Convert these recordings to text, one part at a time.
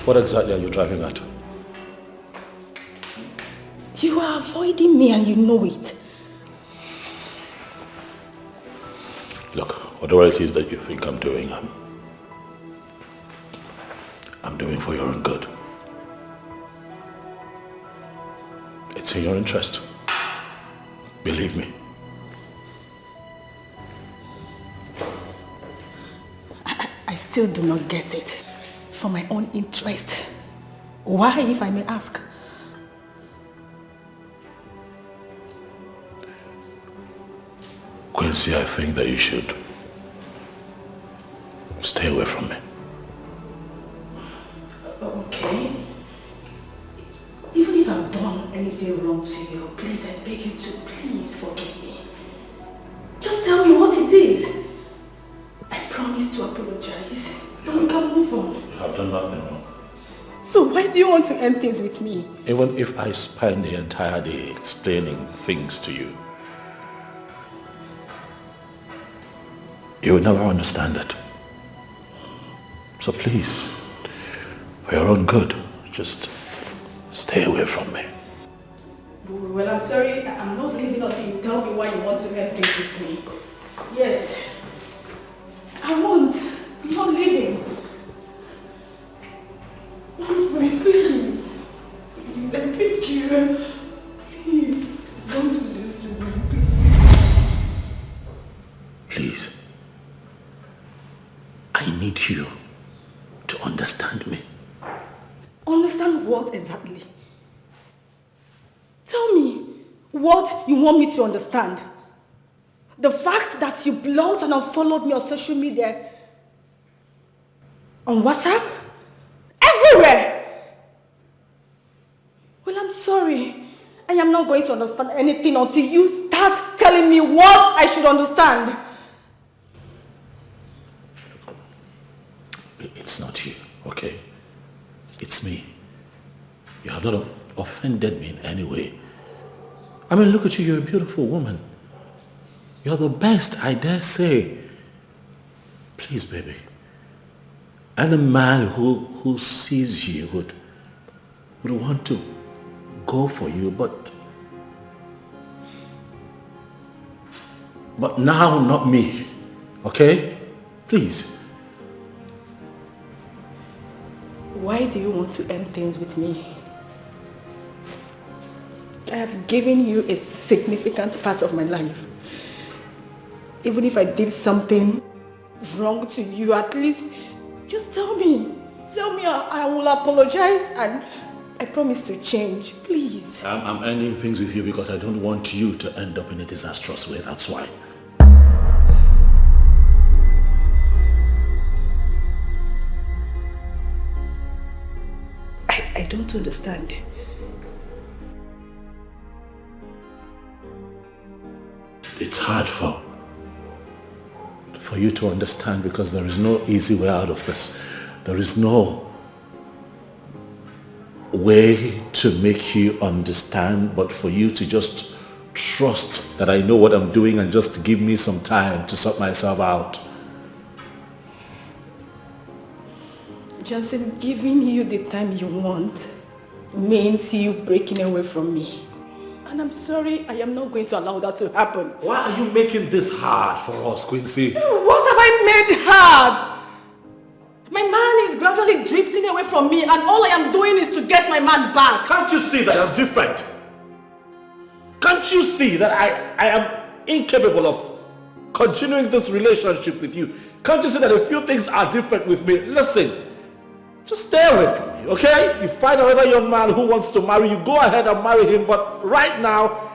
What exactly are you driving at? You are avoiding me and you know it. Look, whatever it is that you think I'm doing, I'm doing for your own good. It's in your interest. Believe me. I still do not get it. For my own interest. Why, if I may ask? Quincy, I think that you should stay away from me. Okay. Even if I've done anything wrong to you, please, I beg you to please forgive me. Just tell me what it is. I promise to apologize. And we can move on. You have done nothing wrong. So why do you want to end things with me? Even if I spend the entire day explaining things to you, you will never understand it. So please, for your own good, just stay away from me. Well, I'm sorry. I'm not leaving until you tell me why you want to end things with me. Yes. I won't. I'm not leaving. Wait, please. Please, I beg you. Please, don't do this to me, please. Please, I need you to understand me. Understand what exactly? Tell me what you want me to understand. The fact that you blocked and unfollowed me on social media, on WhatsApp, everywhere. Well, I'm sorry. I am not going to understand anything until you start telling me what I should understand. It's not you, okay? It's me. You have not offended me in any way. I mean, look at you, you're a beautiful woman. You're the best, I dare say. Please, baby. And a man who sees you would want to go for you, but now not me, okay? Please. Why do you want to end things with me? I have given you a significant part of my life. Even if I did something wrong to you, at least just tell me. Tell me I will apologize and I promise to change. Please. I'm ending things with you because I don't want you to end up in a disastrous way. That's why. I don't understand. It's hard for you to understand because there is no easy way out of this. There is no way to make you understand, but for you to just trust that I know what I'm doing and just give me some time to sort myself out. Johnson, giving you the time you want means you breaking away from me. And I'm sorry, I am not going to allow that to happen. Why are you making this hard for us, Quincy? What have I made hard? My man is gradually drifting away from me and all I am doing is to get my man back. Can't you see that I'm different? Can't you see that I am incapable of continuing this relationship with you? Can't you see that a few things are different with me? Listen, just stay away from me, okay? You find another young man who wants to marry you, go ahead and marry him, but right now,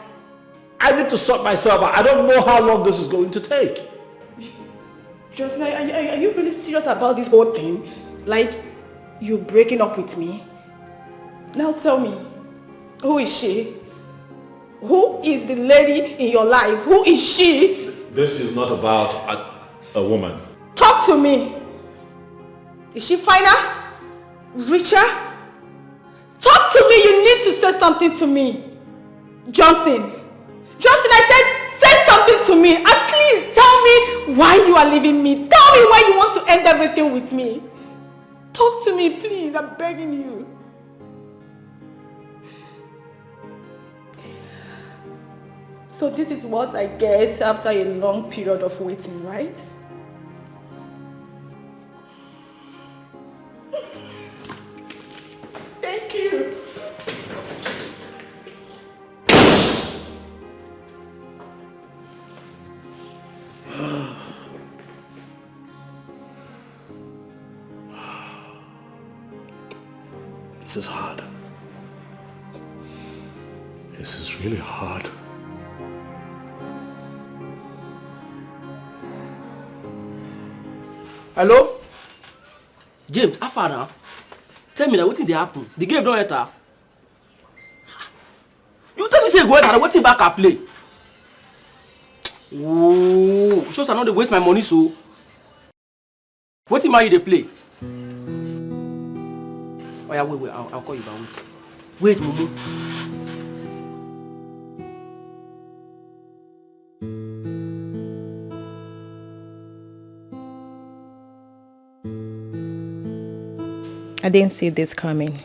I need to sort myself out. I don't know how long this is going to take. Justin, are you really serious about this whole thing? Like, you breaking up with me? Now tell me, who is she? Who is the lady in your life? Who is she? This is not about a woman. Talk to me. Is she finer? Richer? Talk to me. You need to say something to me. Johnson, I said say something to me. At least tell me why you are leaving me. Tell me why you want to end everything with me. Talk to me, please. I'm begging you. So this is what I get after a long period of waiting, right? Thank you. This is hard. This is really hard. Hello? James, how far now? Tell me that what did happen? The game don't enter. You tell me say go enter, what back I play? Oh, just I know they waste my money so. What team are you they play? Oh yeah, wait, I'll call you back. Wait, Mumu. I didn't see this coming.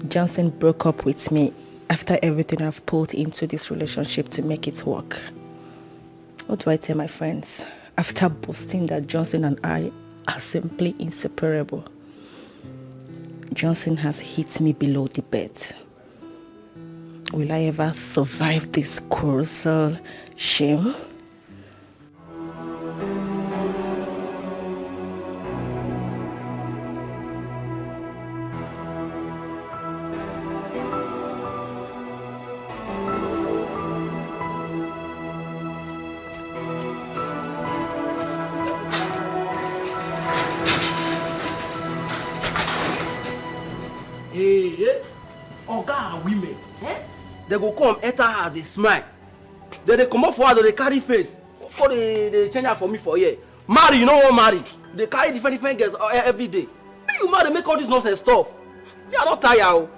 Johnson broke up with me after everything I've put into this relationship to make it work. What do I tell my friends after boasting that Johnson and I are simply inseparable? Johnson has hit me below the bed. Will I ever survive this colossal shame? Oga and women, they go come enter her as a smile. They come up for her, they carry face. Or they change her for me for here. Marry, you know what marry? They carry different girls every day. Make you marry, make all this nonsense stop. They are not tired.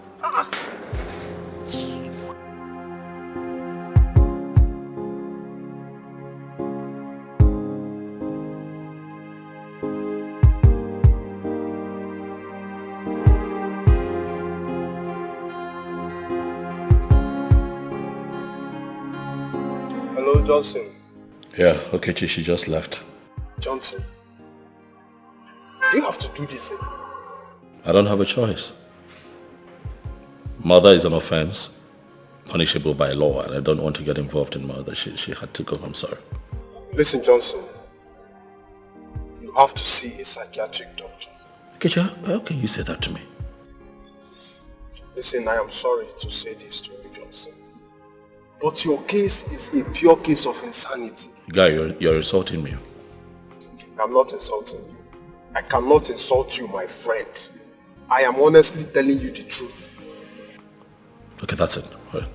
Hello, Johnson. Yeah, Okechi, she just left. Johnson, do you have to do this thing? I don't have a choice. Murder is an offense, punishable by law, and I don't want to get involved in murder. She had to go, I'm sorry. Listen, Johnson, you have to see a psychiatric doctor. Okechi, how can you say that to me? Listen, I am sorry to say this to you, Johnson, but your case is a pure case of insanity. Guy, you're insulting me. I'm not insulting you. I cannot insult you, my friend. I am honestly telling you the truth. Okay, that's it.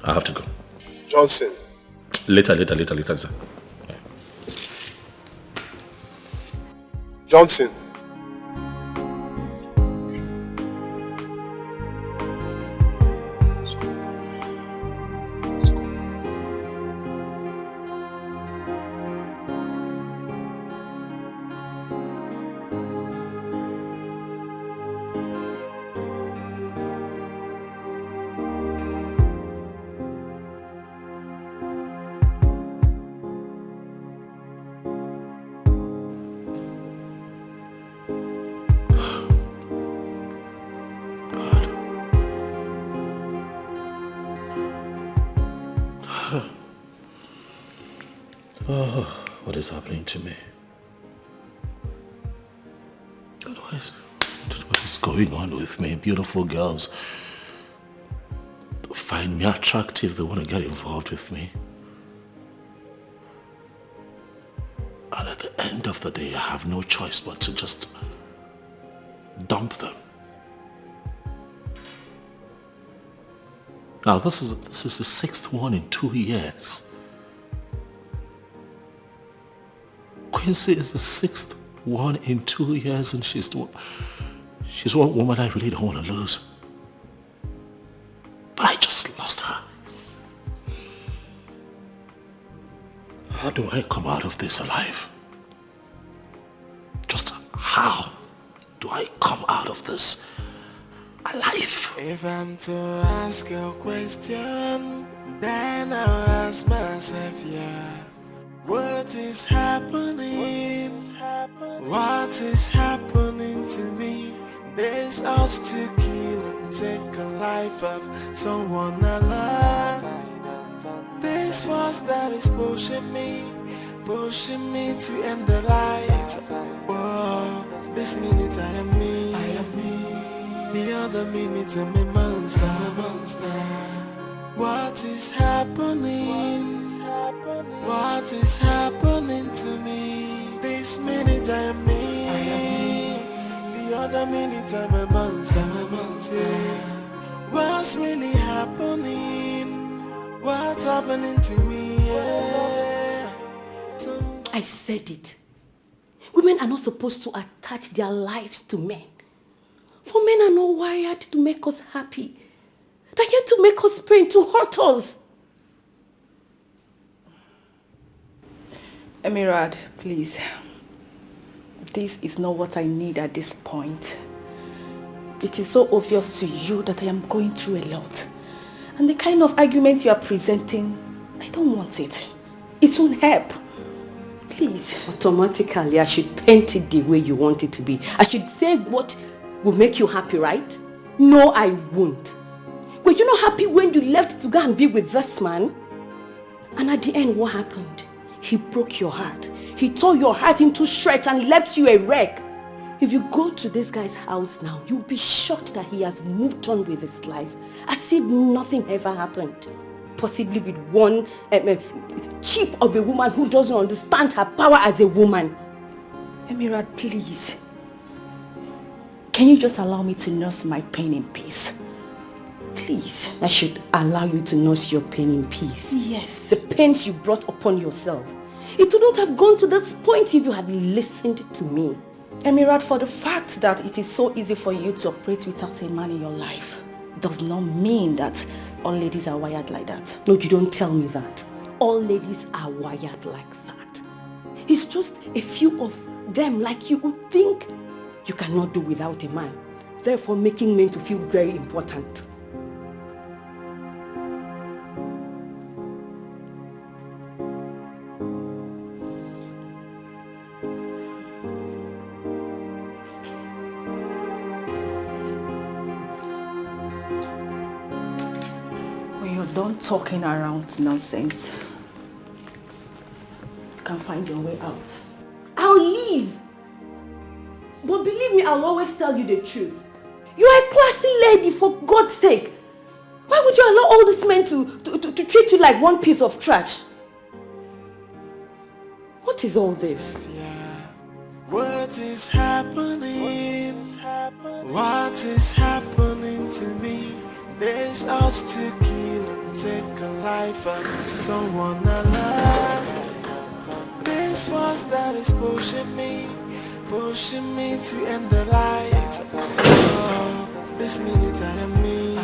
I have to go. Johnson. Later. Yeah. Johnson. Oh, what is happening to me? God, what is going on with me? Beautiful girls find me attractive. They want to get involved with me. And at the end of the day, I have no choice but to just dump them. Now, this is the 6th one in 2 years. Quincy is the 6th one in 2 years, and she's one woman I really don't want to lose. But I just lost her. How do I come out of this alive? Just how do do I come out of this alive? If I'm to ask a question, then I'll ask myself, yeah. What is happening? What is happening to me? This urge to kill and take a life of someone I love. This force that is pushing me to end the life. Whoa, this minute I am me. The other minute I'm a monster. What is happening? What is happening to me? This minute I am me. The other minute I'm a monster. What's really happening? What's happening to me? Yeah. I said it. Women are not supposed to attach their lives to men. For men are not wired to make us happy. They're here to make us pain, to hurt us. Emirad, please. This is not what I need at this point. It is so obvious to you that I am going through a lot. And the kind of argument you are presenting, I don't want it. It won't help. Please. Automatically, I should paint it the way you want it to be. I should say what will make you happy, right? No, I won't. Were you not happy when you left to go and be with this man? And at the end, what happened? He broke your heart. He tore your heart into shreds and left you a wreck. If you go to this guy's house now, you'll be shocked that he has moved on with his life, as if nothing ever happened. Possibly with one chip of a woman who doesn't understand her power as a woman. Emirad, please. Can you just allow me to nurse my pain in peace? Please. I should allow you to nurse your pain in peace. Yes. The pains you brought upon yourself. It wouldn't have gone to this point if you had listened to me. Emirad, for the fact that it is so easy for you to operate without a man in your life does not mean that all ladies are wired like that. No, you don't tell me that. All ladies are wired like that. It's just a few of them like you who think you cannot do without a man, therefore making men to feel very important. Don't talking around nonsense. You can find your way out. I'll leave. But believe me, I'll always tell you the truth. You are a classy lady, for God's sake. Why would you allow all these men to treat you like one piece of trash? What is all this? What is happening? What is happening to me? There's urge to kill and take a life of someone I love. This force that is pushing me to end the life. Oh, this minute I am me.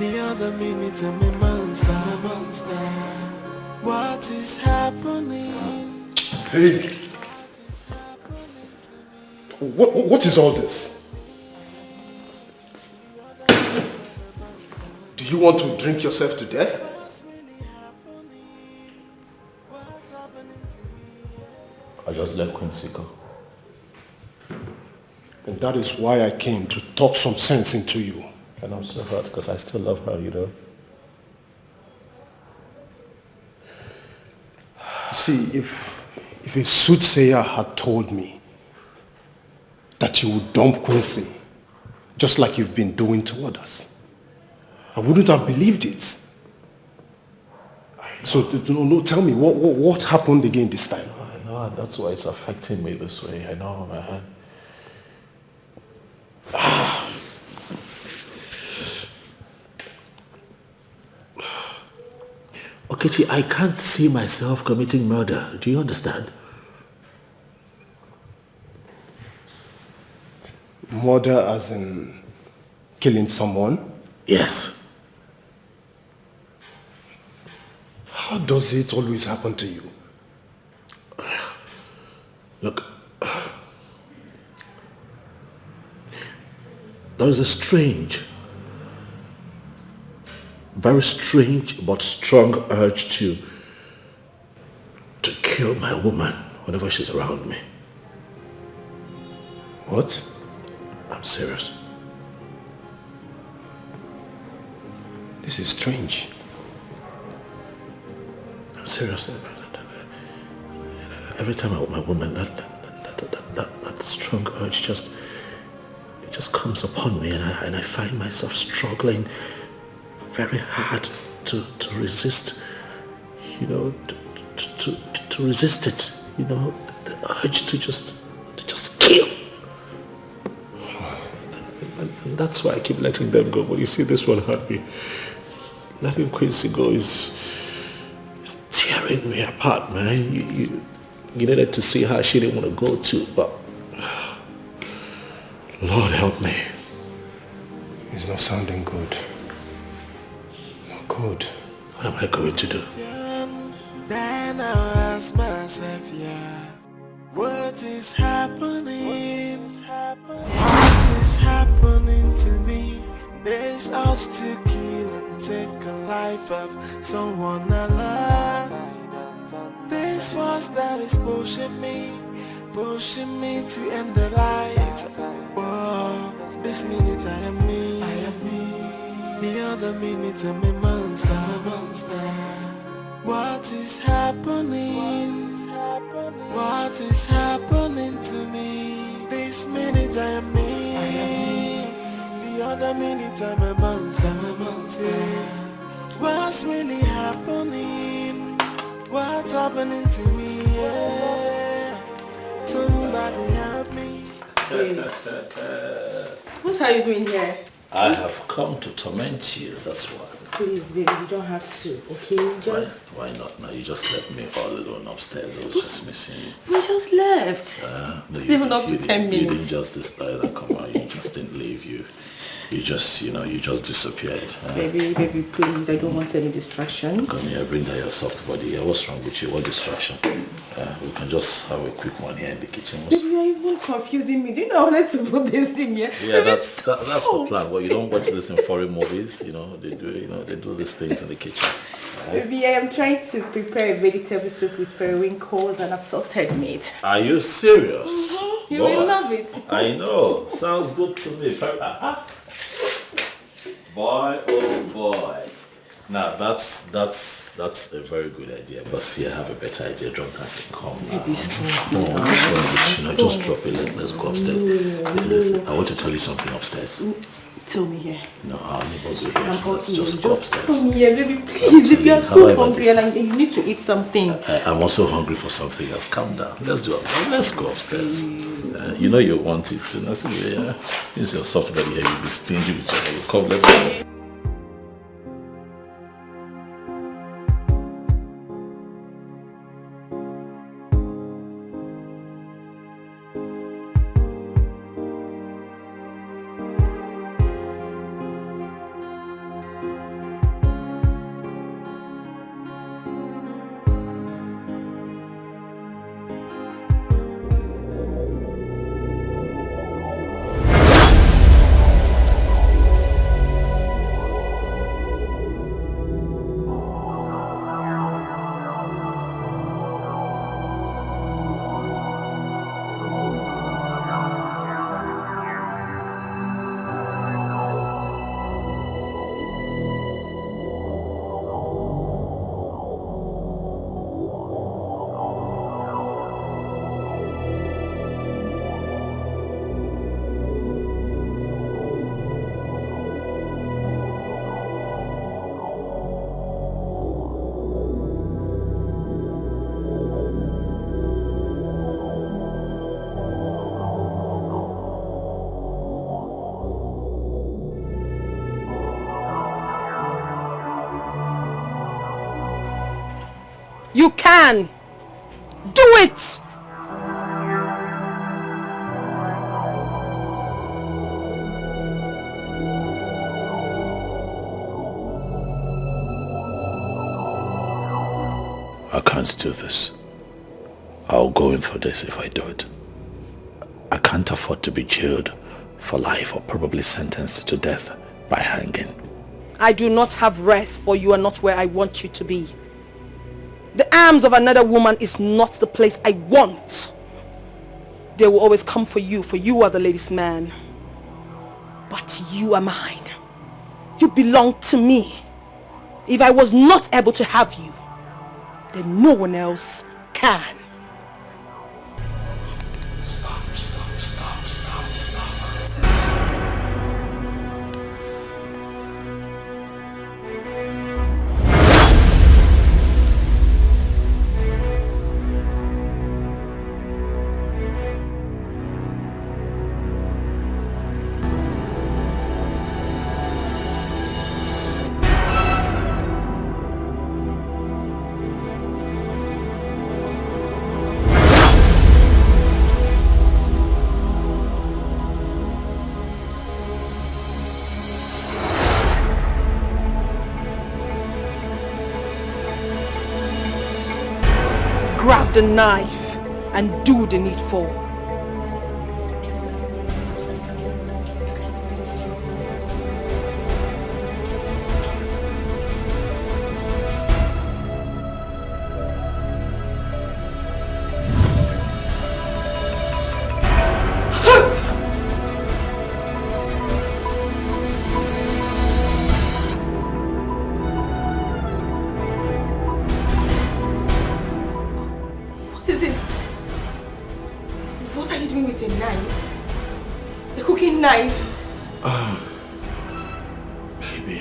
The other minute I'm a monster. What is happening? Hey! What is all this? Do you want to drink yourself to death? I just let Quincy go. And that is why I came to talk some sense into you. And I'm so hurt because I still love her, you know. See, if a soothsayer had told me that you would dump Quincy, just like you've been doing to others, I wouldn't have believed it. So, no, tell me, what happened again this time? I know, and that's why it's affecting me this way. I know, man. Okechi, I can't see myself committing murder. Do you understand? Murder as in killing someone? Yes. How does it always happen to you? Look, there is a strange, very strange but strong urge to kill my woman whenever she's around me. What? I'm serious. This is strange. I'm serious. Every time I'm with my woman, that strong urge just comes upon me, and I find myself struggling very hard to resist, to resist it, the urge to just kill. And that's why I keep letting them go. But you see, this one hurt me. Letting Quincy go is tearing me apart, man. You needed to see how she didn't want to go too, but Lord help me. It's not sounding good. Not good. What am I going to do? Then I ask myself, what is happening? What is happening to me? This urge to kill and take a life of someone I love. This force that is pushing me to end the life. Whoa, this minute I am me. The other minute I'm a monster. What is happening? What is happening to me? This minute I am me. The other minute I'm a monster. What's really happening? What's happening to me? Somebody help me. What are you doing here? I have come to torment you, that's why. Please, baby, you don't have to, okay? Just... Why not? Now you just left me all alone upstairs. I was just missing you. We just left. No, it's even up to 10 minutes. You didn't just decide that, come on. You just didn't leave. You just disappeared. Baby, please, I don't want any distraction. Come here, bring down your soft body here. What's wrong with you? What distraction? We can just have a quick one here in the kitchen. Baby, you're even confusing me. Do you know how to put this thing here? Yeah, that's the plan. Well, you don't watch this in foreign movies, they do these things in the kitchen. Baby, I am trying to prepare a vegetable soup with periwinkles and assorted meat. Are you serious? Mm-hmm. You will love it. I know. Sounds good to me. Boy, oh boy. Now that's a very good idea. But see, I have a better idea. Drop that and come. Baby, stop. Just drop it. Let's go upstairs. Listen, I want to tell you something upstairs. Tell me here. No, our neighbors will hear. Let's just go upstairs. Come here, baby, please. If you are so hungry and you need to eat something. I'm also hungry for something else. Calm down. Let's go upstairs. You want it to. That's it, yeah. Use your soft body here. You'll be stingy with your. Come, let's go. You can! Do it! I can't do this. I'll go in for this if I do it. I can't afford to be jailed for life or probably sentenced to death by hanging. I do not have rest, for you are not where I want you to be. The arms of another woman is not the place I want. They will always come for you are the lady's man. But you are mine. You belong to me. If I was not able to have you, then no one else can. Stop. What's this? Grab the knife and do the needful. Knife. Baby,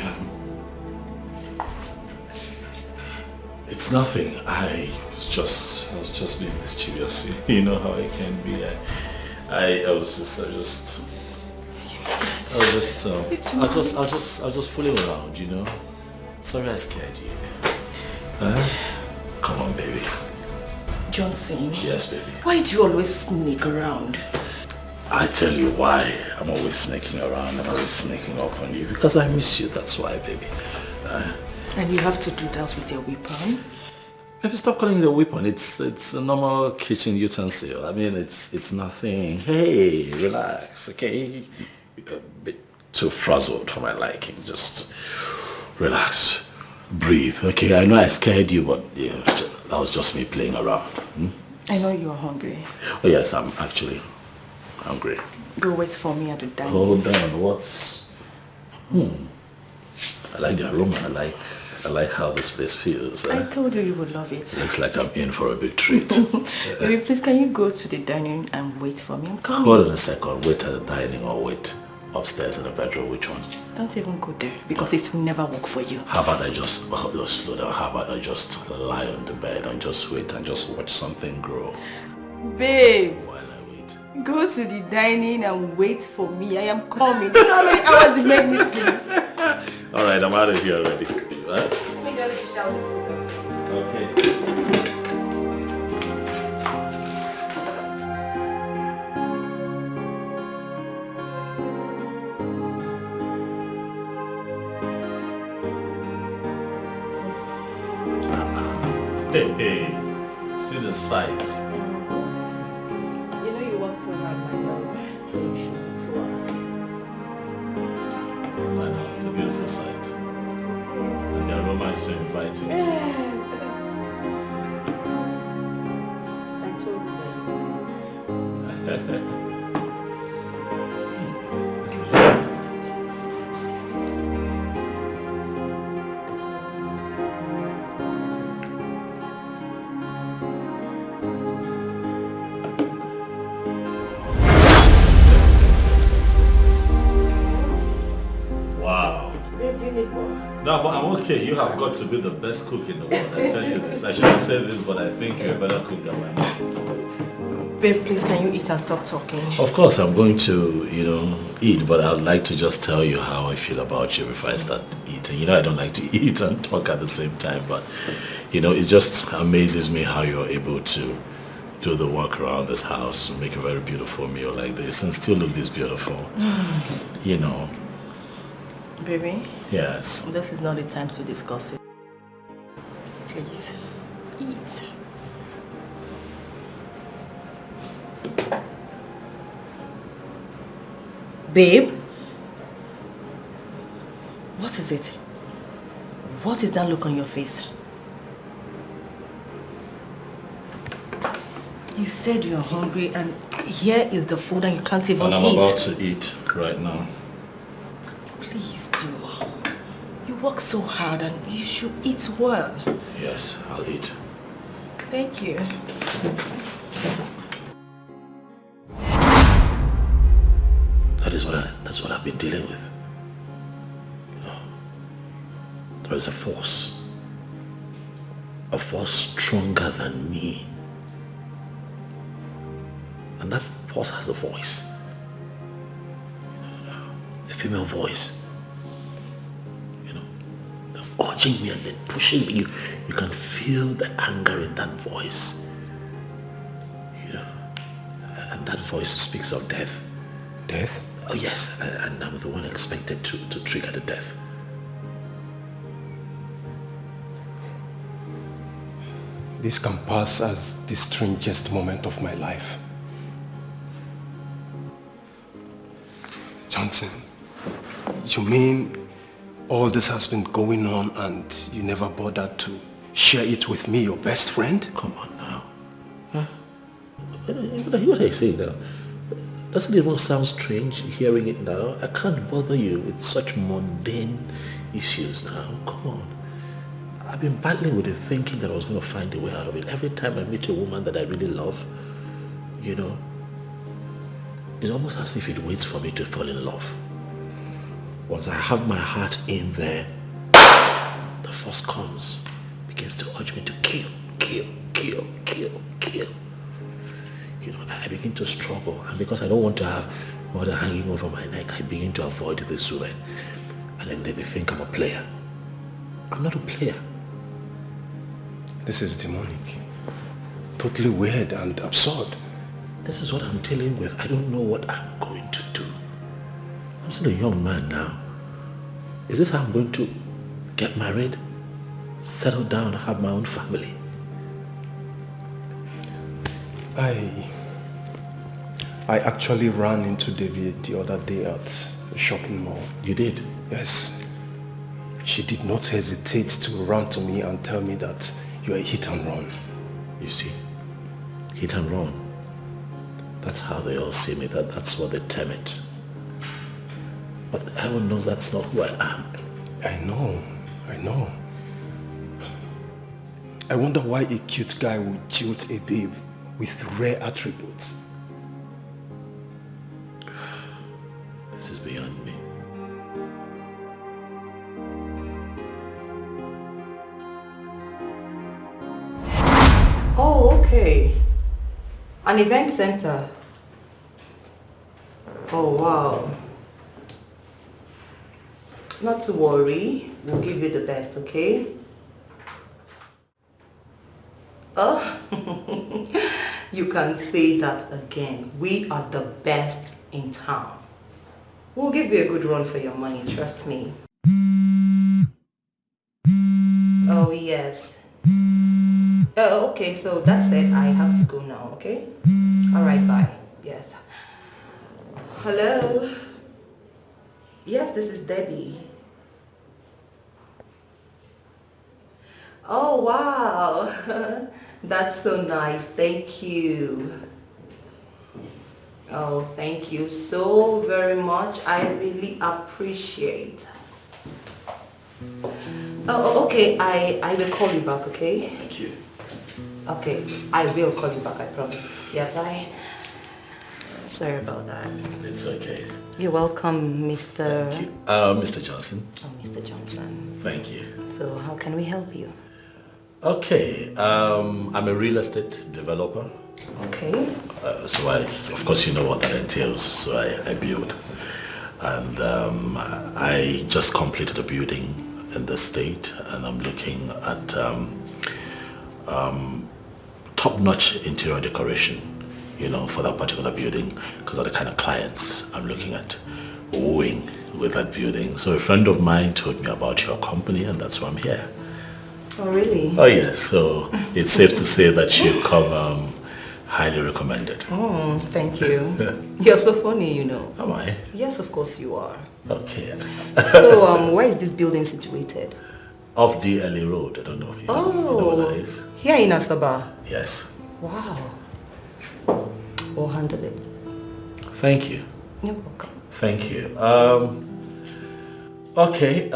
it's nothing. I was just being mischievous. You know how I can be. I was just fooling around, you know. Sorry I scared you. Come on, baby. Johnson. Yes, baby. Why do you always sneak around? I tell you why I'm always sneaking around. I'm always sneaking up on you. Because I miss you, that's why, baby. And you have to do that with your weapon? Baby, stop calling it a weapon. It's a normal kitchen utensil. I mean, it's nothing. Hey, relax, okay? You're a bit too frazzled for my liking. Just relax. Breathe, okay? I know I scared you, but yeah, that was just me playing around. I know you're hungry. Oh, yes, I'm actually hungry. Go wait for me at the dining. Hold on, what's... I like the aroma. I like how this place feels. I told you you would love it. Looks like I'm in for a big treat. Baby, please, can you go to the dining and wait for me? I'm coming. Hold on a second. Wait at the dining or wait upstairs in the bedroom. Which one? Don't even go there because it will never work for you. How about I just... slow down. How about I just lie on the bed and just wait and just watch something grow? Babe. While I wait. Go to the dining and wait for me. I am coming. You know how many hours you make me sleep? Alright, I'm out of here already. Right? Okay. Hey, see the sights. You know you want so hard, my love. So you should be too hard. I know, it's a beautiful sight. And the aroma is so inviting. I told you that. It's legit. Wow. No, but I'm okay. You have got to be the best cook in the world. I tell you this. I shouldn't say this, but I think you're a better cook than my mom. Babe, please, can you eat and stop talking? Of course, I'm going to, eat, but I'd like to just tell you how I feel about you before I start eating. You know, I don't like to eat and talk at the same time, but, it just amazes me how you're able to do the work around this house, make a very beautiful meal like this, and still look this beautiful. Baby? Yes. This is not the time to discuss it. Please, eat. Babe? What is it? What is that look on your face? You said you're hungry and here is the food and you can't even eat. And I'm about to eat right now. Please do. You work so hard and you should eat well. Yes, I'll eat. Thank you. That's what I've been dealing with. You know, there is a force stronger than me. And that force has a voice. A female voice. You know, urging me and then pushing me. You can feel the anger in that voice. You know, and that voice speaks of death. Death? Oh yes, and I'm the one expected to trigger the death. This can pass as the strangest moment of my life. Johnson, you mean all this has been going on and you never bothered to share it with me, your best friend? Come on now. Huh? What are you saying now? Doesn't it even sound strange hearing it now? I can't bother you with such mundane issues now. Come on. I've been battling with it, thinking that I was going to find a way out of it. Every time I meet a woman that I really love, you know, it's almost as if it waits for me to fall in love. Once I have my heart in there, the force comes, begins to urge me to kill. You know, I begin to struggle, and because I don't want to have murder hanging over my neck, I begin to avoid this woman. And then they think I'm a player. I'm not a player. This is demonic. Totally weird and absurd. This is what I'm dealing with. I don't know what I'm going to do. I'm still a young man now. Is this how I'm going to get married, settle down, have my own family? I actually ran into David the other day at a shopping mall. You did? Yes. She did not hesitate to run to me and tell me that you are a hit and run. You see, hit and run. That's how they all see me. That's what they term it. But heaven knows that's not who I am. I know. I wonder why a cute guy would jilt a babe with rare attributes. This is beyond me. Oh, okay. An event center. Oh, wow. Not to worry. We'll give you the best, okay? Oh, you can say that again. We are the best in town. We'll give you a good run for your money, trust me. Oh, yes. Oh, okay, so that's it. I have to go now, okay? Alright, bye. Yes. Hello? Yes, this is Debbie. Oh, wow. That's so nice. Thank you. Oh, thank you so very much. I really appreciate. Oh, okay. I will call you back, okay? Thank you. Okay, I will call you back, I promise. Yeah, bye. Sorry about that. It's okay. You're welcome, Mr. Thank you. Mr. Johnson. Oh, Mr. Johnson. Thank you. So how can we help you? Okay, I'm a real estate developer. Okay. So of course you know what that entails. So I build. And I just completed a building in the state, and I'm looking at top-notch interior decoration, you know, for that particular building, because of the kind of clients I'm looking at wooing with that building. So a friend of mine told me about your company, and that's why I'm here. Oh, really? Oh yes, so it's safe to say that you come Highly recommended. Thank you. You're so funny, you know. Am I? Yes, of course you are. Okay. So, where is this building situated? Off DLA Road. I don't know if you know what that is. Here in Asaba. Yes. Wow. We'll handle it. Thank you. You're welcome. Thank you. Okay,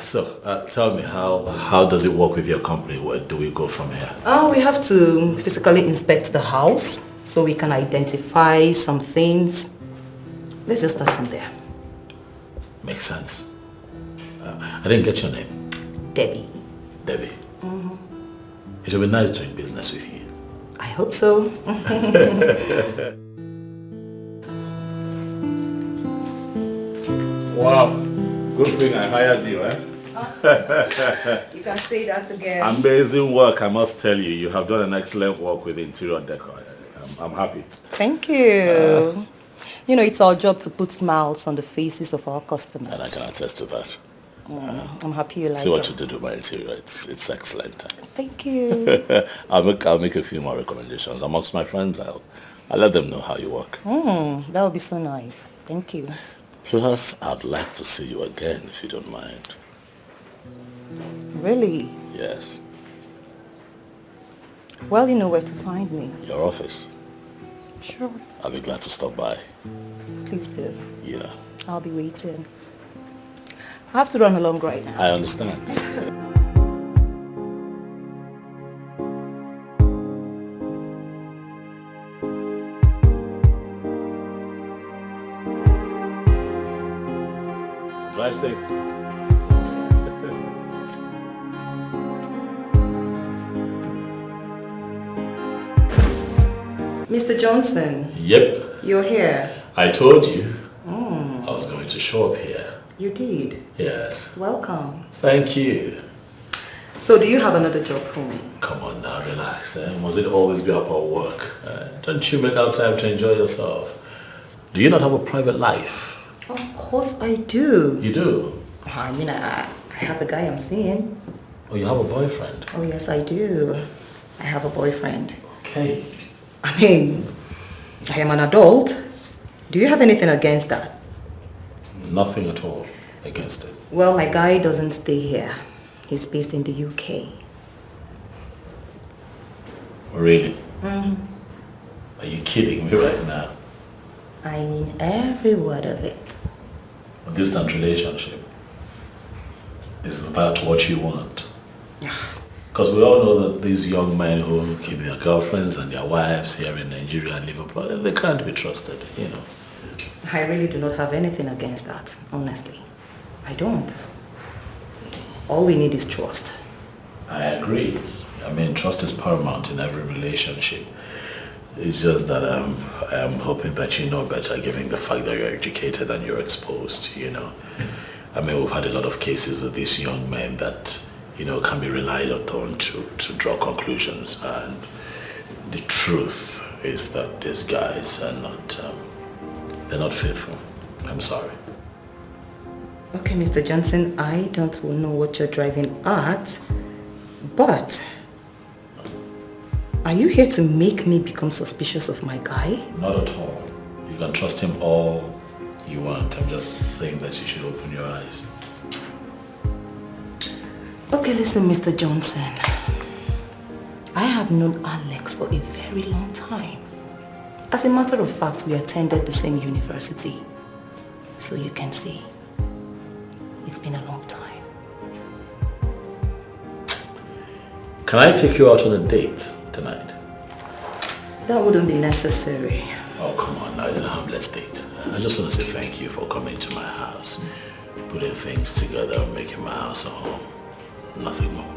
so tell me, how does it work with your company? Where do we go from here? We have to physically inspect the house so we can identify some things. Let's just start from there. Makes sense. I didn't get your name. Debbie. Debbie. It will be nice doing business with you. I hope so. Wow. Good thing I hired you, eh? You can say that again. Amazing work, I must tell you. You have done an excellent work with interior decor. I'm happy. Thank you. You know, it's our job to put smiles on the faces of our customers. And I can attest to that. I'm happy you like it. See what you did with my interior. It's excellent. Thank you. I'll make a few more recommendations. Amongst my friends, I'll let them know how you work. That would be so nice. Thank you. Plus, I'd like to see you again, if you don't mind. Really? Yes. Well, you know where to find me. Your office. Sure. I'll be glad to stop by. Please do. You know. I'll be waiting. I have to run along right now. I understand. Drive safe. Mr. Johnson. Yep. You're here. I told you I was going to show up here. You did. Yes. Welcome. Thank you. So do you have another job for me? Come on now, relax. Must it always be about work? Don't you make out time to enjoy yourself? Do you not have a private life? Of course I do. You do? I mean, I have a guy I'm seeing. Oh, you have a boyfriend? Oh, yes, I do. I have a boyfriend. Okay. I mean, I am an adult. Do you have anything against that? Nothing at all against it. Well, my guy doesn't stay here. He's based in the UK. Really? Are you kidding me right now? I mean every word of it. A distant relationship. Is that what you want? Because we all know that these young men who keep their girlfriends and their wives here in Nigeria and Liverpool, they can't be trusted, you know. I really do not have anything against that, honestly. I don't. All we need is trust. I agree. I mean, trust is paramount in every relationship. It's just that I'm hoping that you know better, given the fact that you're educated and you're exposed, you know. I mean, we've had a lot of cases of these young men that, you know, can be relied on to draw conclusions. And the truth is that these guys are not, they're not faithful. I'm sorry. Okay, Mr. Johnson, I don't know what you're driving at, but are you here to make me become suspicious of my guy? Not at all. You can trust him all you want. I'm just saying that you should open your eyes. Okay, listen, Mr. Johnson. I have known Alex for a very long time. As a matter of fact, we attended the same university. So you can see, it's been a long time. Can I take you out on a date tonight? That wouldn't be necessary. Oh, come on, now it's a harmless date. I just want to say thank you for coming to my house, putting things together and making my house a home. Nothing more.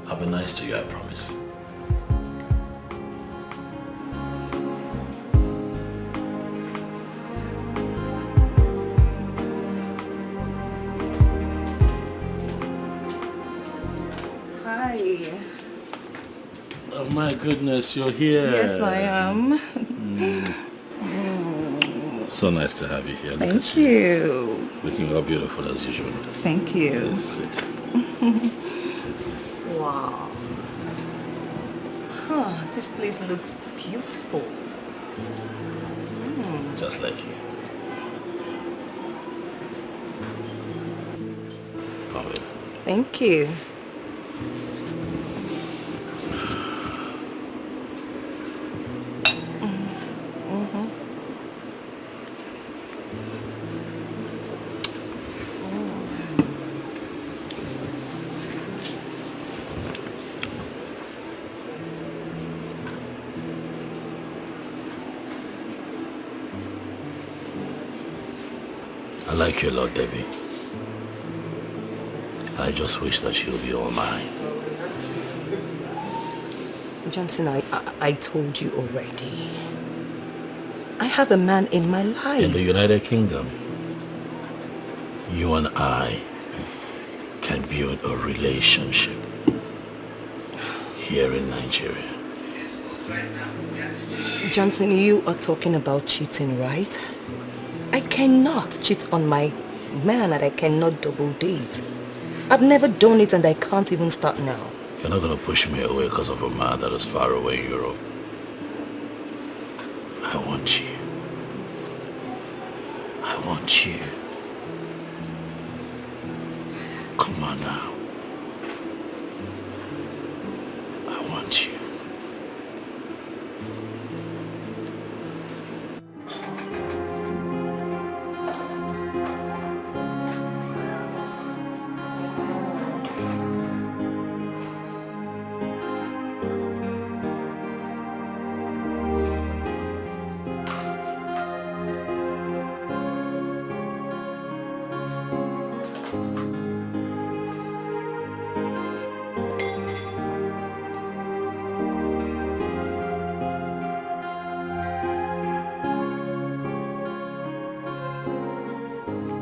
I'll be nice to you, I promise. Hi. Oh my goodness, you're here. Yes, I am. So nice to have you here. Look Thank you. Looking all beautiful as usual. Thank you. Let's sit. Wow. Huh, This place looks beautiful. Just like you. Come in. Thank you. I like you a lot, Debbie. I just wish that you'll be all mine. Johnson, I told you already. I have a man in my life. In the United Kingdom, you and I can build a relationship here in Nigeria. Johnson, you are talking about cheating, right? I cannot cheat on my man and I cannot double date. I've never done it and I can't even start now. You're not going to push me away because of a man that is far away in Europe. I want you. I want you. Come on now. I want you.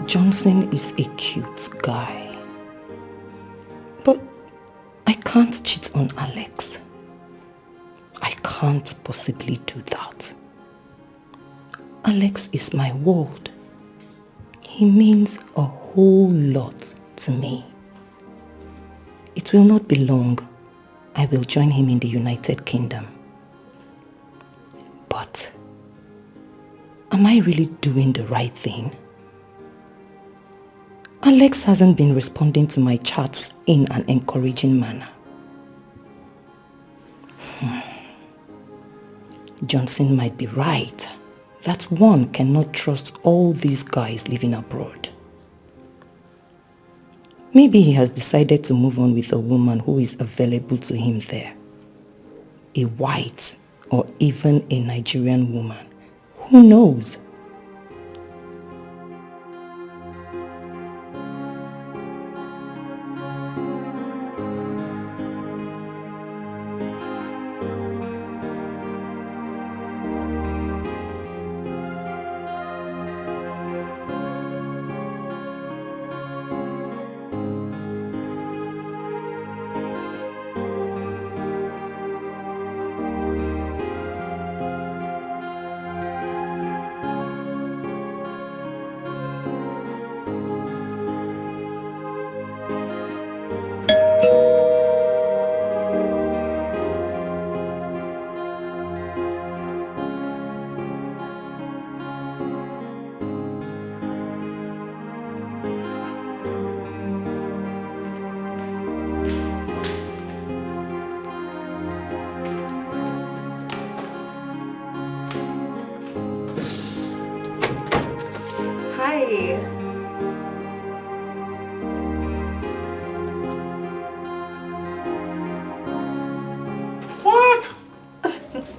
Johnson is a cute guy. But I can't cheat on Alex. I can't possibly do that. Alex is my world. He means a whole lot to me. It will not be long. I will join him in the United Kingdom. But am I really doing the right thing? Alex hasn't been responding to my chats in an encouraging manner. Johnson might be right that one cannot trust all these guys living abroad. Maybe he has decided to move on with a woman who is available to him there. A white or even a Nigerian woman. Who knows?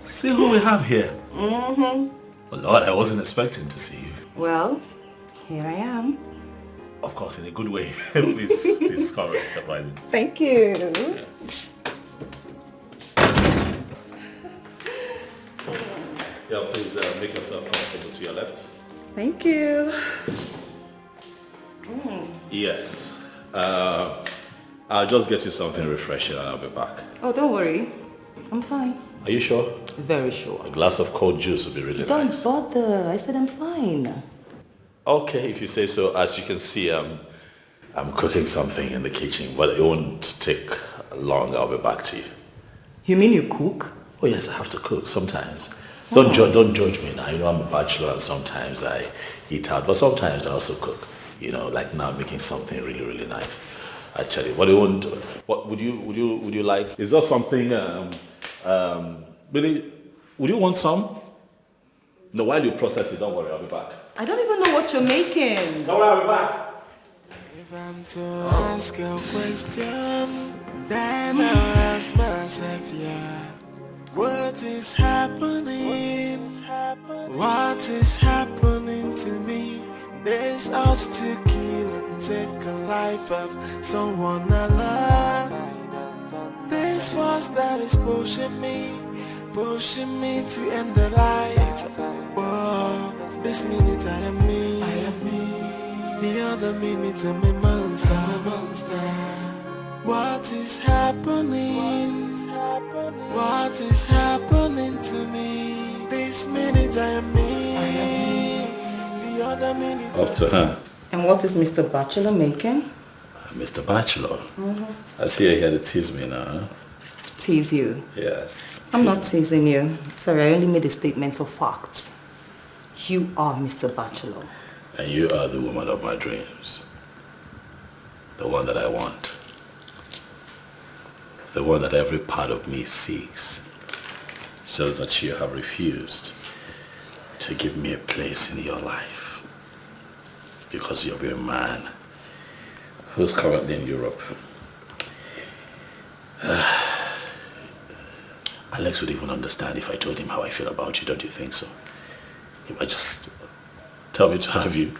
See who we have here. Well, Lord, I wasn't expecting to see you. Well, here I am. Of course, in a good way. please come and step right in. Thank you. Yeah, please make yourself comfortable to your left. Thank you. Yes. I'll just get you something refreshing and I'll be back. Oh, don't worry. I'm fine. Are you sure? Very sure. A glass of cold juice would be really nice. Don't bother. I said I'm fine. Okay, if you say so. As you can see, I'm cooking something in the kitchen, but it won't take long. I'll be back to you. You mean you cook? Oh yes, I have to cook sometimes. Don't judge me now. You know, I'm a bachelor and sometimes I eat out, but sometimes I also cook. You know, like now making something really, really nice. Actually, what do you want? What would you like? Is there something? Really? Would you want some? No, while you process it, don't worry, I'll be back. I don't even know what you're making. Don't worry, I'll be back. If I'm to ask a question, then I'll ask myself, yeah. What is happening? What is happening to me? This urge to kill and take a life of someone I love. This force that is pushing me to end the life. Whoa, this minute I am me. The other minute I'm a monster. What is happening? What is happening to me? This minute I am me. The other minute Up to her. And what is Mr. Bachelor making? Mr. Bachelor. I see you here to tease me now. Huh? Tease you? Yes. I'm not teasing you. Sorry, I only made a statement of facts. You are Mr. Bachelor. And you are the woman of my dreams. The one that I want. The one that every part of me seeks. It's just that you have refused to give me a place in your life. Because you're a man who's currently in Europe. Alex would even understand if I told him how I feel about you, don't you think so? He might just tell me to have you.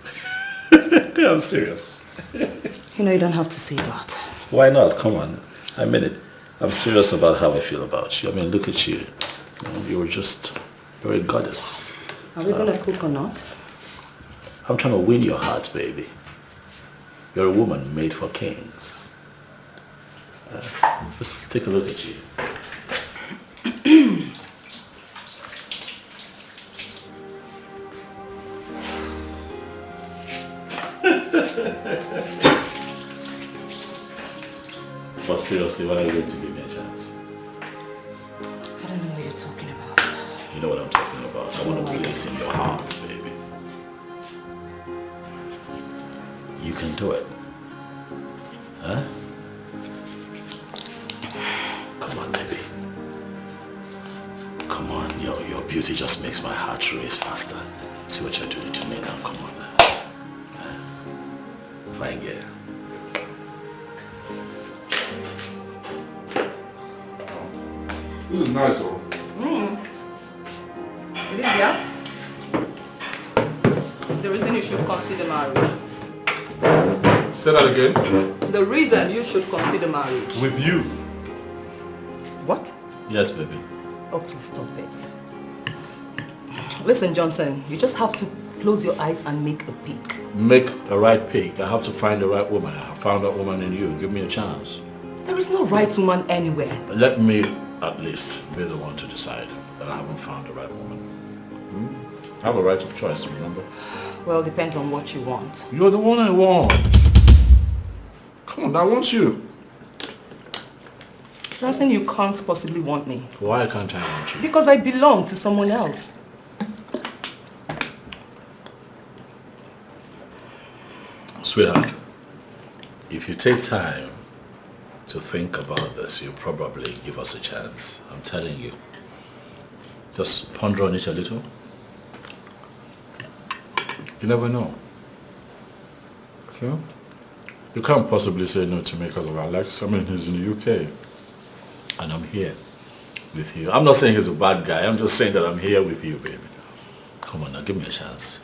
Yeah, I'm serious. You know you don't have to say that. Why not? Come on. I mean it. I'm serious about how I feel about you. I mean, look at you. You were just very goddess. Are we gonna cook or not? I'm trying to win your hearts, baby. You're a woman made for kings. Just take a look at you. But seriously, when are you going to give me a chance? I don't know what you're talking about. You know what I'm talking about. I want to place in your heart, baby. You can do it. Huh? Come on, baby. Come on, your beauty just makes my heart race faster. See what you're doing to me now, come on. Fine girl. This is nice, though. Lydia, the reason you should consider marriage. Say that again. The reason you should consider marriage. With you. What? Yes, baby. Oh, please stop it. Listen, Johnson, you just have to close your eyes and make a pick. Make a right pick. I have to find the right woman. I found that woman in you. Give me a chance. There is no right woman anywhere. Let me at least be the one to decide that I haven't found the right woman. I have a right of choice, remember? Well, depends on what you want. You're the one I want. Come on, I want you. Johnson, you can't possibly want me. Why can't I want you? Because I belong to someone else. Sweetheart, if you take time to think about this, you'll probably give us a chance. I'm telling you. Just ponder on it a little. You never know. Okay? You can't possibly say no to me because of Alex. I mean, he's in the UK. And I'm here with you. I'm not saying he's a bad guy. I'm just saying that I'm here with you, baby. Come on now, give me a chance.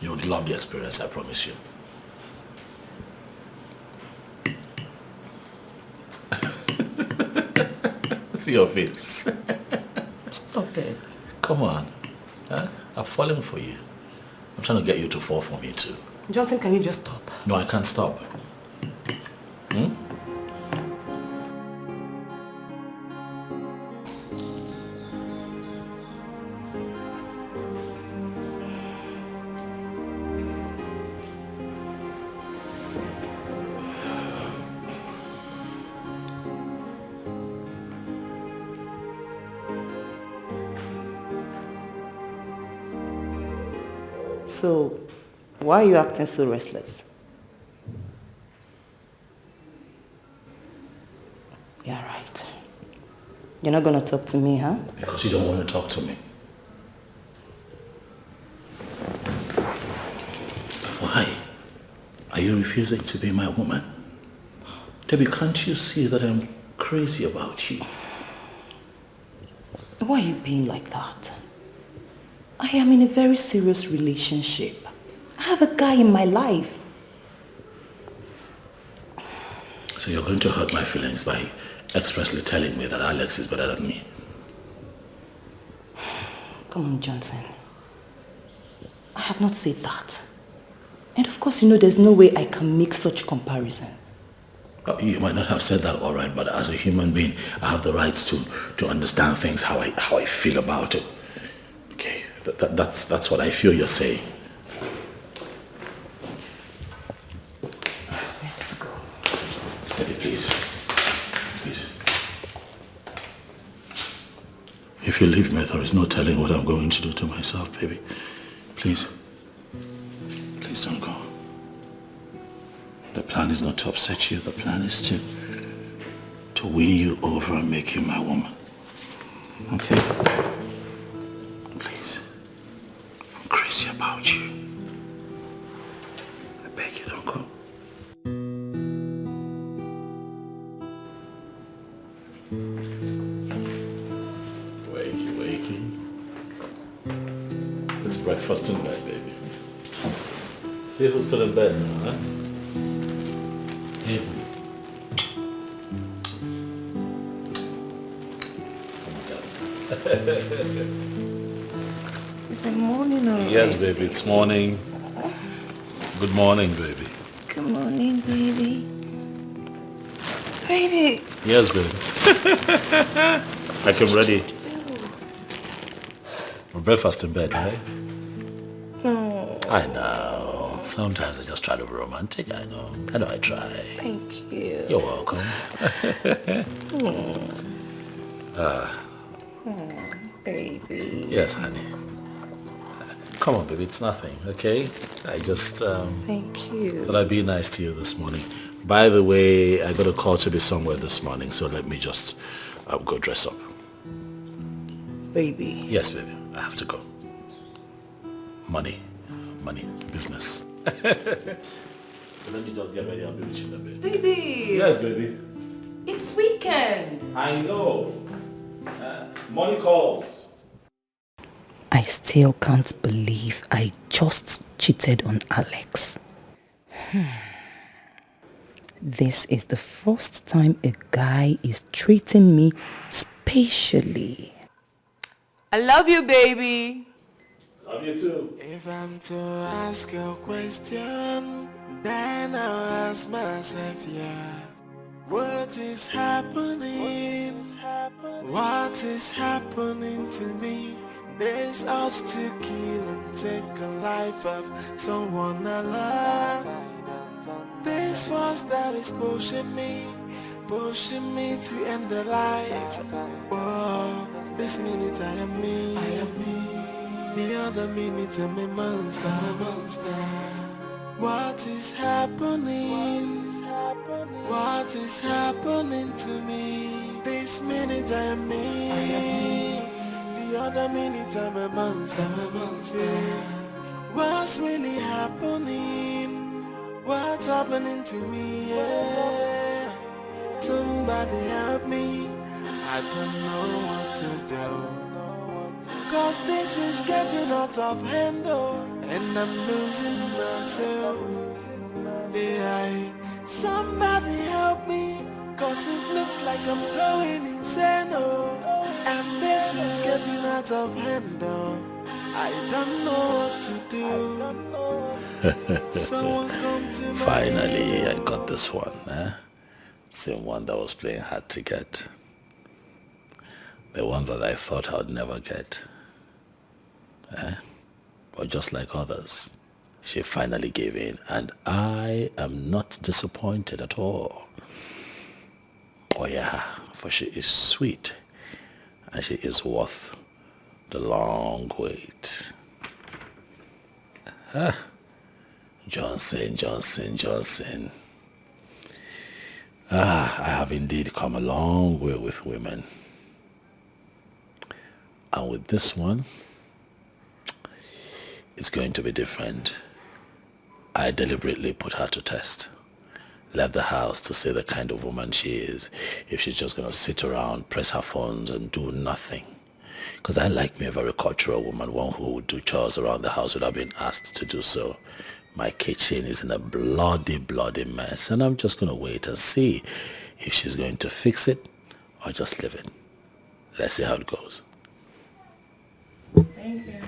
You would love the experience, I promise you. See your face. Stop it. Come on. Huh? I've fallen for you. I'm trying to get you to fall for me too. Johnson, can you just stop? No, I can't stop. So, why are you acting so restless? Yeah, right. You're not gonna talk to me, huh? Because you don't want to talk to me. Why? Are you refusing to be my woman? Debbie, can't you see that I'm crazy about you? Why are you being like that? I am in a very serious relationship. I have a guy in my life. So you're going to hurt my feelings by expressly telling me that Alex is better than me. Come on, Johnson. I have not said that. And of course, you know there's no way I can make such comparison. You might not have said that all right, but as a human being, I have the rights to understand things how I feel about it. Okay, that's what I feel you're saying. We have to go. Debbie, please. Please. If you leave me, there is no telling what I'm going to do to myself, baby. Please. Please don't go. The plan is not to upset you. The plan is to win you over and make you my woman. Okay? Please. I'm crazy about you. I beg you, don't go. Wakey. It's breakfast in bed, baby. See who's still in bed now, huh? Hey. Is it morning or? Yes, baby, it's morning. Good morning, baby. Good morning, baby. Baby. Yes, baby. Like I'm ready. For breakfast in bed, right? No. I know. Sometimes I just try to be romantic. I know I try. Thank you. You're welcome. Baby. Yes, honey. Come on, baby. It's nothing, okay? I just Thank you. thought I'd be nice to you this morning. By the way, I got a call to be somewhere this morning, so let me just go dress up. Baby. Yes, baby. I have to go. Money, business. So let me just get ready. I'll be with you in a bit. Baby! Yes, baby. It's weekend! I know. Money calls. I still can't believe I just cheated on Alex. This is the first time a guy is treating me spatially. I love you, baby. Love you too. If I'm to ask a question, then I'll ask myself, yeah. What is happening? What is happening to me? This urge to kill and take a life of someone I love. This force that is pushing me to end the life. Whoa, this minute I am me. The other minute I'm a monster. What is happening? What is happening to me? This minute I am me. The other minute I'm a monster. What's really happening? What's happening to me? Yeah. Somebody help me. I don't know what to do. Cause this is getting out of hand, oh, and I'm losing myself. Yeah. Somebody help me, cause it looks like I'm going insane, oh, and this is getting out of hand, oh. I don't know what to do. Someone come to my Finally, aid, I got this one. Same one that was playing hard to get. The one that I thought I'd never get. But just like others, she finally gave in, and I am not disappointed at all. Oh yeah, for she is sweet, and she is worth the long wait. Johnson. I have indeed come a long way with women. And with this one, it's going to be different. I deliberately put her to test. Left the house to see the kind of woman she is. If she's just going to sit around, press her phones and do nothing. Because I like me a very cultural woman, one who would do chores around the house without being asked to do so. My kitchen is in a bloody mess, and I'm just going to wait and see if she's going to fix it or just leave it. Let's see how it goes. Thank you.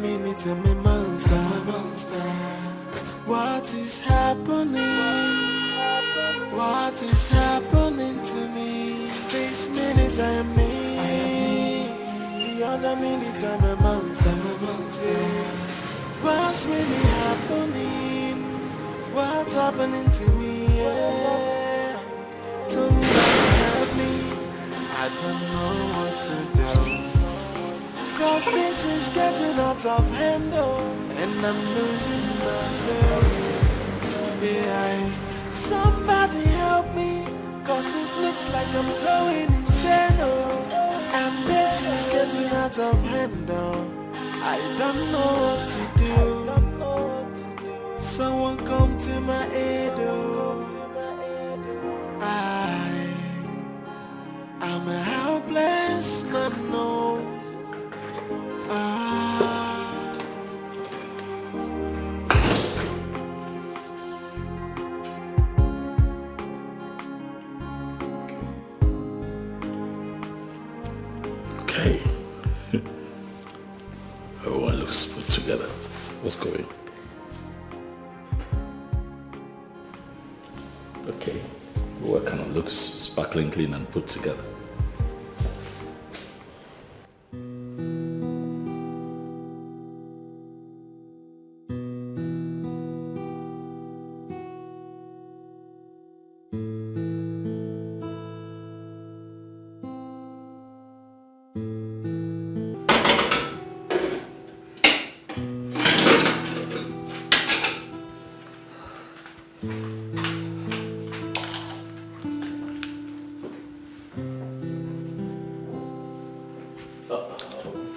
minute I'm a monster. What is happening? What is happening to me? This minute I am me. The other minute I'm a monster. What's really happening? What's happening to me? Yeah. Somebody help me. I don't know what to do. Cause this is getting out of hand, and I'm losing myself. Yeah, somebody help me, cause it looks like I'm going insane, and this is getting out of hand, I don't know what to do. Someone come to my aid, I'm a helpless man, no. Okay. Everyone looks put together. What's going? Okay. Everyone kind of looks sparkling clean and put together.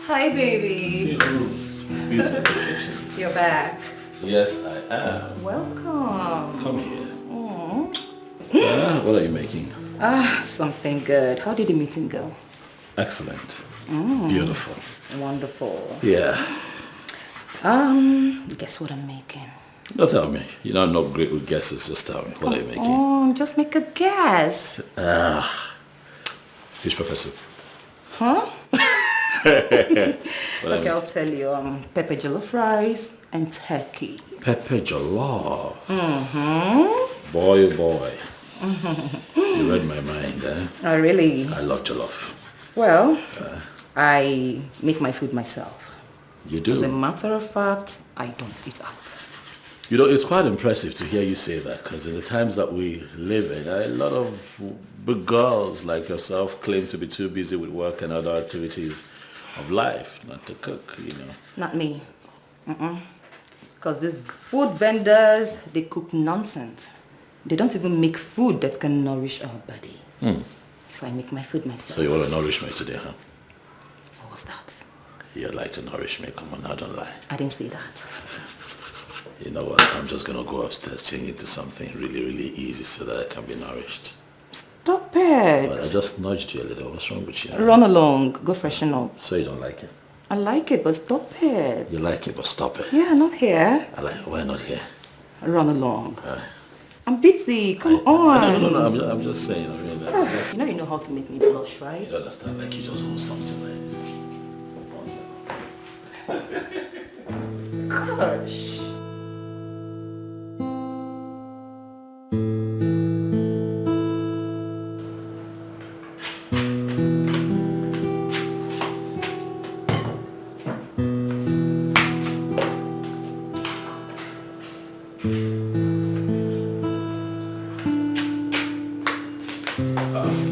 Hi, baby. See who's busy in the kitchen. You're back. Yes, I am. Welcome. Come here. Oh. What are you making? Something good. How did the meeting go? Excellent. Beautiful. Wonderful. Yeah. Guess what I'm making? Don't tell me. You know I'm not great with guesses. Just tell me. What are you making? Oh, just make a guess. Fish pepper soup. Huh? Okay, I'll tell you. Pepper jollof rice and turkey. Pepper jollof. Mm-hmm. Boy, oh boy. You read my mind, eh? Oh, really? I love jollof. Well, I make my food myself. You do? As a matter of fact, I don't eat out. You know, it's quite impressive to hear you say that, because in the times that we live in, a lot of big girls like yourself claim to be too busy with work and other activities of life, not to cook, you know. Not me. Because these food vendors, they cook nonsense. They don't even make food that can nourish our body. So I make my food myself. So you want to nourish me today, huh? What was that? You'd like to nourish me, come on now, don't lie. I didn't say that. You know what, I'm just going to go upstairs, change into something really, really easy so that I can be nourished. Stop it. But I just nudged you a little, what's wrong with you? Run along, go freshen up. So you don't like it? I like it, but stop it. You like it, but stop it. Yeah, not here. Why not here? Run along. I'm busy, come on. No, I'm just saying. I mean, You know how to make me blush, right? you don't understand, like you just hold something like this. Gosh.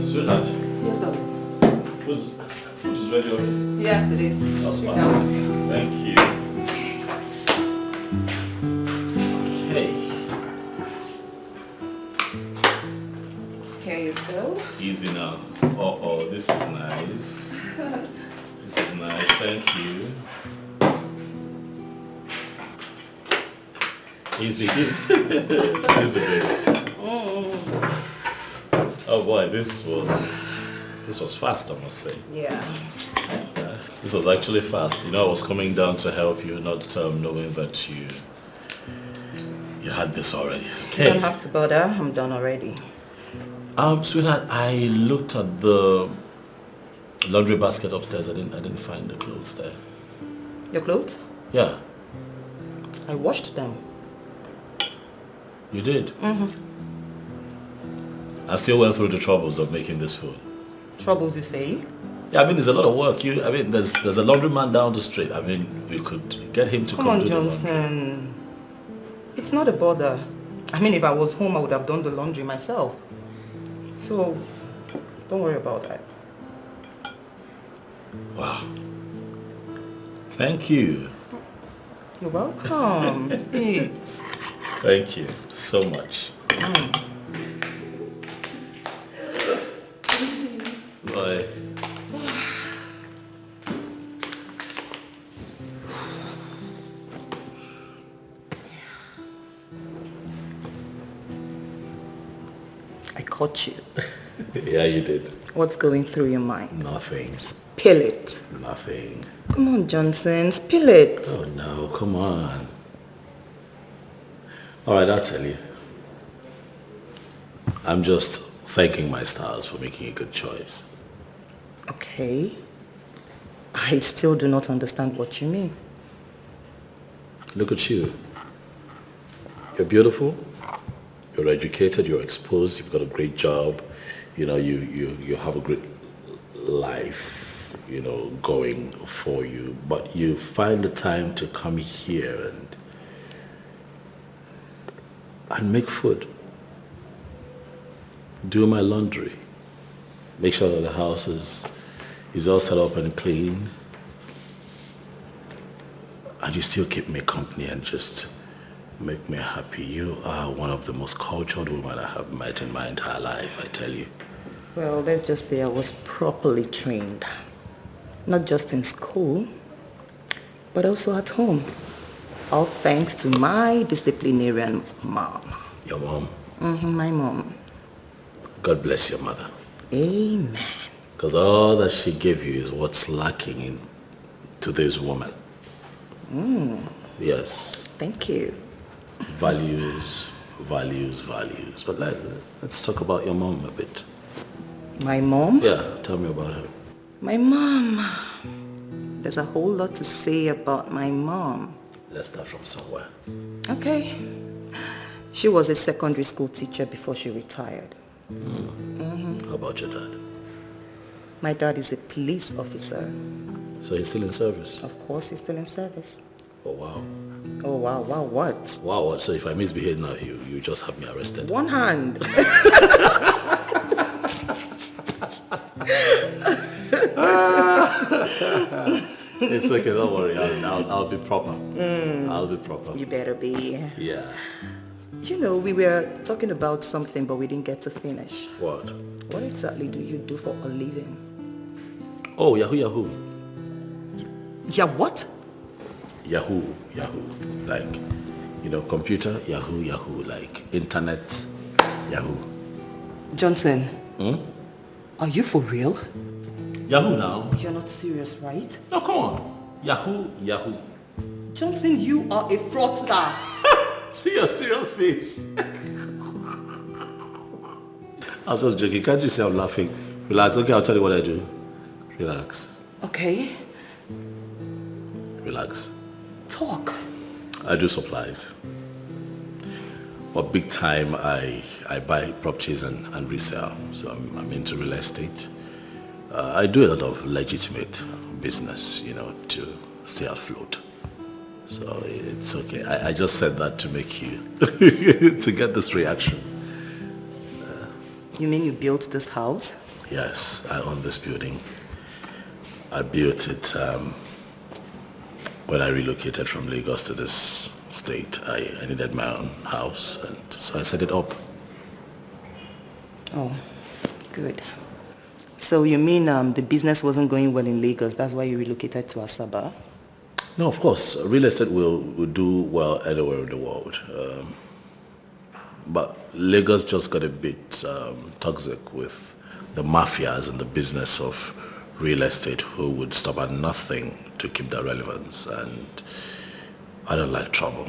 Sweetheart, Yes, darling. food is ready already. Yes, it is. That's fast. Thank you. Okay. Here you go. Easy now. Oh, this is nice. This is nice. Thank you. Easy. Easy, baby. Oh boy, this was fast, I must say. Yeah. This was actually fast. You know, I was coming down to help you, not knowing that you had this already. Okay. You don't have to bother. I'm done already. Sweetheart, I looked at the laundry basket upstairs. I didn't find the clothes there. Your clothes? Yeah. I washed them. You did? I still went through the troubles of making this food. Troubles, you say? Yeah, I mean, there's a lot of work. There's a laundryman down the street. I mean, we could get him to come on, do Johnson. the laundry. It's not a bother. I mean, if I was home, I would have done the laundry myself. So, don't worry about that. Wow. Thank you. You're welcome. Please. Thank you so much. Bye. I caught you. Yeah, you did. What's going through your mind? Nothing. Spill it. Nothing. Come on, Johnson. Spill it. Oh no, come on. Alright, I'll tell you. I'm just thanking my stars for making a good choice. Okay. I still do not understand what you mean. Look at you. You're beautiful. You're educated. You're exposed. You've got a great job. You know, you have a great life, you know, going for you. But you find the time to come here and make food. Do my laundry. Make sure that the house is all set up and clean. And you still keep me company and just make me happy. You are one of the most cultured women I have met in my entire life, I tell you. Well, let's just say I was properly trained. Not just in school, but also at home. All thanks to my disciplinarian mom. Your mom? My mom. God bless your mother. Amen. Because all that she gave you is what's lacking in today's woman. Yes. Thank you. Values, values, values. But let's talk about your mom a bit. My mom? Yeah, tell me about her. My mom. There's a whole lot to say about my mom. Let's start from somewhere. Okay. She was a secondary school teacher before she retired. How about your dad? My dad is a police officer. So he's still in service? Of course, he's still in service. Oh, wow. Oh, wow, what? Wow, what? So if I misbehave now, you just have me arrested? One hand. It's okay, don't worry. I'll be proper. I'll be proper. You better be. Yeah. You know, we were talking about something, but we didn't get to finish. What? What exactly do you do for a living? Oh, Yahoo. Yeah, what? Yahoo. Like, computer, Yahoo. Like, internet, Yahoo. Johnson, are you for real? Yahoo now? You're not serious, right? No, come on. Yahoo. Johnson, you are a fraudster. See your serious face. I was just joking. Can't you see I'm laughing? Relax. Okay, I'll tell you what I do. Relax. Okay. Relax. Talk. I do supplies. But big time, I buy properties and resell. So I'm into real estate. I do a lot of legitimate business, to stay afloat. So it's okay. I just said that to make you, to get this reaction. You mean you built this house? Yes, I own this building. I built it when I relocated from Lagos to this state. I needed my own house, and so I set it up. Oh, good. So you mean the business wasn't going well in Lagos, that's why you relocated to Asaba? No, of course. Real estate will do well anywhere in the world. But Lagos just got a bit toxic with the mafias and the business of real estate who would stop at nothing to keep their relevance. And I don't like trouble,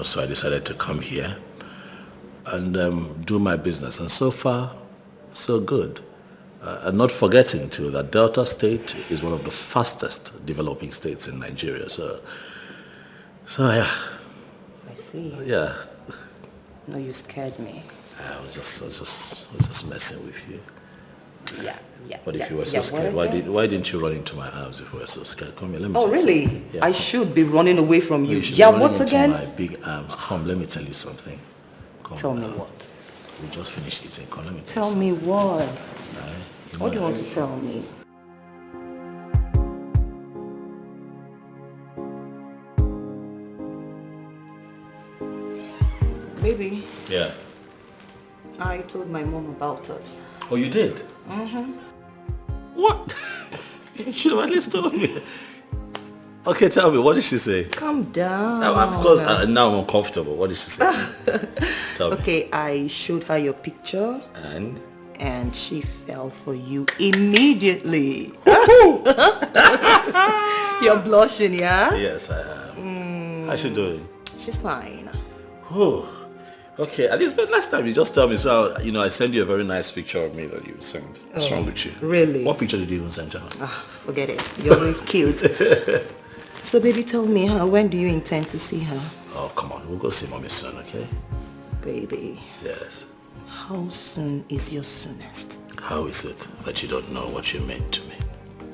so I decided to come here and do my business. And so far, so good. And not forgetting too that Delta State is one of the fastest developing states in Nigeria. So yeah. I see. Yeah. No, you scared me. I was just messing with you. Yeah. But if you were so scared, why didn't you run into my arms if you were so scared? Come here, let me Oh, tell you really? something. Yeah, I should be running away from you. You should Yeah, be what running again? into my big arms. Come, let me tell you something. Come Tell me now. what? We just finished eating. Come, let me tell you Tell me something. what? You What do you know, want to tell me? Baby, Yeah. I told my mom about us. Oh, you did? Mm-hmm. What? You should have at least told me. Okay, tell me, what did she say? Calm down. Now, of course, now I'm uncomfortable. What did she say? Tell me. Okay, I showed her your picture And? and she fell for you immediately. You're blushing, yeah? Yes, I am. How's she doing? She's fine. Oh, okay. At least, but last time you just tell me. So, I sent you a very nice picture of me that you sent. What's wrong with you? Really? What picture did you even send to her? Forget it. You're always cute. So, baby, tell me, when do you intend to see her? Oh, come on. We'll go see mommy soon, okay? Baby, Yes. how soon is your soonest? How is it that you don't know what you meant to me?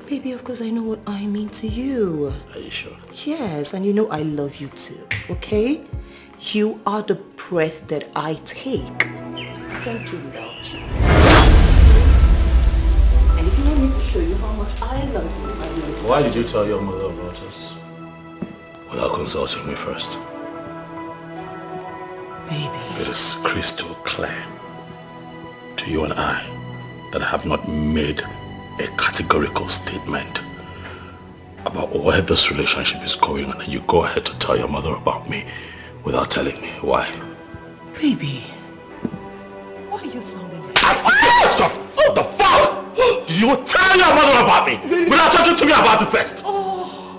Baby, of course I know what I mean to you. Are you sure? Yes, and you know I love you too, okay? You are the breath that I take. I can't do without you. And if you want me to show you how much I love you, I will. Why did you tell your mother about us without consulting me first? Baby. It is crystal clear to you and I that I have not made a categorical statement about where this relationship is going, and then you go ahead to tell your mother about me without telling me. Why? Baby, why are you sounding like Stop! What the fuck? Did you tell your mother about me without talking to me about it first? Oh,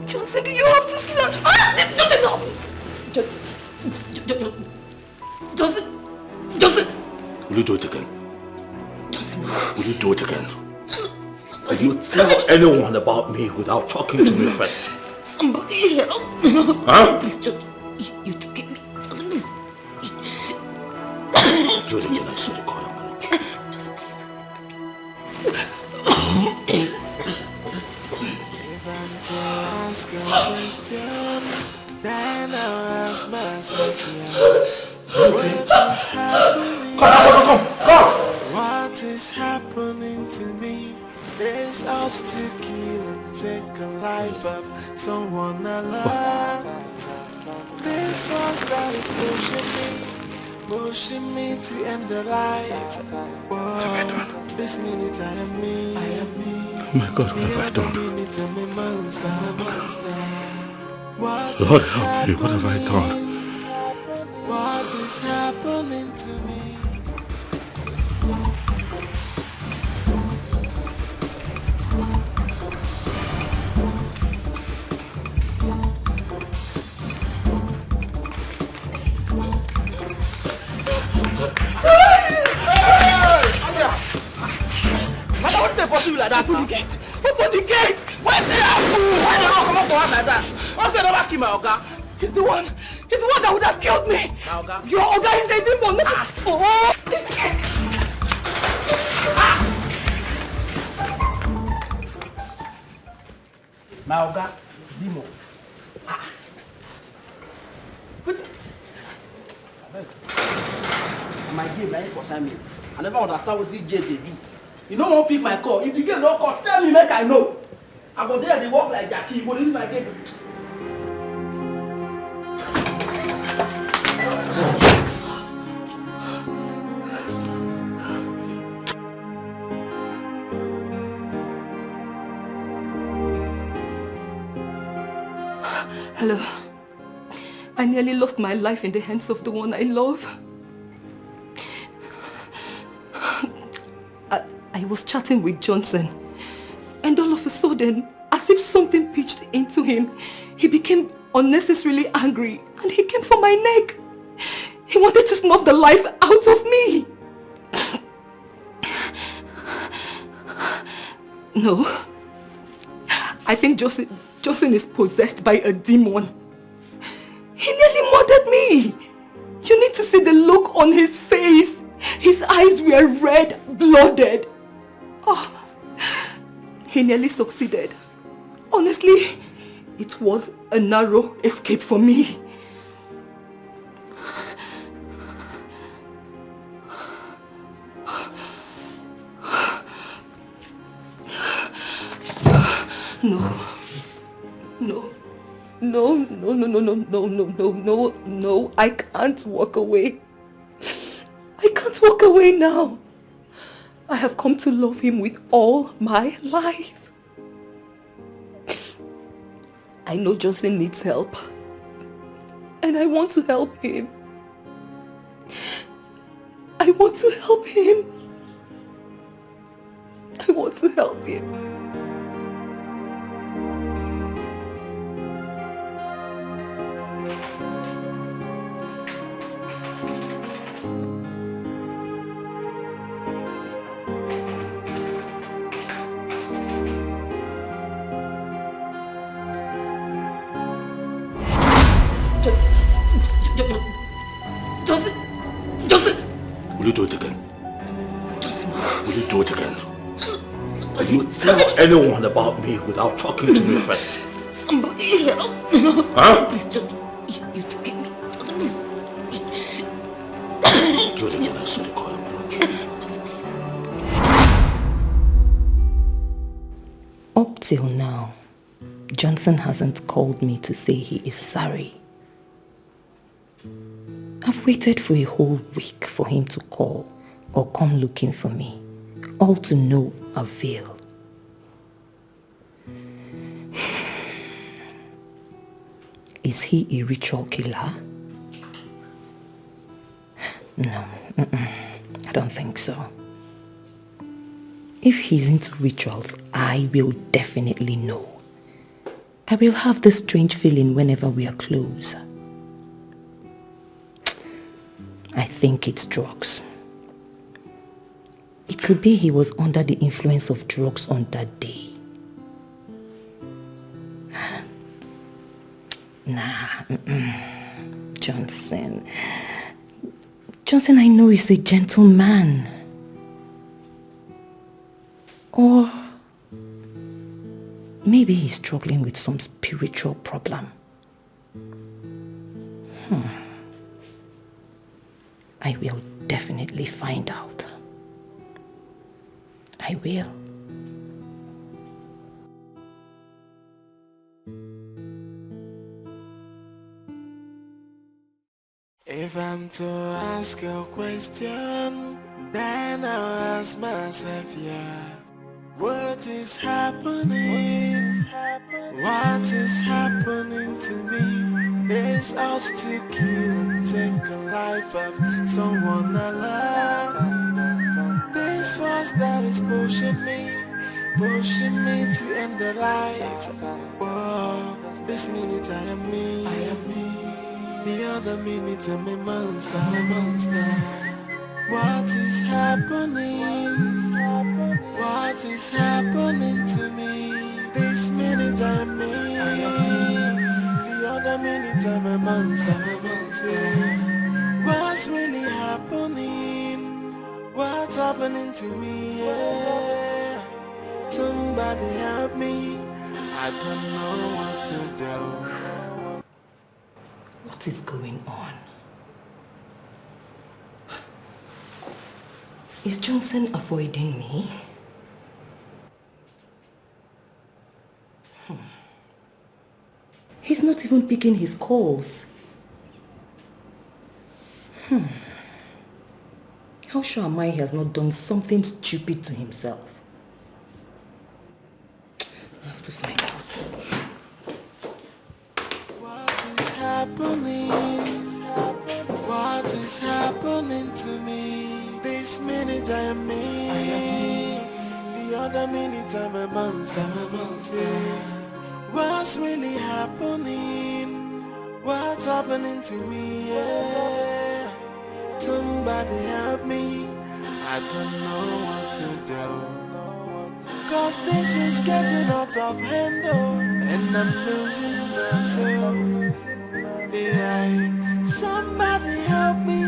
Johnson, you have to slow. Johnson. Will you do it again? Johnson. Will you do it again? Will you tell anyone about me without talking to me first? Somebody help. Huh? Please, you joking me. Johnson, please. Do it again, I swear to God, I'm gonna kill you. Johnson, please. If I'm to ask a question, then I'll ask myself, what is happening? What is happening to me? This urge to kill and take a life of someone I love. This force that is pushing me to end the life. Whoa, this minute I am me. Oh my God, what have I done? What Lord help me, what have I done? What is happening to me? Like that. Open the gate! Open the gate! Where's the apple? Why did you come up for us like that? What's the never kill my Oga? He's the one that would have killed me! My Oga? Your Oga is the demon! Oh! My Oga, demon. What? My game, now is concern me. I never understand what this J they do. You no wan pick my call. If the game no call, tell me make I know. I go there, they walk like Jackie. You go use my game. Hello. I nearly lost my life in the hands of the one I love. I was chatting with Johnson, and all of a sudden, as if something pitched into him, he became unnecessarily angry and he came for my neck. He wanted to snuff the life out of me. No. I think Johnson is possessed by a demon. He nearly murdered me. You need to see the look on his face. His eyes were red-blooded. Oh, he nearly succeeded. Honestly, it was a narrow escape for me. No, I can't walk away. I can't walk away now. I have come to love him with all my life. I know Johnson needs help. And I want to help him. I want to help him. I want to help him. Johnson! Will you do it again? Will you do it again? Will you tell anyone about me without talking to me first? Somebody help. Huh? Please, you joking me. Johnson, please. Do it again, I swear to God, I'm gonna kill you. Johnson, please. Up till now, Johnson hasn't called me to say he is sorry. I've waited for a whole week for him to call or come looking for me, all to no avail. Is he a ritual killer? No, I don't think so. If he's into rituals, I will definitely know. I will have this strange feeling whenever we are close. I think it's drugs. It could be he was under the influence of drugs on that day. Nah, Johnson. Johnson, I know he's a gentleman. Or maybe he's struggling with some spiritual problem. I will definitely find out. I will. If I'm to ask a question, then I'll ask myself, yeah. What is happening? What is happening to me? This urge to kill and take the life of someone I love. This force that is pushing me to end the life. Whoa, this minute I am me. The other minute I'm a monster. What is happening? What is happening to me? This minute I'm me. The other minute I'm a monster. What's really happening? What's happening to me? Yeah. Somebody help me. I don't know what to do. What is going on? Is Johnson avoiding me? He's not even picking his calls. How sure am I he has not done something stupid to himself? I have to find out. What is happening? What is happening to me? This minute I am me. The other minute I'm a monster. What's really happening? What's happening to me? Yeah. Somebody help me. I don't know what to do. Cause this is getting out of hand, oh, and I'm losing myself. Yeah. Somebody help me,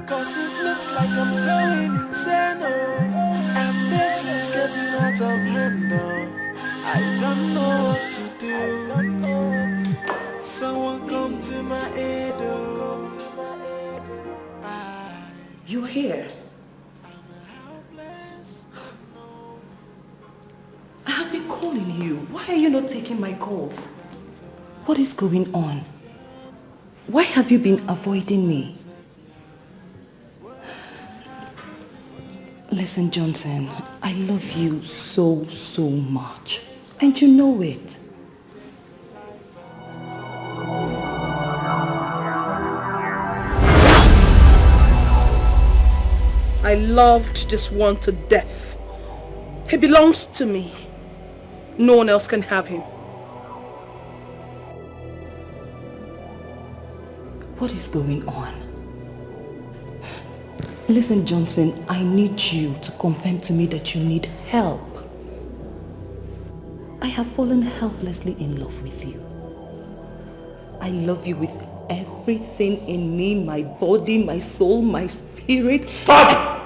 cause it looks like I'm going insane, oh, and this is getting out of hand, oh. I don't know what to do. Someone come to my aid, oh. You're here. I have been calling you. Why are you not taking my calls? What is going on? Why have you been avoiding me? Listen, Johnson, I love you so much. And you know it. I loved this one to death. He belongs to me. No one else can have him. What is going on? Listen, Johnson, I need you to confirm to me that you need help. I have fallen helplessly in love with you. I love you with everything in me, my body, my soul, my spirit. Stop!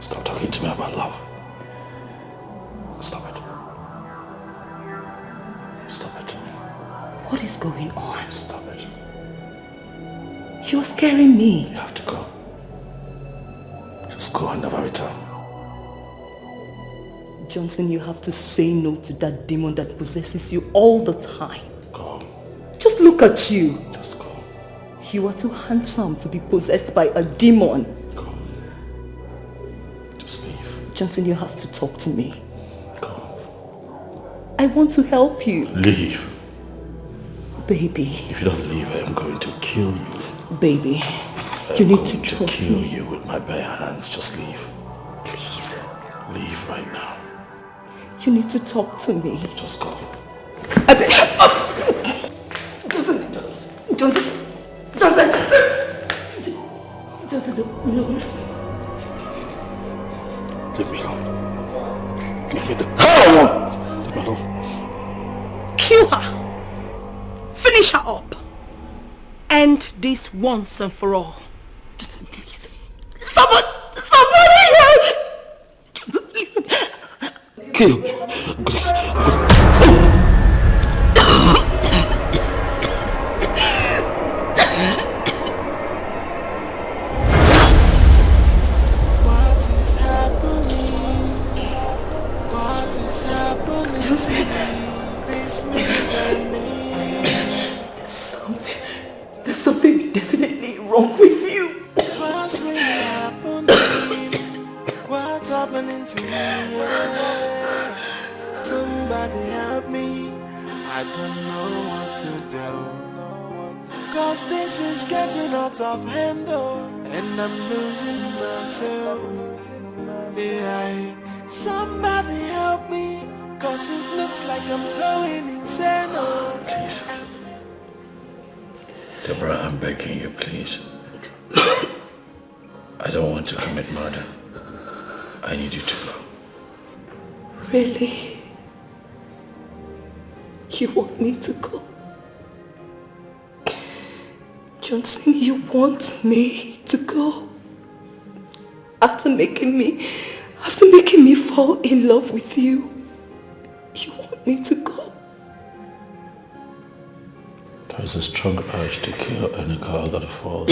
Stop talking to me about love. Stop it. Stop it. What is going on? Stop it. You're scaring me. You have to go. Just go and never return. Johnson, you have to say no to that demon that possesses you all the time. Go. Just look at you. Just go. You are too handsome to be possessed by a demon. Go. Just leave. Johnson, you have to talk to me. Go. I I want to help you. Leave. Baby. If you don't leave, I am going to kill you. Baby, you need to trust kill me. you with my bare hands. Just leave. Please. Leave right now. You need to talk to me. Just go. Johnson, no. Leave me alone. Leave me the hell alone. Leave me alone. Kill her. Finish her up. End this once and for all. Johnson, please. Somebody Johnson, please. Kill. There's something definitely wrong with you. What's really happening? What's happening to me? Somebody help me. I don't know what to do. Cause this is getting out of hand, and I'm losing myself. Yeah, somebody help me. Cause it looks like I'm going insane. Please. Deborah, I'm begging you, please. I don't want to commit murder. I need you to go. Really? You want me to go? Johnson, you want me to go? After making me fall in love with you, you want me to go? There's a strong urge to kill any girl that falls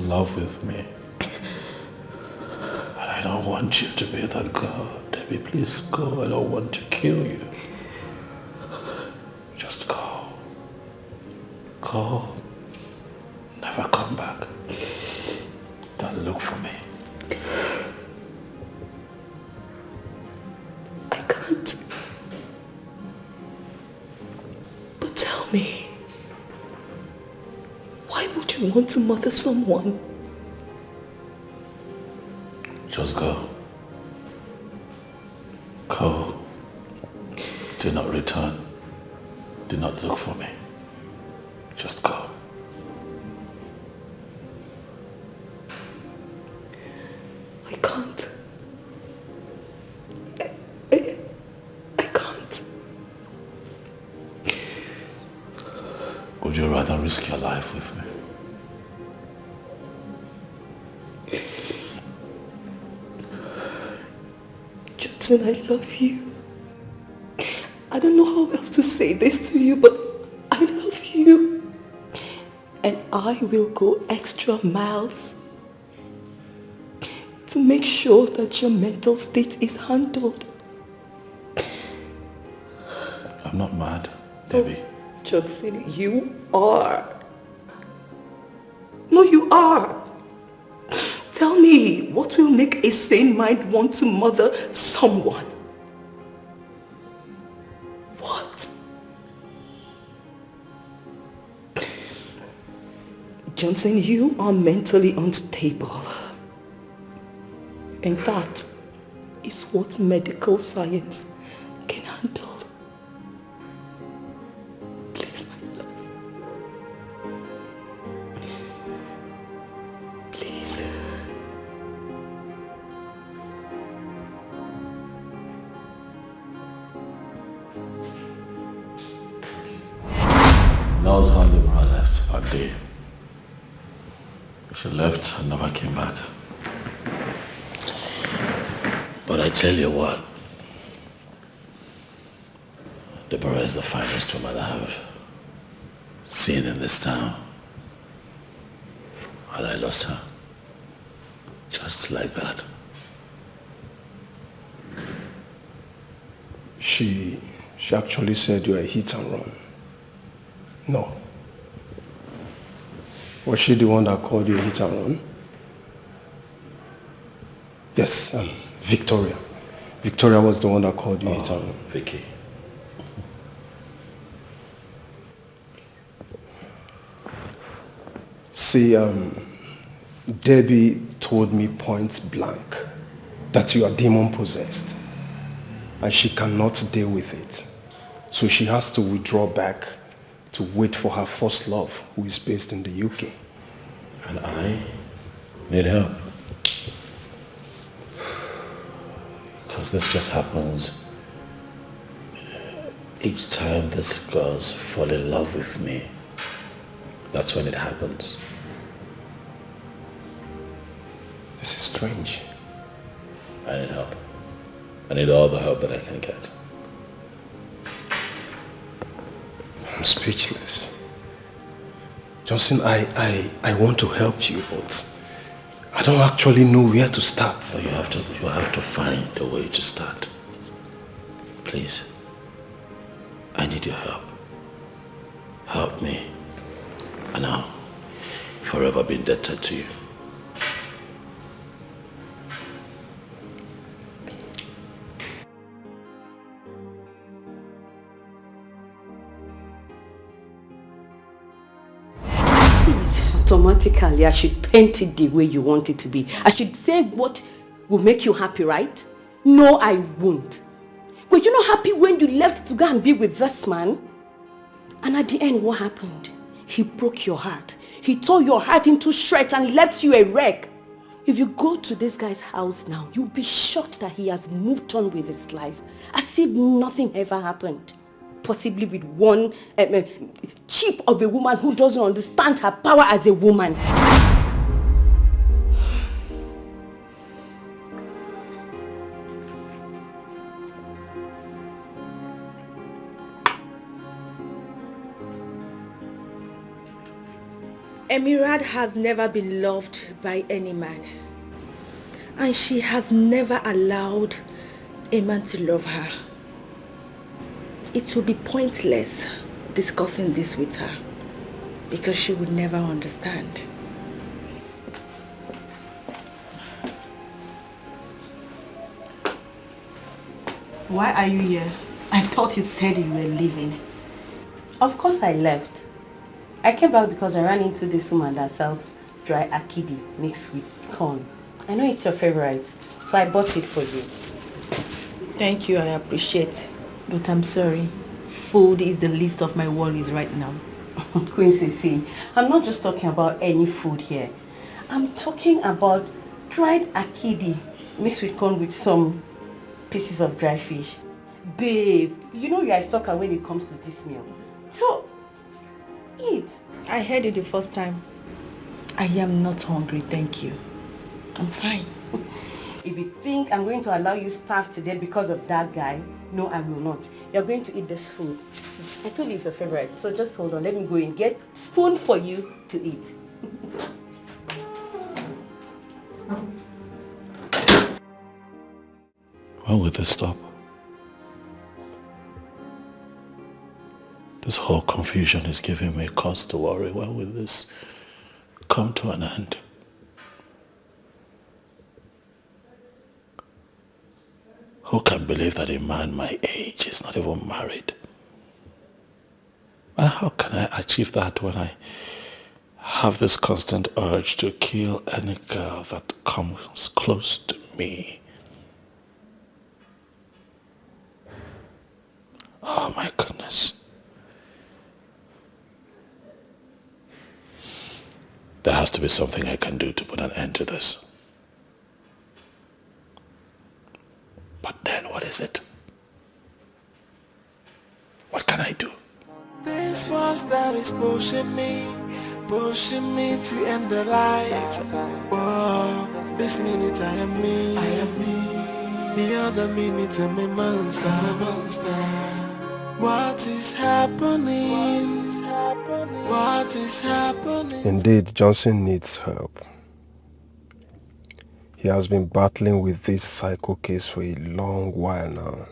in love with me. And I don't want you to be that girl. Debbie, please go. I don't want to kill you. Just go. Go. Never come back. Don't look for me. I can't. But tell me, why would you want to murder someone? Just go. Go. Do not return. Do not look for me. Just go. I can't. I can't. Would you rather risk your life with me? Johnson, I love you. I don't know how else to say this to you, but I love you. And I will go extra miles to make sure that your mental state is handled. I'm not mad, Debbie. Oh, Johnson, you are. No, you are. Tell me, what will make a sane mind want to murder someone? What? Johnson, you are mentally unstable. And that is what medical science can handle. Please, my love. Please. Knows how Deborah left that day. She left and never came back. But I tell you what, Deborah is the finest woman I have seen in this town. And I lost her. Just like that. She actually said you were a hit and run. No. Was she the one that called you a hit and run? Yes, Victoria. Victoria was the one that called you hit and run. Vicky. See, Debbie told me point blank that you are demon possessed and she cannot deal with it. So she has to withdraw back to wait for her first love, who is based in the UK. And I need help. Because this just happens each time these girls fall in love with me. That's when it happens. This is strange. I need help. I need all the help that I can get. I'm speechless. Johnson, I want to help you, but I don't actually know where to start. So you have to find a way to start. Please. I need your help. Help me. And I'll forever be indebted to you. Automatically, I should paint it the way you want it to be. I should say what will make you happy, right? No, I won't. Were you not happy when you left to go and be with this man? And at the end, what happened? He broke your heart. He tore your heart into shreds and left you a wreck. If you go to this guy's house now, you'll be shocked that he has moved on with his life, as if nothing ever happened. Possibly with one cheap of a woman who doesn't understand her power as a woman. Emirad has never been loved by any man. And she has never allowed a man to love her. It will be pointless discussing this with her because she would never understand. Why are you here? I thought you said you were leaving. Of course I left. I came back because I ran into this woman that sells dry akidi mixed with corn. I know it's your favorite, so I bought it for you. Thank you, I appreciate. But I'm sorry. Food is the least of my worries right now. Quincy, see, I'm not just talking about any food here. I'm talking about dried akidi mixed with corn with some pieces of dry fish. Babe, you know you're a stalker when it comes to this meal. So, eat. I heard it the first time. I am not hungry, thank you. I'm fine. If you think I'm going to allow you starve to death because of that guy, no, I will not. You're going to eat this food. I told you it's your favorite, so just hold on. Let me go and get spoon for you to eat. When will this stop? This whole confusion is giving me cause to worry. When will this come to an end? Who can believe that a man my age is not even married? And how can I achieve that when I have this constant urge to kill any girl that comes close to me? Oh my goodness. There has to be something I can do to put an end to this. But then what is it? What can I do? This force that is pushing me to end the life. Whoa, this minute I am me. The other minute I'm a monster. What is happening? What is happening? Indeed, Johnson needs help. He has been battling with this psycho case for a long while now.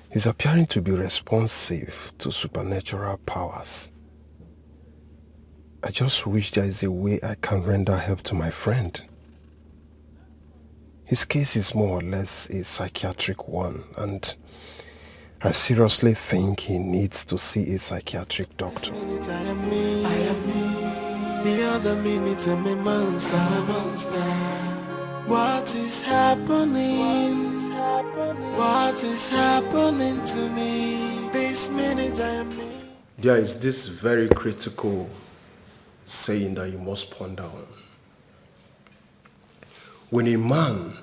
He's appearing to be responsive to supernatural powers. I just wish there is a way I can render help to my friend. His case is more or less a psychiatric one, and I seriously think he needs to see a psychiatric doctor. I am me. The other minute I'm a monster. What is happening? What is happening to me? This minute I am. There is this very critical saying that you must ponder on. When a man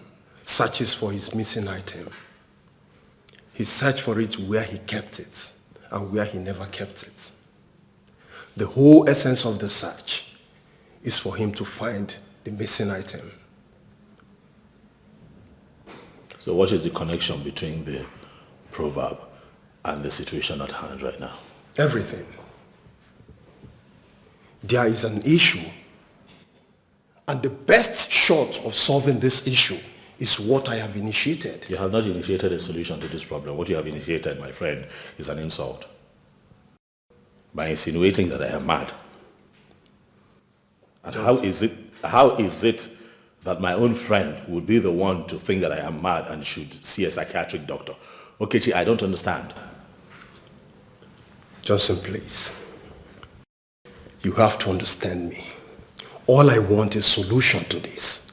searches for his missing item, he searches for it where he kept it and where he never kept it. The whole essence of the search is for him to find the missing item. So what is the connection between the proverb and the situation at hand right now? Everything. There is an issue, and the best shot of solving this issue is what I have initiated. You have not initiated a solution to this problem. What you have initiated, my friend, is an insult. By insinuating that I am mad. And how is it that my own friend would be the one to think that I am mad and should see a psychiatric doctor? Okechi, I don't understand. Johnson, please. You have to understand me. All I want is solution to this.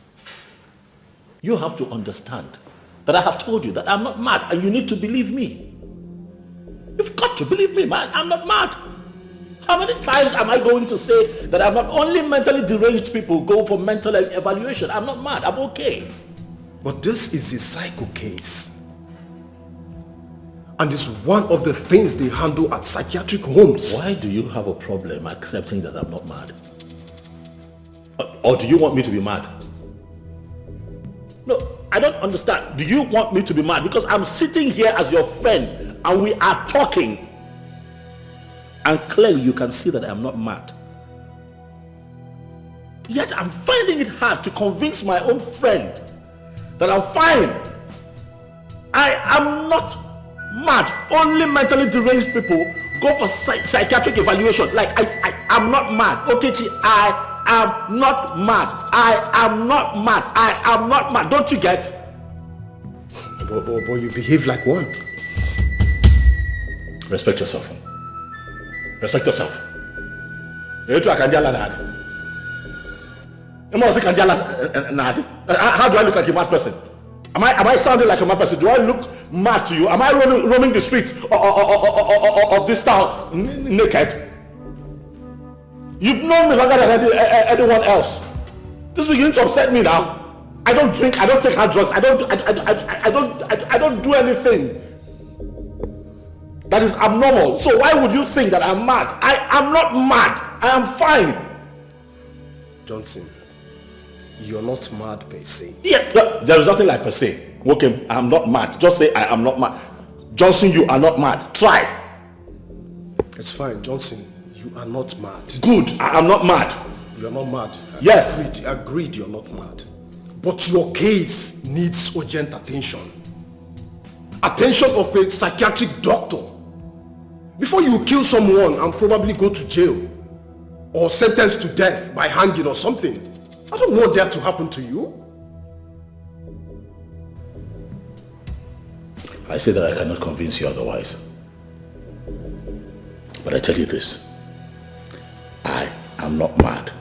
You have to understand that I have told you that I'm not mad and you need to believe me. You've got to believe me, man. I'm not mad. How many times am I going to say that I'm not only mentally deranged people go for mental evaluation? I'm not mad. I'm okay. But this is a psycho case. And it's one of the things they handle at psychiatric homes. Why do you have a problem accepting that I'm not mad? Or do you want me to be mad? No, I don't understand. Do you want me to be mad? Because I'm sitting here as your friend and we are talking. And clearly you can see that I'm not mad. Yet I'm finding it hard to convince my own friend that I'm fine. I am not mad. Only mentally deranged people go for psychiatric evaluation. Like I'm not mad. Okechi, I am not mad. I am not mad. I am not mad. Don't you get? But you behave like one. Respect yourself. Respect yourself. How do I look like a mad person? Am I sounding like a mad person? Do I look mad to you? Am I roaming the streets of this town naked? You've known me longer than anyone else. This is beginning to upset me now. I don't drink. I don't take hard drugs. I don't do anything that is abnormal. So why would you think that I'm mad? I am not mad. I am fine. Johnson, you're not mad per se. Yeah, there is nothing like per se. Okay, I am not mad. Just say I am not mad. Johnson, you are not mad. Try. It's fine, Johnson. You are not mad. Good. I am not mad. You are not mad. Yes. Agreed, you're not mad. But your case needs urgent attention. Attention of a psychiatric doctor. Before you kill someone and probably go to jail or sentenced to death by hanging or something. I don't want that to happen to you. I say that I cannot convince you otherwise. But I tell you this. I am not mad.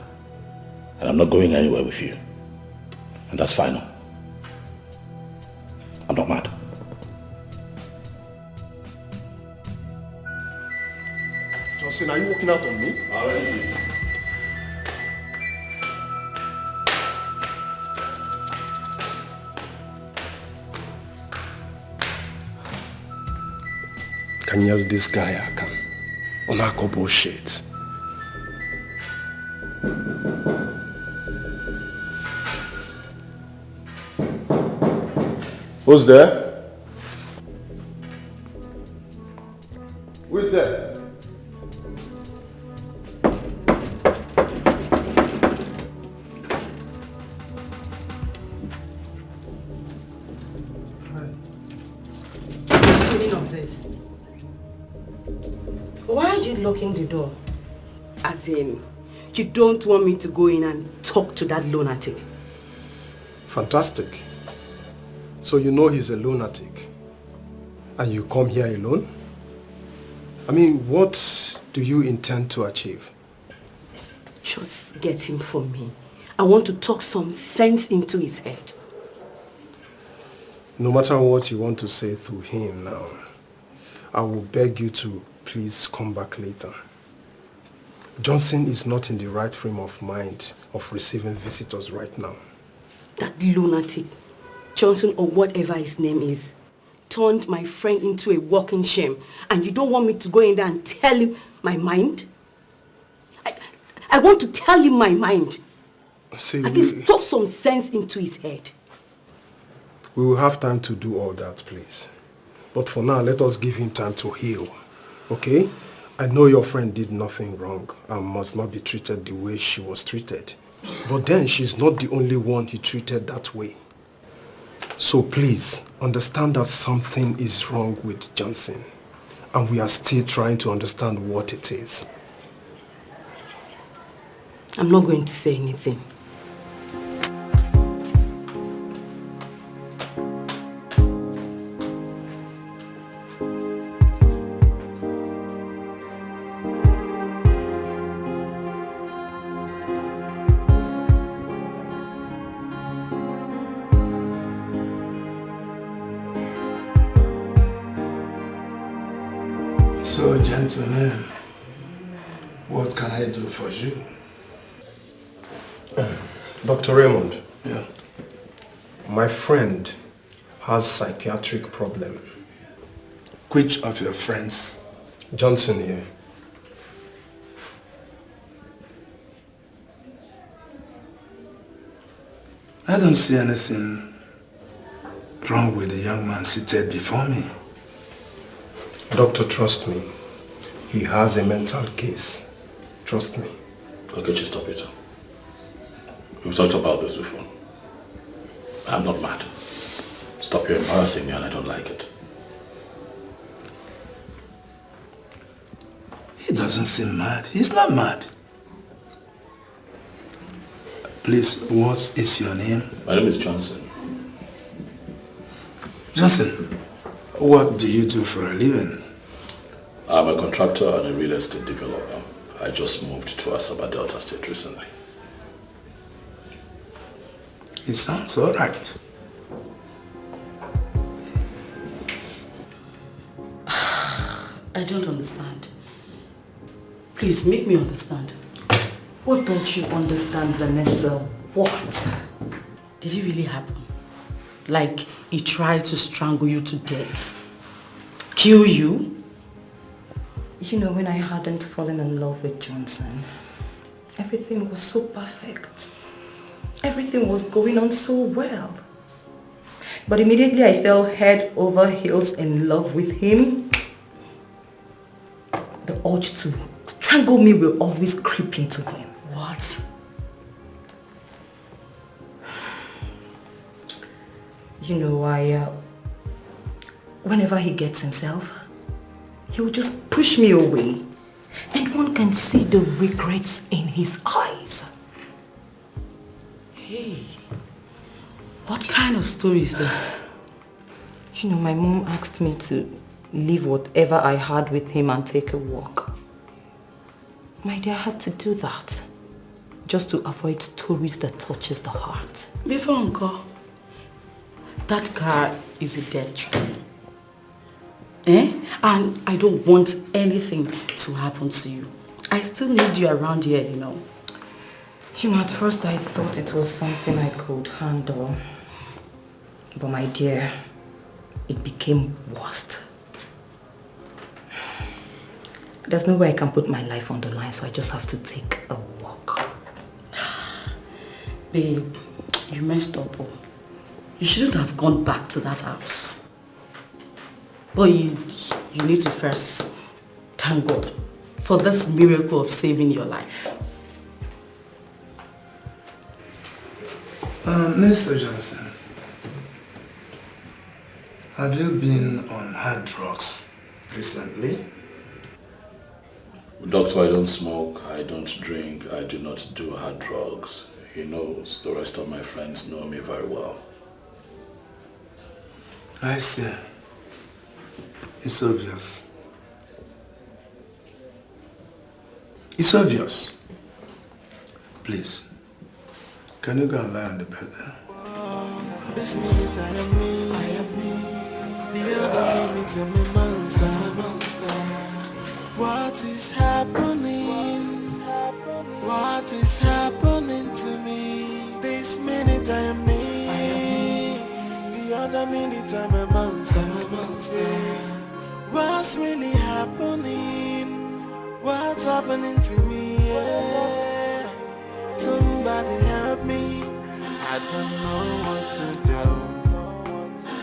And I'm not going anywhere with you. And that's final. I'm not mad. Johnson, are you walking out on me? Already. Can you hear this guy? I can. On our bullshit. Who's there? Who is there? Why are you locking the door? As in, you don't want me to go in and talk to that lunatic? Fantastic. So you know he's a lunatic. And you come here alone? I mean, what do you intend to achieve? Just get him for me. I want to talk some sense into his head. No matter what you want to say to him now, I will beg you to please come back later. Johnson is not in the right frame of mind of receiving visitors right now. That lunatic, Johnson or whatever his name is, turned my friend into a walking shame. And you don't want me to go in there and tell him my mind? I want to tell him my mind. See, at least talk some sense into his head. We will have time to do all that, please. But for now, let us give him time to heal. Okay? I know your friend did nothing wrong and must not be treated the way she was treated. But then she's not the only one he treated that way. So please, understand that something is wrong with Johnson. And we are still trying to understand what it is. I'm not going to say anything. So, gentlemen, what can I do for you? Dr. Raymond. Yeah. My friend has psychiatric problem. Which of your friends? Johnson here. I don't see anything wrong with the young man seated before me. Doctor, trust me. He has a mental case. Trust me. Okay, just stop it. We've talked about this before. I'm not mad. Stop, you're embarrassing me and I don't like it. He doesn't seem mad. He's not mad. Please, what is your name? My name is Johnson. Johnson, what do you do for a living? I'm a contractor and a real estate developer. I just moved to Asaba Delta State recently. It sounds all right. I don't understand. Please, make me understand. What don't you understand, Vanessa? What? Did it really happen? Like he tried to strangle you to death? Kill you? You know, when I hadn't fallen in love with Johnson, everything was so perfect. Everything was going on so well. But immediately I fell head over heels in love with him. The urge to strangle me will always creep into him. What? You know, whenever he gets himself, he will just push me away. And one can see the regrets in his eyes. Hey, what kind of story is this? You know, my mom asked me to leave whatever I had with him and take a walk. My dear, I had to do that just to avoid stories that touches the heart. Before Uncle, that car is a dead trap. And I don't want anything to happen to you. I still need you around here, you know. You know, at first I thought it was something I could handle. But my dear, it became worse. There's no way I can put my life on the line, so I just have to take a walk. Babe, you messed up. You shouldn't have gone back to that house. But you need to first thank God for this miracle of saving your life. Mr. Johnson, have you been on hard drugs recently? Doctor, I don't smoke, I don't drink, I do not do hard drugs. He knows, the rest of my friends know me very well. I see. It's obvious. It's obvious. Please, can you go and lie on the bed there? This minute I am me, the other minute I'm a monster. What is happening? What is happening to me? This minute I am me, the other minute I'm a monster. What's really happening? What's happening to me? Yeah. Somebody help me. I don't know what to do.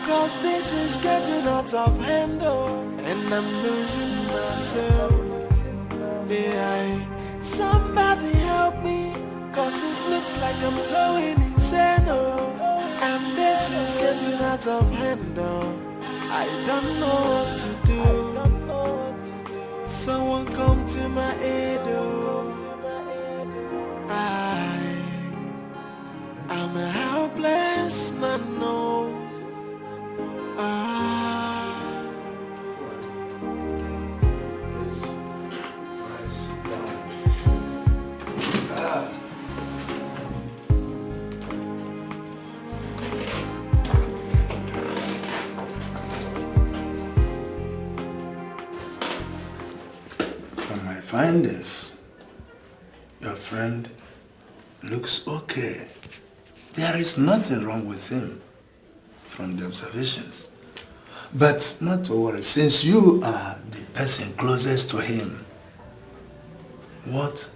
Cause this is getting out of hand, oh, and I'm losing myself. Yeah, somebody help me. Cause it looks like I'm going insane, oh, and this is getting out of hand, oh. I don't know what to do. Someone come to my aid, oh. I'm a helpless man, no. From my findings, your friend looks okay. There is nothing wrong with him from the observations. But not to worry, since you are the person closest to him, what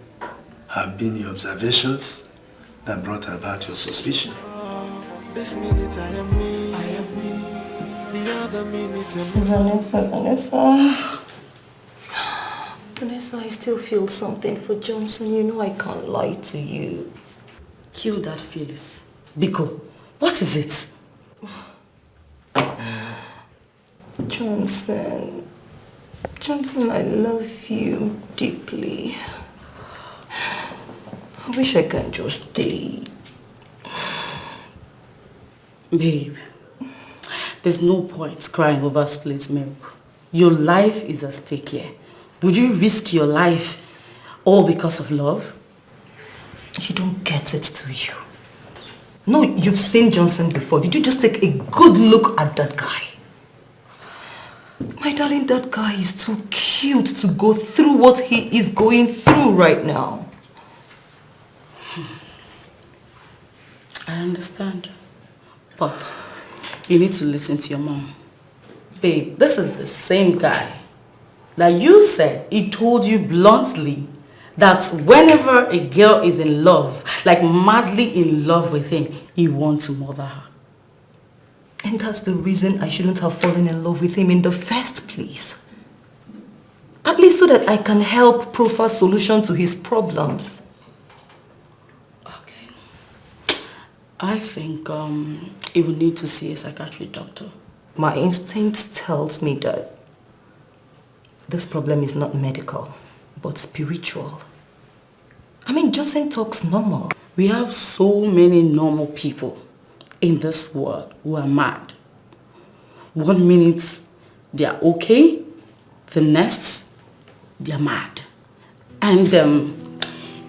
have been your observations that brought about your suspicion? This minute I am me, the other minute I'm Vanessa, I still feel something for Johnson. You know I can't lie to you. Kill that feelings. Biko, what is it? Johnson, I love you deeply. I wish I could just stay. Babe, there's no point crying over spilled milk. Your life is at stake here. Would you risk your life all because of love? You don't get it, do you? No, you've seen Johnson before. Did you just take a good look at that guy? My darling, that guy is too cute to go through what he is going through right now. I understand. But you need to listen to your mom. Babe, this is the same guy that you said he told you bluntly that whenever a girl is in love, like madly in love with him, he wants to murder her. And that's the reason I shouldn't have fallen in love with him in the first place. At least so that I can help proffer solution to his problems. Okay. I think he will need to see a psychiatric doctor. My instinct tells me that this problem is not medical, but spiritual. I mean, Johnson talks normal. We have so many normal people in this world who are mad. 1 minute they are okay, the next they are mad. And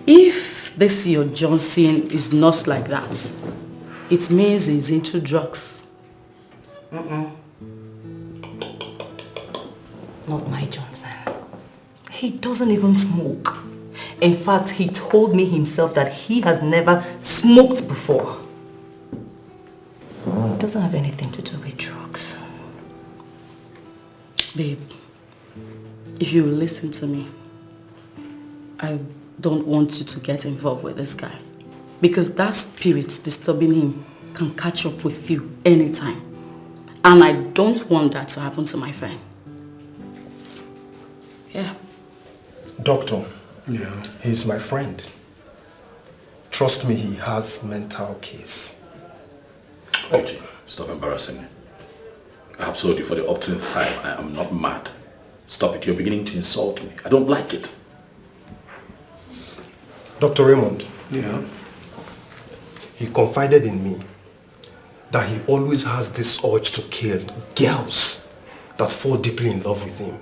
if this your Johnson is not like that, it means he's into drugs. Not my Johnson. He doesn't even smoke. In fact, he told me himself that he has never smoked before. It doesn't have anything to do with drugs. Babe, if you listen to me, I don't want you to get involved with this guy. Because that spirit disturbing him can catch up with you anytime. And I don't want that to happen to my friend. Yeah. Doctor, Yeah. he's my friend. Trust me, he has mental case. OG, stop embarrassing me. I have told you for the upteenth time, I am not mad. Stop it, you're beginning to insult me. I don't like it. Dr. Raymond, Yeah. he confided in me that he always has this urge to kill girls that fall deeply in love with him.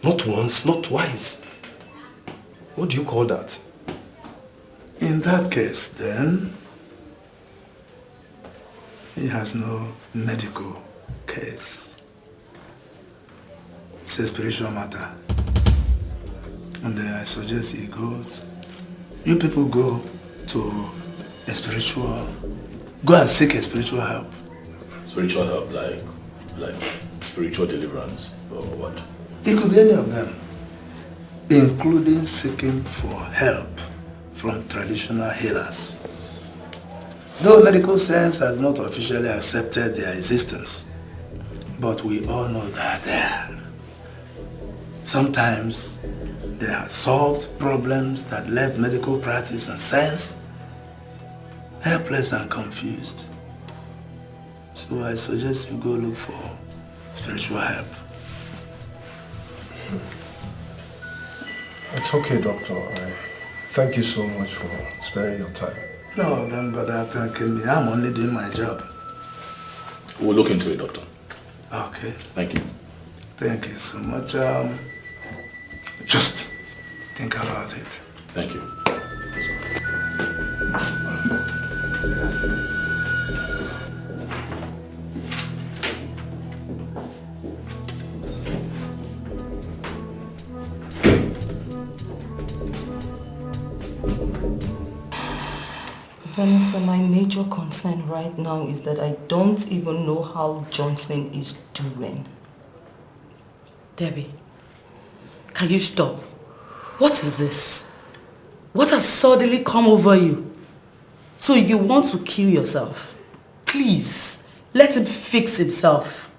Not once, not twice. What do you call that? In that case, then, he has no medical case. It's a spiritual matter. And I suggest he goes. You people go to a spiritual, go and seek a spiritual help. Spiritual help, like spiritual deliverance, or what? It could be any of them, including seeking for help from traditional healers. Though medical science has not officially accepted their existence, but we all know that they are. Sometimes they have solved problems that left medical practice and science helpless and confused. So I suggest you go look for spiritual help. It's okay, Doctor. Thank you so much for sparing your time. No, don't bother thanking me. I'm only doing my job. We'll look into it, Doctor. Okay. Thank you. Thank you so much. Just think about it. Thank you. Vanessa, my major concern right now is that I don't even know how Johnson is doing. Debbie, can you stop? What is this? What has suddenly come over you? So you want to kill yourself? Please, let him fix himself.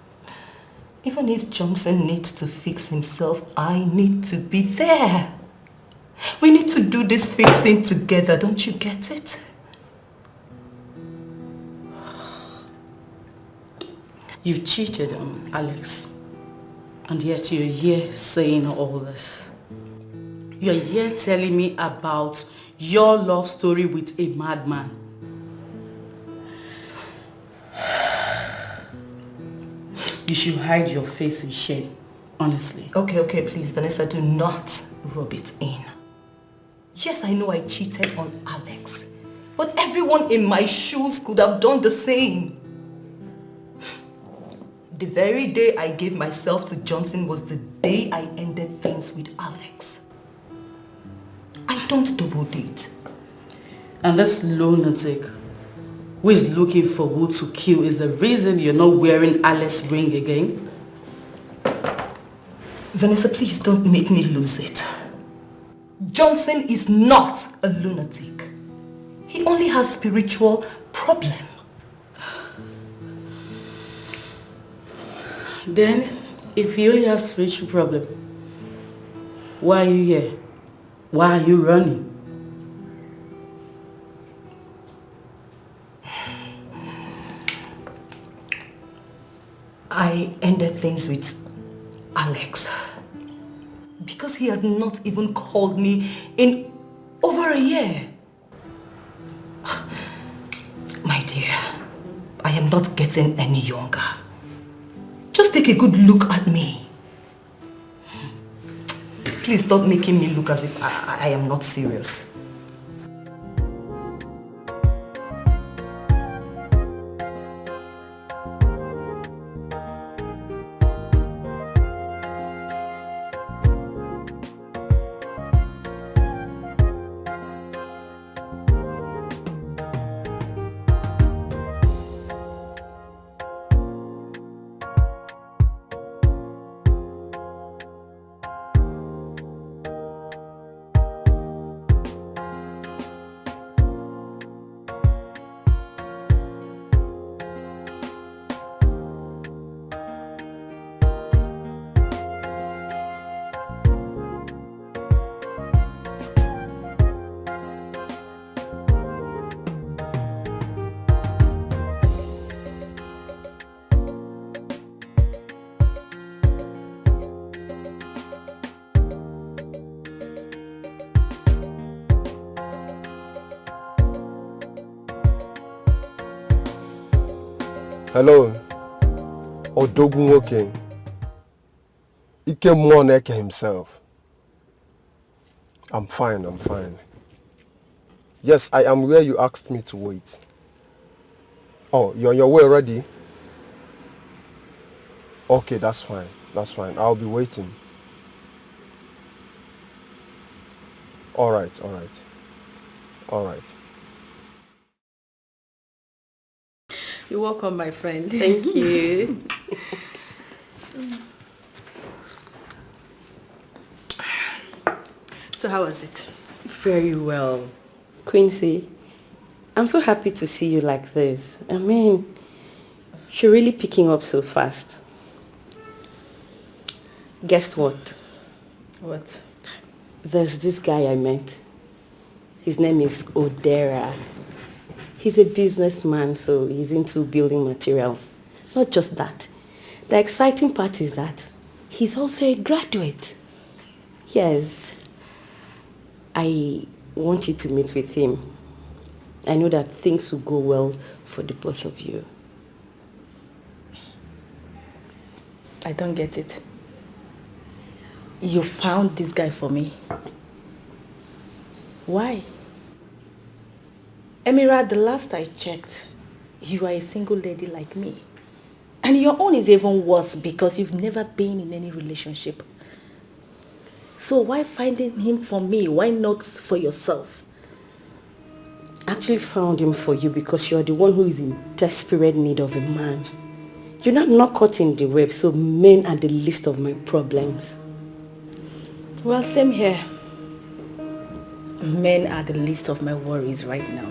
Even if Johnson needs to fix himself, I need to be there. We need to do this fixing together, don't you get it? You've cheated on Alex, and yet you're here saying all this. You're here telling me about your love story with a madman. You should hide your face in shame, honestly. Okay, please, Vanessa, do not rub it in. Yes, I know I cheated on Alex, but everyone in my shoes could have done the same. The very day I gave myself to Johnson was the day I ended things with Alex. I don't double date. And this lunatic who is looking for who to kill is the reason you're not wearing Alex's ring again? Vanessa, please don't make me lose it. Johnson is not a lunatic. He only has spiritual problem. Then, if you only have spiritual problem, why are you here? Why are you running? I ended things with Alex because he has not even called me in over a year. My dear, I am not getting any younger. Just take a good look at me. Please stop making me look as if I am not serious. Hello, Odogunwoke. Ike Moneke himself. I'm fine. Yes, I am where you asked me to wait. Oh, you're on your way already? Okay, that's fine. That's fine. I'll be waiting. All right, all right. All right. You're welcome, my friend. Thank you. So how was it? Very well. Quincy, I'm so happy to see you like this. I mean, you're really picking up so fast. Guess what? What? There's this guy I met. His name is Odera. He's a businessman, so he's into building materials. Not just that. The exciting part is that he's also a graduate. Yes. I want you to meet with him. I know that things will go well for the both of you. I don't get it. You found this guy for me. Why? Emira, the last I checked, you are a single lady like me. And your own is even worse because you've never been in any relationship. So why finding him for me? Why not for yourself? I actually found him for you because you're the one who is in desperate need of a man. You're not caught in the web, so men are the least of my problems. Well, same here. Men are the least of my worries right now.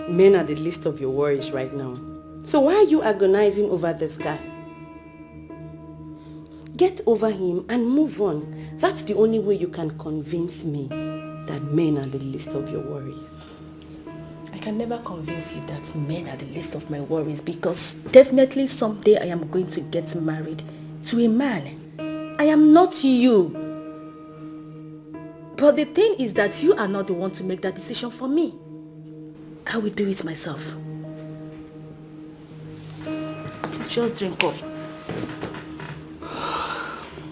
Men are the least of your worries right now. So why are you agonizing over this guy? Get over him and move on. That's the only way you can convince me that men are the least of your worries. I can never convince you that men are the least of my worries because definitely someday I am going to get married to a man. I am not you. But the thing is that you are not the one to make that decision for me. I will do it myself. Just drink up.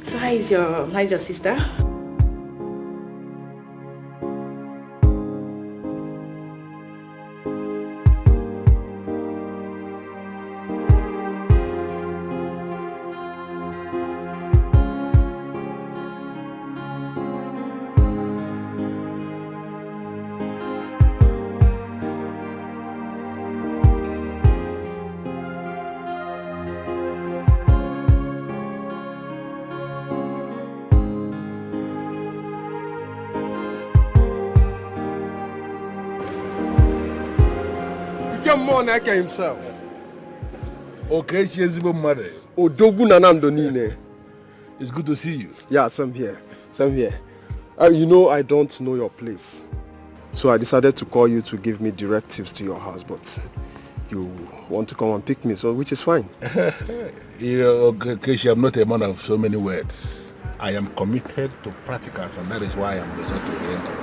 So how is your sister? Eke himself. Okay, she is even married. Odogu Nanando Nine. It's good to see you. Yeah, same here. Same here. You know, I don't know your place. So I decided to call you to give me directives to your house, but you want to come and pick me, so which is fine. You know, Keshi, I'm not a man of so many words. I am committed to practicals, and that is why I'm result-oriented.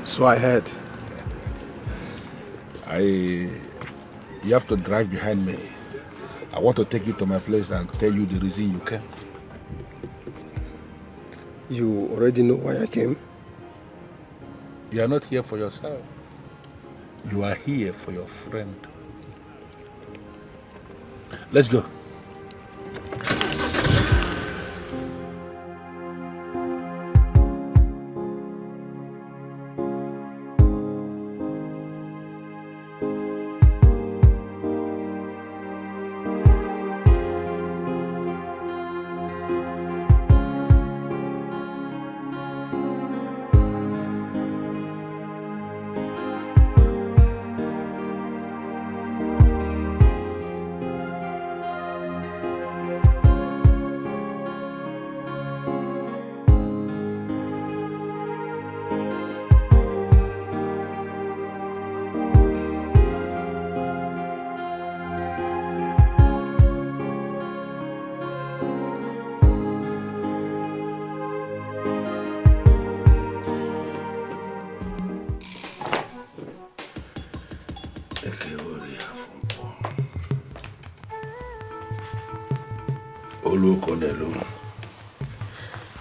So I heard. You have to drive behind me. I want to take you to my place and tell you the reason you came. You already know why I came? You are not here for yourself. You are here for your friend. Let's go.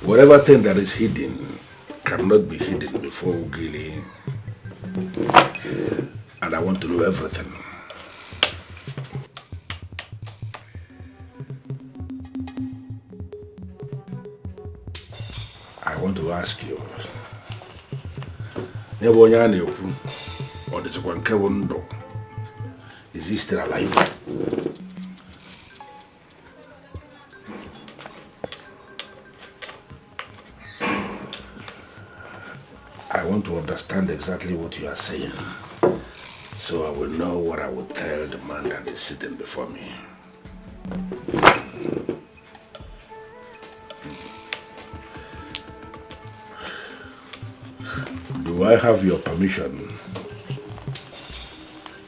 Whatever thing that is hidden cannot be hidden before Ugili. And I want to know everything. I want to ask you. Is he still alive? I want to understand exactly what you are saying, so I will know what I will tell the man that is sitting before me. Do I have your permission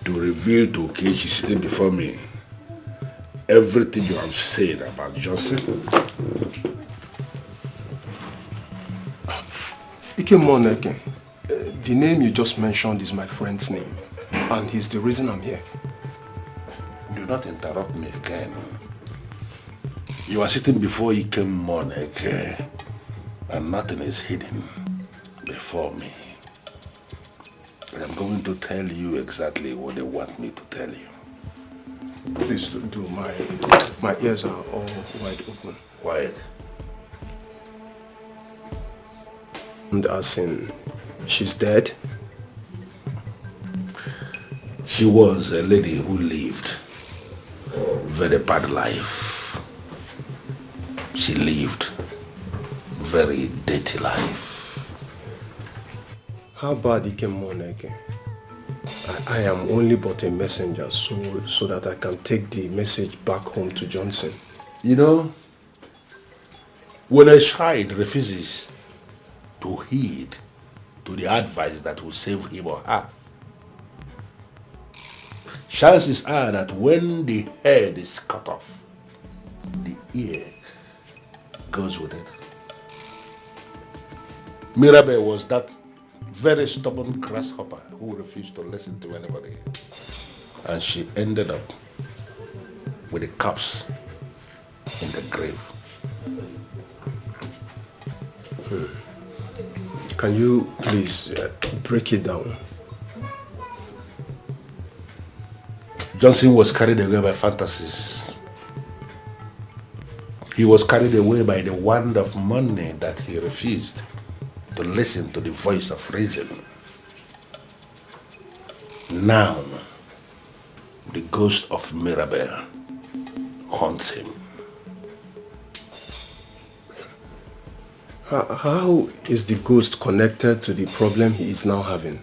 to reveal to Okechi sitting before me everything you have said about Johnson? Ikemoneke, the name you just mentioned is my friend's name, and he's the reason I'm here. Do not interrupt me again. You are sitting before Ikemoneke, and nothing is hidden before me. I'm going to tell you exactly what they want me to tell you. Please do. My ears are all wide open. Quiet. And as in, she's dead? She was a lady who lived a very bad life. She lived a very dirty life. How bad Ikemoneke? I am only but a messenger, so that I can take the message back home to Johnson. You know, when a child refuses to heed to the advice that will save him or her, chances are that when the head is cut off, the ear goes with it. Mirabel was that very stubborn grasshopper who refused to listen to anybody. And she ended up with a corpse in the grave. Can you please break it down? Johnson was carried away by fantasies. He was carried away by the wand of money that he refused to listen to the voice of reason. Now, the ghost of Mirabel haunts him. How is the ghost connected to the problem he is now having?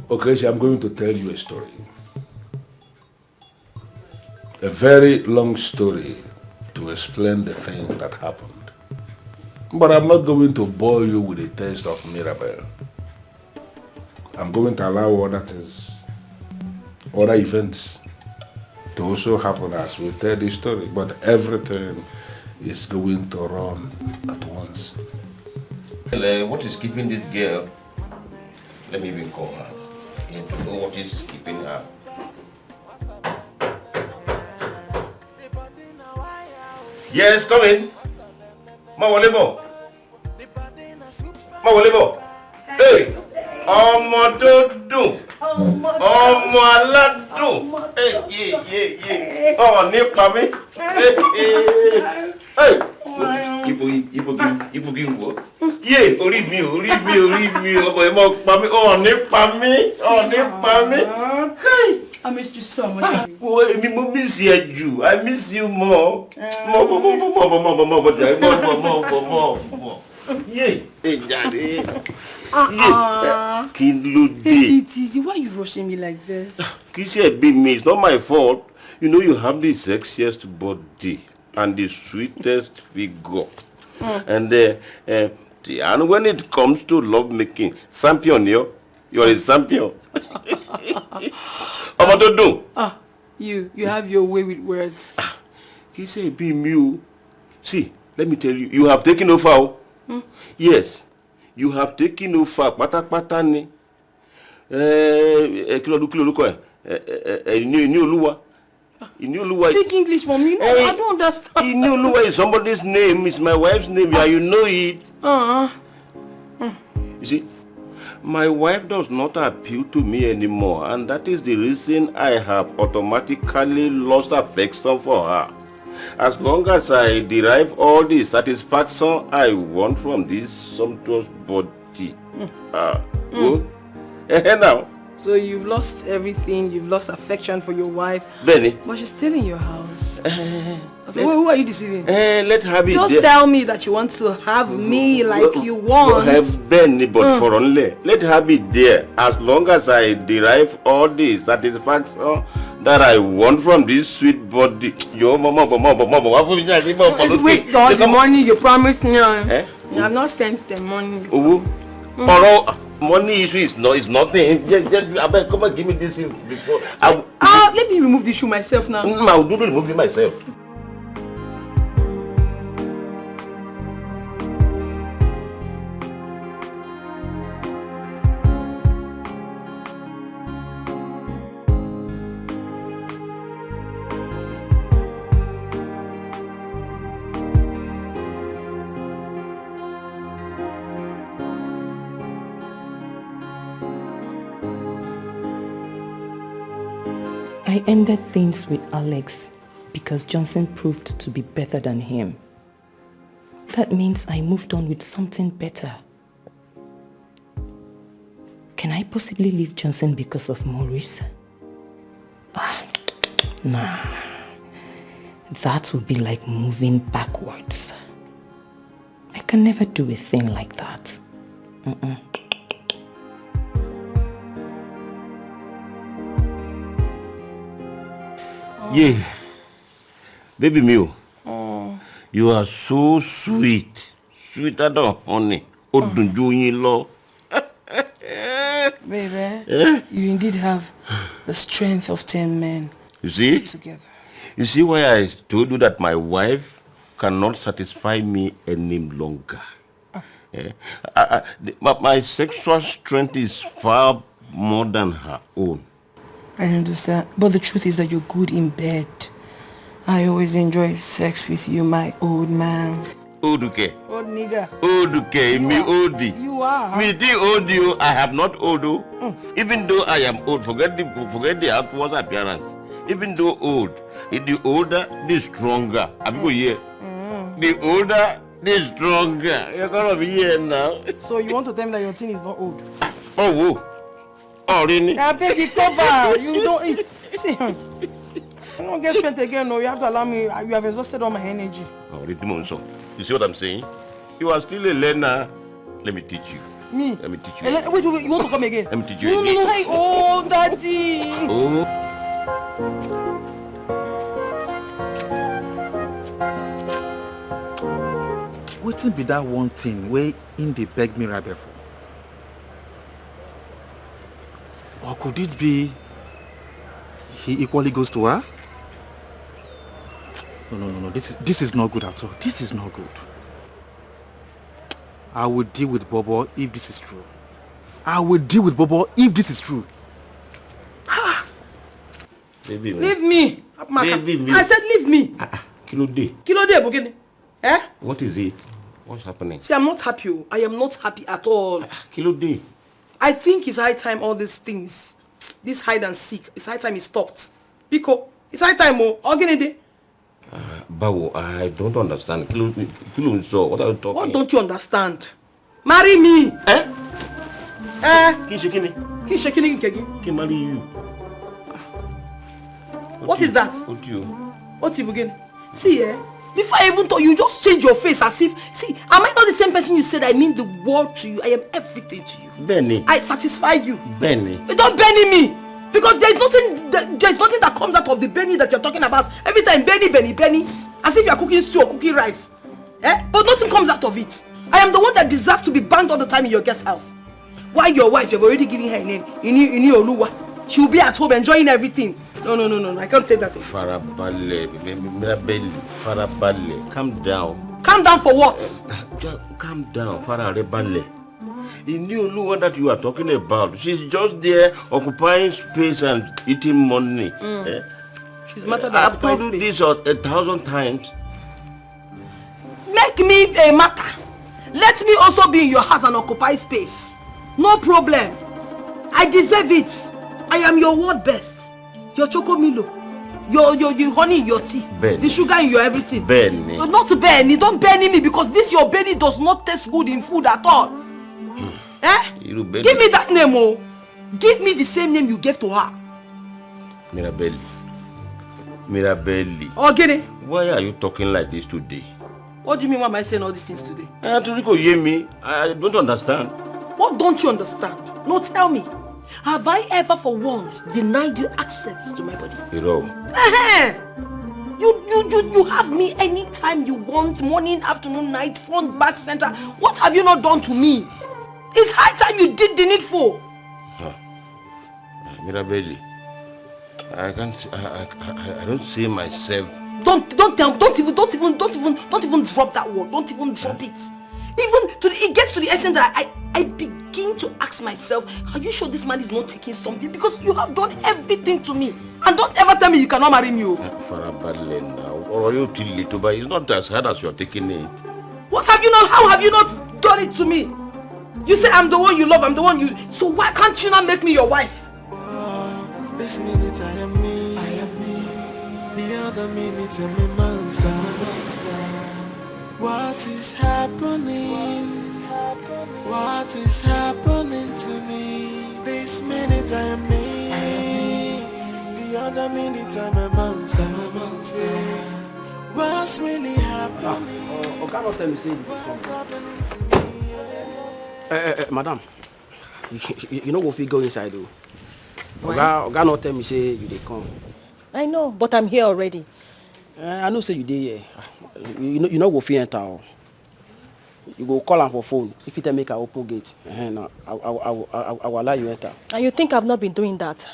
Okay, so I'm going to tell you a story. A very long story to explain the thing that happened. But I'm not going to bore you with the taste of Mirabel. I'm going to allow other things, other events to also happen as we tell this story. But everything is going to run at once. What is keeping this girl? Let me even call her. I need to know what is keeping her. Yes, come in. Mawolebo. Mawolebo. Hey. Ọmọ tó dùn. Ọmọ aládùn. Hey. Oh, nípa mi. Hey. Ibo gimbo. Ye, orí mi, ọmọ ẹ mọ pa mí. Oh, nípa mi. Hey. I missed you so much. Well, I miss you. I miss you more. More. Yeah. Hey, daddy. Take it easy. Why are you rushing me like this? Kissy, be me. It's not my fault. You know you have the sexiest body and the sweetest figure. And when it comes to love making, champion, you're a champion. You have your way with words. Kissy, be me. See, let me tell you, you have taken over. Yes, you have taken over. Pata ni. Kilo. Ni Oluwa. Inioluwa. Speak English for me. No, I don't understand. Inioluwa is somebody's name. It's my wife's name. Yeah, you know it. You see, my wife does not appeal to me anymore, and that is the reason I have automatically lost affection for her. As long as I derive all the satisfaction I want from this sumptuous body. Now. So you've lost everything, you've lost affection for your wife. Benny. But she's still in your house. So who are you deceiving? Let her be Just there. tell me that you want to have me like you want. Benny, but for only. Let her be there. As long as I derive all the satisfaction that I want from this sweet body. Yo, mama. Wait, all the money you promised me. You have not sent the money. Money issue is nothing. Just, come and give me this thing before. Let me remove the shoe myself now. I'll do remove it myself. I ended things with Alex because Johnson proved to be better than him. That means I moved on with something better. Can I possibly leave Johnson because of Maurice? Nah. That would be like moving backwards. I can never do a thing like that. Yeah, baby Mew, you are so sweet, sweeter than honey. Baby, you indeed have the strength of 10 men. You see? Together. You see why I told you that my wife cannot satisfy me any longer. My sexual strength is far more than her own. I understand. But the truth is that you're good in bed. I always enjoy sex with you, my old man. Oduke. Old nigga. Oduke, me oldie. You are. Me the old you, I have not old. Even though I am old, forget the outward appearance. Even though old, the older, the stronger. I'm going here. The older, the stronger. You're gonna be here now. So you want to tell me that your thing is not old? Oh. Oh, really? Yeah, baby, cover. You don't eat. See, I don't get strength again. No, you have to allow me. You have exhausted all my energy. Oh, you see what I'm saying? You are still a learner. Let me teach you. Me? Let me teach you. Wait, you want to come again? Let me teach you again. No, hey, oh, daddy. Oh. Wetin be that one thing where in they beg me right before? Or could it be he equally goes to her? No. This is not good at all. This is not good. I will deal with Bobo if this is true. Baby, leave me. Baby, I said leave me. Kilo day, Bogini. Eh? What is it? What's happening? See, I'm not happy. I am not happy at all. Kilo day. I think it's high time all these things, this hide and seek, it's high time it stopped. Pico, it's high time, Ogenede. Bawo, I don't understand. Kilo, so what are you talking? What don't you understand? Marry me. Kishekini. Can marry you. What is that? What do you? What you begin? See, before I even thought, you just change your face as if, see, am I not the same person you said I mean the world to you? I am everything to you. Benny. I satisfy you. Benny. You don't Benny me. Because there's nothing that comes out of the Benny that you're talking about. Every time Benny. As if you're cooking stew or cooking rice. But nothing comes out of it. I am the one that deserves to be banged all the time in your guest house. Why your wife, you've already given her a name. Ini Oluwa. She will be at home enjoying everything. No. I can't take that. Farabale. Calm down. Calm down for what? Just calm down. Farabale. The new Oluwa that you are talking about, she's just there occupying space and eating money. She's matter than I've occupied told you space. this 1,000 times. Make me a matter. Let me also be in your house and occupy space. No problem. I deserve it. I am your word best. Your choco milo. Your honey in your tea. Benny. The sugar in your everything. Benny. Not Benny. Don't Benny me because this your Benny does not taste good in food at all. You Benny. Give me that name, oh. Give me the same name you gave to her. Mirabelli. Mirabelli. Oh, get it? Why are you talking like this today? What do you mean why am I saying all these things today? Etiko, hear me. I don't understand. What don't you understand? No, tell me. Have I ever for once denied you access to my body? Hero. You have me anytime you want, morning, afternoon, night, front, back, center. What have you not done to me? It's high time you did the needful. Mirabelli, I don't see myself. Don't even drop that word. Don't even drop it. It gets to the essence that I begin to ask myself, are you sure this man is not taking something? Because you have done everything to me. And don't ever tell me you cannot marry me. Farabalẹ̀ now. Or are you too little? But it's not as hard as you're taking it. How have you not done it to me? You say I'm the one you love, I'm the one you... So why can't you not make me your wife? This minute I am me. The other minute I'm a monster. What is happening? What is happening to me? This minute I am me. The other minute I'm a monster. What's really happening? Okay, not tell me say What's happening to me? Madam, you know what we go inside though. Why? Oga not tell me say you dey come. I know, but I'm here already. I know say you dey here. You know go fit enter. You go call am for phone. If you tell me I open gate, now I will allow you enter. And you think I've not been doing that?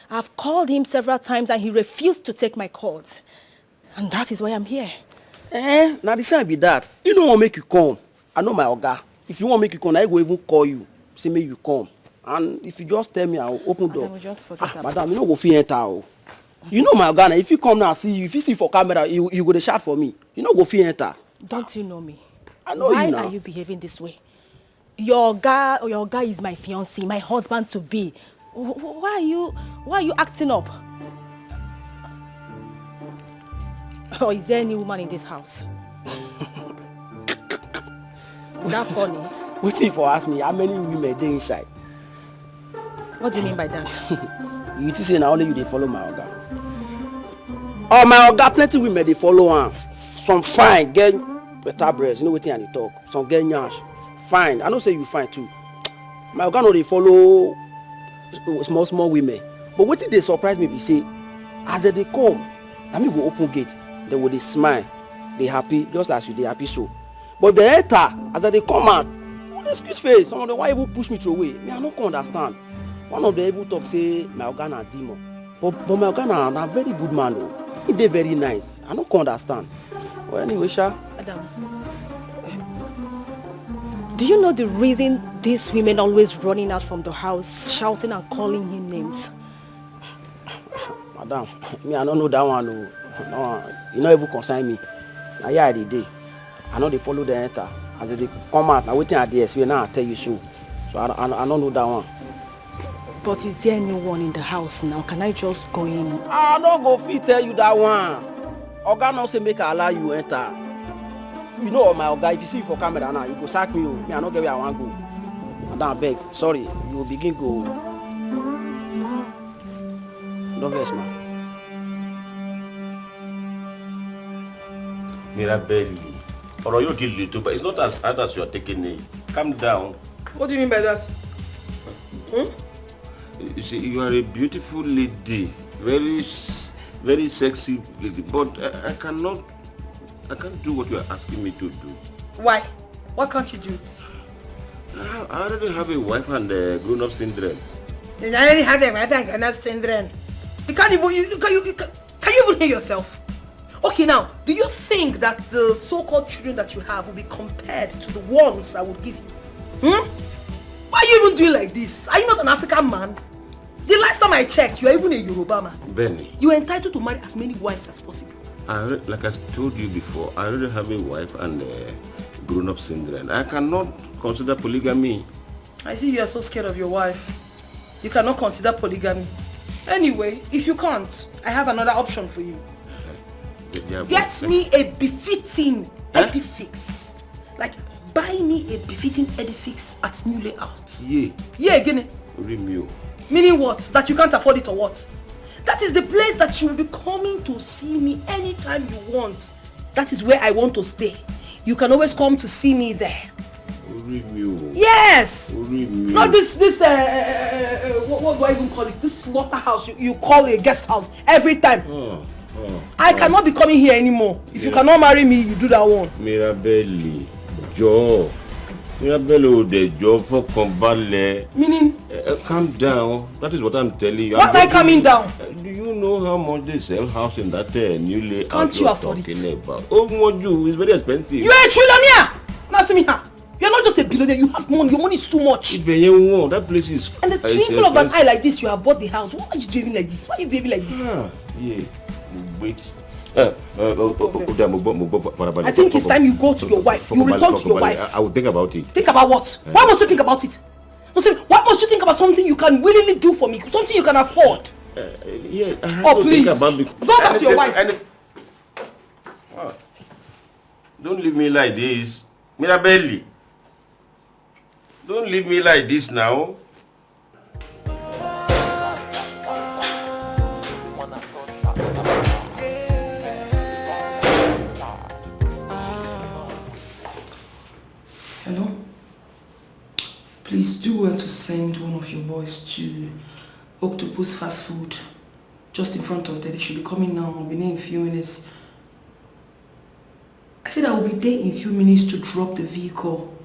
I've called him several times and he refused to take my calls. And that is why I'm here. Now the same be that. You don't want make you come. I know my oga. If you want make you come, I go even call you. Say me you come. And if you just tell me, I'll open door. Madam, just forget about Madam, you know go fit enter. You know my oga. If you come now see you, if you see for camera, you go to shout for me. You know go fit enter. Don't you know me? I know why you now. Why are you behaving this way? Your guy is my fiancé, my husband to be. Why are you acting up? Or is there any woman in this house? Is that funny? Wait if you ask me how many women dey inside. What do you mean by that? You think say na only you dey follow my oga? Oh my oga, plenty women dey follow am. Some fine, get better breast. You know wetin I dey talk. Some get nyash. Fine. I know say you fine too. My oga no dey follow small women. But wetin dey surprise me be say as they dey come, na me go open gate. They go dey smile, dey happy just as you dey happy so. But the enter as they come out, oh, they squeeze face. Some of them why even push me through away. Me I no can understand. One of them even talk say my oga na demon. But my oga na very good man though. He dey very nice. I no can understand. Well anyway, Sha. Madam, do you know the reason these women always running out from the house, shouting and calling him names? Madam, me I don't know that one. No, you no even concern me. Now here I dey. I know they follow the enter. As they come out, now waiting at the SW, now I tell you so. So I don't know that one. But is there anyone in the house now? Can I just go in? I don't go fit tell you that one. Oga no say make I allow you enter. You know my Oga, if you see me for camera now, you go sack me. Me I no get where I want go. Madam beg, sorry, you will begin go. Don't vex man. Mirabelli, or you deal little, but it's not as hard as you're taking it. Calm down. What do you mean by that? You see, you are a beautiful lady, very sexy lady, but I can't do what you are asking me to do. Why? Why can't you do it? I already have a wife and a grown-up children. You already have a wife and grown-up children. You can't even, can you even hear yourself? Okay, now, do you think that the so-called children that you have will be compared to the ones I would give you? Why are you even doing like this? Are you not an African man? The last time I checked, you are even a Yoruba man. Benny, You are entitled to marry as many wives as possible. like I told you before, I already have a wife and a grown-up children. I cannot consider polygamy. I see you are so scared of your wife. You cannot consider polygamy. Anyway, if you can't, I have another option for you. Get me a befitting edifice. Like, buy me a befitting edifice at new layout. Yeah. Yeah, again. Meaning what? That you can't afford it or what? That is the place that you will be coming to see me anytime you want. That is where I want to stay. You can always come to see me there. Yes! Not this what do I even call it? This slaughterhouse you call a guest house every time. I cannot be coming here anymore. If you cannot marry me, you do that one. Mirabelli, Joe. Mirabelli, Joe for Combale. Meaning? Calm down. That is what I'm telling you. What am I coming down? Do you know how much they sell house in that new layout? Can't you afford it? About? Oh, what you? It's very expensive. You are a trillionaire! Now see me here. You're not just a billionaire, you have money. Your money is too much. That place is... And the twinkle of an eye like this, you have bought the house. Why are you behaving like this? Why are you behaving like this? Yeah. Wait. I think it's time you go to your wife. You return to your wife. I will think about it. Think about what? Why must you think about it? Why must you think about something you can willingly do for me? Something you can afford? Yeah, I have to please. think about it. Go back to your wife. Don't leave me like this. Mirabelli. Don't leave me like this now. Hello? Please do well to send one of your boys to Octopus Fast Food. Just in front of there. They should be coming now. I'll be there in a few minutes. I said I will be there in a few minutes to drop the vehicle.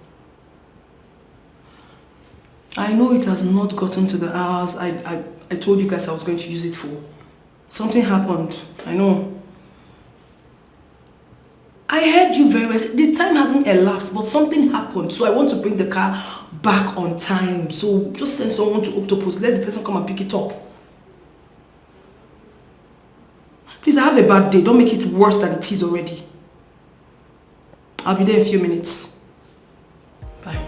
I know it has not gotten to the hours I told you guys I was going to use it for. Something happened. I know. I heard you very well. The time hasn't elapsed, but something happened. So I want to bring the car back on time. So just send someone to Octopus. Let the person come and pick it up. Please, I have a bad day. Don't make it worse than it is already. I'll be there in a few minutes. Bye.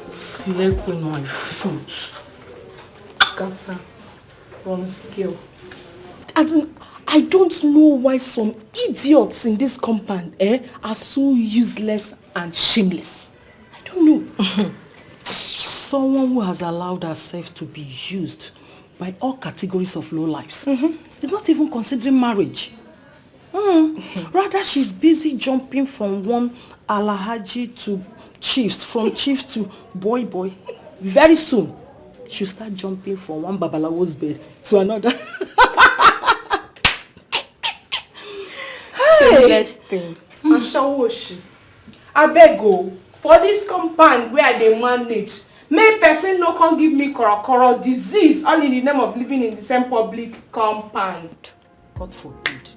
Sleep with my foot. Gata. Wrong skill. I don't know why some idiots in this compound are so useless and shameless. I don't know. Someone who has allowed herself to be used by all categories of low lives. Is not even considering marriage. Rather, she's busy jumping from one Alhaji to chiefs, from chief to boy. Very soon, she'll start jumping from one Babalawo's bed to another. Shameless thing. I beg go for this compound where they manage. May person no can give me korokoro disease all in the name of living in the same public compound. God forbid.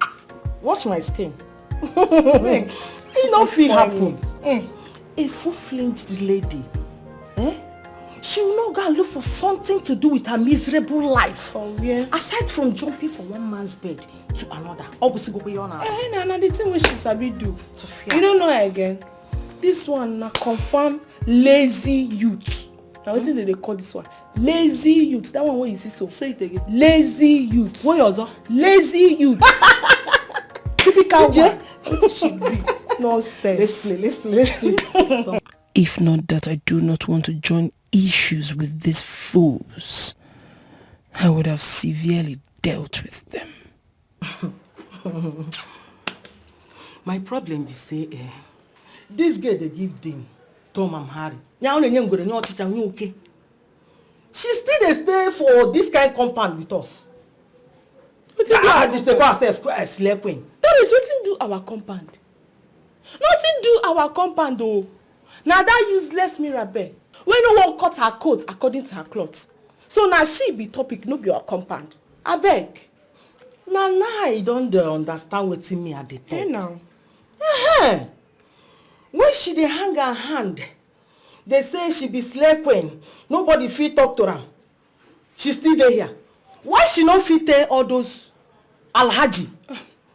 Watch my skin. It don't feel happen. A full-fledged lady, she will not go and look for something to do with her miserable life. Oh, yeah. Aside from jumping from one man's bed to another. Obviously, go beyond her. Nah, the thing which she sabi do. You don't know her again. This one na confirm lazy youth. Now what do they call this one? Lazy youth. That one where you see so. Say it again. Lazy youth. What you do? Lazy youth. Typical one. What should be? Nonsense. Let's play. If not that I do not want to join issues with these fools, I would have severely dealt with them. My problem is say, this girl they give Dean, Tom and Harry. Okay. She still dey stay for this kind of compound with us. Just take herself as slave queen. That is nothing do our compound. Nothing do our compound though. Now that useless Mirabel, when no one cut her coat according to her cloth. So now she be topic, no be your compound. I beg. Now I don't understand what me at the top. Hey now. When she dey hang her hand, they say she be slave queen. Nobody fit talk to her. She still there here. Why she no fit tell all those Alhaji?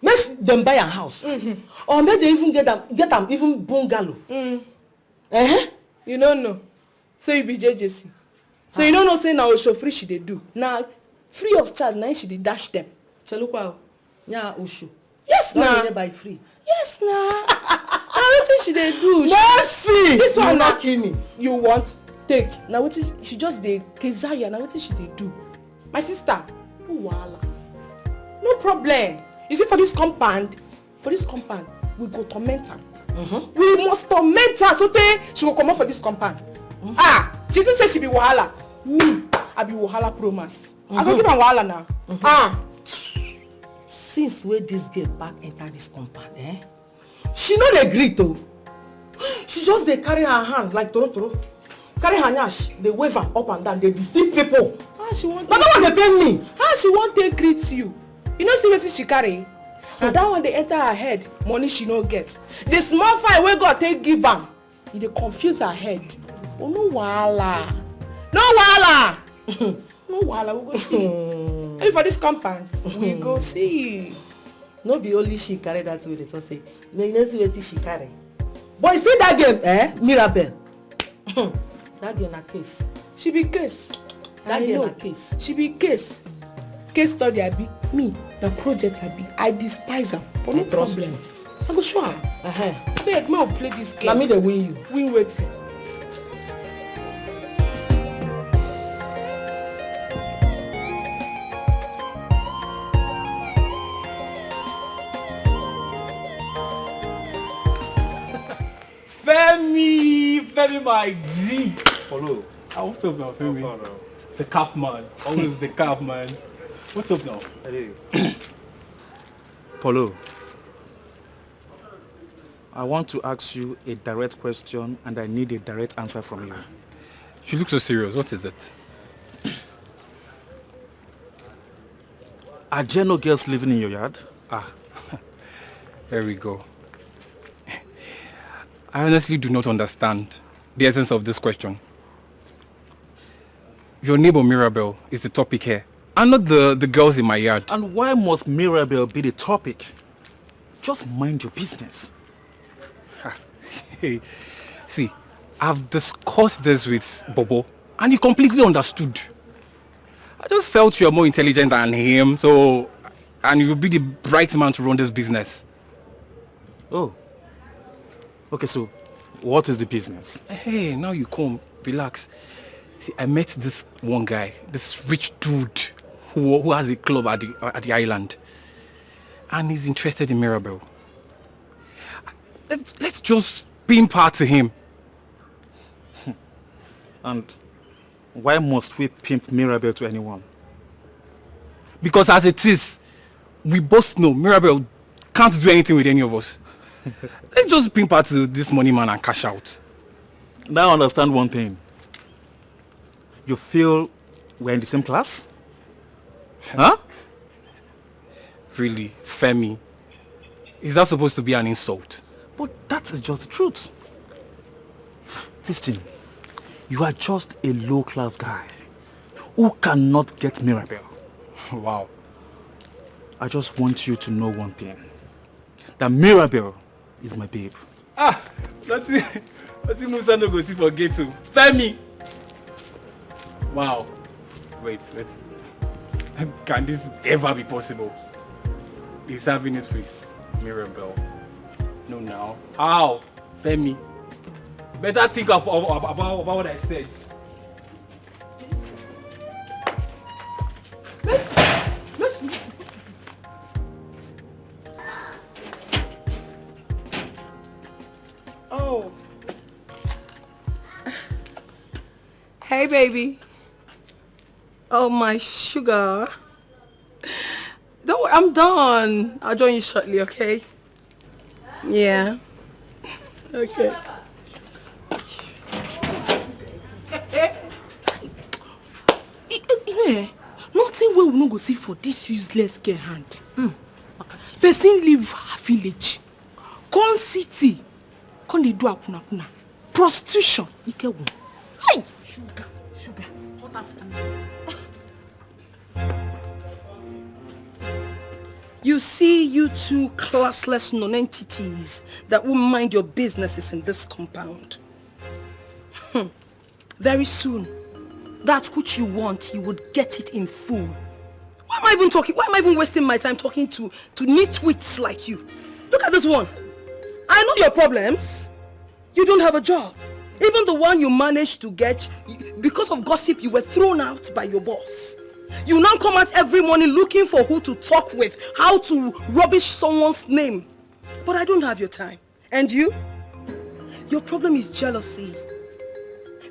Make them buy a house. Or make they even get them even bungalow. You don't know. So you be JJC. So you don't know say now Osho free she dey do. Now free of charge now she dey dash them. Chelukwa, nya Osho. Yes now. Don't buy free. Yes now. Now wetin she dey do? Mercy! This one not kill me. You want take. Now wetin she just dey kezaya. Now wetin she dey do? My sister, no wahala. No problem. You see for this compound, we go torment her. We must torment her so that she will come out for this compound. She didn't say she be wahala. Me, I be wahala promise. I go give her wahala now. Since where this girl back enter this compound, she no dey gree to. She just dey carry her hand like toro. Carry her nyash, they wave her up and down, they deceive people. She want. But that one dey pain me. She want take greet you. You know see wetin she carry? Na that one dey enter her head, money she no get. The small fine wey God take give am, e dey confuse her head. Oh no wahala. No wahala. No wahala, we go see. Hey, for this compound, we go see. No be only she carry that way, they talk say. No see wetin she carry. But you see that girl, Mirabel. That girl na case. She be case. That girl na case. She be case. Case study abi. Me, na project abi. I despise her. But no problem. I go show her. Beg, may I play this game? Na me dey win you. Win wetin? Femi, my G. Hello. What's up now, Femi? The cap man. Always the cap man. What's up now? Hey. Polo, I want to ask you a direct question and I need a direct answer from you. You look so serious. What is it? Are there no girls living in your yard? There we go. I honestly do not understand the essence of this question. Your neighbor Mirabel is the topic here, and not the girls in my yard. And why must Mirabel be the topic? Just mind your business. Hey, see, I've discussed this with Bobo, and he completely understood. I just felt you're more intelligent than him, and you'll be the right man to run this business. Oh. Okay, so what is the business? Hey, now you come, relax. See, I met this one guy, this rich dude who has a club at the island. And he's interested in Mirabel. Let's just pimp her to him. And why must we pimp Mirabel to anyone? Because as it is, we both know Mirabel can't do anything with any of us. Let's just pimp her to this money man and cash out. Now I understand one thing. You feel we're in the same class? Huh? Really, Femi? Is that supposed to be an insult? But that is just the truth. Listen, you are just a low-class guy who cannot get Mirabel. Wow. I just want you to know one thing. That Mirabel is my babe. Let's see Musa no go see for gate too. Femi! Wow. Wait. Can this ever be possible? He's having it with Mirabel. No, now. How? Femi. Better think about what I said. Let's Oh. Hey, baby. Oh, my sugar. Don't worry, I'm done. I'll join you shortly, okay? Yeah. Okay. Eh? Nothing we will not go see for this useless girl hand. Person leave her village. Come city. Come they do apuna. Prostitution. Hey! Sugar. Hot after me. You see, you two classless non-entities that will mind your businesses in this compound. Very soon, that which you want, you would get it in full. Why am I even talking? Why am I even wasting my time talking to nitwits like you? Look at this one. I know your problems. You don't have a job. Even the one you managed to get, because of gossip, you were thrown out by your boss. You now come out every morning looking for who to talk with, how to rubbish someone's name. But I don't have your time. And you? Your problem is jealousy.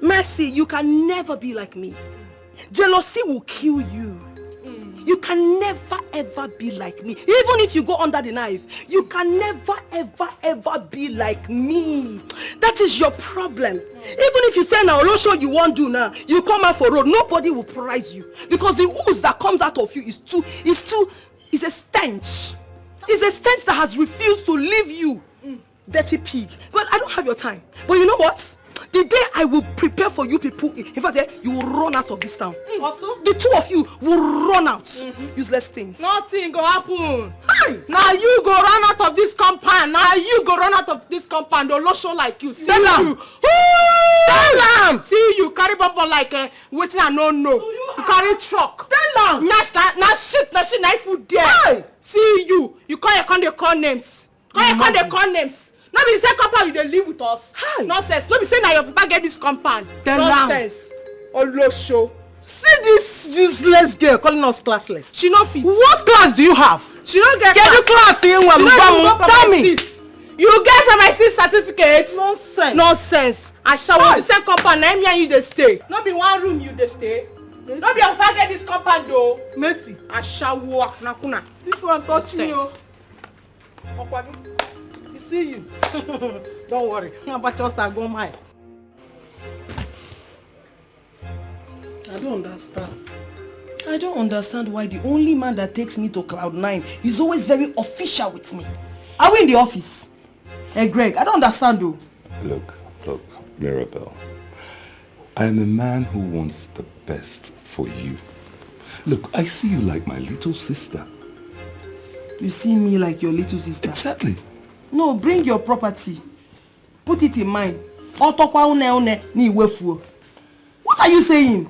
Mercy, you can never be like me. Jealousy will kill you. You can never ever be like me. Even if you go under the knife, you can never ever be like me. That is your problem. Even if you say now, no show you won't do now, you come out for road, nobody will prize you. Because the ooze that comes out of you is a stench. It's a stench that has refused to leave you. Dirty pig. But I don't have your time. But you know what? The day I will prepare for you people, in fact, you will run out of this town. The two of you will run out. Useless things. Nothing go happen. Hey! Now you go run out of this compound. Don't show like you. See you. Tell them. See you carry bumper like waiting and no. You carry truck. Tell them. Now shit, knife food there. Hey! See you. You call names. Call names. No be say compound you dey live with us. Hi. Nonsense. No be say na your papa get this compound. Nonsense. Olosho. See this useless girl calling us classless. She no fit. What class do you have? She don't get class in one. Tell me. You get premises certificate? Nonsense. I shall the same compound. Na me and you dey stay. No be one room you dey stay. No be your papa get this compound though. Mercy. I shall walk nakuna. This one touch me. See you. Don't worry. But just I go mine. I don't understand why the only man that takes me to Cloud9 is always very official with me. Are we in the office? Hey Greg, I don't understand though. Look, Mirabelle. I am a man who wants the best for you. Look, I see you like my little sister. You see me like your little sister? Exactly. No, bring your property. Put it in mine. What are you saying?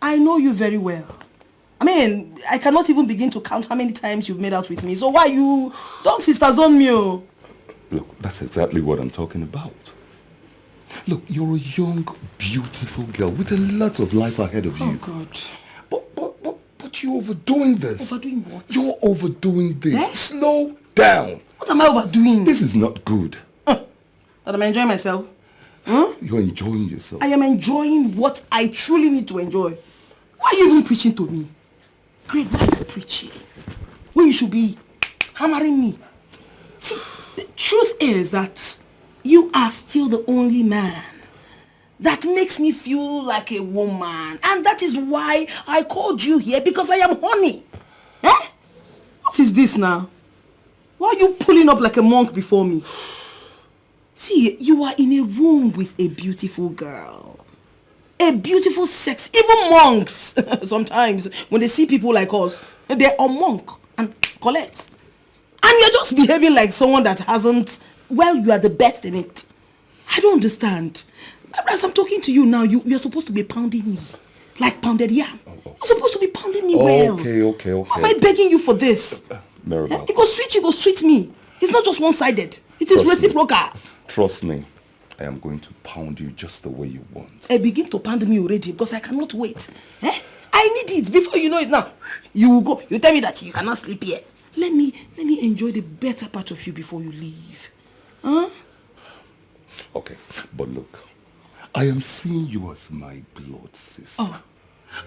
I know you very well. I mean, I cannot even begin to count how many times you've made out with me. So why you don't sisters on me? Oh? Look, that's exactly what I'm talking about. Look, you're a young, beautiful girl with a lot of life ahead of you. Oh, God. But you're overdoing this. Overdoing what? You're overdoing this. Eh? Slow down. What am I overdoing? This is not good. That I'm enjoying myself? You're enjoying yourself. I am enjoying what I truly need to enjoy. Why are you even preaching to me? Great, why are you preaching? When you should be hammering me. See, the truth is that you are still the only man that makes me feel like a woman. And that is why I called you here, because I am horny. Eh? What is this now? Why are you pulling up like a monk before me? See, you are in a room with a beautiful girl. A beautiful sex. Even monks, sometimes, when they see people like us, they're a monk and collect. And you're just behaving like someone that hasn't, well, you are the best in it. I don't understand. As I'm talking to you now, you're supposed to be pounding me. Like pounded yam. You're supposed to be pounding me well. Okay. Why am I begging you for this? Mirabelle. You go sweet me. It's not just one-sided. It is reciprocal. Trust me. I am going to pound you just the way you want. Begin to pound me already because I cannot wait. I need it. Before you know it now, you will go. You tell me that you cannot sleep here. Let me enjoy the better part of you before you leave. Huh? Okay, but look. I am seeing you as my blood sister. Oh.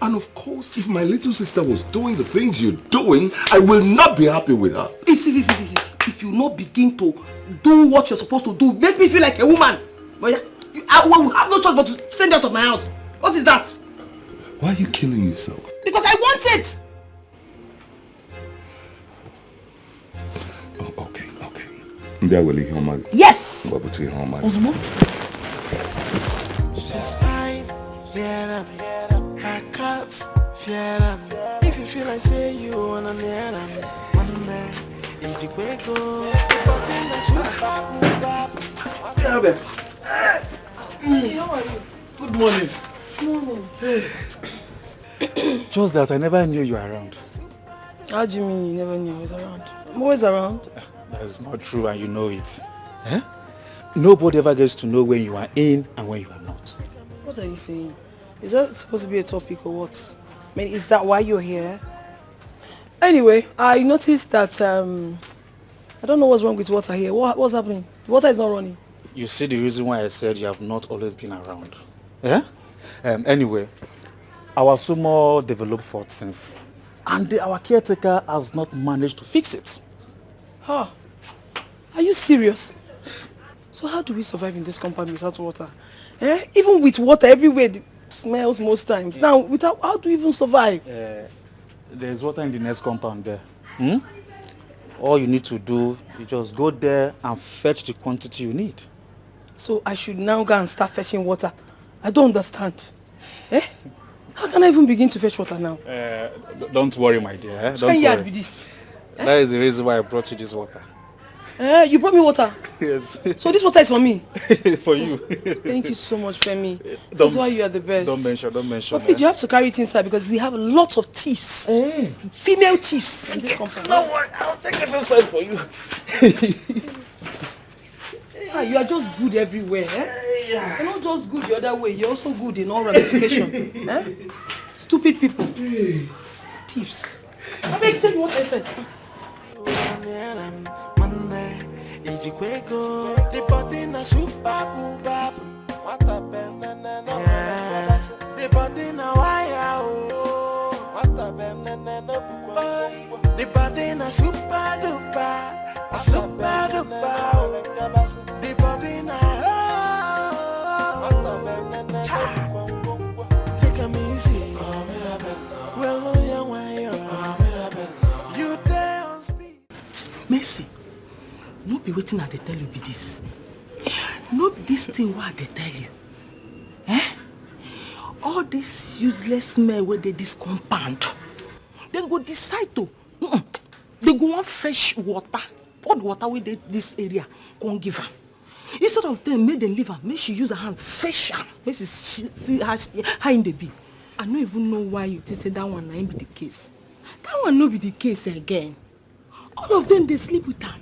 And of course, if my little sister was doing the things you're doing, I will not be happy with her. If you not begin to do what you're supposed to do, make me feel like a woman. But I will have no choice but to send you out of my house. What is that? Why are you killing yourself? Because I want it! Oh, okay. Maybe I will leave home. Yes! What between home? Osmo? She's fine, yeah, her cups, yeah, if you feel like say you wanna near them, one day, Etiko, but then the super. Hey, how are you? Good morning. Just that I never knew you were around. How do you mean you never knew I was around? I'm always around. That is not true and you know it. Eh? Nobody ever gets to know when you are in and when you are not. What are you saying? Is that supposed to be a topic or what? I mean, is that why you're here? Anyway, I noticed that, I don't know what's wrong with water here. What's happening? The water is not running. You see the reason why I said you have not always been around. Yeah? Anyway, our sumo developed fault since, and our caretaker has not managed to fix it. Huh? Are you serious? So how do we survive in this compound without water? Eh? Even with water everywhere, it smells most times. Now, without, how do we even survive? There's water in the next compound there. All you need to do is just go there and fetch the quantity you need. So I should now go and start fetching water? I don't understand. Eh? How can I even begin to fetch water now? Don't worry, my dear. Don't Can you worry. be this? That is the reason why I brought you this water. You brought me water? Yes. So this water is for me? For you. Thank you so much, Femi. That's why you are the best. Don't mention. But please, you have to carry it inside because we have a lot of thieves. Female thieves in this compound. No worry, I'll take it inside for you. You are just good everywhere. Eh? You're not just good the other way. You're also good in all ramifications. Eh? Stupid people. Thieves. I beg, take water inside. The body na super booba. What a banana. The body na wire. What a banana. The body na super duper. A super duper. The body na. What a banana. Take a easy. Well, you there on speed. Mercy. No be waiting at they tell you be this. No be this thing what they tell you. Eh? All this useless smell where they this compound. Then go decide to. They go want fresh water. All the water where they this area can't give her. Instead of them make them leave her, make she use her hands fresh her. Make she see how in the be. I don't even know why you say that one ain't be the case. That one no be the case again. All of them they sleep with her.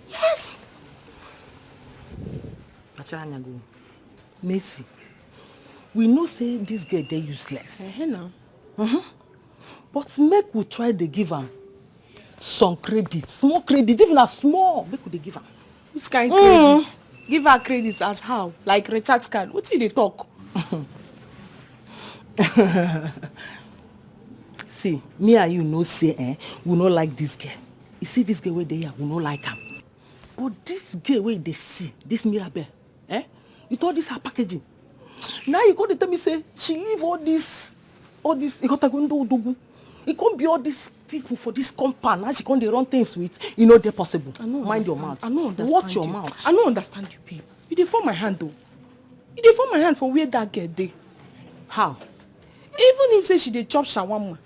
Yes. Pacharanyago, Mercy, we know say this girl they useless. No. But make we try to give her some credit, small credit, even a small. Make we give her. Which kind credit? Give her credits as how? Like recharge card. What did they talk? See, me and you know say we no like this girl. You see this girl where they are, we no like her. But this girl where they see, this Mirabel, you thought this her packaging. Now you got to tell me say she leave all this, you got to go into Odogu. It can't be all these people for this compound. Now she can't run things with, they're possible. Mind your mouth. I don't understand. Watch your mouth. I don't understand you, babe. You dey form my hand though. You dey form my hand for where that girl dey. How? Even if say she dey chop shawarma,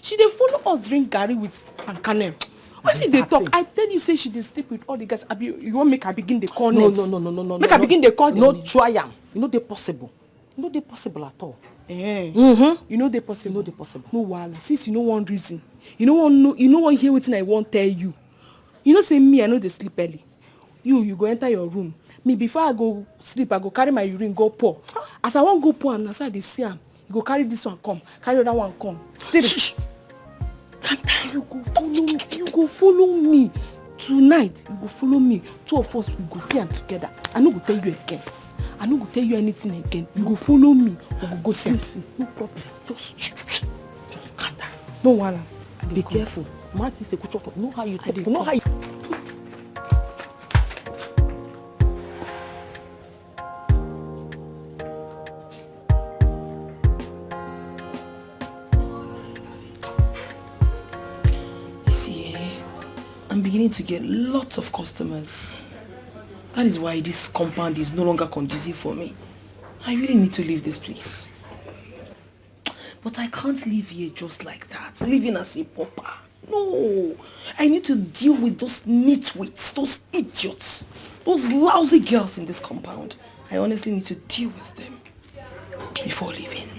she dey follow us drink garri with pankane. What if they talk? I tell you say she dey sleep with all the guys. You want make her begin the call names? No. Make her begin the call. No try am. They possible. They possible at all. You know they possible. They possible. No wahala. Since you know one reason, you know one know. You know one hear wetin I won't tell you. You know say me I know they sleep early. You go enter your room. Me before I go sleep I go carry my urine go pour. As I wan go pour am na so I dey see am. You go carry this one come, carry other one come. Shh. Calm down. You go follow me. You go follow me tonight. You go follow me. Two of us we go see am together. I no go tell you again. I no go tell you anything again. You go follow me. We go see am. No problem. Just calm down. No wahala. Be careful. Mark is a good talk. Know how you talk. Know how you. beginning to get lots of customers. That is why this compound is no longer conducive for me. I really need to leave this place. But I can't live here just like that, living as a pauper. No, I need to deal with those nitwits, those idiots, those lousy girls in this compound. I honestly need to deal with them before leaving.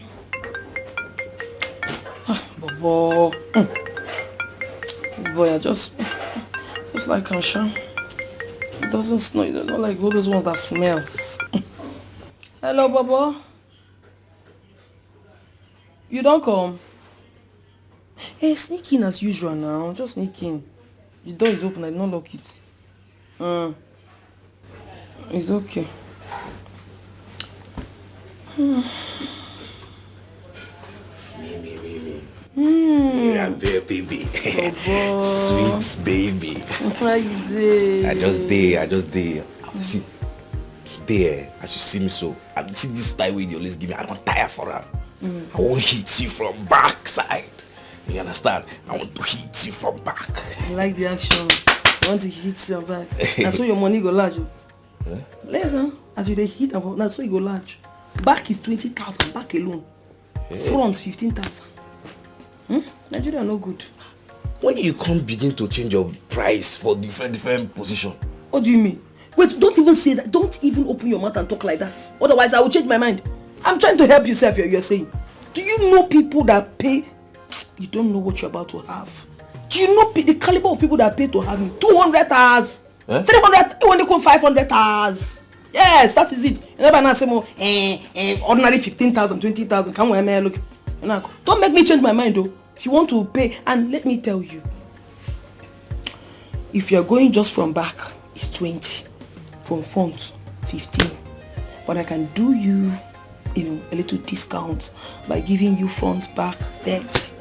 Bobo. This boy, I just like Asha. It doesn't smell, it's not like all those ones that smells. Hello, Bobo. You don't come? Hey, sneak in as usual now. Just sneak in. The door is open. I don't lock it. It's okay. Miriam, baby. Sweet baby. How you doing? I just did. See, today, as you see me so, I see this style you always give me. I don't tire for her. I won't hit you from backside. You understand? I want to hit you from back. I like the action. I want to hit your back. That's so your money go large. Huh? Listen, as you dey hit, that's so you go large. Back is 20,000, back alone. Front 15,000. Nigeria no good. When you can't begin to change your price for different position. What do you mean? Wait, don't even say that. Don't even open your mouth and talk like that. Otherwise, I will change my mind. I'm trying to help yourself, you're saying. Do you know people that pay? You don't know what you're about to have. Do you know the caliber of people that pay to have me? 200 hours. 300, 500 hours. Yes, that is it. You never say more. Ordinary 15,000, 20,000. Come on, look. Don't make me change my mind though. If you want to pay, and let me tell you, if you're going just from back, it's 20. From front, 15. But I can do you, a little discount by giving you front, back, 30.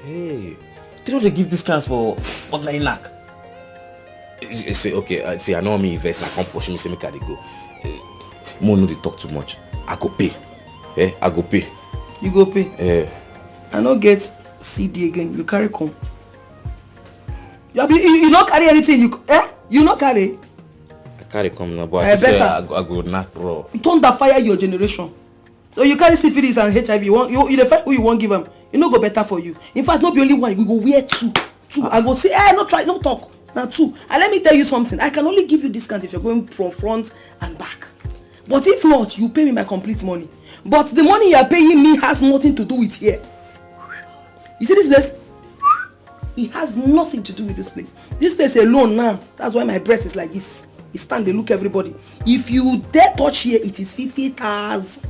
Hey, they don't give discounts for ordinary knack. Say okay, say I know me invest, I can't push me, say make I go. More no they talk too much. I go pay. I go pay. You go pay? I no get CD again. You carry come. You not carry anything. You not carry. I carry come now, but I say I go knack raw. You don't fire your generation. So you carry syphilis and HIV. You the first who you won't give them. You no go better for you. In fact, not be only one. You go wear two. I go say, no try, no talk. Now two. And let me tell you something. I can only give you discount if you're going from front and back. But if not, you pay me my complete money. But the money you are paying me has nothing to do with here. You see this place? It has nothing to do with this place. This place alone now. That's why my breast is like this. It stand, they look everybody. If you dare touch here, it is 50,000.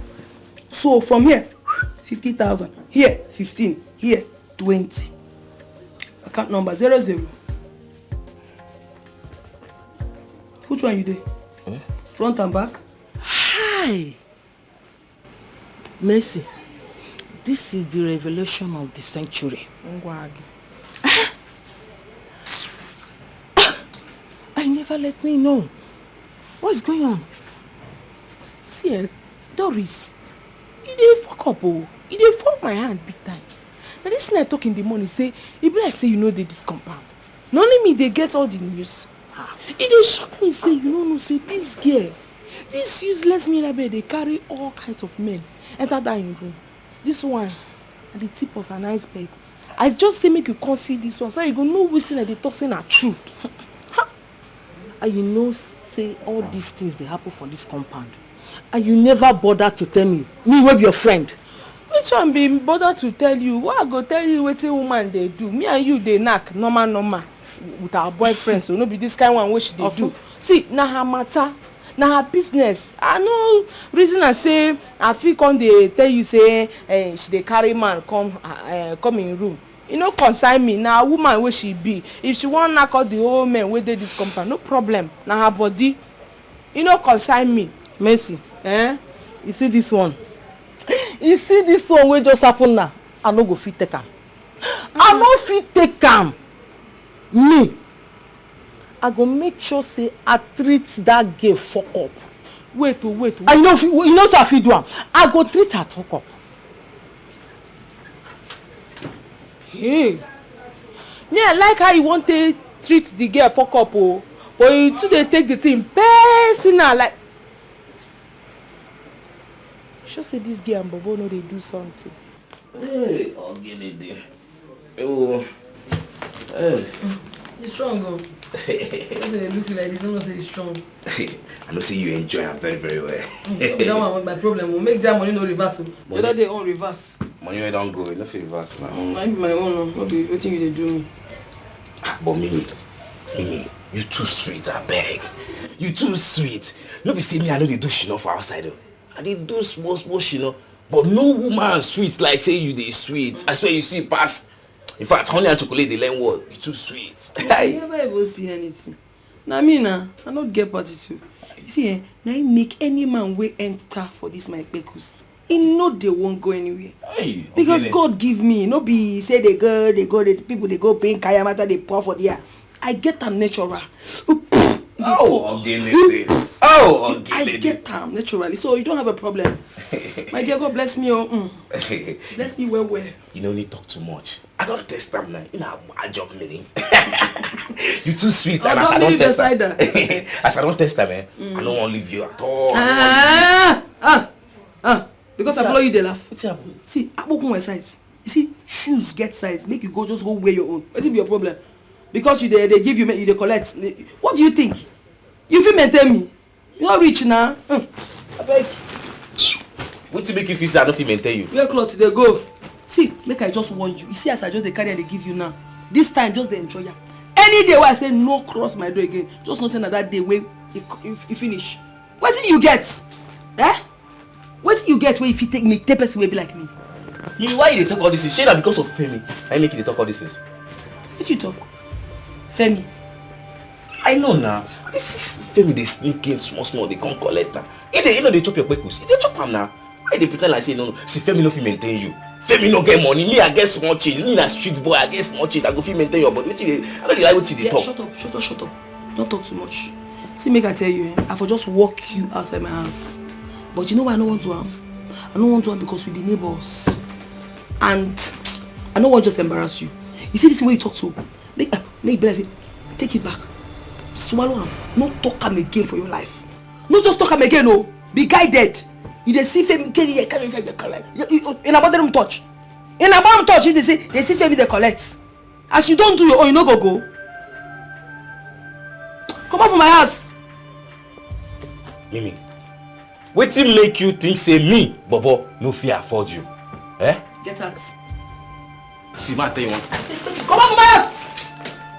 So from here, 50,000. Here, 15. Here, 20. Account number 00. Which one you do? Front and back? Hi. Mercy, this is the revelation of the century. I never let me know. What's going on? See, Doris, you dey fuck up, oh. You dey fuck my hand big time. Now this thing I talk in the morning, say, it be like say you know they this compound. Not only me, they get all the news. It dey shock me, say, you know, say this girl, this useless Mirabe, they carry all kinds of men. Enter that in room. This one at the tip of an iceberg. I just say make you come see this one, so you go know wetin that they talk say na truth. And you know say all these things they happen for this compound. And you never bother to tell me wey be your friend. Which one be bother to tell you? Why I go tell you wetin woman they do? Me and you they knack normal with our boyfriend, so no be this kind one wey she dey do. See, na her matter. Na her business. I know reason I say I fit come dey tell you say she dey carry man come in room. You know concern me. Na woman wey she be. If she wan knack out the whole men wey dey this compound, no problem. Na her body. You know concern me. Mercy. You see this one? You see this one wey just happen now? I no go fit take am. I no fit take am. Me. I go make sure say I treat that girl fuck up. Wait. I know you know so I fit do am. I go treat her fuck up. Hey. Me I like how you want to treat the girl fuck up oh. But you too dey take the thing personal like. Sure say this girl and Bobo know they do something. Hey, I'll get it there. Oh. Hey. He's strong though. Because they look like this, don't say he's strong. I know say you enjoy her very, very well. That one with my problem. We'll make that money no reverse. The other day on reverse. Money wey don't go, you no fit reverse now. I be my own, no be wetin you dey do me. But Mimi, you too sweet, I beg. You too sweet. No be say me I know they do shino for outside though. I dey do small shino. But no woman sweet like say you dey sweet. I swear you see pass. In fact, honey and chocolate they learn what? You too sweet. I never ever see anything. Now me I not get party too. You see, now I make any man way enter for this my pekus. He know they won't go anywhere. Hey, because God give me, no be say they go, the people they go paying kaya matter they pour for there. I get them natural. I get them naturally, so you don't have a problem. My dear God bless me, bless me well. You don't need to talk too much. I don't test them now. You know I job meaning. You too sweet, and as I don't test them, as I don't test them, I don't want to leave you at all. Because I follow you, they laugh. See, I walk on my size. You see, shoes get size. Make you just go wear your own. What will be your problem? Because they give you, they collect. What do you think? You feel maintain me? You not rich now. I beg. What to make you feel say I don't feel maintain you? Wear clothes, they go. See, make I just warn you. You see, as I just the carry and they give you now. This time, just the enjoy ya. Any day where I say no cross my door again, just not saying that day where you finish. What do you get? Eh? What do you get where if you take me, take person will be like me? You why they talk all this? Shey na because of Femi. I make you talk all this. What you talk? Femi. I know now. I see Femi they sneak in small. They can't collect now. If they they chop your pekus, they chop them now. Why they pretend like say no? See Femi no fit maintain you. Femi no get money. Me I get small change. Me na street boy. I get small change. I go fit maintain your body. I don't like what they talk. Shut up. Don't talk too much. See, make I tell you, I for just walk you outside my house. But you know why I don't want to have? I don't want to have because we be neighbors. And I don't want to just embarrass you. You see this way you talk to? Make bless it. Take it back. Swallow him. Not talk him again for your life. Not just talk him again, no. Be guided. You dey see Femi carry in about them touch. In about them touch, they see Femi they collect. As you don't do your own, you no go. Come out from my house. Mimi, wetin make you think say me, Bobo, no fit afford you? Eh? Get out. See, man, tell you one. Come out from my house!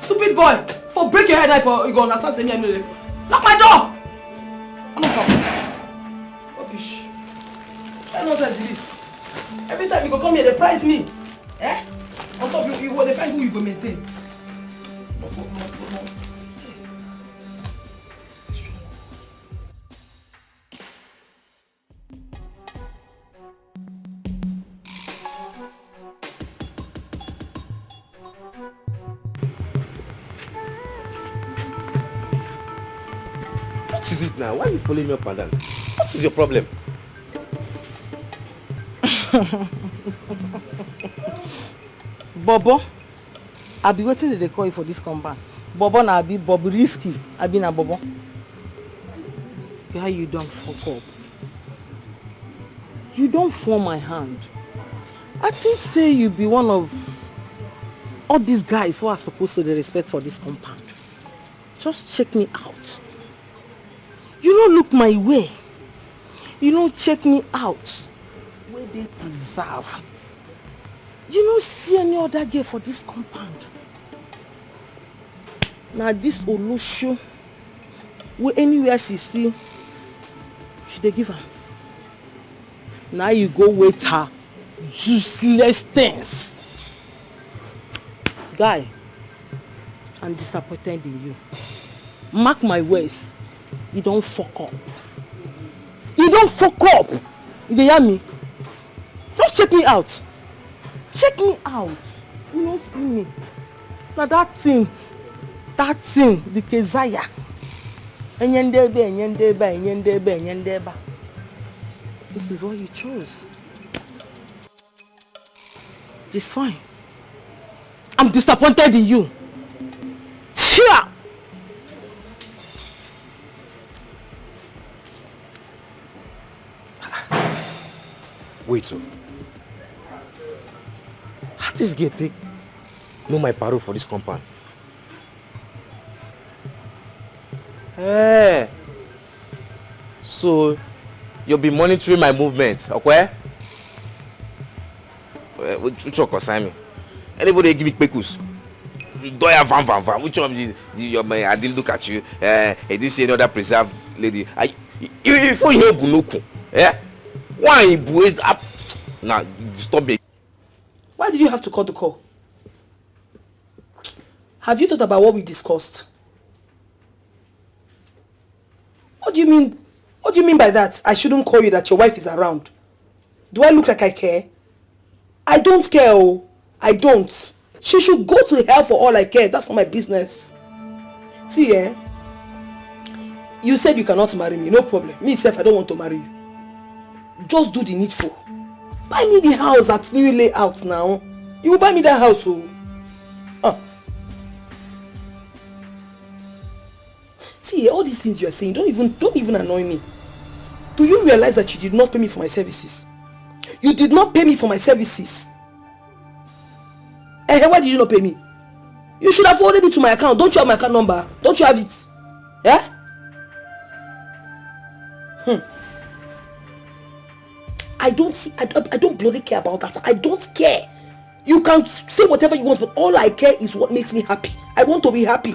Stupid boy! For break your head knife or you go understand say me and you. Lock my door! I'm not coming. Rubbish. I know that this. Every time you go come here, they price me. Eh? On top you will define who you go maintain. What is it now? Why are you following me up and down? What is your problem? Bobo, I be waiting to call you for this compound. Bobo na be Bobby risky. I be na Bobo. How you don't fuck up? You don't form my hand. I think say you be one of all these guys who are supposed to respect for this compound. Just check me out. You don't look my way. You don't check me out. Where they preserve. You don't see any other girl for this compound. Now this Olosho, where anywhere she see, she dey give her. Now you go with her useless things. Guy, I'm disappointed in you. Mark my words. You don't fuck up. You don't fuck up. You hear me? Just check me out. Check me out. You don't see me. Now that thing, the Keziah. This is what you chose. It's fine. I'm disappointed in you. Chia! Wait, how this girl take know my parole for this compound? Hey, so you'll be monitoring my movements, okay? Which one concern me? Anybody give me pekus? Doya van. Which one? I didn't look at you. I didn't see any other preserved lady. You know Bunuku. Eh? Why you boys up? Now stop it. Why did you have to cut the call? Have you thought about what we discussed? What do you mean? What do you mean by that? I shouldn't call you that your wife is around. Do I look like I care? I don't care, oh. I don't. She should go to hell for all I care. That's not my business. See, you said you cannot marry me. No problem. Me, self, I don't want to marry you. Just do the needful. Buy me the house that's new layout now. You will buy me that house, oh. See, all these things you are saying, don't even annoy me. Do you realize that you did not pay me for my services? You did not pay me for my services. Why did you not pay me? You should have forwarded it to my account. Don't you have my account number? Don't you have it? Yeah? I don't bloody care about that. I don't care. You can say whatever you want, but all I care is what makes me happy. I want to be happy.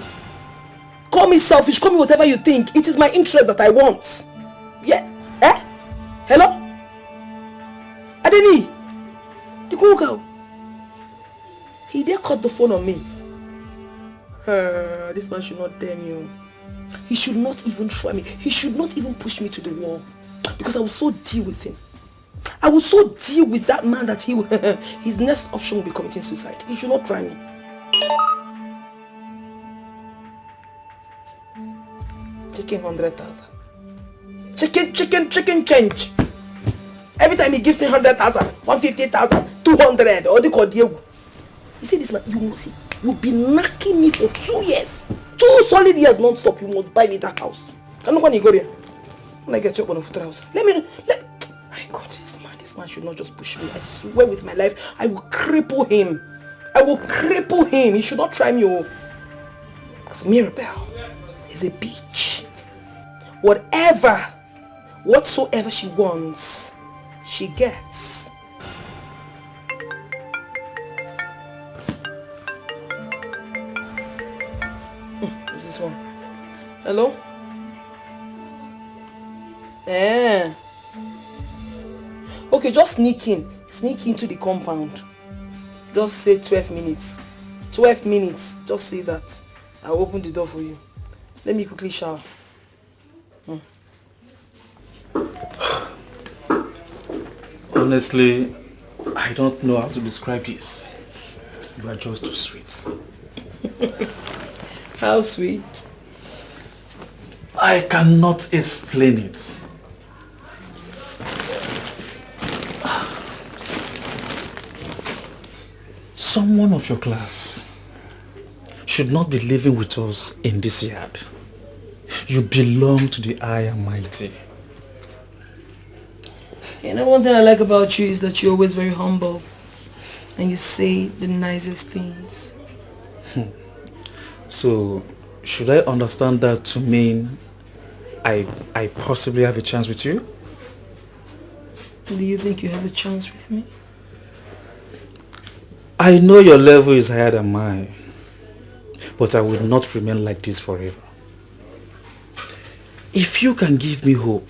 Call me selfish, call me whatever you think. It is my interest that I want. Yeah? Eh? Hello? Adeni? The cool girl. He dare cut the phone on me. This man should not dare me. He should not even try me. He should not even push me to the wall. Because I will so deal with him. I will so deal with that man that he will, his next option will be committing suicide. He should not try me. Chicken 100,000. Chicken change. Every time he gives me 100,000, 150,000, 200, or the code Diego. You see this man, you must see, you'll be knocking me for 2 years. 2 solid years non-stop. You must buy me that house. I know when you go there. When I get you up on a foot house. My God, this man should not just push me. I swear with my life, I will cripple him. He should not try me. Because Mirabelle is a bitch. Whatsoever she wants, she gets. Who's this one? Hello? Okay, just sneak into the compound. Just say 12 minutes. 12 minutes. Just say that. I'll open the door for you. Let me quickly shower. Honestly, I don't know how to describe this. You are just too sweet. How sweet? I cannot explain it. Someone of your class should not be living with us in this yard. You belong to the High and Mighty. You know, one thing I like about you is that you're always very humble. And you say the nicest things. So, should I understand that to mean I possibly have a chance with you? Do you think you have a chance with me? I know your level is higher than mine, but I will not remain like this forever. If you can give me hope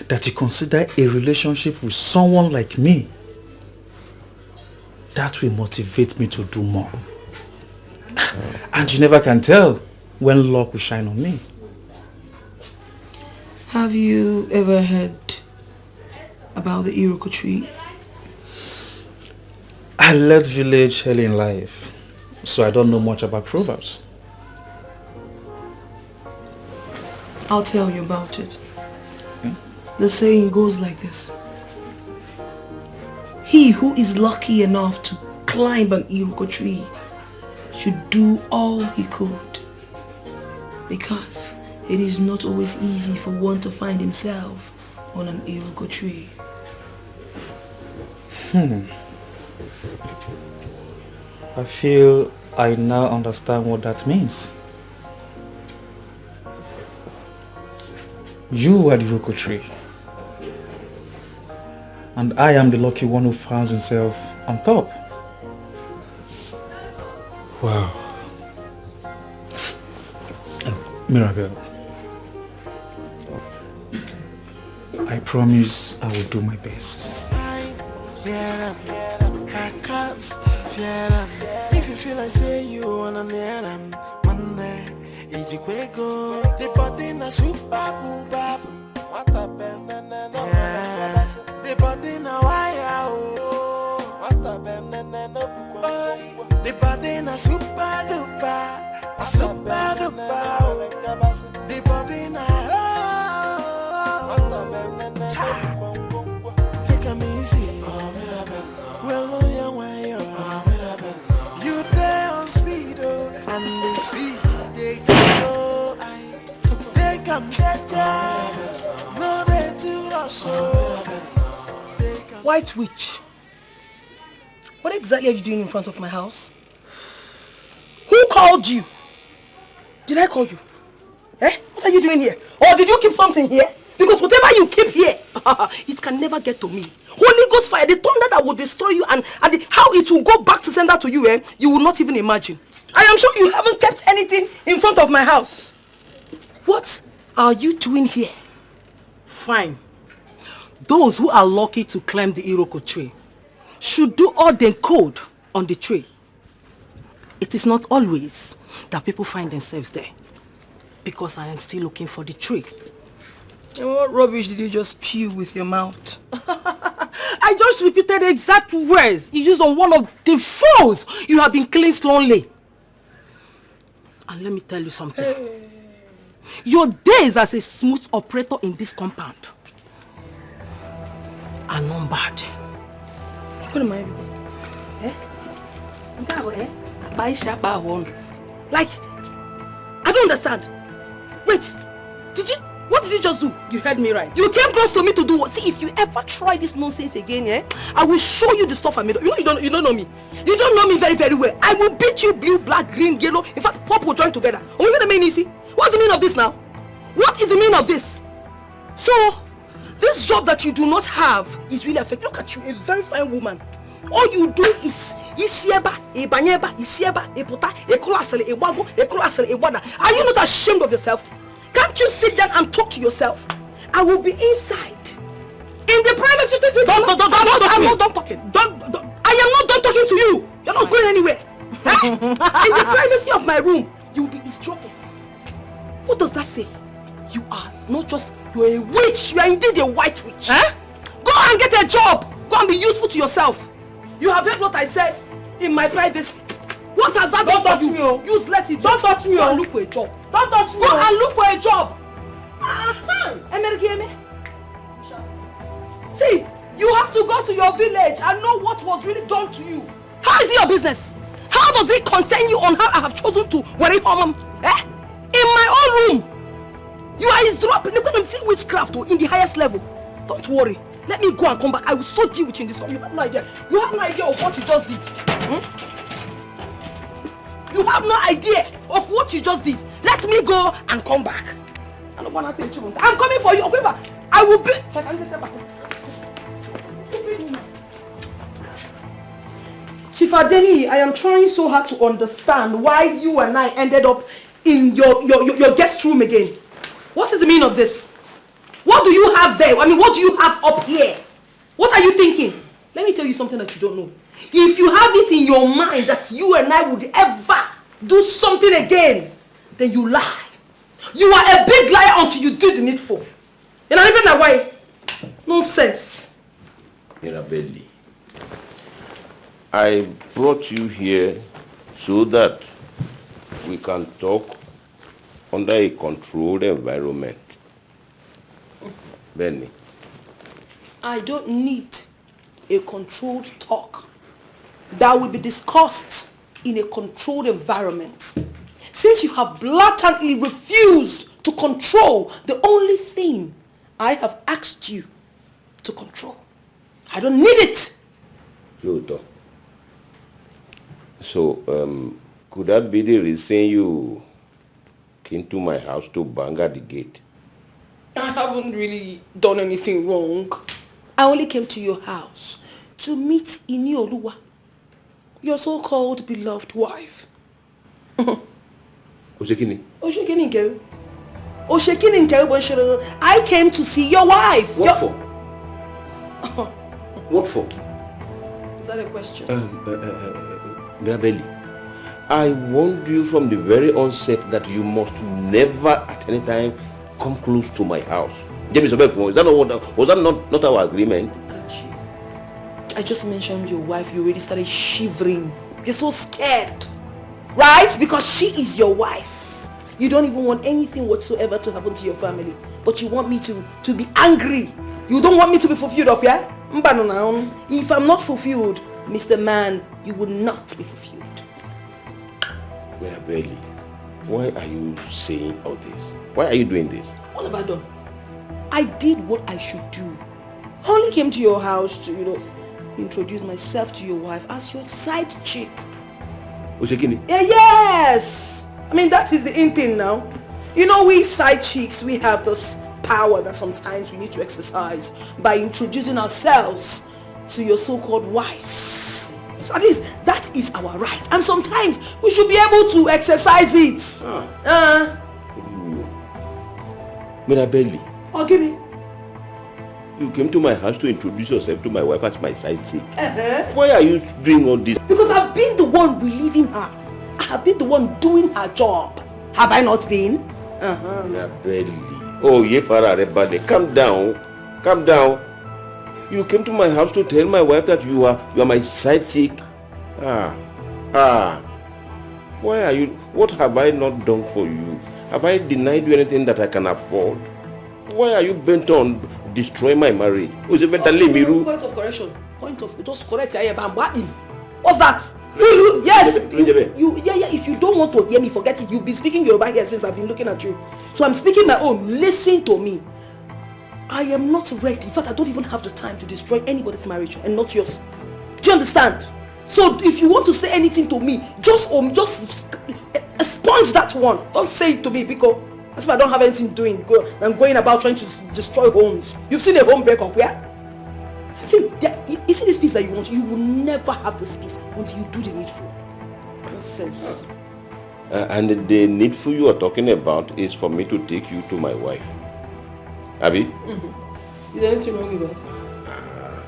that you consider a relationship with someone like me, that will motivate me to do more. And you never can tell when luck will shine on me. Have you ever heard about the Etiko tree? I left village early in life, so I don't know much about proverbs. I'll tell you about it. The saying goes like this. He who is lucky enough to climb an Etiko tree should do all he could. Because it is not always easy for one to find himself on an iroko tree. I feel I now understand what that means. You are the iroko tree. And I am the lucky one who finds himself on top. Wow. Mirabel, I promise I will do my best. If you feel like say you wanna near them, Monday, Etiko, the body na super booba. What a bend and the body na wire, what a bend and the body na super duper, a super duper, the body na what a bend and take a easy, well, you there on speed, and the speed they go, they come no they too rush. White witch, what exactly are you doing in front of my house? Who called you? Did I call you? What are you doing here? Or did you keep something here? Because whatever you keep here, it can never get to me. Holy Ghost fire, the thunder that will destroy you and how it will go back to sender to you, you will not even imagine. I am sure you haven't kept anything in front of my house. What are you doing here? Fine. Those who are lucky to climb the iroko tree should do all they could on the tree. It is not always that people find themselves there. Because I am still looking for the tree. And what rubbish did you just spew with your mouth? I just repeated the exact words you used on one of the fools you have been killing slowly. And let me tell you something. Your days as a smooth operator in this compound are numbered. What am I doing? Like, I don't understand. Wait, what did you just do? You heard me right. You came close to me to do what? See, if you ever try this nonsense again, I will show you the stuff I made. You don't know me. You don't know me very, very well. I will beat you blue, black, green, yellow. In fact, pop will join together. What's the meaning of this now? What is the meaning of this? So, this job that you do not have is really affecting. Look at you, a very fine woman. All you do is isieba, ebanyeba, isieba, eputa, ekolasele, ewago, ekolasele, ewada. Are you not ashamed of yourself? Can't you sit down and talk to yourself? I will be inside. In the privacy. I'm not done talking. I am not done talking to you. You're not going anywhere. In the privacy of my room, you will be eavesdropping. What does that say? You are not just, you're a witch. You are indeed a white witch. Go and get a job. Go and be useful to yourself. You have heard what I said in my privacy. What has that done for you? Useless idiot. Don't touch me. Go and look for a job. Don't touch me. Go and look for a job. See, you have to go to your village and know what was really done to you. How is it your business? How does it concern you on how I have chosen to worry home? In my own room. You are eavesdropping. Look at them, see witchcraft in the highest level. Don't worry. Let me go and come back. I will so deal with you in this one. You have no idea. You have no idea of what you just did. You have no idea of what you just did. Let me go and come back. I don't want to tell you. I'm coming for you. I will be. Chief Adeni, I am trying so hard to understand why you and I ended up in your guest room again. What is the meaning of this? What do you have there? I mean, what do you have up here? What are you thinking? Let me tell you something that you don't know. If you have it in your mind that you and I would ever do something again, then you lie. You are a big liar until you do the needful. You know, even that way. Nonsense. Mirabelli, I brought you here so that we can talk under a controlled environment. Benny. I don't need a controlled talk that will be discussed in a controlled environment. Since you have blatantly refused to control the only thing I have asked you to control. I don't need it. Luther. So, could that be the reason you came to my house to bang at the gate? I haven't really done anything wrong. I only came to your house to meet Inioluwa, your so-called beloved wife. Oshekini? Oshekini Nke. Oshekini Nke, I came to see your wife. What for? What for? Is that a question? Mirabelli, I warned you from the very onset that you must never at any time come close to my house. James, is that not was that not our agreement? I just mentioned your wife, you already started shivering. You're so scared. Right? Because she is your wife. You don't even want anything whatsoever to happen to your family. But you want me to be angry. You don't want me to be fulfilled up, yeah? If I'm not fulfilled, Mr. Man, you will not be fulfilled. Mirabelli, why are you saying all this? Why are you doing this? What have I done? I did what I should do. I only came to your house to, introduce myself to your wife as your side chick. Oshekini? Yes! I mean, that is the in thing now. We side chicks, we have this power that sometimes we need to exercise by introducing ourselves to your so-called wives. So that is our right. And sometimes we should be able to exercise it. Mirabelli. Okay. You came to my house to introduce yourself to my wife as my side chick. Why are you doing all this? Because I've been the one relieving her. I have been the one doing her job. Have I not been? Mirabelli. Oh, Yefara Rebade, calm down. Calm down. You came to my house to tell my wife that you are my side chick. Why are you? What have I not done for you? Have I denied you anything that I can afford? Why are you bent on destroying my marriage? Point of correction. Just correct. What's that? Yes. If you don't want to hear me, forget it. You've been speaking Yoruba here since I've been looking at you. So I'm speaking my own. Listen to me. I am not ready. In fact, I don't even have the time to destroy anybody's marriage and not yours. Do you understand? So if you want to say anything to me, just sponge that one. Don't say it to me because that's why I don't have anything doing. I'm going about trying to destroy homes. You've seen a home breakup, yeah? See, you see this peace that you want? You will never have this peace until you do the needful. Nonsense. And the needful you are talking about is for me to take you to my wife. Abby? Is there anything wrong with that?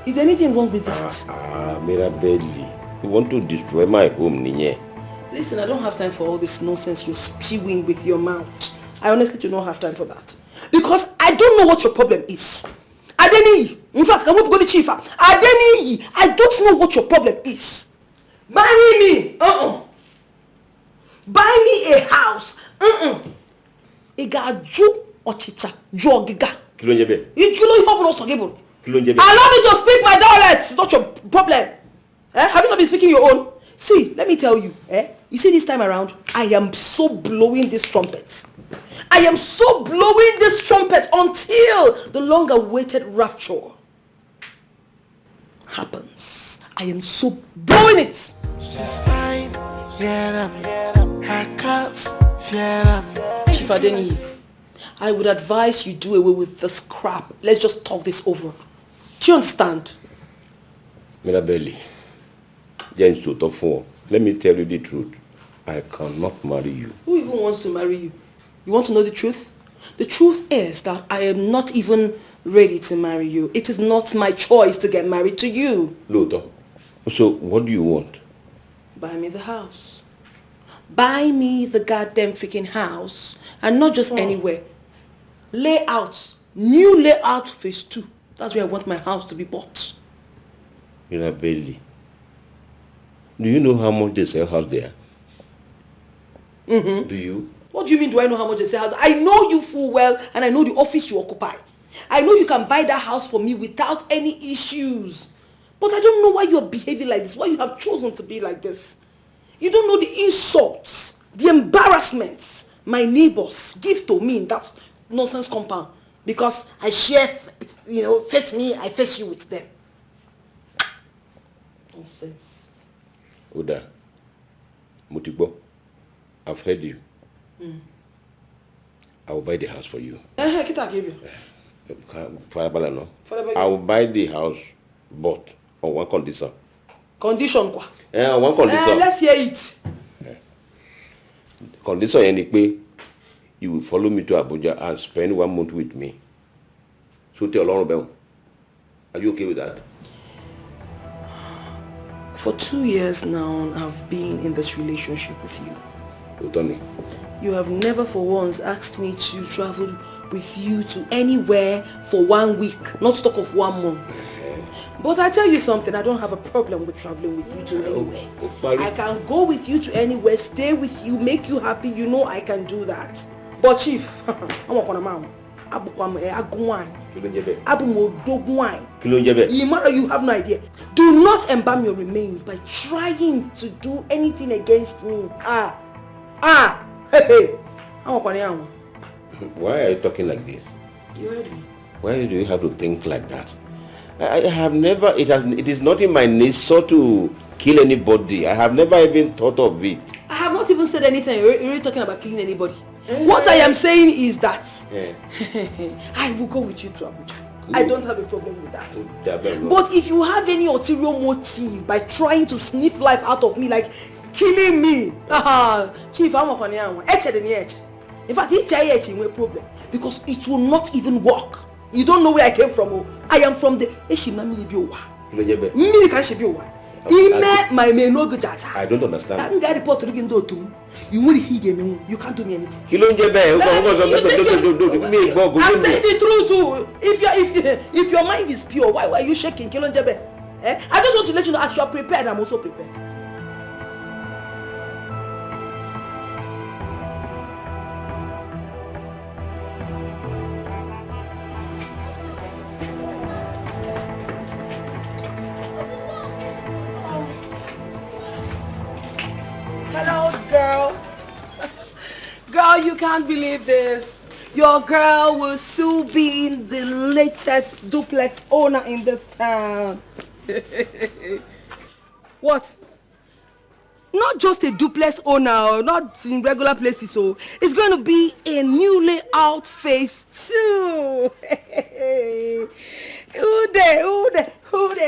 Is there anything wrong with that? Mirabelli, you want to destroy my home, Ninye. Listen, I don't have time for all this nonsense you're spewing with your mouth. I honestly do not have time for that. Because I don't know what your problem is. Adeniyi, in fact, I won't go to Chief. Adeniyi, I don't know what your problem is. Marry me. Buy me a house. Igaju ochicha, jogiga. Kilonjebe. Allow me to speak my dialect. It's not your problem. Have you not been speaking your own? See, let me tell you. You see this time around, I am so blowing this trumpet. I am so blowing this trumpet until the long-awaited rapture happens. I am so blowing it. She's fine, her cups, Chief Adeniyi, I would advise you do away with this crap. Let's just talk this over. Do you understand? Mirabelli, let me tell you the truth. I cannot marry you. Who even wants to marry you? You want to know the truth? The truth is that I am not even ready to marry you. It is not my choice to get married to you. Luther, so what do you want? Buy me the house. Buy me the goddamn freaking house. And not just anywhere. Layout. New layout phase 2. That's where I want my house to be bought. Mirabelli, do you know how much they sell house there? Do you? What do you mean, do I know how much they sell house? I know you full well, and I know the office you occupy. I know you can buy that house for me without any issues. But I don't know why you are behaving like this, why you have chosen to be like this. You don't know the insults, the embarrassments my neighbors give to me in that nonsense compound because I share, face me, I face you with them. Nonsense. Uda, Mutigbo, I've heard you. I will buy the house for you. I will buy the house, but on one condition. Condition quoi? Yeah, one condition. Let's hear it. Condition any you will follow me to Abuja and spend 1 month with me. So tell Lauren, are you okay with that? For 2 years now, I've been in this relationship with you. Utoni. You have never for once asked me to travel with you to anywhere for 1 week, not to talk of 1 month. But I tell you something, I don't have a problem with traveling with you to anywhere. I can go with you to anywhere, stay with you, make you happy, you know I can do that. But Chief, I'm not going you have no idea. Do not embalm your remains by trying to do anything against me. Hey. Why are you talking like this? You heard me. Why do you have to think like that? I have never, it is not in my nature to kill anybody. I have never even thought of it. I have not even said anything. You're really talking about killing anybody. What I am saying is that I will go with you to Abuja. I don't have a problem with that. But if you have any ulterior motive by trying to sniff life out of me, like killing me, Chief, I'm not going to. In fact, it's a problem because it will not even work. You don't know where I came from. I am from the I don't understand. You can't do me anything. I'm saying the truth too. If your mind is pure, why are you shaking? I just want to let you know as you are prepared, I'm also prepared. Hello, girl. Girl, you can't believe this. Your girl will soon be the latest duplex owner in this town. What? Not just a duplex owner, not in regular places. So it's going to be a new layout phase too. Who there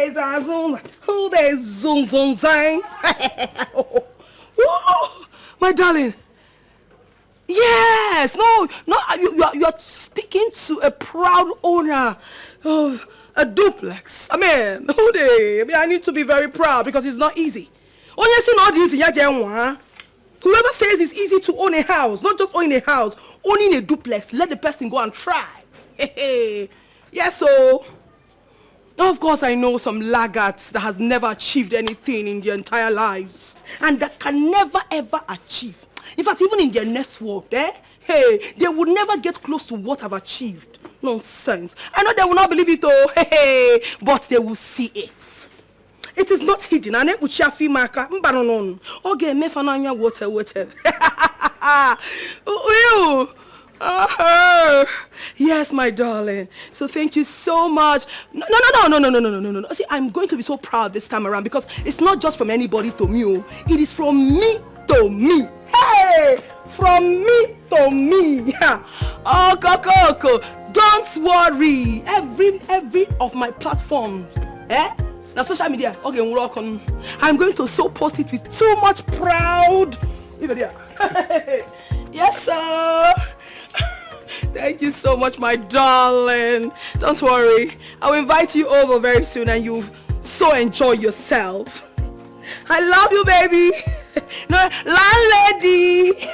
is Azun? Who there is Zun Zun Zang? Oh, my darling. Yes, no, you are speaking to a proud owner of a duplex. I mean, I need to be very proud because it's not easy. Whoever says it's easy to own a house, not just owning a house, owning a duplex, let the person go and try. Yes, so of course I know some laggards that has never achieved anything in their entire lives and that can never ever achieve. In fact, even in their next world, they would never get close to what I've achieved. Nonsense. I know they will not believe it though, but they will see it. It is not hidden. And it will shafi maka. Okay, me fananya water. Yes, my darling. So thank you so much. No. See, I'm going to be so proud this time around because it's not just from anybody to me. It is from me to me. Hey, from me to me. Oh, Coco, don't worry. Every of my platforms, now social media, okay, we're all on. I'm going to so post it with so much proud. Even there. Yes, sir. Thank you so much, my darling. Don't worry. I'll invite you over very soon and you'll so enjoy yourself. I love you, baby. No, landlady.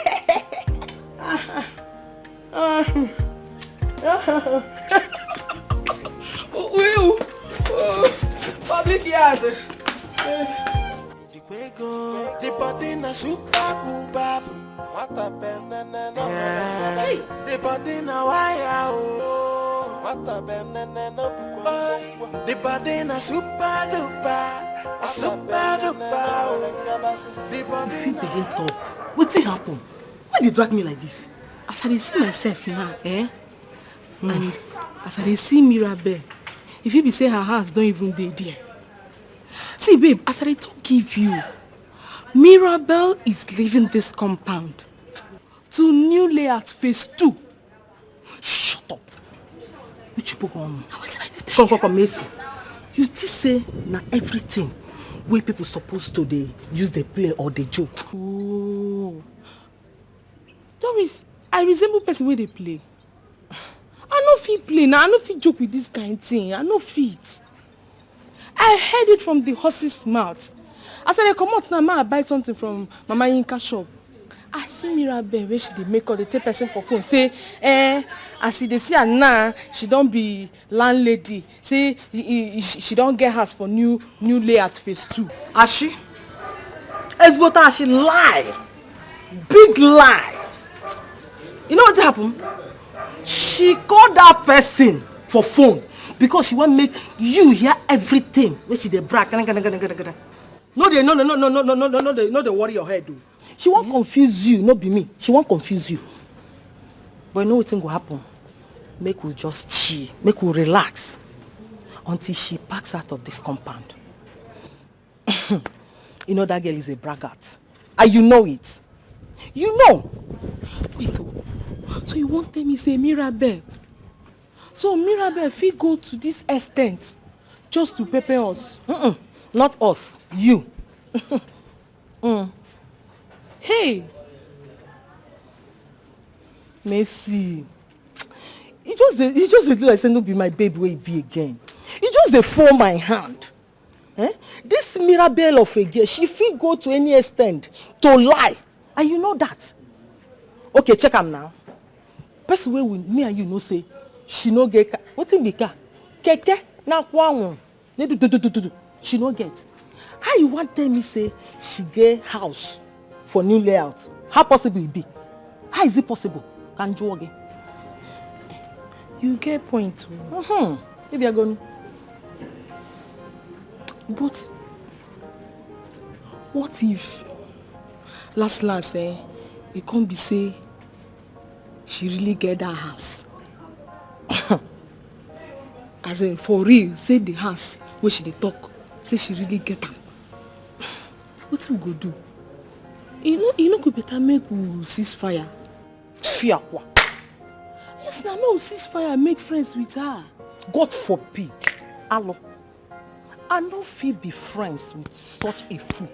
Public yard. The body na super booba. What a banana. The body na wire. What a banana. The body na super duper. If you begin talk, what's it happen? Why they drag me like this? As I see myself now, and as I see Mirabel, if you be say her house don't even dey there. See, babe, as I don't give you, Mirabel is leaving this compound to new layout phase 2. Shut up. Which people come? Come, Macy. You just say na everything where people supposed to they use the play or the joke. Oh, Doris, I resemble person where they play. I no fit play now. I no fit joke with this kind of thing. I no fit. I heard it from the horse's mouth. As I come out now, I buy something from Mama Yinka shop. I see Mirabel where she dey make all the take person for phone. Say, as they see her now, she don't be landlady. Say, she don't get house for new layout phase 2. As she? Esbota, she lie. Big lie. You know what happened? She called that person for phone because she want to make you hear everything where she dey brag. No, they worry your head, though. She won't confuse you, not be me. She won't confuse you. But you know what will happen? Make we just chill, make we relax until she packs out of this compound. You know that girl is a braggart. And you know it. You know. Wait, so you won't tell me say Mirabel? So Mirabel, if we go to this extent just to pepper us? Not us, you. Hey! Messi, you just do like say no be my baby where be again. You just dey fall my hand. This Mirabel of a girl, she fit go to any extent to lie. And you know that. Okay, check am now. Person wey me and you know say she no get car. Wetin be car? Keke na kwawon. She no get. How you want tell me say she get house for new layout? How possible it be? How is it possible? Can you again? You get point. Maybe I go. But what if last it can't be say she really get that house? As in for real, say the house where she dey talk, say she really get them. What we go do? You know could better make we cease fire. Fear what? Yes, now we cease fire, make friends with her. God forbid. Hello. I no fit be friends with such a fool.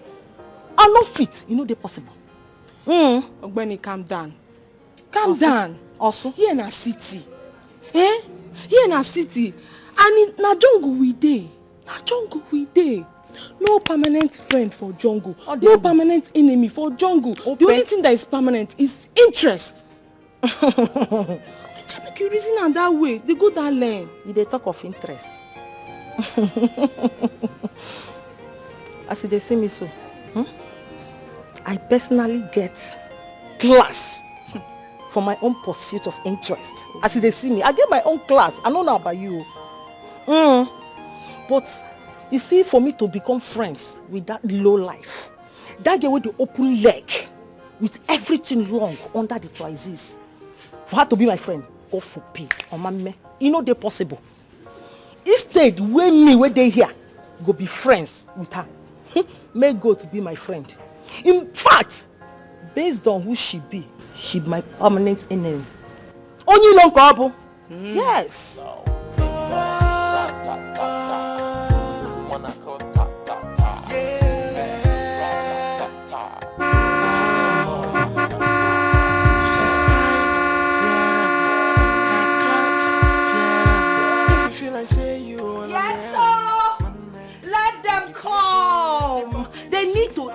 I no fit. You know they possible. Ogbeni, calm down. Calm down. Also? Here in a city. Here in a city. And na jungle we dey. Na jungle we dey. No permanent friend for jungle. No permanent enemy for jungle. The only thing that is permanent is interest. I make you reason on that way. They go that lane. They talk of interest. As they see me so, I personally get class for my own pursuit of interest. As they see me, I get my own class. I don't know about you. But you see, for me to become friends with that low life, that girl with the open leg, with everything wrong under the trousers, for her to be my friend, go for pay on my me. You know they possible. Instead, where they here, go be friends with her. May God be my friend. In fact, based on who she be my permanent enemy. Only long couple. Yes.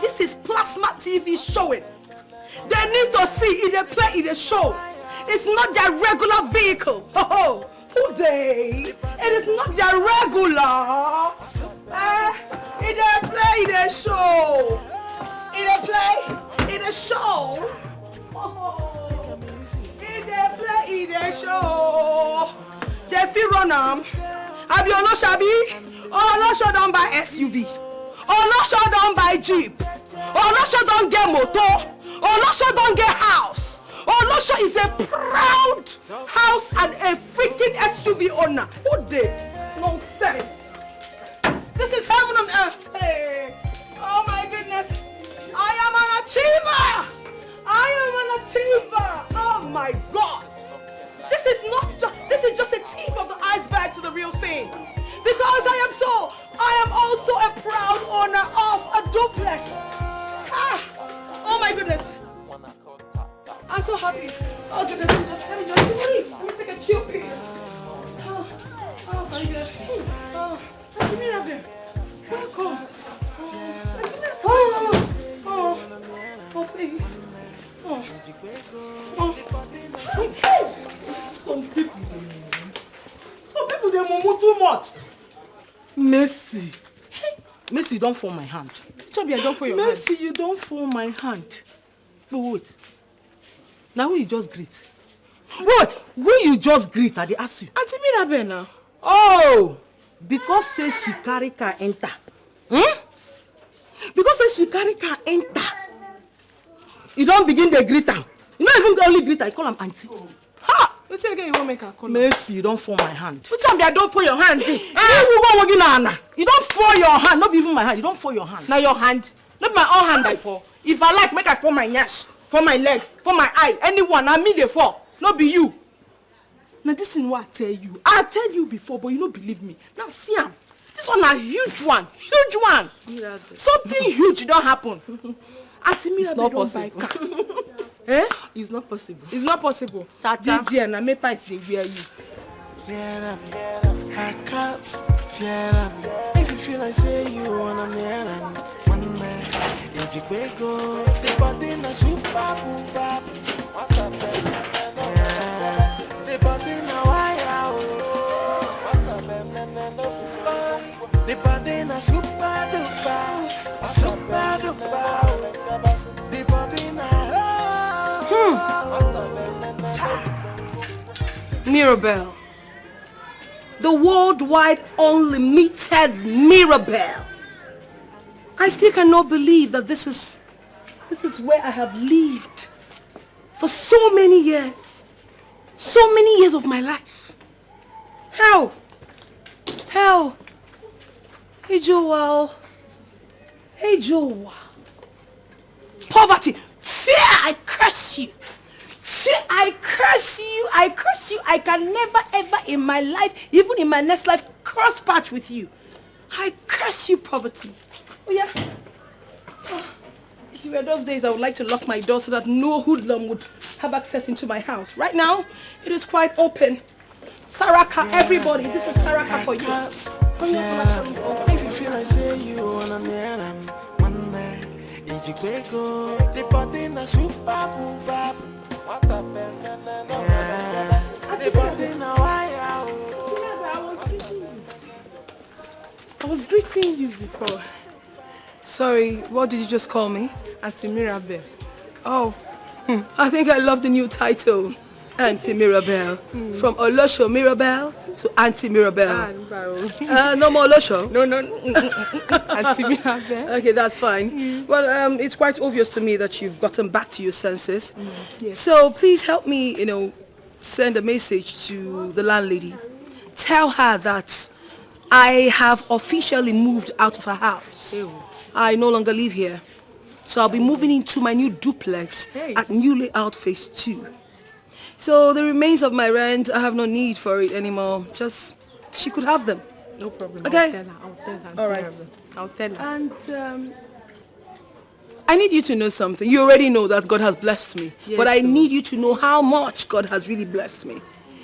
This is plasma TV showing. They need to see if they play in the show. It's not their regular vehicle. Oh, who they? It is not their regular. If they play in the show. If they play in the show. If they play in the show. They feel run I be on Shabi. Oh, no show down by SUV. Olosho don't buy jeep. Olosho don't get motor. Olosho don't get house. Olosho is a proud house and a freaking SUV owner. Who did? Nonsense. This is heaven on earth. Hey. Oh my goodness. I am an achiever. I am an achiever. Oh my God. This is just a tip of the iceberg to the real thing. Because I am also a proud owner of a duplex. Oh my goodness. I'm so happy. Oh goodness, let me take a chill pill. Oh my God. Oh, that's me up here. Welcome. Oh, please. Some people they mumu too much. Mercy. Mercy, you don't fall my hand. Chubby, I don't fall your hand. Mercy, you don't fall my hand. But wait. Now who you just greet? Wait, who you just greet? I dey ask you. Auntie Mirabel now. Oh, because say she carry car enter. Because say she carry car enter. You don't begin the greet her. You not even only greet her, you call her auntie. Ha! Wait till again you won't make her call. Mercy, you don't fall my hand. Which one be I don't fall your hand? You don't fall your hand, not even my hand. You don't fall your hand. Now your hand, not my own hand I fall. If I like, make I fall my nyash, fall my leg, fall my eye. Anyone, I mean they fall. Not be you. Now this is what I tell you before, but you don't believe me. Now see am. This one a huge one. Huge one. Something huge don't happen. It's not possible. Eh? It's not possible. It's not possible. DJ and I make pints they wear you. Her cups, if you feel like say you wanna marry them, one man, is you go, the body na super booba. What the the body na wire, what the body na super duper, super duper, the body na Mirabel. The worldwide unlimited Mirabel. I still cannot believe that this is where I have lived for so many years. So many years of my life. How? Hey Joel. Hey Joel. Poverty. Fear, I curse you. Fear, I curse you. I curse you. I can never ever in my life, even in my next life, cross path with you. I curse you, poverty. Oh yeah. Oh, if it were those days, I would like to lock my door so that no hoodlum would have access into my house. Right now, it is quite open. Saraka, everybody, this is Saraka for you. If you feel like say you wanna marry them, one day, is you go, the body na super booba. What the the body na wire. I was greeting you before. Sorry, what did you just call me? Auntie Mirabel. Oh, I think I love the new title. Auntie Mirabel. From Olosho Mirabel to Auntie Mirabel. No more Olosho? No. Auntie Mirabel. Okay, that's fine. Well, it's quite obvious to me that you've gotten back to your senses. Yes. So please help me, send a message to the landlady. Tell her that I have officially moved out of her house. Ew. I no longer live here. So I'll be moving into my new duplex at New Layout Phase 2. So the remains of my rent, I have no need for it anymore. Just, she could have them. No problem. Okay? I'll tell her. All right. I'll tell her. And I need you to know something. You already know that God has blessed me. Yes, but I need you to know how much God has really blessed me.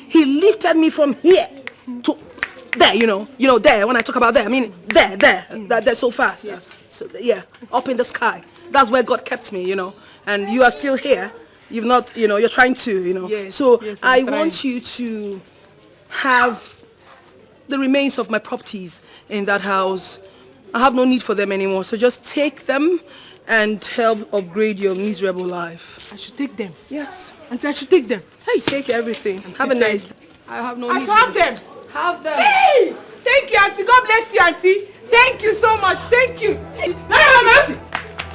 He lifted me from here to there, there. When I talk about there, I mean there. That's so fast. Yes. So yeah, up in the sky. That's where God kept me, And you are still here. You've not, you're trying to, Yes, So yes, I I'm trying. want you to have the remains of my properties in that house. I have no need for them anymore. So just take them and help upgrade your miserable life. I should take them. Yes. Auntie, I should take them. Hey, take everything. Have a nice day. I have no I need shall have them. Have them. Hey! Thank you, Auntie. God bless you, Auntie. Thank you so much. Thank you. Hey, Mercy.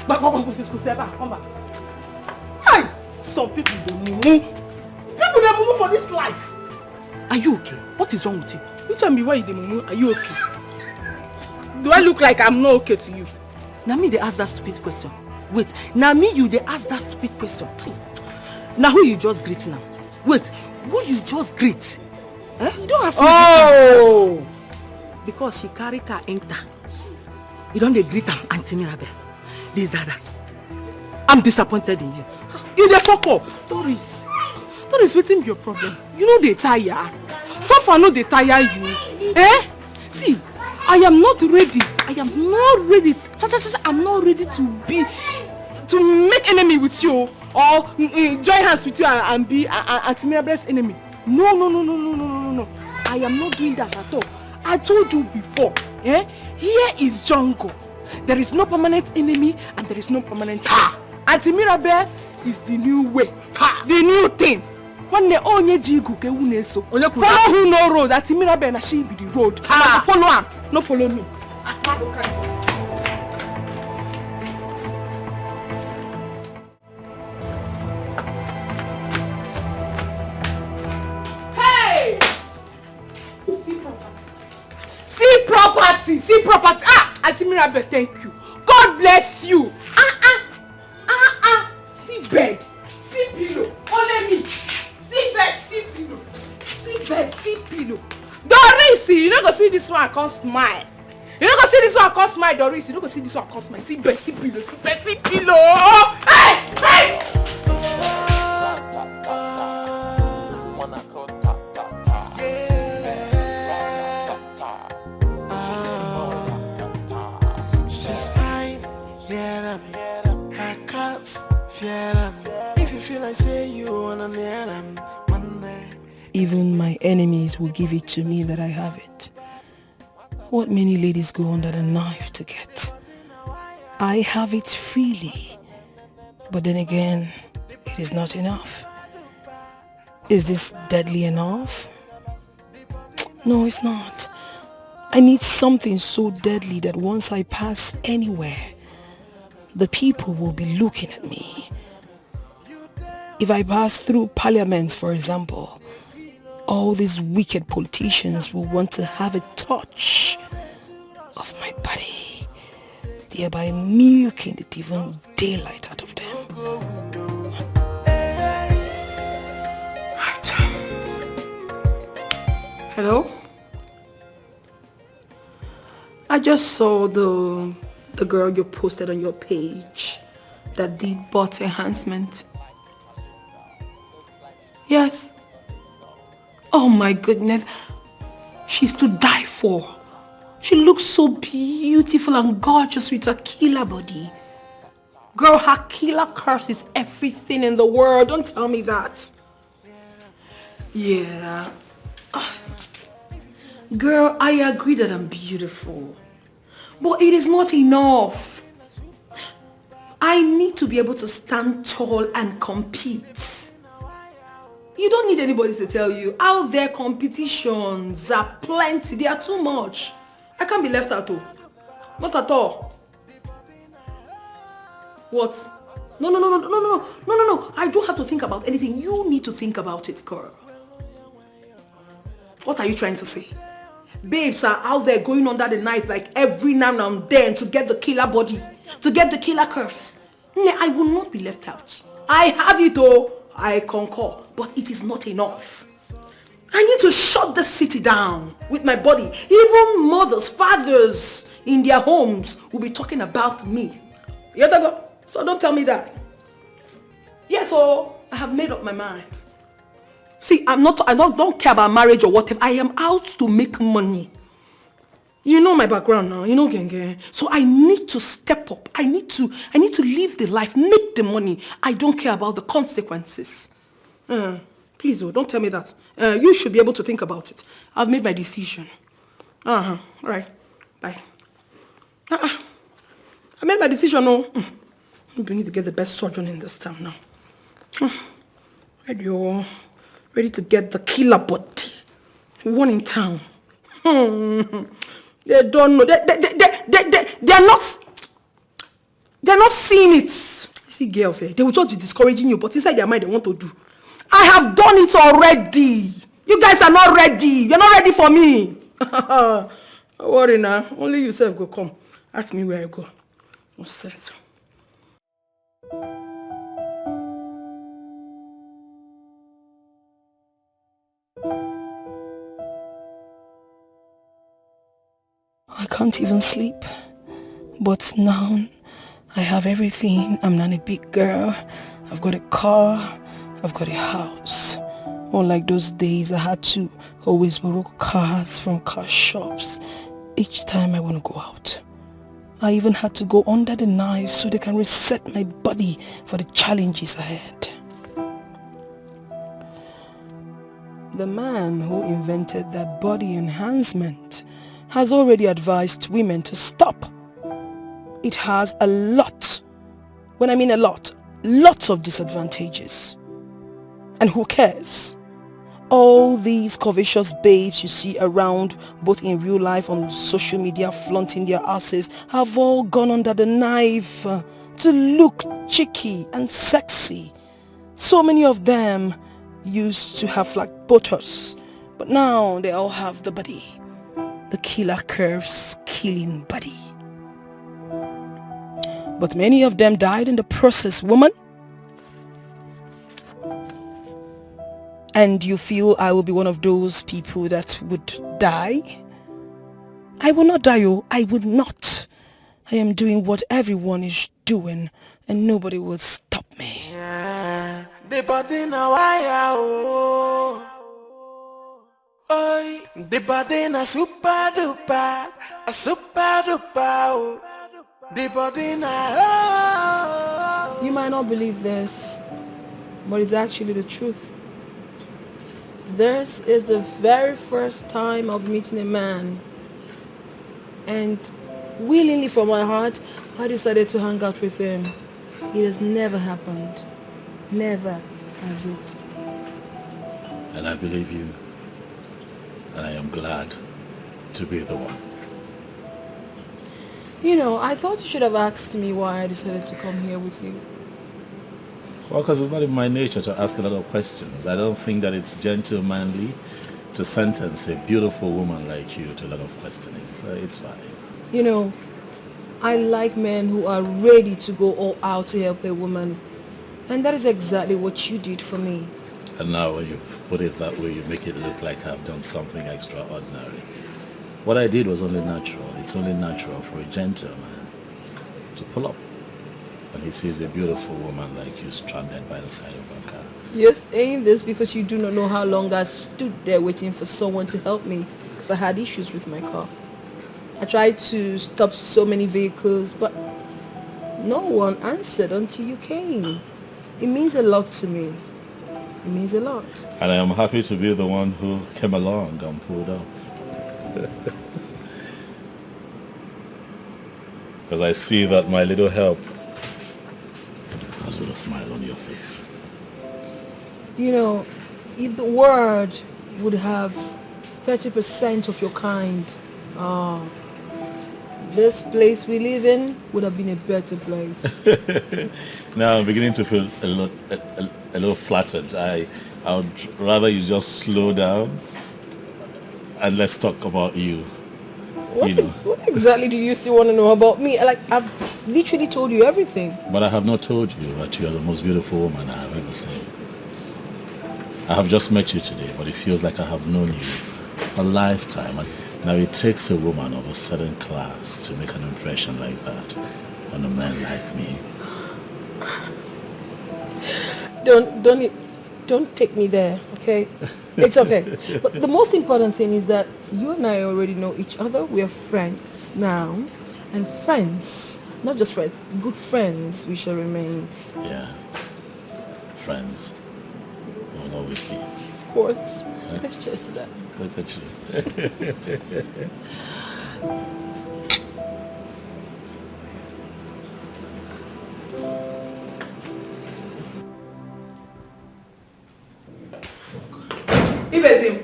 Come back. Hey, some people they move. People they move for this life. Are you okay? What is wrong with you? You tell me why you dey mumu. Are you okay? Do I look like I'm not okay to you? Now me they ask that stupid question. Wait, now me you they ask that stupid question. Now who you just greet now? Wait, who you just greet? Eh? You don't ask me this thing. Because she carry car enter. You don't dey greet her, Auntie Mirabel. This, that. I'm disappointed in you. You dey fuck up. Doris, wetin be your problem? You know they tire. So far no they tire you. Eh? See, I am not ready. I'm not ready to make enemy with you or join hands with you and be Auntie Mirabel's enemy. No. I am not doing that at all. I told you before. Eh? Here is jungle. There is no permanent enemy and there is no permanent enemy. Auntie Mirabel is the new way. The new thing. When the onye jigu ke uneso. Follow who no road. Auntie Mirabel na she be the road. Follow am. No follow me. Hey! See property. Auntie Mirabel, thank you. God bless you. See bed, see pillow. Only me. See bed, see pillow. See bed, see pillow. Doris, you don't go see this one, I can't smile. You don't go see this one, I can't smile, Doris. You don't go see this one, I can't smile. See bed, see pillow. See bed, see pillow. Hey! She's fine, yeah, her cups, yeah. If you feel like say you wanna nail them, one day. Even my enemies will give it to me that I have it. What many ladies go under the knife to get. I have it freely. But then again, it is not enough. Is this deadly enough? No, it's not. I need something so deadly that once I pass anywhere, the people will be looking at me. If I pass through parliament, for example, all these wicked politicians will want to have a touch of my body, thereby milking the divine daylight out of them. Hello? I just saw the girl you posted on your page that did bot enhancement. Yes. Oh my goodness. She's to die for. She looks so beautiful and gorgeous with her killer body. Girl, her killer curse is everything in the world. Don't tell me that. Yeah. Girl, I agree that I'm beautiful. But it is not enough. I need to be able to stand tall and compete. You don't need anybody to tell you. Out there, competitions are plenty. They are too much. I can't be left out though. Not at all. What? No. I don't have to think about anything. You need to think about it, girl. What are you trying to say? Babes are out there going under the knife like every now and then to get the killer body, to get the killer curse. I will not be left out. I have it though. I concur, but it is not enough. I need to shut the city down with my body. Even mothers, fathers in their homes will be talking about me. So don't tell me that. Yes, so I have made up my mind. See, I don't care about marriage or whatever. I am out to make money. You know my background now, you know Genge. So I need to step up. I need to live the life, make the money. I don't care about the consequences. Please, don't tell me that. You should be able to think about it. I've made my decision. All right. Bye. I made my decision, no. We need to get the best surgeon in this town now. Ready to get the killer body. One in town. They don't know. They're not seeing it. See, girls, they will just be discouraging you, but inside their mind, they want to do. I have done it already. You guys are not ready. You're not ready for me. Don't worry now. Only yourself go come. Ask me where I go. What's sense? I can't even sleep. But now I have everything. I'm not a big girl. I've got a car. I've got a house. Unlike those days, I had to always borrow cars from car shops each time I want to go out. I even had to go under the knife so they can reset my body for the challenges ahead. The man who invented that body enhancement has already advised women to stop. It has a lot, when I mean a lot, lots of disadvantages. And who cares? All these covetous babes you see around, both in real life and on social media flaunting their asses, have all gone under the knife to look cheeky and sexy. So many of them used to have like Botox, but now they all have the body. The killer curves killing body. But many of them died in the process, woman. And you feel I will be one of those people that would die? I will not die, oh, I would not. I am doing what everyone is doing and nobody will stop me. Yeah, the body now oh. Oi, the body na super duper, a super duper oh. The body na oh. You might not believe this, but it's actually the truth. This is the very first time of meeting a man, and willingly from my heart, I decided to hang out with him. It has never happened. Never has it. And I believe you. And I am glad to be the one. You know, I thought you should have asked me why I decided to come here with you. Well, because it's not in my nature to ask a lot of questions. I don't think that it's gentlemanly to sentence a beautiful woman like you to a lot of questioning. So it's fine. You know, I like men who are ready to go all out to help a woman. And that is exactly what you did for me. And now when you put it that way, you make it look like I've done something extraordinary. What I did was only natural. It's only natural for a gentleman to pull up when he sees a beautiful woman like you stranded by the side of a car. You're saying this because you do not know how long I stood there waiting for someone to help me because I had issues with my car. I tried to stop so many vehicles, but no one answered until you came. It means a lot to me. It means a lot. And I am happy to be the one who came along and pulled up. Because I see that my little help has put a smile on your face. You know, if the world would have 30% of your kind, this place we live in would have been a better place. Now I'm beginning to feel a little flattered. I would rather you just slow down and let's talk about you. What exactly do you still want to know about me? Like, I've literally told you everything. But I have not told you that you are the most beautiful woman I have ever seen. I have just met you today, but it feels like I have known you for a lifetime. Now it takes a woman of a certain class to make an impression like that on a man like me. Don't take me there, okay? It's okay. But the most important thing is that you and I already know each other. We are friends now. And friends, not just friends, good friends we shall remain. Yeah. Friends. We will always be. Of course. Yeah. Let's cheers to that. Look at you. Ibezim.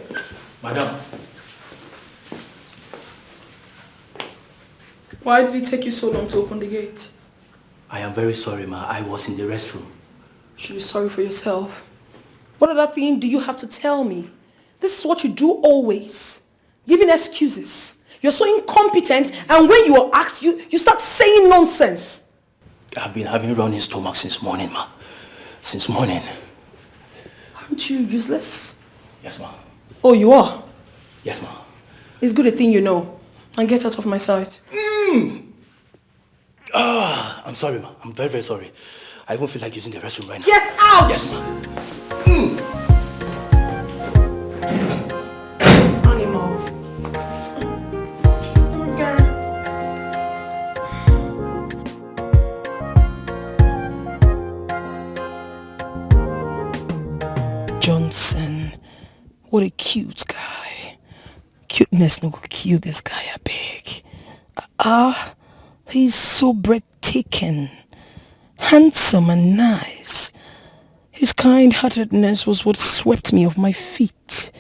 Madam. Why did it take you so long to open the gate? I am very sorry, ma. I was in the restroom. You should be sorry for yourself. What other thing do you have to tell me? This is what you do always. Giving excuses. You're so incompetent, and when you are asked, you start saying nonsense. I've been having running stomach since morning, ma. Since morning. Aren't you useless? Yes, ma. Oh, you are? Yes, ma. It's good a thing you know. And get out of my sight. I'm sorry, ma. I'm very, very sorry. I won't feel like using the restroom right now. Get out! Yes, ma. Animal. Johnson, what a cute guy. Cuteness no go kill this guy, I beg. He's so breathtaking, handsome and nice. His kind-heartedness was what swept me off my feet.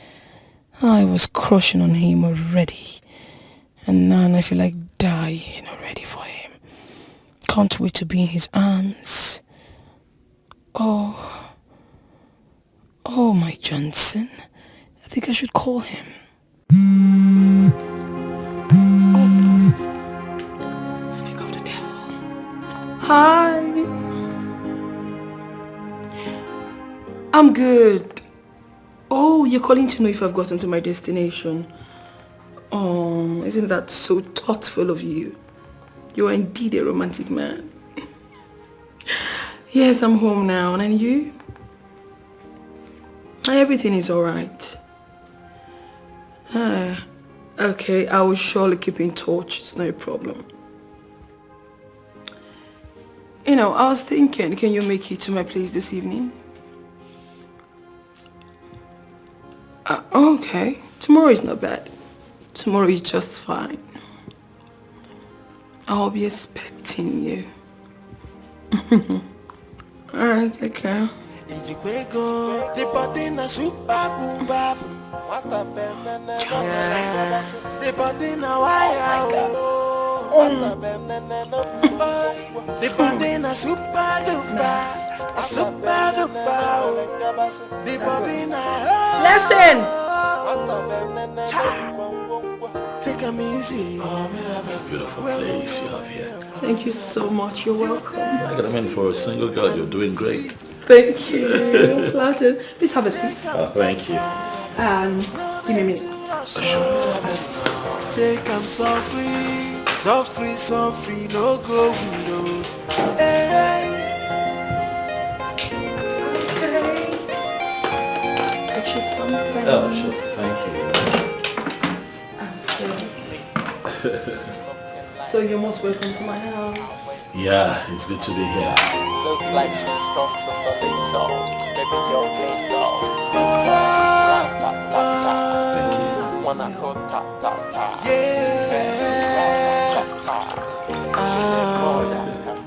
I was crushing on him already, and now I feel like dying already for him. Can't wait to be in his arms. Oh, my Johnson. I think I should call him. Speak of the devil. Hi. I'm good. Oh, you're calling to know if I've gotten to my destination. Oh, isn't that so thoughtful of you? You are indeed a romantic man. Yes, I'm home now. And you? Everything is alright. Okay, I will surely keep in touch. It's no problem. You know, I was thinking, can you make it to my place this evening? Okay. Tomorrow is not bad. Tomorrow is just fine. I'll be expecting you. Alright, okay. The body na super boom bap. The body na wire. The body na super duper. A super duper. The body na. Listen. Take a easy. It's a beautiful place you have here. Thank you so much. You're welcome. I mean, for a single girl, you're doing great. Thank you. I'm flattered. Please have a seat. Oh, thank you. Give me a minute. Sure. Take them softly, softly, softly, no go window. Hey. Get you something. Oh, sure. Thank you. So you're most welcome to my house. Yeah, it's good to be here. Looks like she's from Sosole Soul. Maybe your place soul. Wanna go ta ta ta.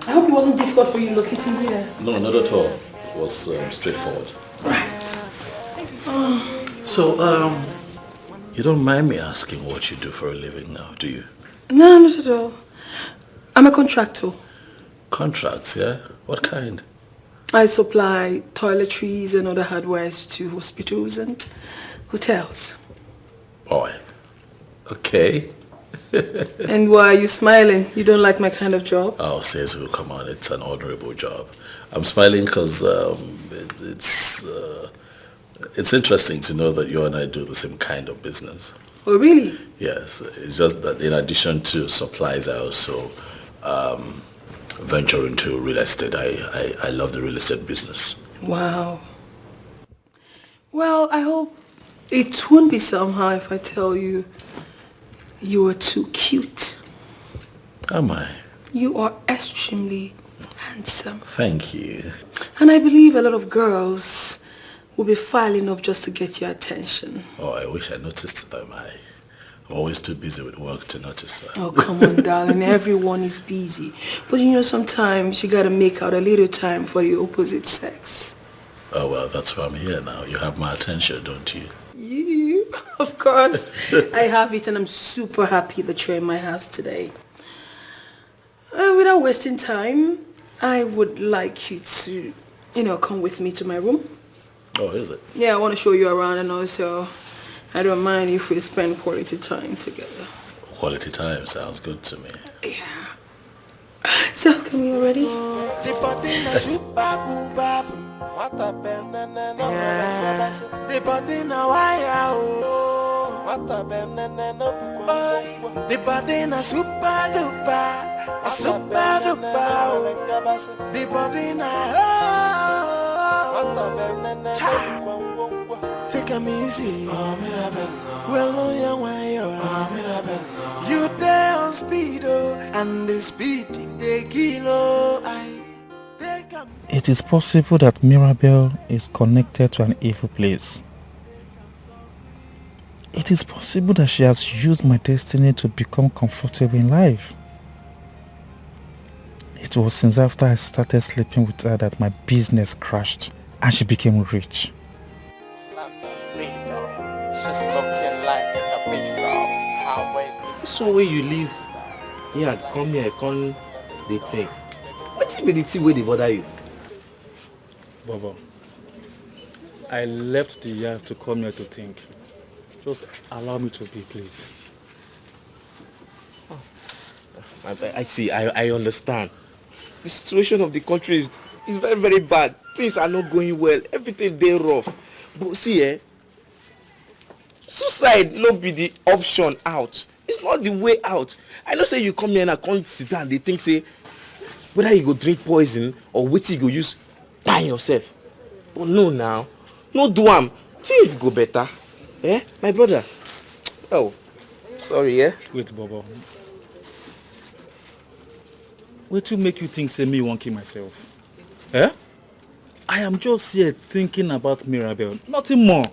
I hope it wasn't difficult for you locating here. No, not at all. It was straightforward. Right. So, you don't mind me asking what you do for a living now, do you? No, not at all. I'm a contractor. Contracts, yeah? What kind? I supply toiletries and other hardwares to hospitals and hotels. Boy. Okay. And why are you smiling? You don't like my kind of job? Oh, says who? Come on, it's an honorable job. I'm smiling because it's interesting to know that you and I do the same kind of business. Oh, really? Yes, it's just that in addition to supplies, I also venture into real estate. I love the real estate business. Wow. Well, I hope it won't be somehow if I tell you you are too cute. Am I? You are extremely handsome. Thank you. And I believe a lot of girls will be filing up just to get your attention. Oh, I wish I noticed them. I'm always too busy with work to notice that. Oh, come on, darling. Everyone is busy. But you know, sometimes you gotta make out a little time for the opposite sex. Oh, well, that's why I'm here now. You have my attention, don't you? You? Of course. I have it, and I'm super happy that you're in my house today. Without wasting time, I would like you to, come with me to my room. Oh, is it? Yeah, I want to show you around, and also I don't mind if we spend quality time together. Quality time sounds good to me. Yeah. So, can we already? Take a easy. Well, you there on speed, and the speed they kilo. It is possible that Mirabel is connected to an evil place. It is possible that she has used my destiny to become comfortable in life. It was since after I started sleeping with her that my business crashed and she became rich. She's looking like a piece of highways. This one where you live, yeah, come here, come the thing. What's be the thing where they bother you? Bobo, I left the yard to come here to think. Just allow me to be, please. I understand. The situation of the country is very, very bad. Things are not going well. Everything they rough. But see, suicide not be the option out. It's not the way out. I know say you come here and I can't sit down. They think say whether you go drink poison or what you go use by yourself. But no now. No do am. Things go better. Eh? My brother. Oh. Sorry, eh? Wait, Bobo. What will make you think say me won't kill myself? Eh? I am just here thinking about Mirabel. Nothing more.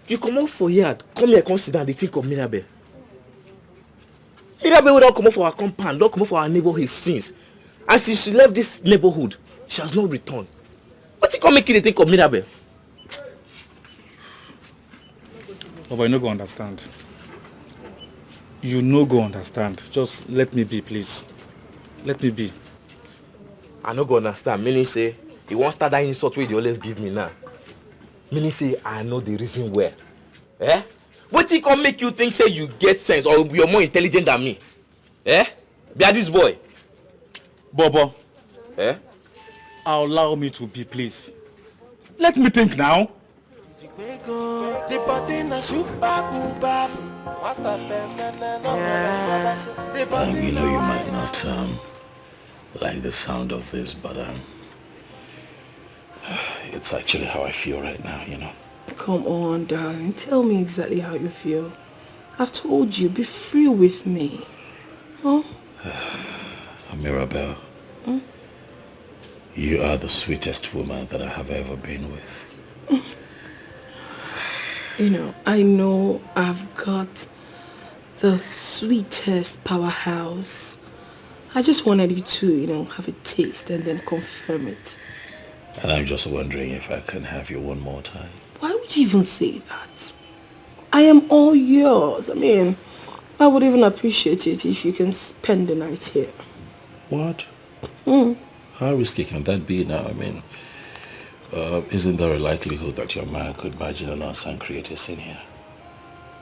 You come out for yard, come here, come sit down, they think of Mirabel. Mirabel will not come out for our compound, not come out for our neighborhood since. And since she left this neighborhood, she has not returned. What you come make you think of Mirabel? Oh, but you no go understand. You no go understand. Just let me be, please. Let me be. I no go understand. Meaning say, you won't start that insult way you always give me now. Meaning say, I know the reason where. Eh? What you come make you think say you get sense or you're more intelligent than me? Eh? Be this boy. Bobo. Eh? Allow me to be, please. Let me think now. You know you might not like the sound of this, but it's actually how I feel right now, you know. Come on, darling. Tell me exactly how you feel. I've told you, be free with me. Huh? Mirabel, you are the sweetest woman that I have ever been with. I know I've got the sweetest powerhouse. I just wanted you to, have a taste and then confirm it. And I'm just wondering if I can have you one more time. Why would you even say that? I am all yours. I mean, I would even appreciate it if you can spend the night here. What? How risky can that be now? I mean, isn't there a likelihood that your man could imagine on us and create a scene here?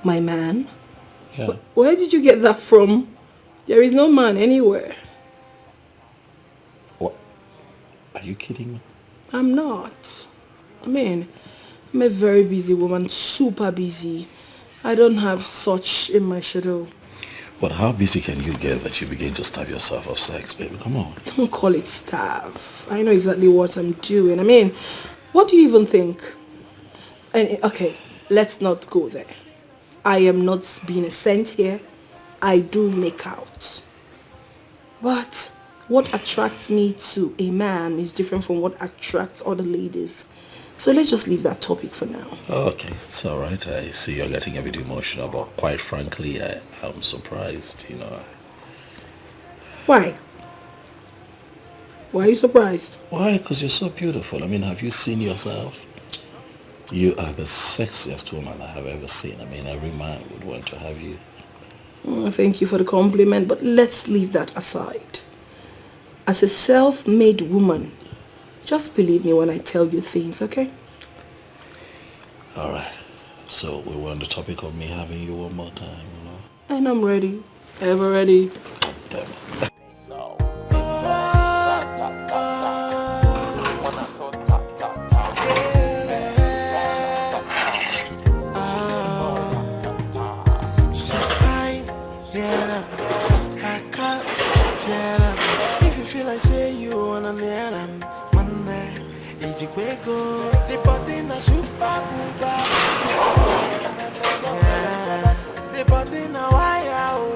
My man? Yeah. Where did you get that from? There is no man anywhere. What? Are you kidding me? I'm not. I mean, I'm a very busy woman, super busy. I don't have such in my schedule. But how busy can you get that you begin to starve yourself of sex, baby? Come on. Don't call it starve. I know exactly what I'm doing. I mean, what do you even think? And okay, let's not go there. I am not being a saint here. I do make out. But what attracts me to a man is different from what attracts other ladies. So let's just leave that topic for now. Okay, it's all right. I see you're getting a bit emotional, but quite frankly, I'm surprised, Why? Why are you surprised? Why? Because you're so beautiful. I mean, have you seen yourself? You are the sexiest woman I have ever seen. I mean, every man would want to have you. Oh, thank you for the compliment, but let's leave that aside. As a self-made woman, just believe me when I tell you things, okay? All right. So we were on the topic of me having you one more time, you know? And I'm ready. Ever ready. Damn it. She's fine, yeah. Her cups, yeah. If you feel like say you wanna near them, one day, Etiko, the body na super booba. Yes, the body na wire, oh.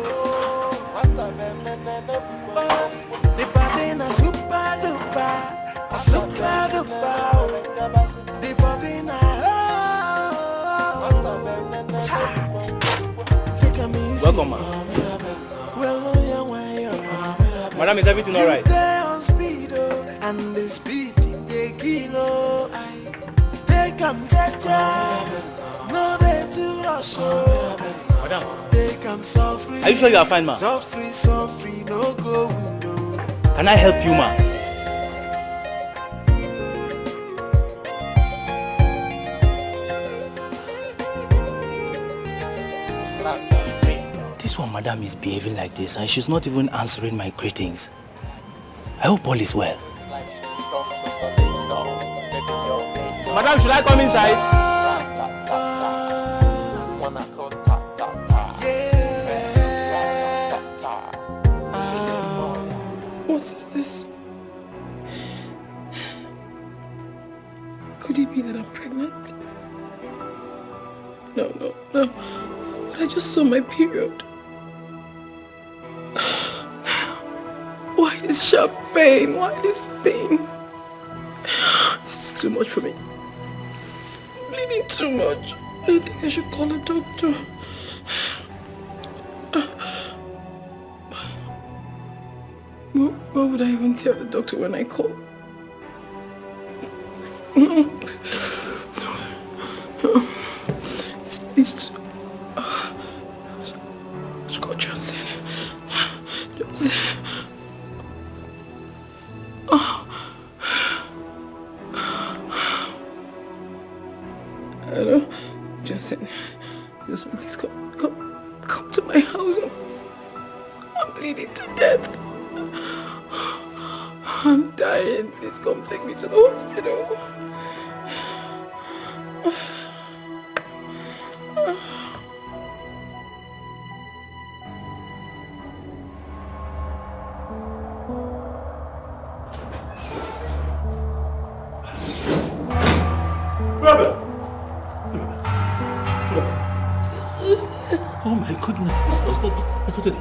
The body na super duper, a super duper. The body na Welcome, ma. Madam, is everything all right? And the speed they kilo, they come no they too rush. Madam, they come so free. Are you sure you are fine, ma? So free, no go window. Can I help you, ma? This one, madam, is behaving like this, and she's not even answering my greetings. I hope all is well. Madam, should I come inside? What is this? Could it be that I'm pregnant? No. But I just saw my period. Why this sharp pain? Why this pain? This is too much for me. I'm bleeding too much. I think I should call a doctor. What would I even tell the doctor when I call? It's let's go, Johnson. Hello, Johnson. Johnson, please come to my house. I'm bleeding to death. I'm dying. Please come take me to the hospital. Oh my goodness, this does not...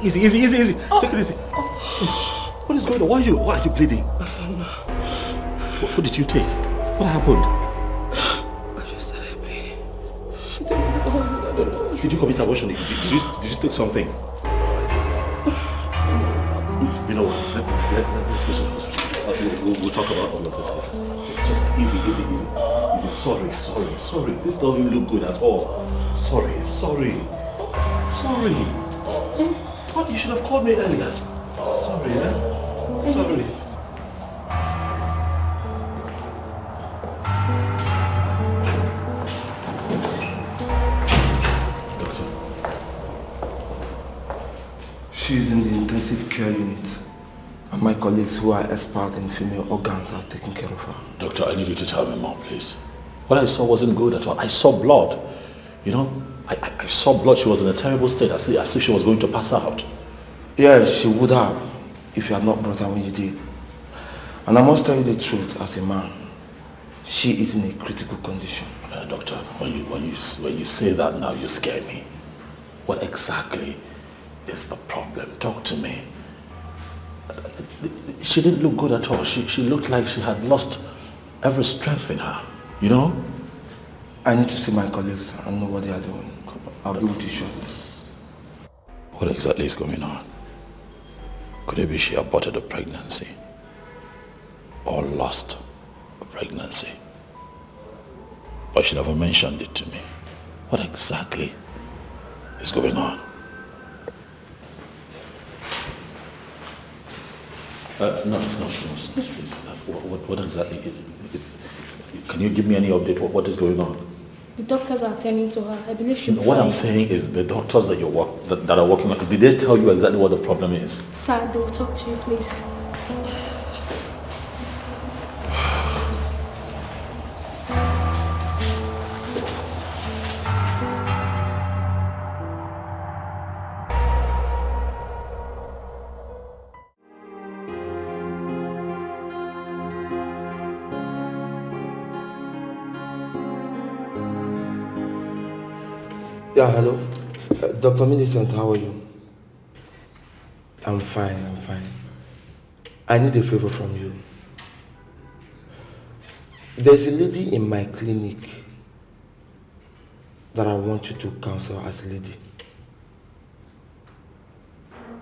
Easy. Take it easy. What is going on? Why are you bleeding? What did you take? What happened? I just started bleeding. I don't know. Did you commit abortion? Did you take something? You know what? Let's go to the hospital. We'll talk about all of this later. Just easy. Sorry. This doesn't look good at all. Sorry. What? You should have called me earlier. Sorry. Doctor. She's in the intensive care unit. And my colleagues who are expert in female organs are taking care of her. Doctor, I need you to tell me more, please. What I saw wasn't good at all. I saw blood. You know, I saw blood. She was in a terrible state, as if she was going to pass out. Yes, she would have, if you had not brought her when you did. And I must tell you the truth, as a man, she is in a critical condition. Doctor, when you say that now, you scare me. What exactly is the problem? Talk to me. She didn't look good at all. She looked like she had lost every strength in her, you know? I need to see my colleagues and know what they are doing. I'll be with you shortly. What exactly is going on? Could it be she aborted a pregnancy? Or lost a pregnancy? But she never mentioned it to me. What exactly is going on? No, please. What exactly can you give me any update? What is going on? The doctors are attending to her. I believe she'll be What fine. I'm saying is the doctors that that are working on, did they tell you exactly what the problem is? Sir, they will talk to you, please. Yeah, hello. Dr. Millicent, how are you? I'm fine. I need a favor from you. There's a lady in my clinic that I want you to counsel as a lady.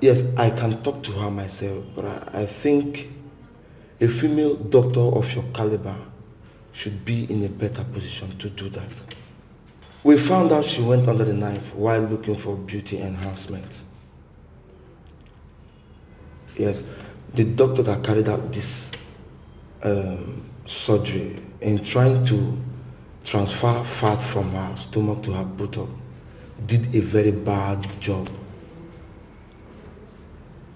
Yes, I can talk to her myself, but I think a female doctor of your caliber should be in a better position to do that. We found out she went under the knife while looking for beauty enhancement. Yes, the doctor that carried out this surgery in trying to transfer fat from her stomach to her buttock did a very bad job.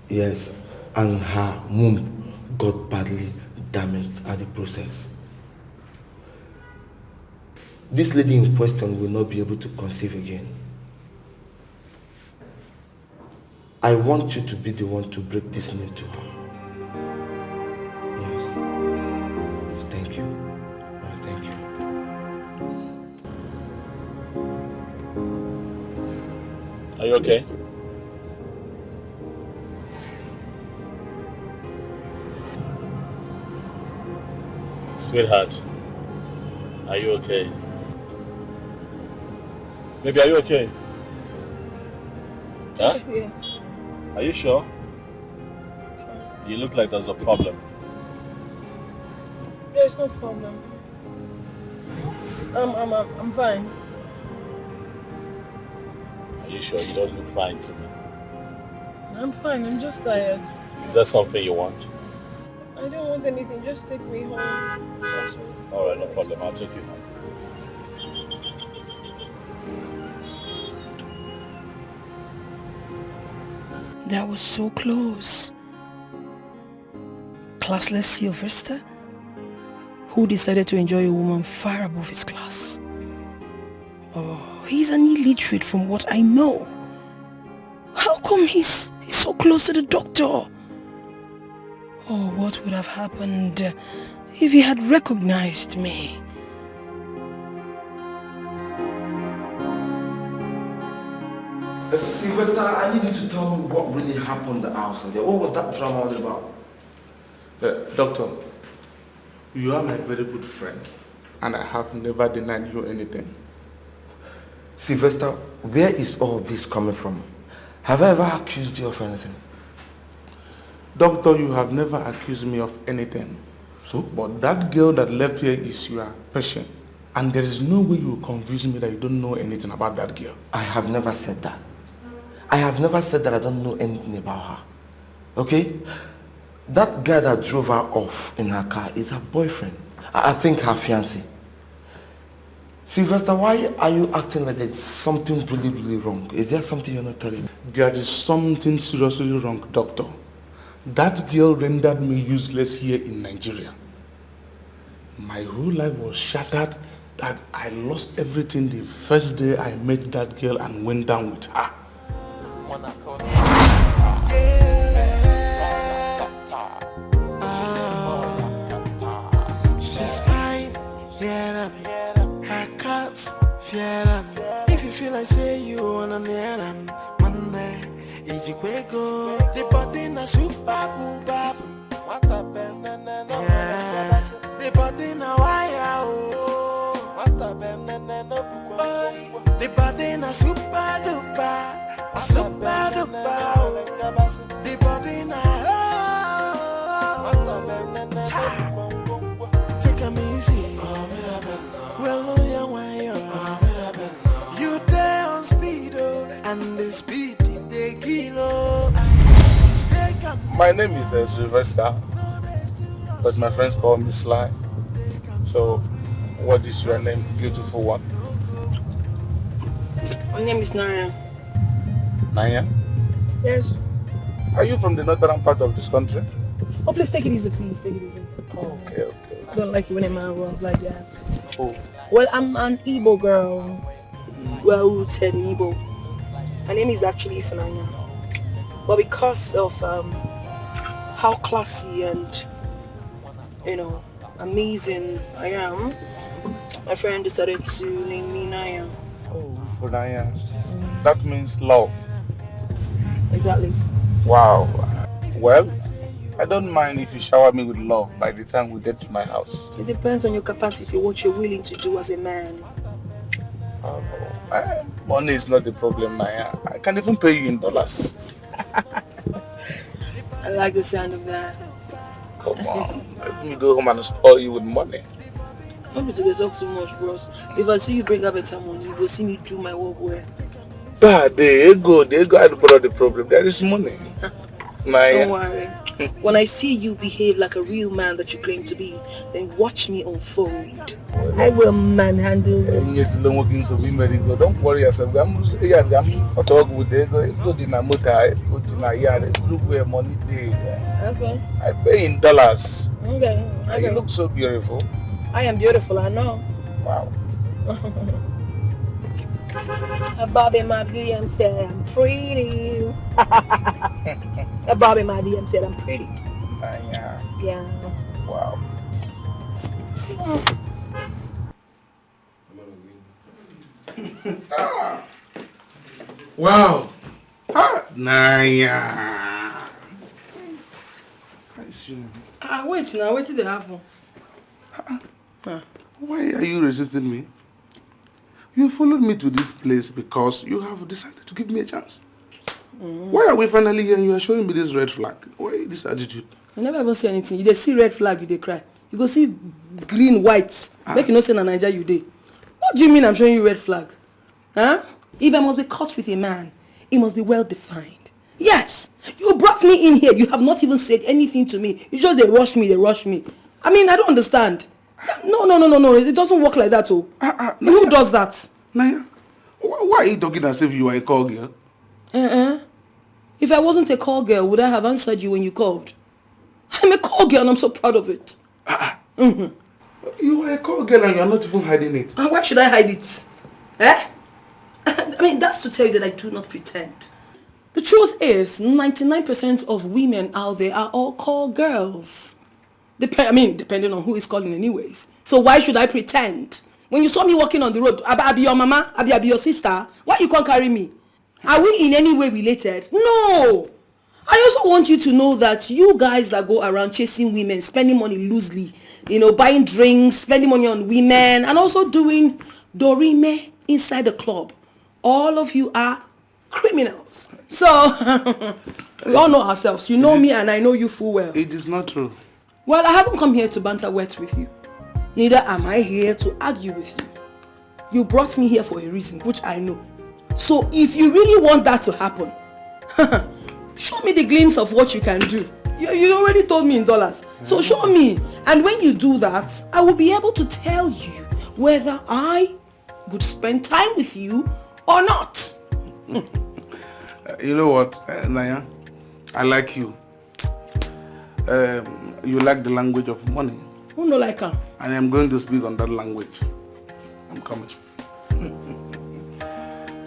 Yes, and her womb got badly damaged at the process. This lady in question will not be able to conceive again. I want you to be the one to break this news to her. Yes. Thank you. Thank you. Are you okay? Sweetheart, are you okay? Baby, are you okay? Huh? Yes. Are you sure? You look like there's a problem. There's no problem. I'm fine. Are you sure? You don't look fine to me. I'm fine. I'm just tired. Is that something you want? I don't want anything. Just take me home. Alright, no problem. I'll take you home. That was so close. Classless Sylvester, who decided to enjoy a woman far above his class. Oh, he's an illiterate from what I know. How come he's so close to the doctor? Oh, what would have happened if he had recognized me? Sylvester, I need you to tell me what really happened outside there. What was that drama all about? Doctor, you are my very good friend, and I have never denied you anything. Sylvester, where is all this coming from? Have I ever accused you of anything? Doctor, you have never accused me of anything. So? But that girl that left here is your patient. And there is no way you will convince me that you don't know anything about that girl. I have never said that. I have never said that I don't know anything about her. Okay? That guy that drove her off in her car is her boyfriend. I think her fiancé. Sylvester, why are you acting like there's something really wrong? Is there something you're not telling me? There is something seriously wrong, doctor. That girl rendered me useless here in Nigeria. My whole life was shattered that I lost everything the first day I met that girl and went down with her. She's fine, yeah, her cups, yeah. If you feel like say you wanna near them, Monday, Etiko, the body na super booba, what a banana, the body na wire, what a banana, the body na super duper, a super duper, the body na what a banana. Take 'em easy. Well, no, you there on speed, and the speed they kilo. They can My name is Sylvester, but my friends call me Sly. So, what is your name, beautiful one? My name is Naya. Naya? Yes. Are you from the northern part of this country? Oh, please take it easy, please. Take it easy. Okay. I don't like it when a man runs like that. Oh. Well, I'm an Igbo girl. Well-rooted in Igbo. My name is actually Ifunanya. But because of how classy and, amazing I am, my friend decided to name me Naya. Oh, for Naya. That means love. Exactly. Wow. Well, I don't mind if you shower me with love by the time we get to my house. It depends on your capacity, what you're willing to do as a man. Money is not the problem, Naya. I can even pay you in dollars. I like the sound of that. Come on. Let me go home and spoil you with money. Don't be to talk too much, bros. If I see you bring up better money, you will see me do my work well. But there you go. I brought the problem. There is money. Naya. Don't worry. When I see you behave like a real man that you claim to be, then watch me unfold. I will manhandle you. Don't worry yourself. I'm talk with the ego. It's good in a motor. It's good in a yard. It's good where money day. Okay. I pay in dollars. Okay. And you look so beautiful. I am beautiful, I know. Wow. Bobby, my DM said I'm pretty. Bobby, my DM said I'm pretty. Yeah. Wow. Wow. Naya. Wait now, wait till they happen. Why are you resisting me? You followed me to this place because you have decided to give me a chance. Why are we finally here and you are showing me this red flag? Why this attitude? I never even see anything. You dey see red flag, you dey cry. You go see green, white. Make you know say na Naija you dey. What do you mean I'm showing you red flag? Huh? If I must be caught with a man, it must be well defined. Yes, you brought me in here. You have not even said anything to me. You just they rush me. I mean, I don't understand. No. It doesn't work like that, oh. Who does that? Naya, why are you talking as if you are a call girl? If I wasn't a call girl, would I have answered you when you called? I'm a call girl and I'm so proud of it. You are a call girl and you are not even hiding it. And why should I hide it? I mean, that's to tell you that I do not pretend. The truth is, 99% of women out there are all call girls. Depending on who is calling anyways. So why should I pretend? When you saw me walking on the road, I be your mama, I be your sister, why you can't carry me? Are we in any way related? No! I also want you to know that you guys that go around chasing women, spending money loosely, buying drinks, spending money on women, and also doing dorime inside the club, all of you are criminals. So, we all know ourselves. You know me and I know you full well. It is not true. Well, I haven't come here to banter words with you. Neither am I here to argue with you. You brought me here for a reason, which I know. So if you really want that to happen, show me the glimpse of what you can do. You already told me in dollars. So show me. And when you do that, I will be able to tell you whether I would spend time with you or not. You know what, Naya? I like you. You like the language of money. Who no like her? And I'm going to speak on that language. I'm coming.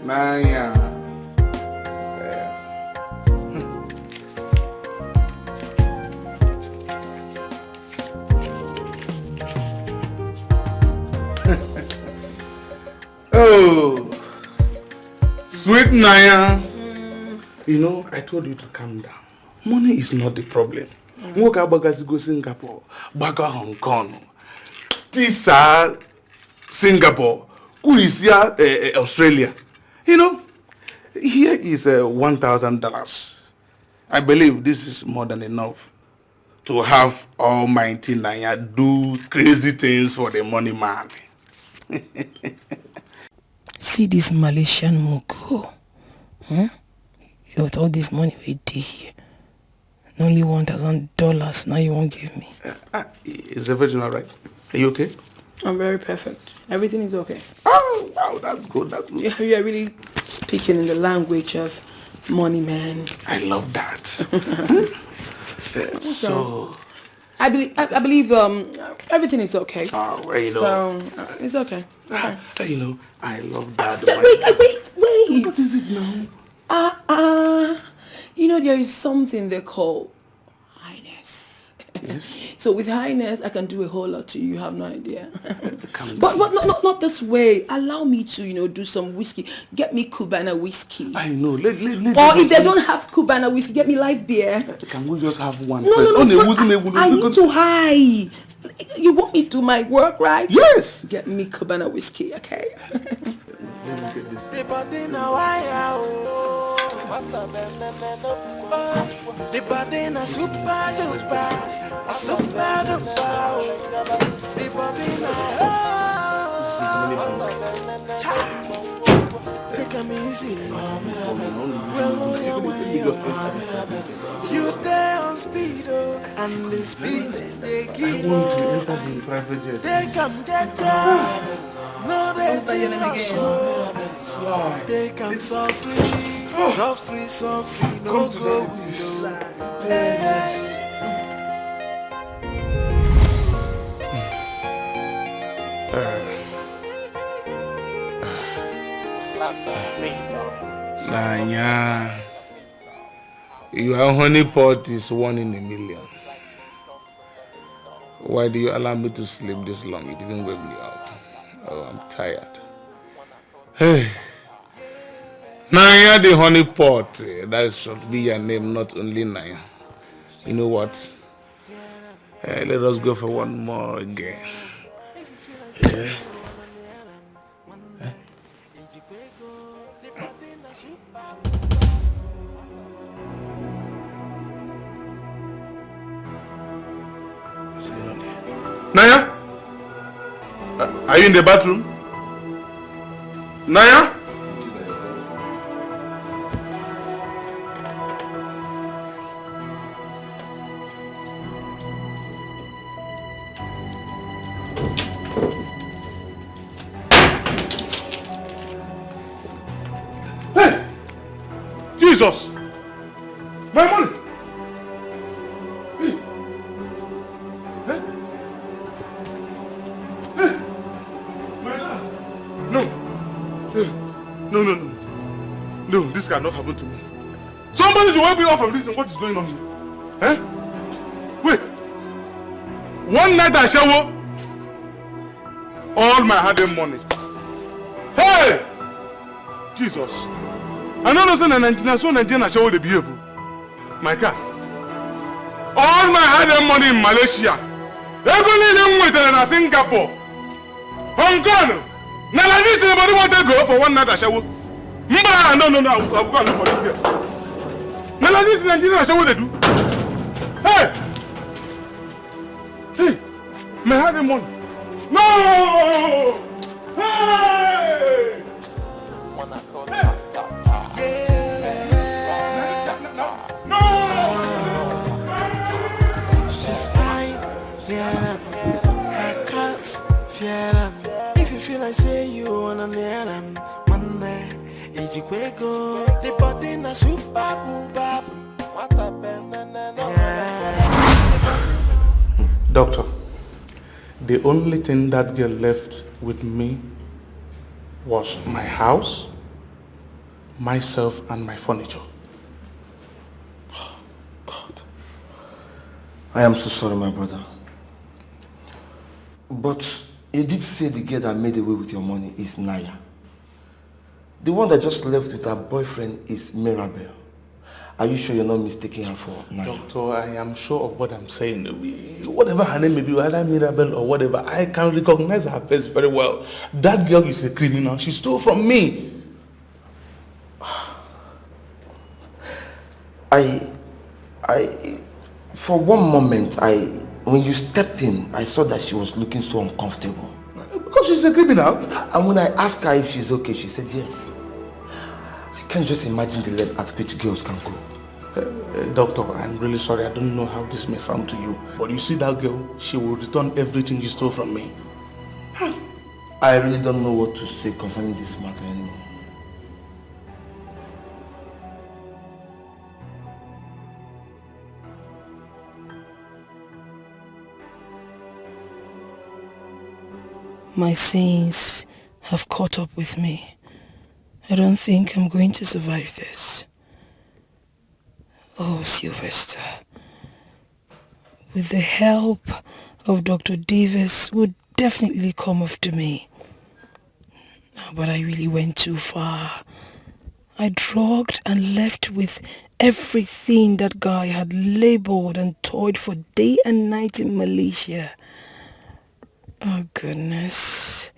Naya. Oh, sweet Naya. You know, I told you to calm down. Money is not the problem. Moka bagasi go Singapore, baga Hong Kong, Tisa Singapore, Kulisia Australia. You know, here is $1,000. I believe this is more than enough to have Almighty Naya do crazy things for the money man. See this Malaysian mugo. With all this money we did here. only $1,000 now you won't give me. Is everything all right? Are you okay? I'm very perfect. Everything is okay. Oh, wow, that's good. That's good. You are really speaking in the language of money, man. I love that. So, I believe everything is okay. Oh, well, you know. So it's okay. It's fine. You know, I love that. Wait. What is it now? You know, there is something they call highness. Yes. So with highness, I can do a whole lot to you. You have no idea. But not this way. Allow me to, do some whiskey. Get me Cubana whiskey. I know. Or if they don't have Cubana whiskey, get me light beer. Can we just have one? No. I need to high. You want me to do my work, right? Yes. Get me Cubana whiskey, okay? The body na super duper, a super duper. The body na take 'em easy. Well, you there on speed, and the speed they give. I want to enter the private jet. They come jaja, no they they come softly, no go. Hey. Sanya, your honeypot is 1 in a million. Why do you allow me to sleep this long? You didn't wake me up. Oh, I'm tired. Hey. Naya the honeypot. That should be your name, not only Naya. You know what? Let us go for one more again. Yeah. Naya? Are you in the bathroom? Naya? Hey! Jesus! My money! No, this cannot happen to me. Somebody should wake me up from this and what is going on here? Eh? Wait. One night I shower all my hard-earned money. Hey! Jesus. I don't understand Nigerian shower they behave. My God. All my hard-earned money in Malaysia. Everything with in Singapore. Hong Kong. Now like this, anybody want to go for one night I shower? No, I'll go and look for this girl. Now like this, Nigerian shower they do. Hey! Hey! My hard-earned money. No! Hey! No! She's fine, yeah, her cups, yeah. If you feel like say you wanna near them, Monday, Etiko, the body na super booba. Doctor, the only thing that girl left with me was my house, myself, and my furniture. Oh, God. I am so sorry, my brother. But you did say the girl that made away with your money is Naya. The one that just left with her boyfriend is Mirabel. Are you sure you're not mistaking her for Naya? Doctor, I am sure of what I'm saying. Whatever her name may be, whether Mirabel or whatever, I can recognize her face very well. That girl is a criminal. She stole from me. For one moment, when you stepped in, I saw that she was looking so uncomfortable. Because she's a criminal. And when I asked her if she's okay, she said yes. I can't just imagine the length at which girls can go. Doctor, I'm really sorry. I don't know how this may sound to you. But you see that girl, she will return everything you stole from me. I really don't know what to say concerning this matter anymore. My sins have caught up with me. I don't think I'm going to survive this. Oh, Sylvester, with the help of Dr. Davis, would definitely come after me. But I really went too far. I drugged and left with everything that guy had labored and toiled for day and night in Malaysia. Oh, goodness.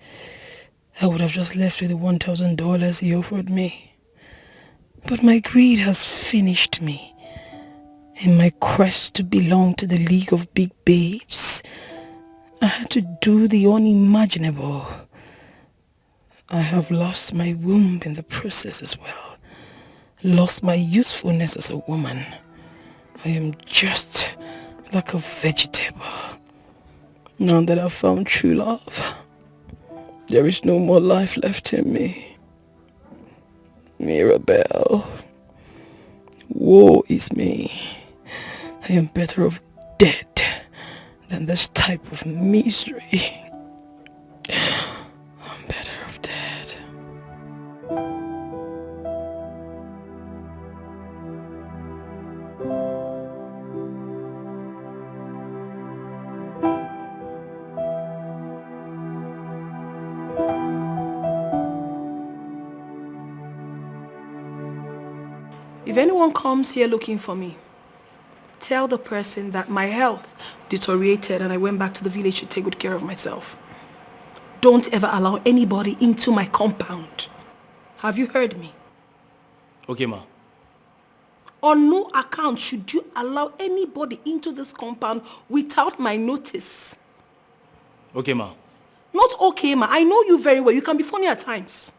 I would have just left with the $1,000 he offered me. But my greed has finished me. In my quest to belong to the League of Big Babes, I had to do the unimaginable. I have lost my womb in the process as well. Lost my usefulness as a woman. I am just like a vegetable. Now that I've found true love, there is no more life left in me. Mirabelle, woe is me. I am better off dead than this type of misery. I'm better off dead. If anyone comes here looking for me, tell the person that my health deteriorated and I went back to the village to take good care of myself. Don't ever allow anybody into my compound. Have you heard me? Okay, ma. On no account should you allow anybody into this compound without my notice. Okay, ma. Not okay, ma. I know you very well. You can be funny at times.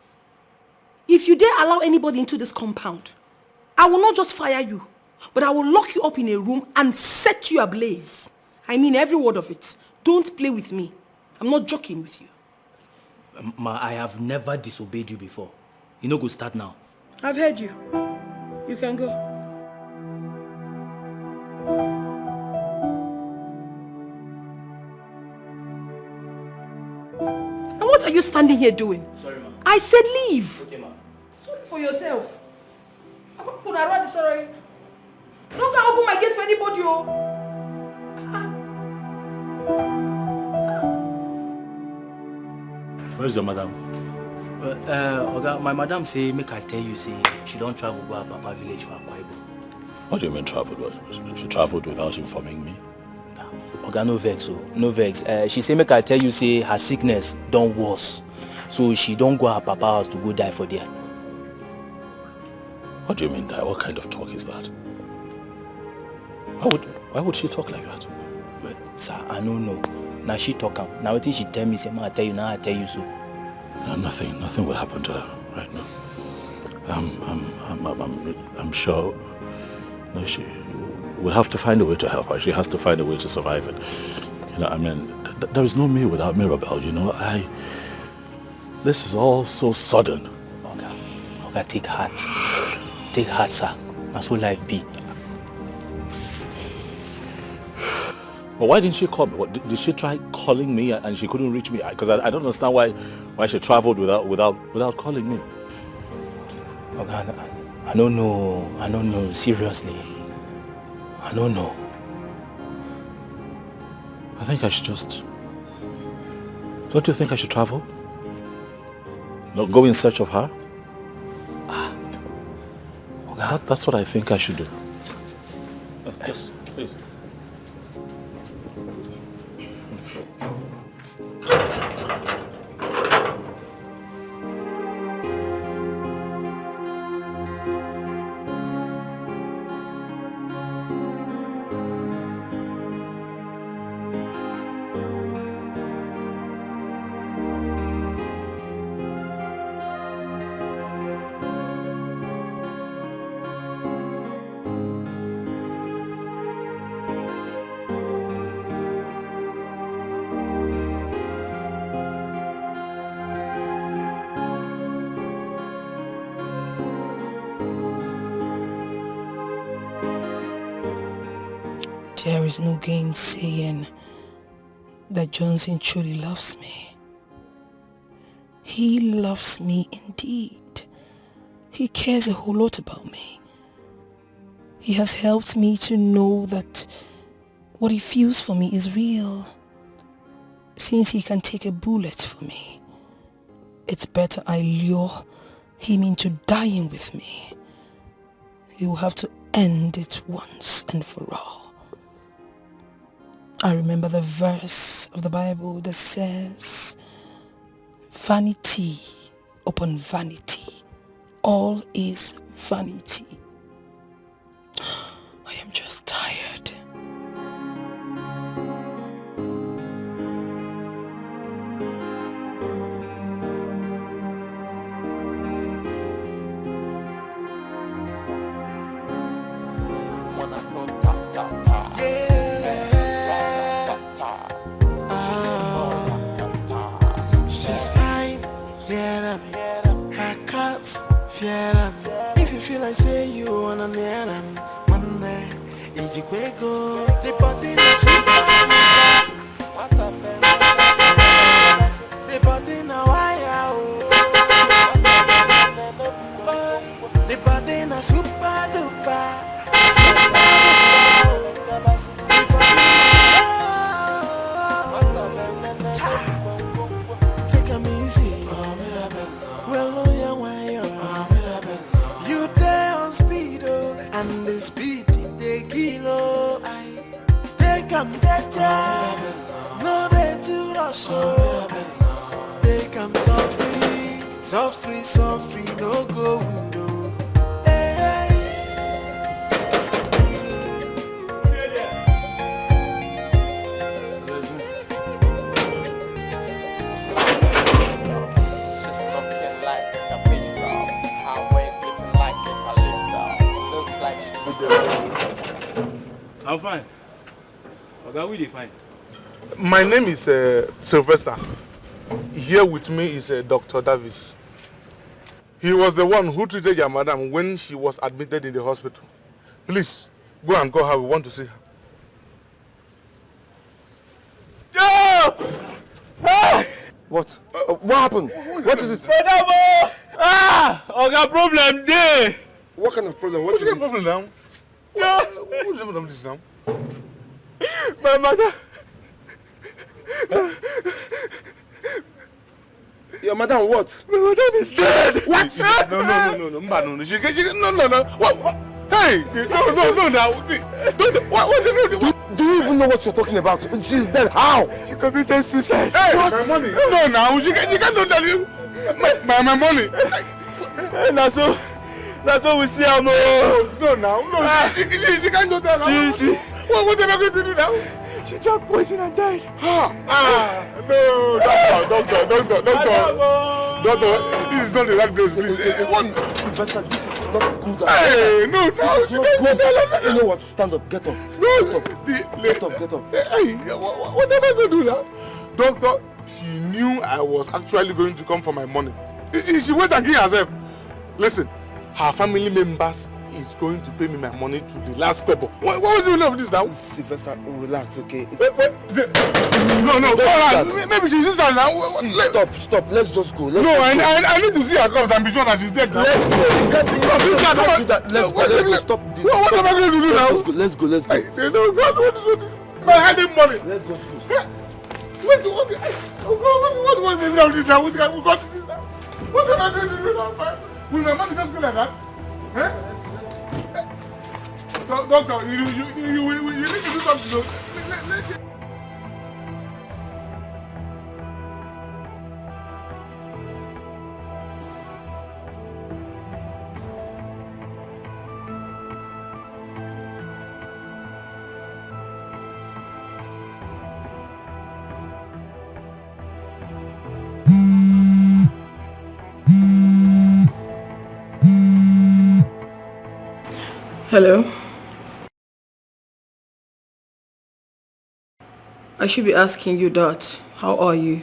If you dare allow anybody into this compound, I will not just fire you, but I will lock you up in a room and set you ablaze. I mean every word of it. Don't play with me. I'm not joking with you. Ma, I have never disobeyed you before. You know, go start now. I've heard you. You can go. And what are you standing here doing? Sorry, ma. I said leave. Okay, ma. Sorry for yourself. I'm not going to run, sorry. Don't go open my gate for anybody, oh. Where's your madam? Oga, my madam say, make I tell you, say, she don't travel go to Papa village for Akwa Ibom. What do you mean traveled? She traveled without informing me? Oga, no vex, oh. No vex. She say, make I tell you, say, her sickness don't worse. So she don't go to her Papa house to go die for there. What do you mean die? What kind of talk is that? Why would she talk like that? Well, sir, I don't know. Now she talk am. Now what she tell me, say, I tell you, now I tell you so. No, nothing will happen to her right now. I'm sure. No, she will have to find a way to help her. She has to find a way to survive it. You know, I mean, there is no me without Mirabelle. You know, this is all so sudden. Okay, take heart. Take heart, sir. That's what life be. But why didn't she call me? What, did she try calling me and she couldn't reach me? Because I don't understand why she traveled without calling me. Okay, I don't know. I don't know. Seriously. I don't know. I think I should just... Don't you think I should travel? No, go in search of her? Okay. That's what I think I should do. Yes, please. There is no gainsaying that Johnson truly loves me. He loves me indeed. He cares a whole lot about me. He has helped me to know that what he feels for me is real. Since he can take a bullet for me, it's better I lure him into dying with me. He will have to end it once and for all. I remember the verse of the Bible that says, vanity upon vanity, all is vanity. I am just tired. She's fine, yeah, her cups, yeah. If you feel like say you wanna near them, Monday, Etiko, the body is what the the body now wire, the body na super duper. Take 'em easy. Well, you there on speed, and the speed they kilo. They come jaja, no they too rush. They come softly, softly, softly, no go window. I'm fine. Okay, we fine. My name is Sylvester. Here with me is Dr. Davis. He was the one who treated your madam when she was admitted in the hospital. Please, go and call her. We want to see her. What? What happened? What is it? Madam! Okay, problem there. What kind of problem? What is the it? problem now? What's the problem with this now? My mother. Your madam what? My madam is dead. What? No. She no. What? Hey! No. Now, see, what's the problem? Do you even know what you're talking about? She's dead. How? She committed suicide. Hey, what? my money. No, now she can't do that. My money. That's what we see her. No. She can't do that. What am I going to do now? She drank poison and died. No, doctor. Doctor, this is not the right place, please. Sylvester, this is not good. Hey, no. This is not good. You know what? Stand up. Get up. No. Get up. Hey, what am I going to do now? Doctor, she knew I was actually going to come for my money. She went and killed herself. Listen, her family members is going to pay me my money to the last pebble. What was the meaning of this now? Sylvester, relax, okay? No, maybe she's inside now. See, stop. Let's just go. I need to see her comes and be sure that she's dead now. Let's go. Let's stop this. What am I going to do now? Let's go. God, what is it? My hiding money. Let's go. What was the meaning of this now? What am I going to do now? Will my money just go like that? Huh? Doctor, you need to do something. Hello? I should be asking you that. How are you?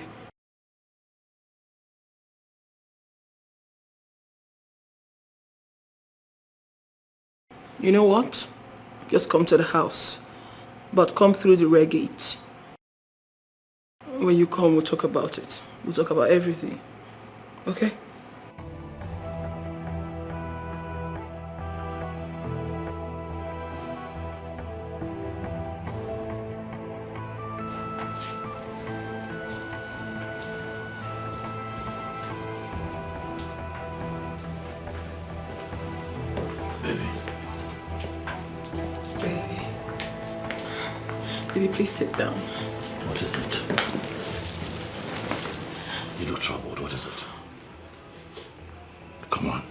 You know what? Just come to the house. But come through the rare gate. When you come, we'll talk about it. We'll talk about everything. Okay? Baby, please sit down. What is it? You look troubled. What is it? Come on.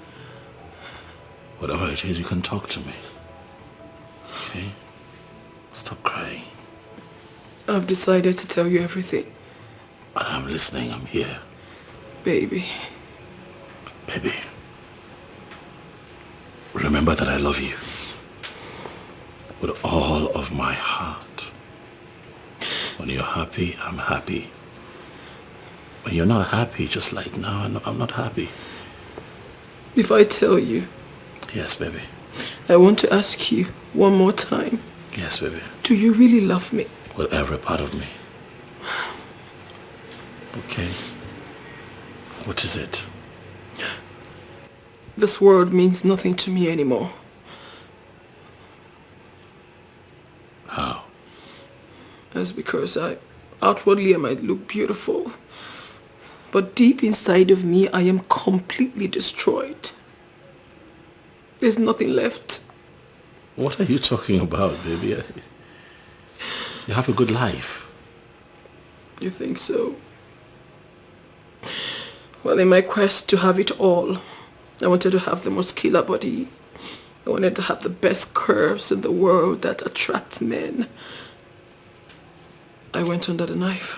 Whatever it is, you can talk to me. Okay? Stop crying. I've decided to tell you everything. And I'm listening. I'm here. Baby. Baby. Remember that I love you. With all of my heart. When you're happy, I'm happy. When you're not happy, just like now, I'm not happy. If I tell you... Yes, baby. I want to ask you one more time. Yes, baby. Do you really love me? With every part of me. Okay. What is it? This world means nothing to me anymore. How? That's because outwardly I might look beautiful, but deep inside of me I am completely destroyed. There's nothing left. What are you talking about, baby? You have a good life. You think so? Well, in my quest to have it all, I wanted to have the muscular body. I wanted to have the best curves in the world that attract men. I went under the knife.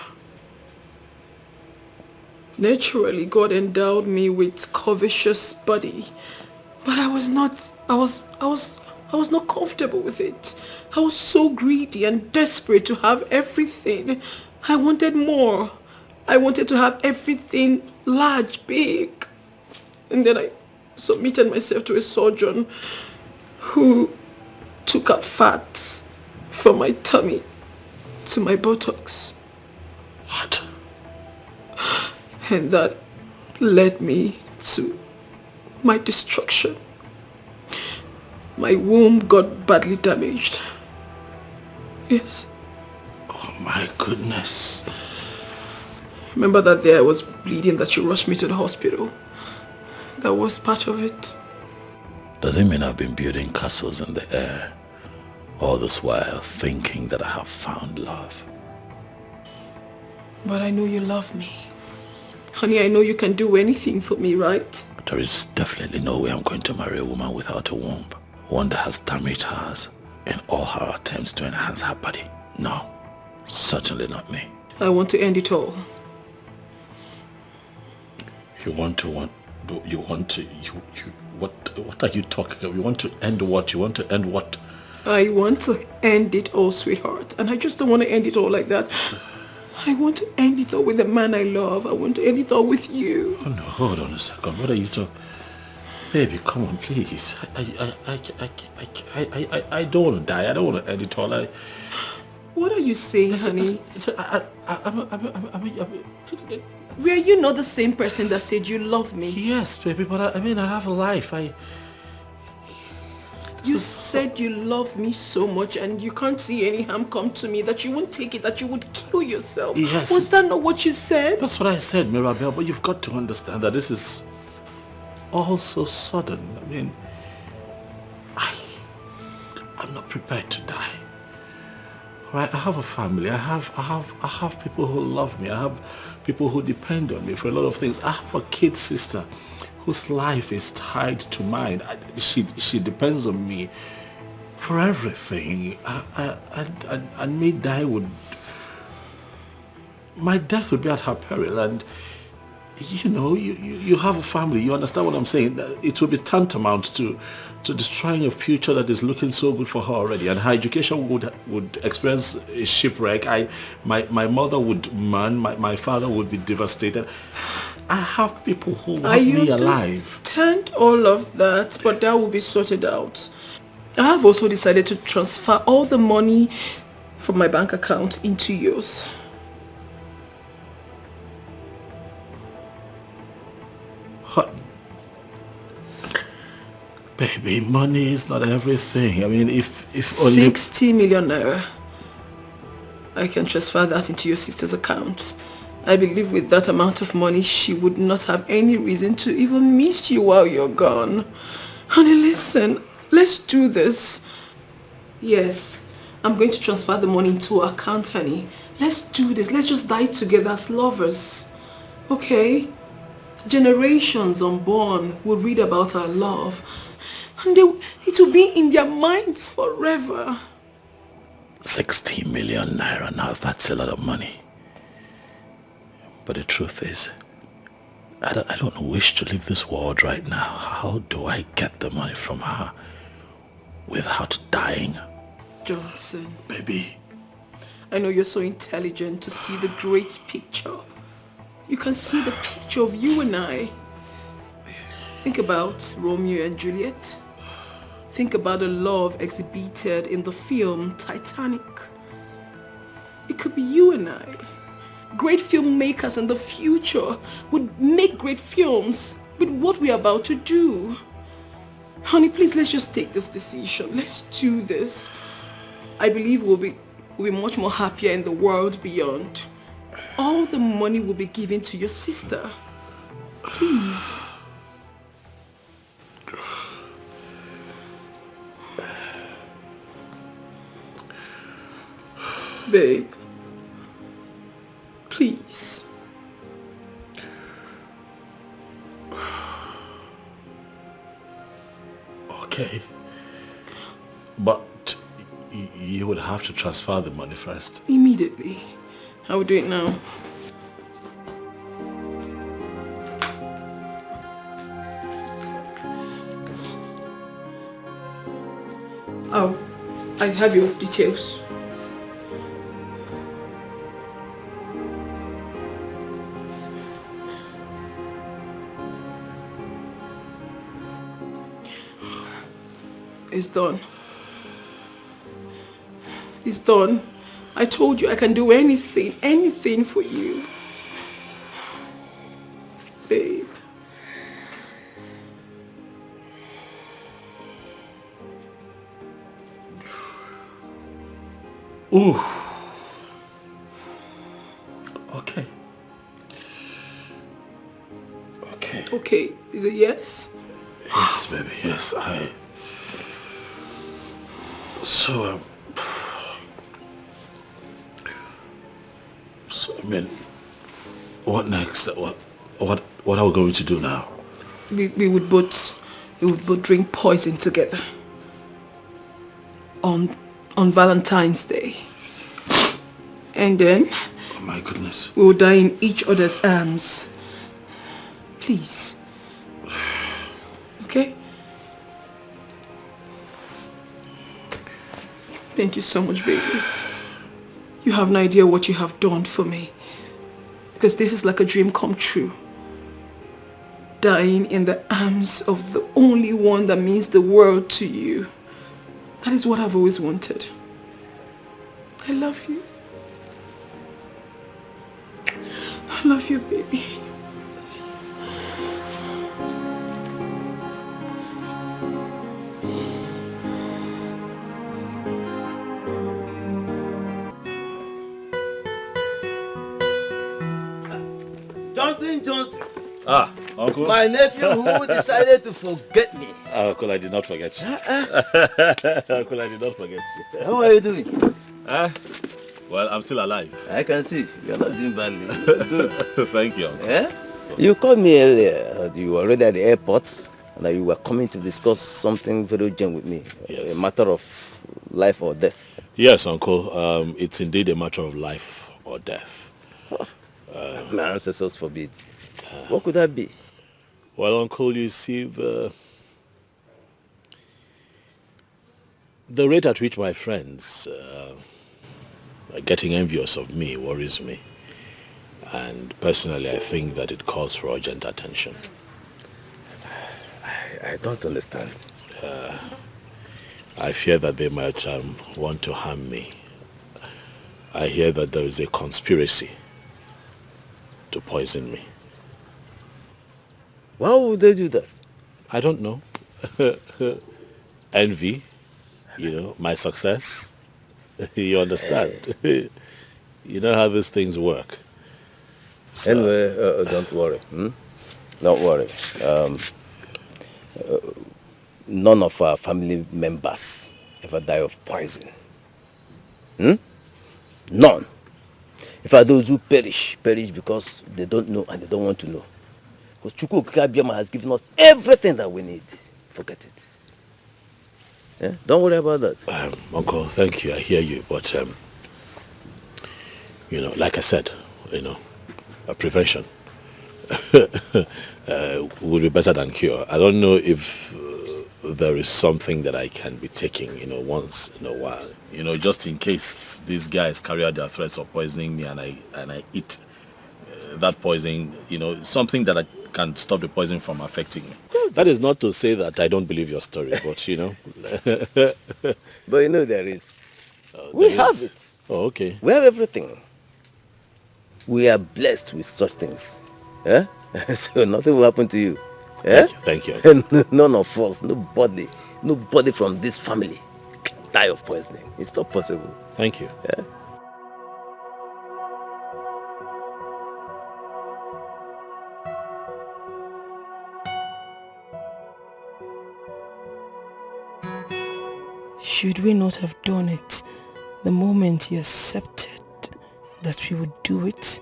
Naturally, God endowed me with covetous body, but I was not comfortable with it. I was so greedy and desperate to have everything. I wanted more. I wanted to have everything large, big. And then I submitted myself to a surgeon who took out fat from my tummy to my buttocks. What? And that led me to my destruction. My womb got badly damaged. Yes. Oh my goodness. Remember that day I was bleeding that you rushed me to the hospital? That was part of it. Does it mean I've been building castles in the air? All this while thinking that I have found love. But I know you love me. Honey, I know you can do anything for me, right? There is definitely no way I'm going to marry a woman without a womb. One that has damaged hers in all her attempts to enhance her body. No, certainly not me. I want to end it all. What are you talking about? You want to end what? You want to end what? I want to end it all, sweetheart. And I just don't want to end it all like that. I want to end it all with the man I love. I want to end it all with you. Oh no, hold on a second. What are you talking? Baby, come on, please. I don't want to die. I don't want to end it all. What are you saying, honey? Were you not the same person that said you love me? Yes, baby, but I have a life. You said you love me so much and you can't see any harm come to me, that you won't take it, that you would kill yourself. Yes. Was that not what you said? That's what I said, Mirabelle, but you've got to understand that this is all so sudden. I'm not prepared to die. Right? I have a family. I have people who love me. I have people who depend on me for a lot of things. I have a kid sister whose life is tied to mine. She depends on me for everything. And me die my death would be at her peril. And you know, you have a family. You understand what I'm saying? It would be tantamount to destroying a future that is looking so good for her already. And her education would experience a shipwreck. My mother would mourn. My father would be devastated. I have people who want me alive. I understand all of that, but that will be sorted out. I have also decided to transfer all the money from my bank account into yours. Baby, money is not everything. I mean, if only... 60 million naira. I can transfer that into your sister's account. I believe with that amount of money, she would not have any reason to even miss you while you're gone. Honey, listen, let's do this. Yes, I'm going to transfer the money into her account, honey. Let's do this. Let's just die together as lovers. Okay? Generations unborn will read about our love. And it will be in their minds forever. 60 million naira, now that's a lot of money. But the truth is, I don't wish to leave this world right now. How do I get the money from her without dying? Johnson. Baby. I know you're so intelligent to see the great picture. You can see the picture of you and I. Think about Romeo and Juliet. Think about the love exhibited in the film Titanic. It could be you and I. Great filmmakers in the future would make great films with what we're about to do. Honey, please, let's just take this decision. Let's do this. I believe we'll be much more happier in the world beyond. All the money will be given to your sister. Please. Babe, please. Okay. But you would have to transfer the money first. Immediately. I will do it now. Oh, I have your details. It's done. It's done. I told you I can do anything for you. Babe. Ooh. Okay. Okay. Okay, is it yes? Yes, baby, yes, So, I mean, what next? What are we going to do now? We would both drink poison together on Valentine's Day, and then oh my goodness, we will die in each other's arms. Please, okay? Thank you so much, baby. You have no idea what you have done for me. Because this is like a dream come true. Dying in the arms of the only one that means the world to you. That is what I've always wanted. I love you. I love you, baby. Johnson. Ah, Uncle. My nephew who decided to forget me. Uncle, I did not forget you. Uncle, I did not forget you. How are you doing? Well, I'm still alive. I can see. You're not doing badly. Good. Thank you, Uncle. Yeah? You called me earlier. You were already at the airport and that you were coming to discuss something very urgent with me. Yes. A matter of life or death. Yes, Uncle. It's indeed a matter of life or death. My ancestors forbid. What could that be? Well, Uncle, you see, the rate at which my friends are getting envious of me worries me. And personally, I think that it calls for urgent attention. I don't understand. I fear that they might want to harm me. I hear that there is a conspiracy to poison me. Why would they do that? I don't know. Envy, my success. You understand? You know how these things work. So, anyway, don't worry. Don't worry. None of our family members ever die of poison. None. In fact, those who perish because they don't know and they don't want to know. Because Chukwu Okike has given us everything that we need. Forget it. Yeah? Don't worry about that. Uncle, thank you. I hear you. But, like I said, prevention would be better than cure. I don't know if there is something that I can be taking, once in a while. Just in case these guys carry out their threats of poisoning me and I eat that poison, something that I can stop the poison from affecting me. That is not to say that I don't believe your story, but But there is. We have it. Oh, okay. We have everything. We are blessed with such things. Yeah? So nothing will happen to you. Yeah? Thank you. And none of us, nobody from this family can die of poisoning. It's not possible. Thank you. Yeah? Should we not have done it the moment he accepted that we would do it?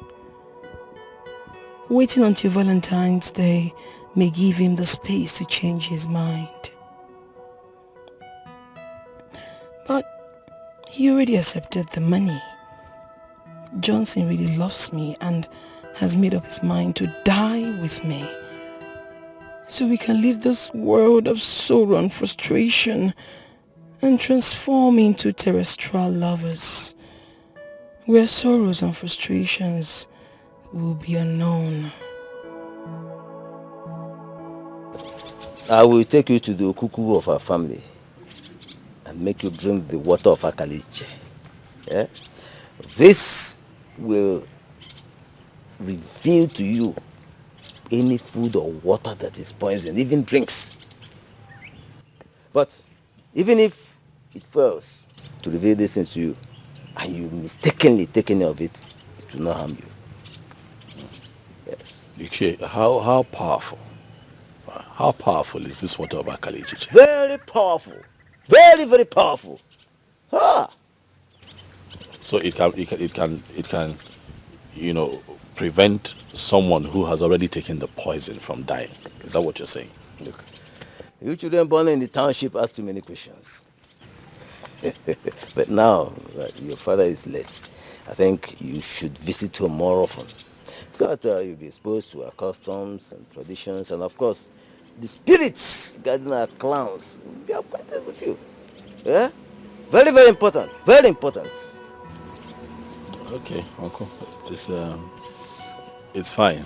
Waiting until Valentine's Day may give him the space to change his mind. But he already accepted the money. Johnson really loves me and has made up his mind to die with me. So we can leave this world of sorrow and frustration and transform into terrestrial lovers, where sorrows and frustrations will be unknown. I will take you to the okuku of our family and make you drink the water of Akaliche. Yeah? This will reveal to you any food or water that is poison, even drinks. But even if it fails to reveal this thing to you and you mistakenly take any of it, it will not harm you. Yes. Okay, how powerful? How powerful is this water of Akalichiche? Very powerful. Very, very powerful. Ah. So it can, prevent someone who has already taken the poison from dying. Is that what you're saying? Look, you children born in the township ask too many questions. But now that your father is late, I think you should visit home more often. So that you'll be exposed to our customs and traditions, and of course, the spirits guarding our clowns will be acquainted with you. Yeah? Very, very important. Very important. Okay, Uncle. It's fine.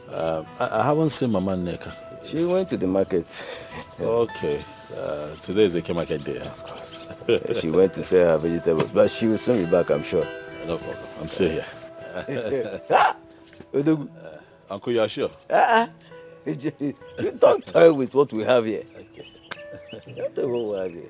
I haven't seen Mama Neka. She went to the market. Okay. Today is a market day, of course. She went to sell her vegetables, but she will soon be back, I'm sure. No problem. I'm still here. Uncle, you are sure? You don't toy with what we have here. Okay. Don't toy with what we have here.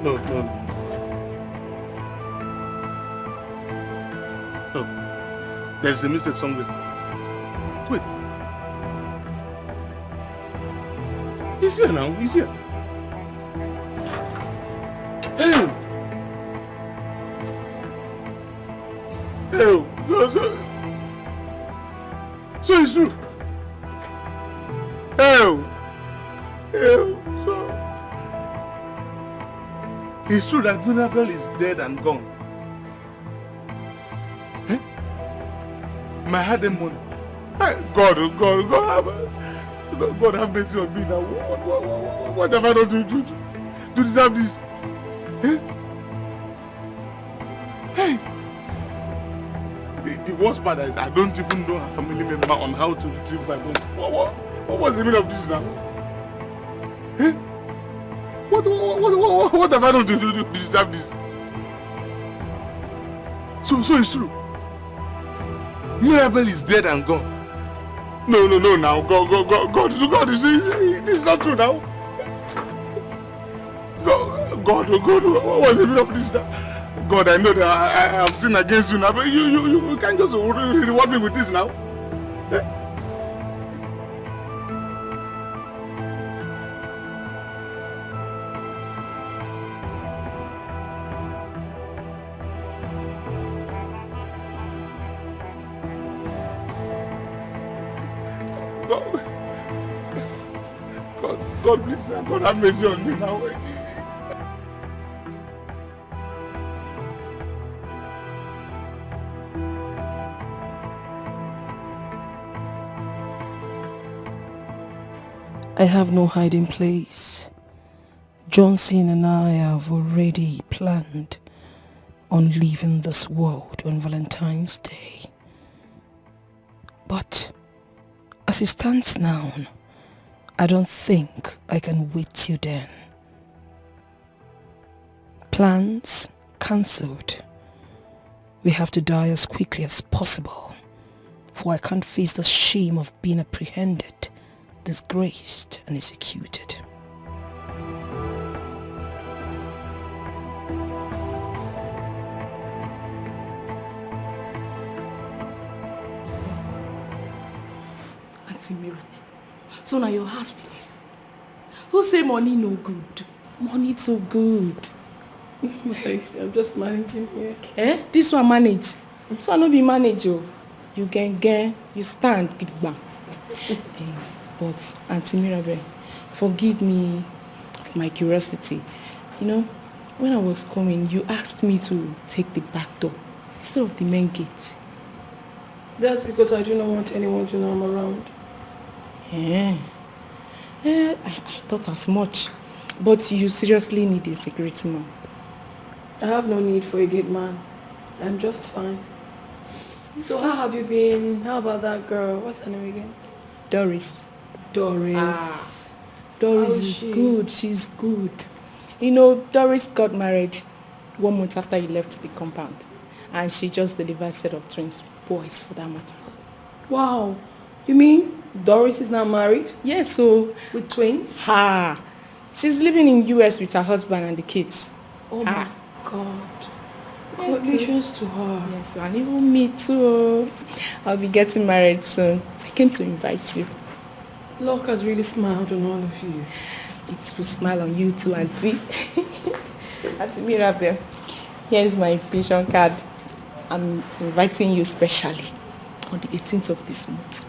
No. There's a mistake somewhere. Wait. He's here now. He's here. Hey! Hey! So it's true. Hey! Hey! So... It's true that Mirabel is dead and gone. Eh? My hard money. God have mercy on me now. What have I done to deserve this? Eh? Hey! The worst part is I don't even know a family member on how to retrieve my body. What was the meaning of this now? Eh? What have I done to deserve this? So it's true. Mirabel is dead and gone. No, now. God, this is not true now. God, what was the meaning of this now? God, I know that I have sinned against you now, but you can't just reward me with this now. Eh? God, please, God have mercy on me now. I have no hiding place. Johnson and I have already planned on leaving this world on Valentine's Day. But as it stands now, I don't think I can wait till then. Plans cancelled. We have to die as quickly as possible, for I can't face the shame of being apprehended, disgraced and executed. Auntie Mira, so now your husband is. Who say money no good? Money too good. What are you saying? I'm just managing here. Eh? This one manage. So I no be manage oh. You get, you stand, gidba. But Auntie Mirabel, forgive me of my curiosity. You know, when I was coming, you asked me to take the back door instead of the main gate. That's because I do not want anyone to know I'm around. I thought as much. But you seriously need a security man. I have no need for a gate man. I'm just fine. So how have you been? How about that girl? What's her name again? Doris. Doris. Doris is good. She's good. You know, Doris got married 1 month after you left the compound. And she just delivered a set of twins. Boys, for that matter. Wow. You mean Doris is now married? Yes, so... With twins? She's living in US with her husband and the kids. Oh my God. Congratulations to her. Yes, and even me too. I'll be getting married soon. I came to invite you. Luck has really smiled on all of you. It will smile on you too, Auntie. Auntie Mirabel, here's my invitation card. I'm inviting you specially on the 18th of this month.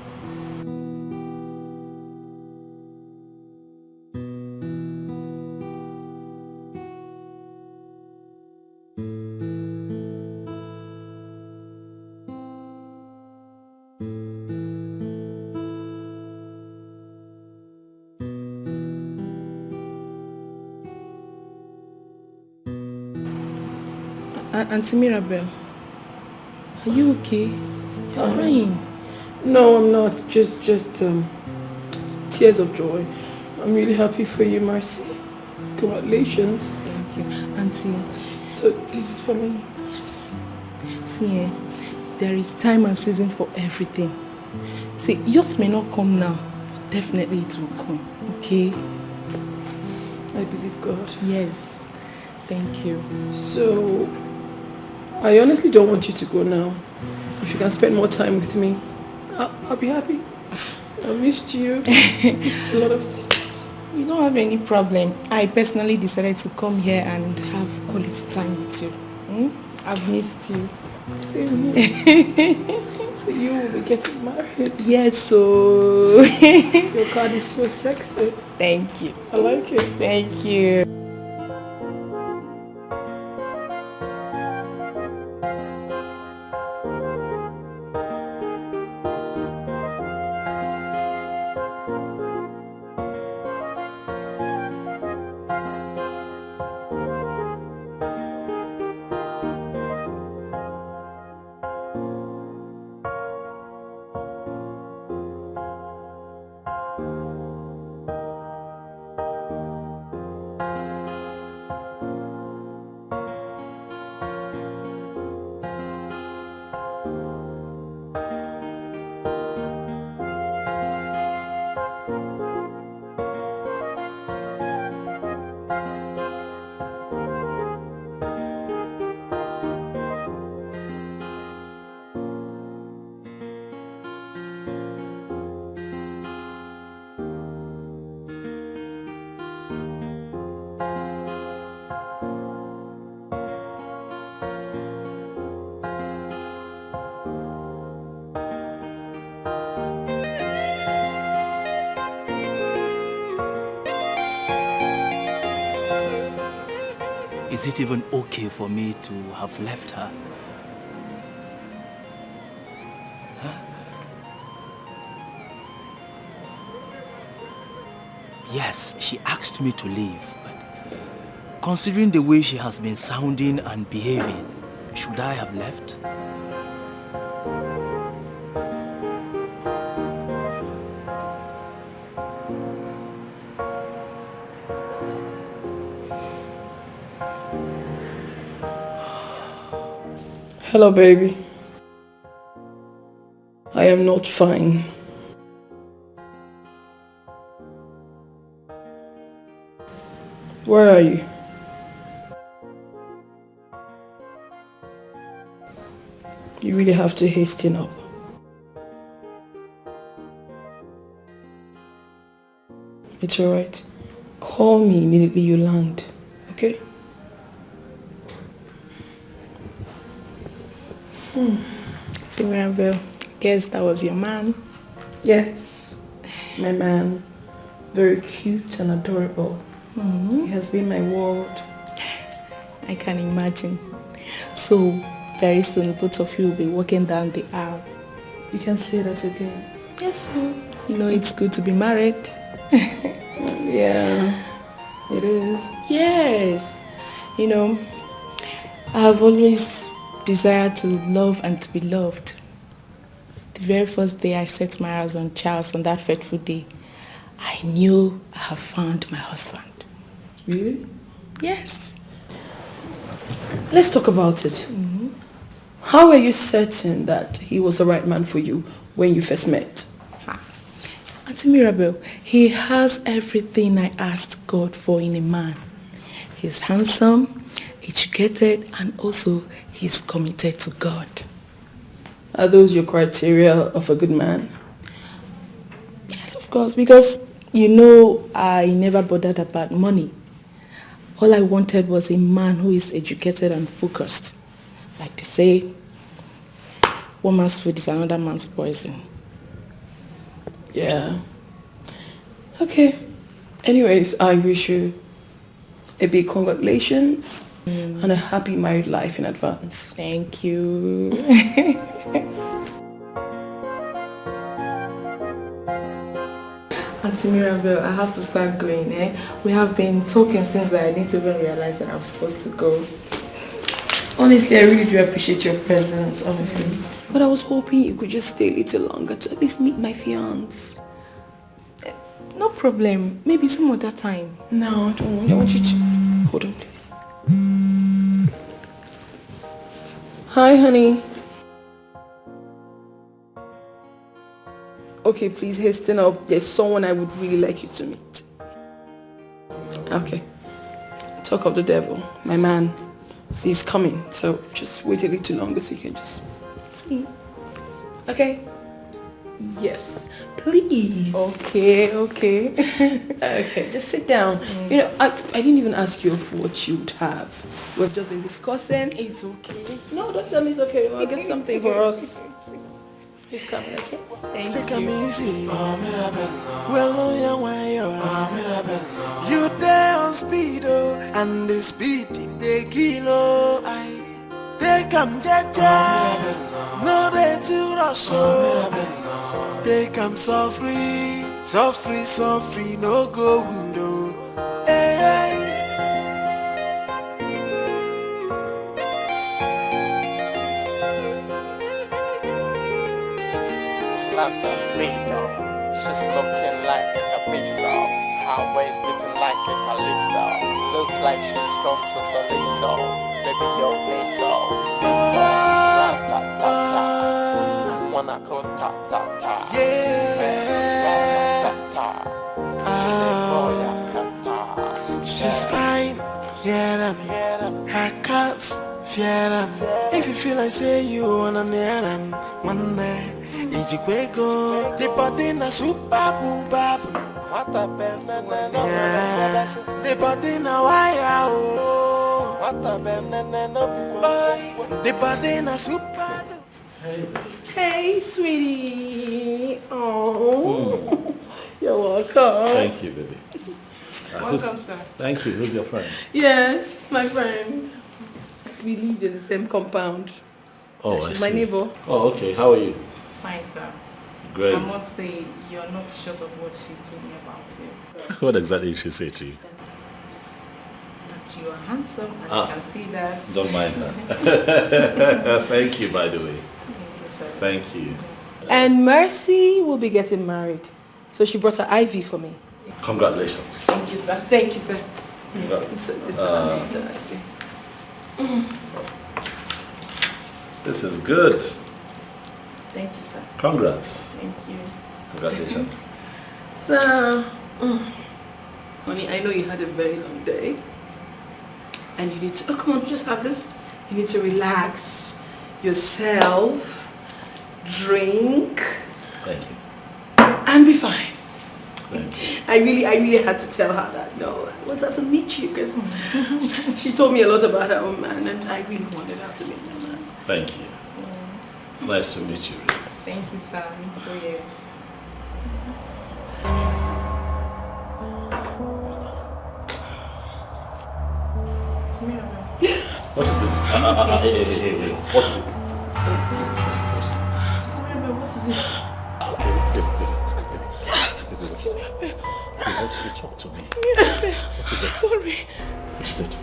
Auntie Mirabel, are you okay? You're crying. No, I'm not. Just tears of joy. I'm really happy for you, Marcy. Congratulations. Thank you. Auntie. So this is for me? Yes. See, there is time and season for everything. See, yours may not come now, but definitely it will come. Okay? I believe God. Yes. Thank you. So, I honestly don't want you to go now. If you can spend more time with me, I'll be happy. I missed you. It's a lot of things. You don't have any problem. I personally decided to come here and have quality time with you. I've missed you. Same here. So you will be getting married? Yes, so... Your card is so sexy. Thank you. I like it. Thank you. Is it even okay for me to have left her? Huh? Yes, she asked me to leave, but considering the way she has been sounding and behaving, should I have left? Hello, baby. I am not fine. Where are you? You really have to hasten up. It's alright. Call me immediately you land, okay? So Mirabel, guess that was your man? Yes, my man. Very cute and adorable. He has been my world. I can imagine. So very soon both of you will be walking down the aisle. You can say that again. Yes, you know it's good to be married. Yeah, it is. Yes. You know, I have always desired to love and to be loved. The very first day I set my eyes on Charles on that fateful day, I knew I have found my husband. Really? Yes. Let's talk about it. How are you certain that he was the right man for you when you first met? Auntie Mirabel, he has everything I asked God for in a man. He's handsome, educated, and also he's committed to God. Are those your criteria of a good man? Yes, of course, because you know I never bothered about money. All I wanted was a man who is educated and focused. Like they say, one man's food is another man's poison. Yeah. Okay. Anyways, I wish you a big congratulations and a happy married life in advance. Thank you. Auntie Mirabel, I have to start going, eh? We have been talking since I didn't even realize that I was supposed to go. Honestly, I really do appreciate your presence, honestly. But I was hoping you could just stay a little longer to at least meet my fiancé. No problem. Maybe some other time. No, don't worry. I want you to... Hold on, please. Hi, honey. Okay, please hasten up. There's someone I would really like you to meet. Okay. Talk of the devil. My man. See, he's coming. So just wait a little longer so you can just see. Okay? Yes, please. Okay. Okay, just sit down. You know, I didn't even ask you of what you'd have. We've just been discussing. It's okay. No, don't tell me it's okay. I'll get something for us. He's coming, okay? Thank you. Take a easy. Well, no, you there on speed, and the speed they kilo. They come jaja, no they to rush. They come softly, no go window. Hey. She's looking like a capiso, her waist beating like a calypso. Looks like she's from Sicily, baby your peso, ra-ta-ta-ta, wanna go ta-ta-ta, ra-ta-ta-ta, she's fine, yeah, her cups, fear them. If you feel like say you wanna near them, one day. Ijikwego, the body na super booba. What a banana, the body na wire, oh. What a banana, boy, the body na super. Hey, sweetie. Oh, you're welcome. Thank you, baby. Welcome, sir. Thank you. Who's your friend? Yes, my friend. We live in the same compound. Oh, She's I my see. neighbor. Oh, okay. How are you? Fine, sir. Great. I must say, you're not short of what she told me about you. What exactly did she say to you? That you are handsome, and I can see that. Don't mind her. Thank you, by the way. Thank you, sir. Thank you. And Mercy will be getting married. So she brought her Ivy for me. Congratulations. Thank you, sir. Thank you, sir. This is good. Thank you, sir. Congrats. Thank you. Congratulations. So, honey, I know you had a very long day. And you need to, come on, just have this. You need to relax yourself, drink, Thank you. and be fine. Thank you. I really had to tell her that, no, I want her to meet you because she told me a lot about her own man and I really wanted her to meet my man. Thank you. It's nice to meet you. Thank you, sir. Me too, yeah. What is it? Hey, what is it? What is it? Talk to me. What is it? Sorry. What is it?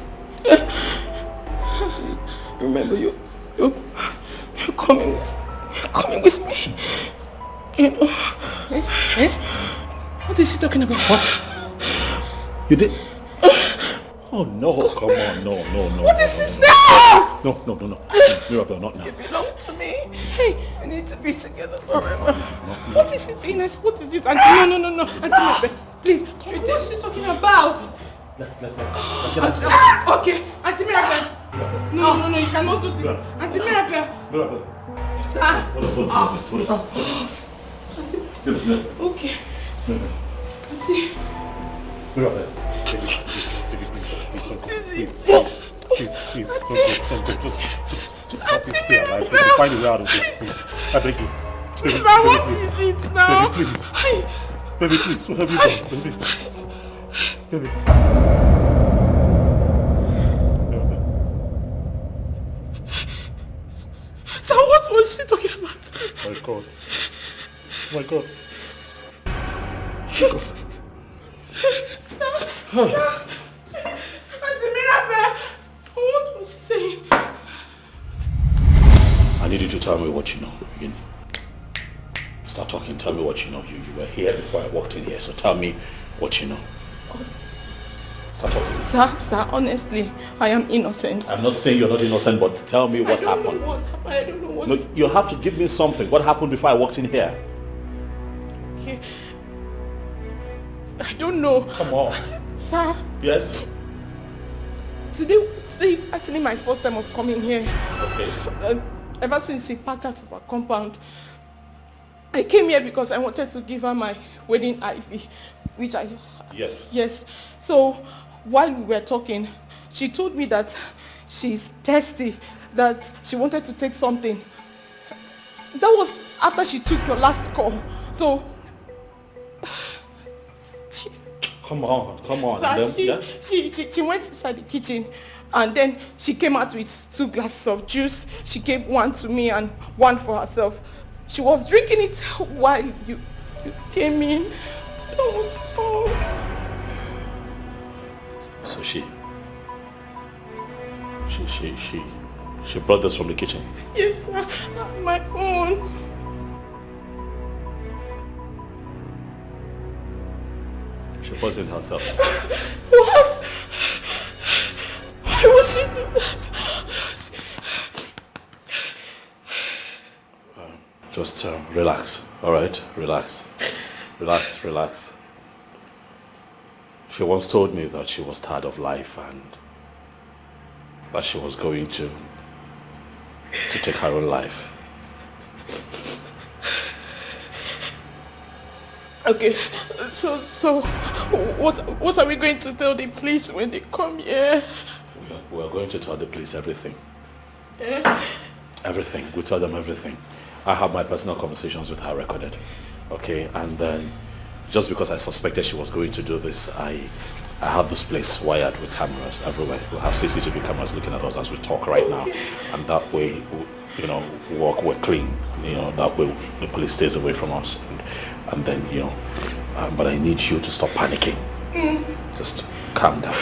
Remember, you're coming with me. You know. What is she talking about? What? You did? Oh no, come on, no. What is she saying? No. Mirabelle, not now. You belong to me. Hey, we need to be together forever. What is she saying? What is it? Auntie, no. Auntie Mirabelle, please. What is she talking about? Let's get Okay, Auntie Mirabelle. No, you cannot do this. Auntie Mirabelle. Sir. Auntie. Okay. Auntie. Mirabelle. What is it? Please, don't go. Just help me stay alive. Baby, find a way out of this, please. I beg you. Baby, What is it now? Baby, please. What have you done, baby? So what was she talking about? My God. Sir. Auntie Mirabelle. What was she saying? I need you to tell me what you know. You can start talking. Tell me what you know. You were here before I walked in here, so tell me what you know. Start talking. Sir, honestly, I am innocent. I'm not saying you're not innocent, but tell me what happened. I don't know what happened. I don't know what. No, you have to give me something. What happened before I walked in here? Okay. I don't know. Come on. Sir. Yes? Today is actually my first time of coming here. Okay. Ever since she packed out of her compound, I came here because I wanted to give her my wedding ivy, which I... Yes. Yes. So, while we were talking, she told me that she's thirsty, that she wanted to take something. That was after she took your last call. So... Come on. Sir, she went inside the kitchen and then she came out with 2 glasses of juice. She gave one to me and one for herself. She was drinking it while you came in. That was all. So she brought this from the kitchen? Yes, sir. My own. She poisoned herself. What? Why would she do that? Just relax, all right? Relax. She once told me that she was tired of life and that she was going to take her own life. Okay, so what are we going to tell the police when they come here? We are going to tell the police everything. Yeah? Everything. We tell them everything. I have my personal conversations with her recorded. Okay, and then just because I suspected she was going to do this, I have this place wired with cameras everywhere. We'll have CCTV cameras looking at us as we talk right now. And that way, we're clean. That way the police stays away from us. And then, but I need you to stop panicking. Just calm down.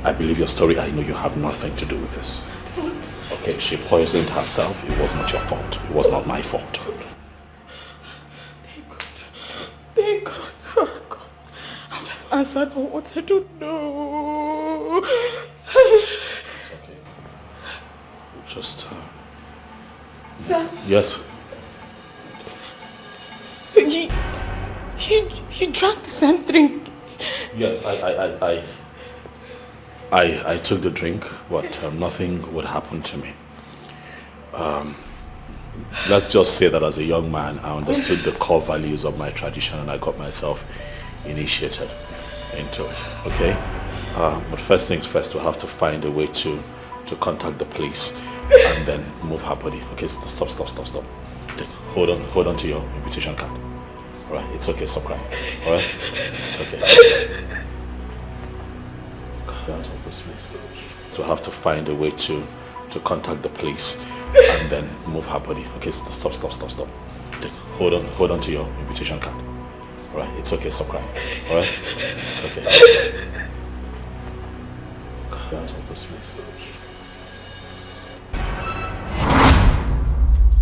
I believe your story. I know you have nothing to do with this. What? Okay, she poisoned herself. It was not your fault. It was not my fault. Thank God. Oh God. I would have answered for what I don't know. Okay. Just... Sir? Yes? You drank the same drink. Yes, I took the drink, but nothing would happen to me. Let's just say that as a young man, I understood the core values of my tradition and I got myself initiated into it, okay? But first things first, we'll have to find a way to contact the police and then move her body. Okay, stop. Hold on to your invitation card. All right, it's okay, stop crying. All right, it's okay. Down to this place. So we'll have to find a way to contact the police and then move her body. Okay, stop. Hold on to your invitation card. All right, it's okay, stop crying. All right, it's okay. Down to this place.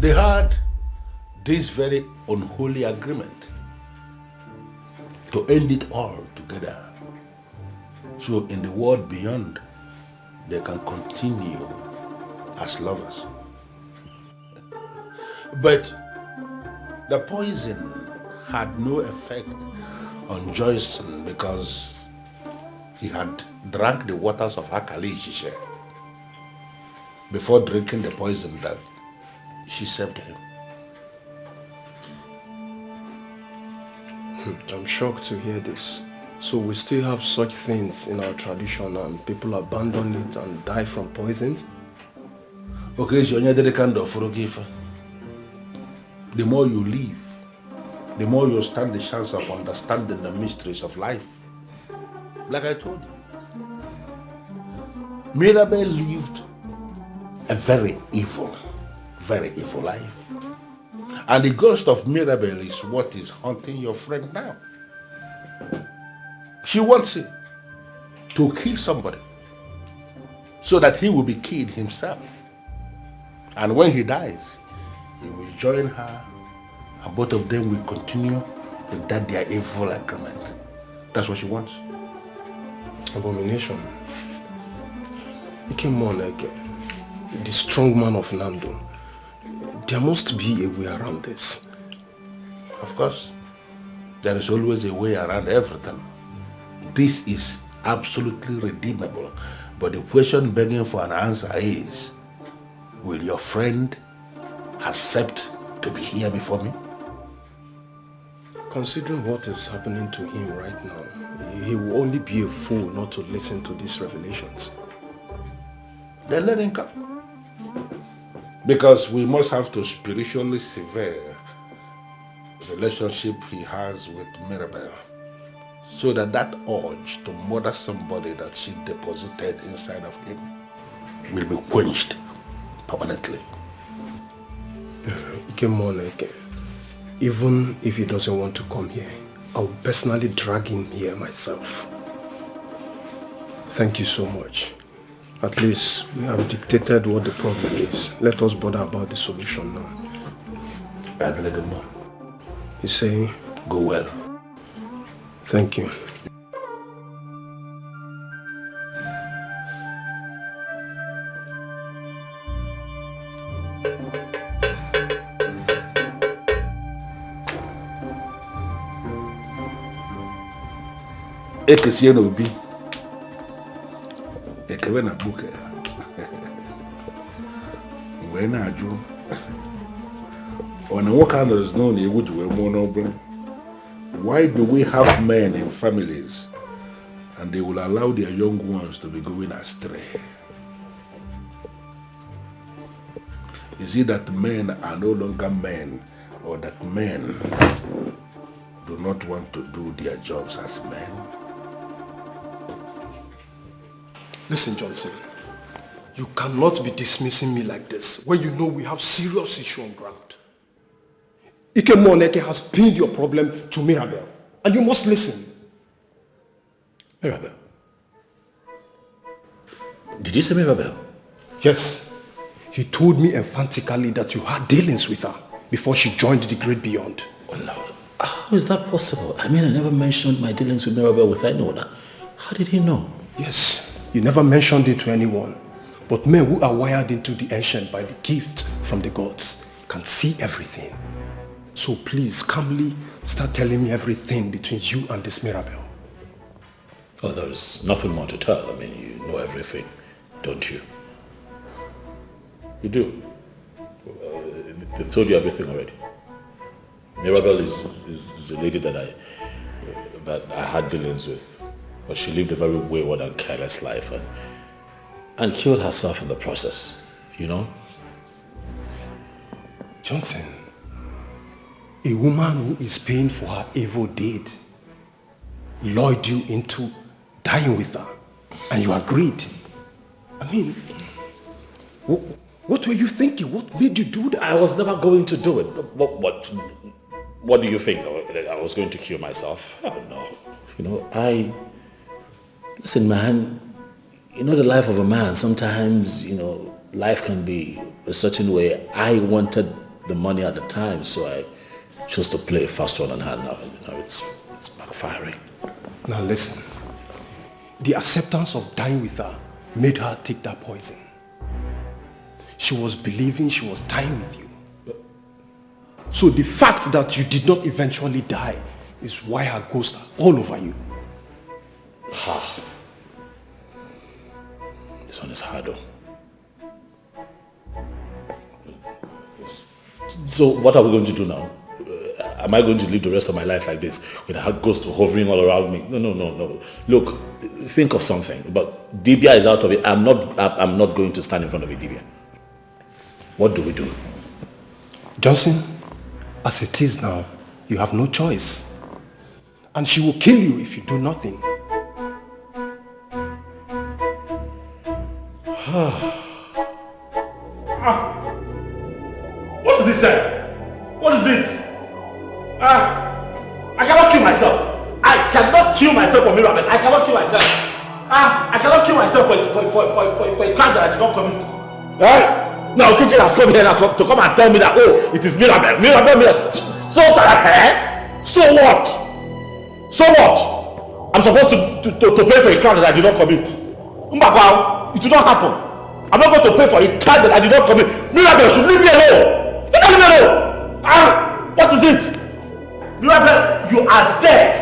They had this very unholy agreement to end it all together. So in the world beyond, they can continue as lovers. But the poison had no effect on Joyson because he had drank the waters of her Kalishishe before drinking the poison that she served him. I'm shocked to hear this. So we still have such things in our tradition and people abandon it and die from poisons? Okay, so you're kind of forgive. The more you live, the more you stand the chance of understanding the mysteries of life. Like I told you, Mirabel lived a very evil life. And the ghost of Mirabel is what is haunting your friend now. She wants him to kill somebody so that he will be killed himself. And when he dies, he will join her and both of them will continue with that their evil agreement. That's what she wants. Abomination. He came on like the strong man of Nando. There must be a way around this. Of course. There is always a way around everything. This is absolutely redeemable. But the question begging for an answer is, will your friend accept to be here before me? Considering what is happening to him right now, he will only be a fool not to listen to these revelations. Then let him come. Because we must have to spiritually sever the relationship he has with Mirabel, so that that urge to murder somebody that she deposited inside of him will be quenched permanently. Even if he doesn't want to come here, I'll personally drag him here myself. Thank you so much. At least we have dictated what the problem is. Let us bother about the solution now. You say? Go well. Thank you. Ekesie na obi. Ekebe na buke. Mgbe na-ajụ. On what kind of no na ewu jiwe mụọ n'ọbụla? Why do we have men in families and they will allow their young ones to be going astray? Is it that men are no longer men, or that men do not want to do their jobs as men? Listen, Johnson, you cannot be dismissing me like this when you know we have serious issue on ground. Ike Moneke has pinned your problem to Mirabel, and you must listen. Mirabel? Did you say Mirabel? Yes. He told me emphatically that you had dealings with her before she joined the Great Beyond. Oh Lord, how is that possible? I mean, I never mentioned my dealings with Mirabel with anyone. How did he know? Yes, you never mentioned it to anyone. But men who are wired into the ancient by the gift from the gods can see everything. So please, calmly start telling me everything between you and this Mirabel. Oh, there's nothing more to tell. I mean, you know everything, don't you? You do. They've told you everything already. Mirabel is a lady that I had dealings with, but she lived a very wayward and careless life and killed herself in the process, you know? Johnson, a woman who is paying for her evil deed lured you into dying with her, and you agreed. I mean, what were you thinking? What made you do that? I was never going to do it. What do you think? I was going to kill myself? I don't know. You know, listen, man, you know the life of a man, sometimes, you know, life can be a certain way. I wanted the money at the time, so I chose to play a fast one on her. Now, you know, it's backfiring. Now listen, the acceptance of dying with her made her take that poison. She was believing she was dying with you. So the fact that you did not eventually die is why her ghosts are all over you. This one is hard though. So what are we going to do now? Am I going to live the rest of my life like this with a ghost hovering all around me? No. Look, think of something. But Dibia is out of it. I'm not going to stand in front of a Dibia. What do we do? Johnson, as it is now, you have no choice. And she will kill you if you do nothing. What is this, sir? What is it? I cannot kill myself. I cannot kill myself for Mirabel. I cannot kill myself. I cannot kill myself for a crime that I did not commit. Now Kitchen has come here to come and tell me that, oh, it is Mirabel. So that, so what? So what? I'm supposed to pay for a crime that I did not commit. It will not happen. I'm not going to pay for a crime that I did not commit. Mirabel should leave me alone. Leave me alone. What is it? Mirabel, you are dead.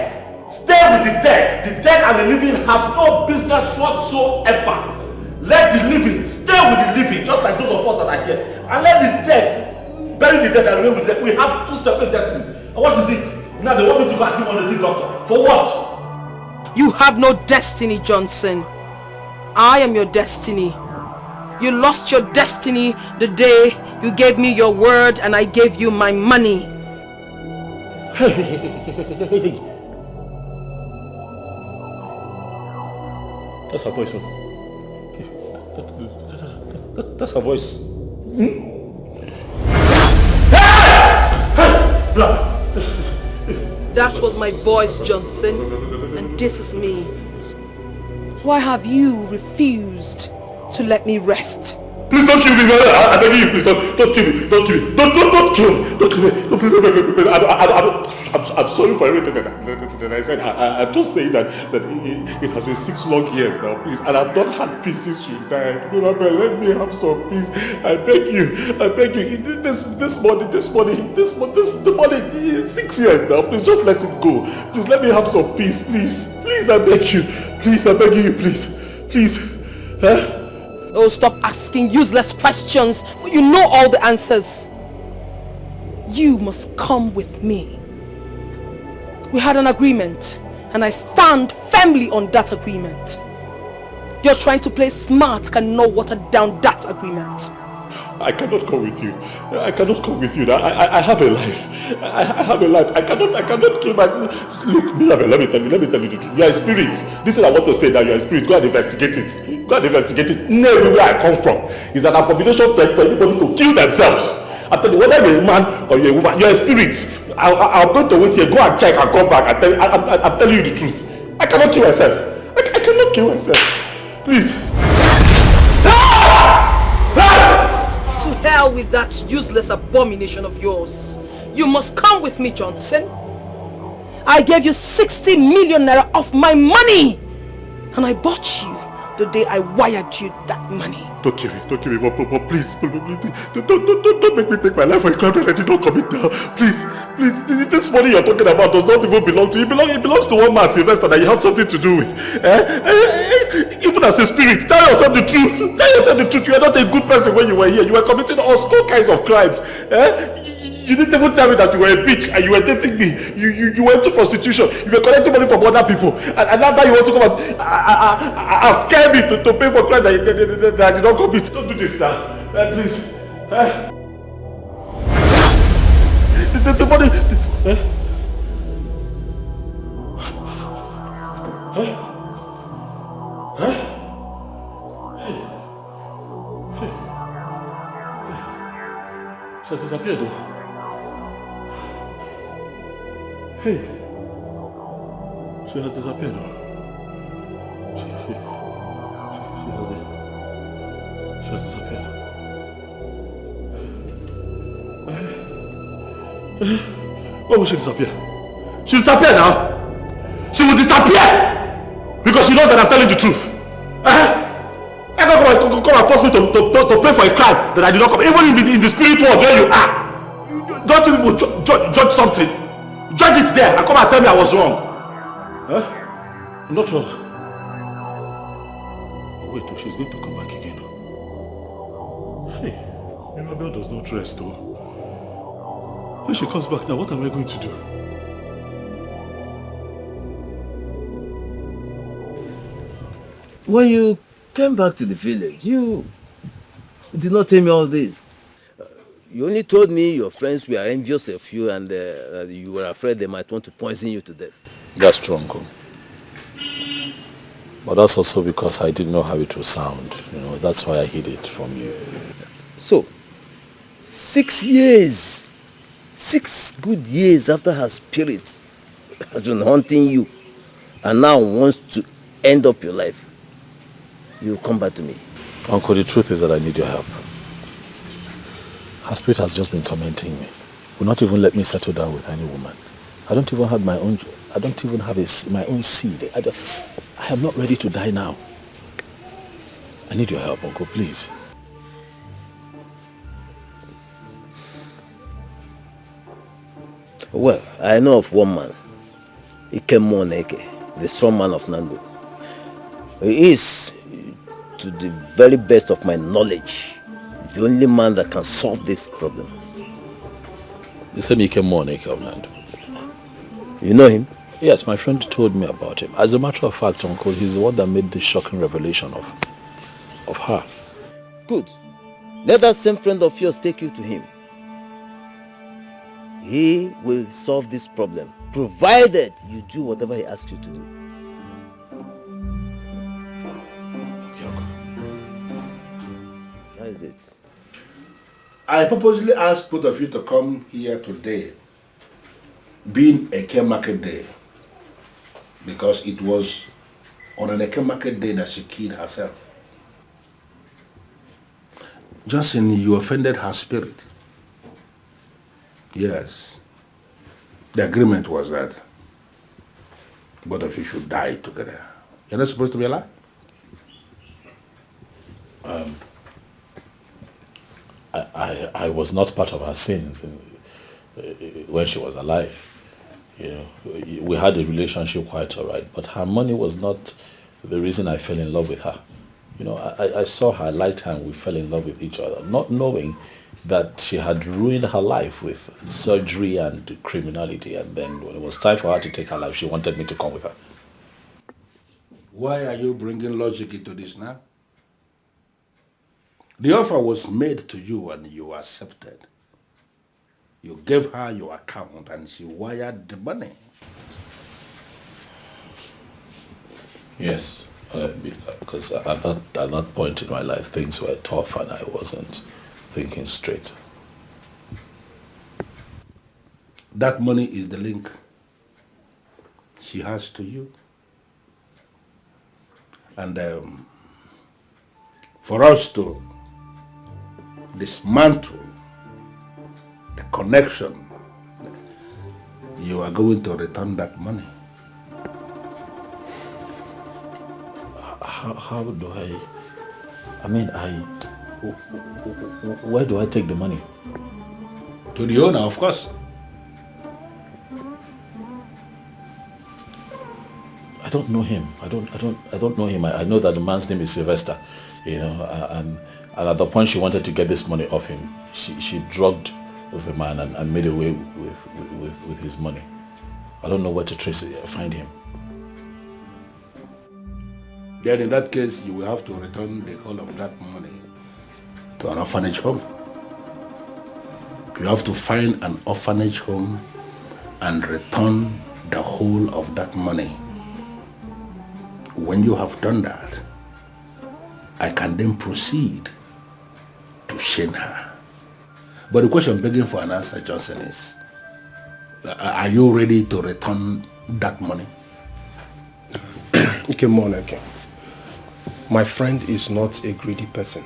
Stay with the dead. The dead and the living have no business whatsoever. Let the living stay with the living, just like those of us that are here. And let the dead bury the dead and remain with them. We have two separate destinies. And what is it? Now they want me to go and see one native doctor. For what? You have no destiny, Johnson. I am your destiny. You lost your destiny the day you gave me your word and I gave you my money. Hey. That's her voice. That's her voice. That was my voice, Johnson, and this is me. Why have you refused to let me rest? Please don't kill me, brother. I beg you, please don't kill me. Don't kill me. Don't kill me. Don't kill me. Don't kill me. I'm sorry for everything that I said. I'm just saying that it has been 6 long years now, please. And I've not had peace since you died. Mirabel, let me have some peace. I beg you. This money, 6 years now. Please just let it go. Please let me have some peace, please. Please, I beg you. Please, I beg you, please. Please. Huh? Oh, stop asking useless questions. You know all the answers. You must come with me. We had an agreement, and I stand firmly on that agreement. You're trying to play smart, cannot water down that agreement. I cannot come with you. I cannot come with you. I have a life. I have a life. I cannot kill my... Look, Mirabel, let me tell you the truth. You are a spirit. This is what I want to say now. You are a spirit. Go and investigate it. Go and investigate it. Everywhere I come from is an abomination for anybody to kill themselves. I tell you, whether you're a man or you're a woman, you're a spirit. I'm going to wait here. Go and check and come back. I'm telling you the truth. I cannot kill myself. I cannot kill myself. Please. To hell with that useless abomination of yours. You must come with me, Johnson. I gave you 60 million naira of my money. And I bought you the day I wired you that money. Don't kill me, but please, don't make me take my life for a crime that I did not commit now. Please, this money you're talking about does not even belong to you. It belongs to one man, Sylvester, that you have something to do with. Even as a spirit, tell yourself the truth. Tell yourself the truth. You are not a good person when you were here. You were committing all kinds of crimes. You didn't even tell me that you were a bitch and you were dating me. You went to prostitution. You were collecting money from other people. And now you want to come and scare me to pay for crime that I did not commit. Don't do this now. Please. The money... She has disappeared though. Hey, she has disappeared. She has disappeared. Why will she disappear? She will disappear now. She will disappear because she knows that I'm telling the truth. I don't come and force me to pay for a crime that I did not commit. Even in the spirit world where you are, don't you even judge something? Judge it there and come and tell me I was wrong. I'm not wrong. Wait, she's going to come back again. Hey, Mirabel does not rest though. When she comes back now, what am I going to do? When you came back to the village, you did not tell me all this. You only told me your friends were envious of you and you were afraid they might want to poison you to death. That's true, Uncle. But that's also because I didn't know how it would sound. That's why I hid it from you. So, 6 years, 6 good years after her spirit has been haunting you and now wants to end up your life, you come back to me. Uncle, the truth is that I need your help. Her spirit has just been tormenting me. Will not even let me settle down with any woman. I don't even have my own seed. I am not ready to die now. I need your help, Uncle, please. Well, I know of one man, Etiko, the strong man of Nando. He is, to the very best of my knowledge, the only man that can solve this problem. You said Etiko of Nando. You know him? Yes, my friend told me about him. As a matter of fact, Uncle, he's the one that made the shocking revelation of her. Good. Let that same friend of yours take you to him. He will solve this problem, provided you do whatever he asks you to do. Okay, Uncle. How is it? I purposely asked both of you to come here today, being Eke Market Day, because it was on an Eke Market Day that she killed herself. Johnson, you offended her spirit. Yes. The agreement was that both of you should die together. You're not supposed to be alive? I was not part of her sins when she was alive. You know, we had a relationship quite all right, but her money was not the reason I fell in love with her. You know, I saw her, liked her, and we fell in love with each other, not knowing that she had ruined her life with surgery and criminality, and then when it was time for her to take her life, she wanted me to come with her. Why are you bringing logic into this now? The offer was made to you and you accepted. You gave her your account and she wired the money. Yes, because at that point in my life, things were tough and I wasn't thinking straight. That money is the link she has to you. And for us to dismantle the connection, you are going to return that money. How do I mean, where do I take the money? To the owner, of course. I don't know him. I don't know him. I know that the man's name is Sylvester, you know, and at the point she wanted to get this money off him, she drugged the man and made away with his money. I don't know where to find him. Then in that case, you will have to return the whole of that money to an orphanage home. You have to find an orphanage home and return the whole of that money. When you have done that, I can then proceed to shame her. But the question begging for an answer, Johnson, is, are you ready to return that money? Okay, Moneke. My friend is not a greedy person.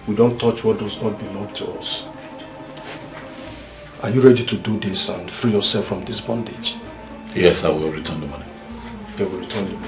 We don't touch what does not belong to us. Are you ready to do this and free yourself from this bondage? Yes, I will return the money. Okay, we'll return the money.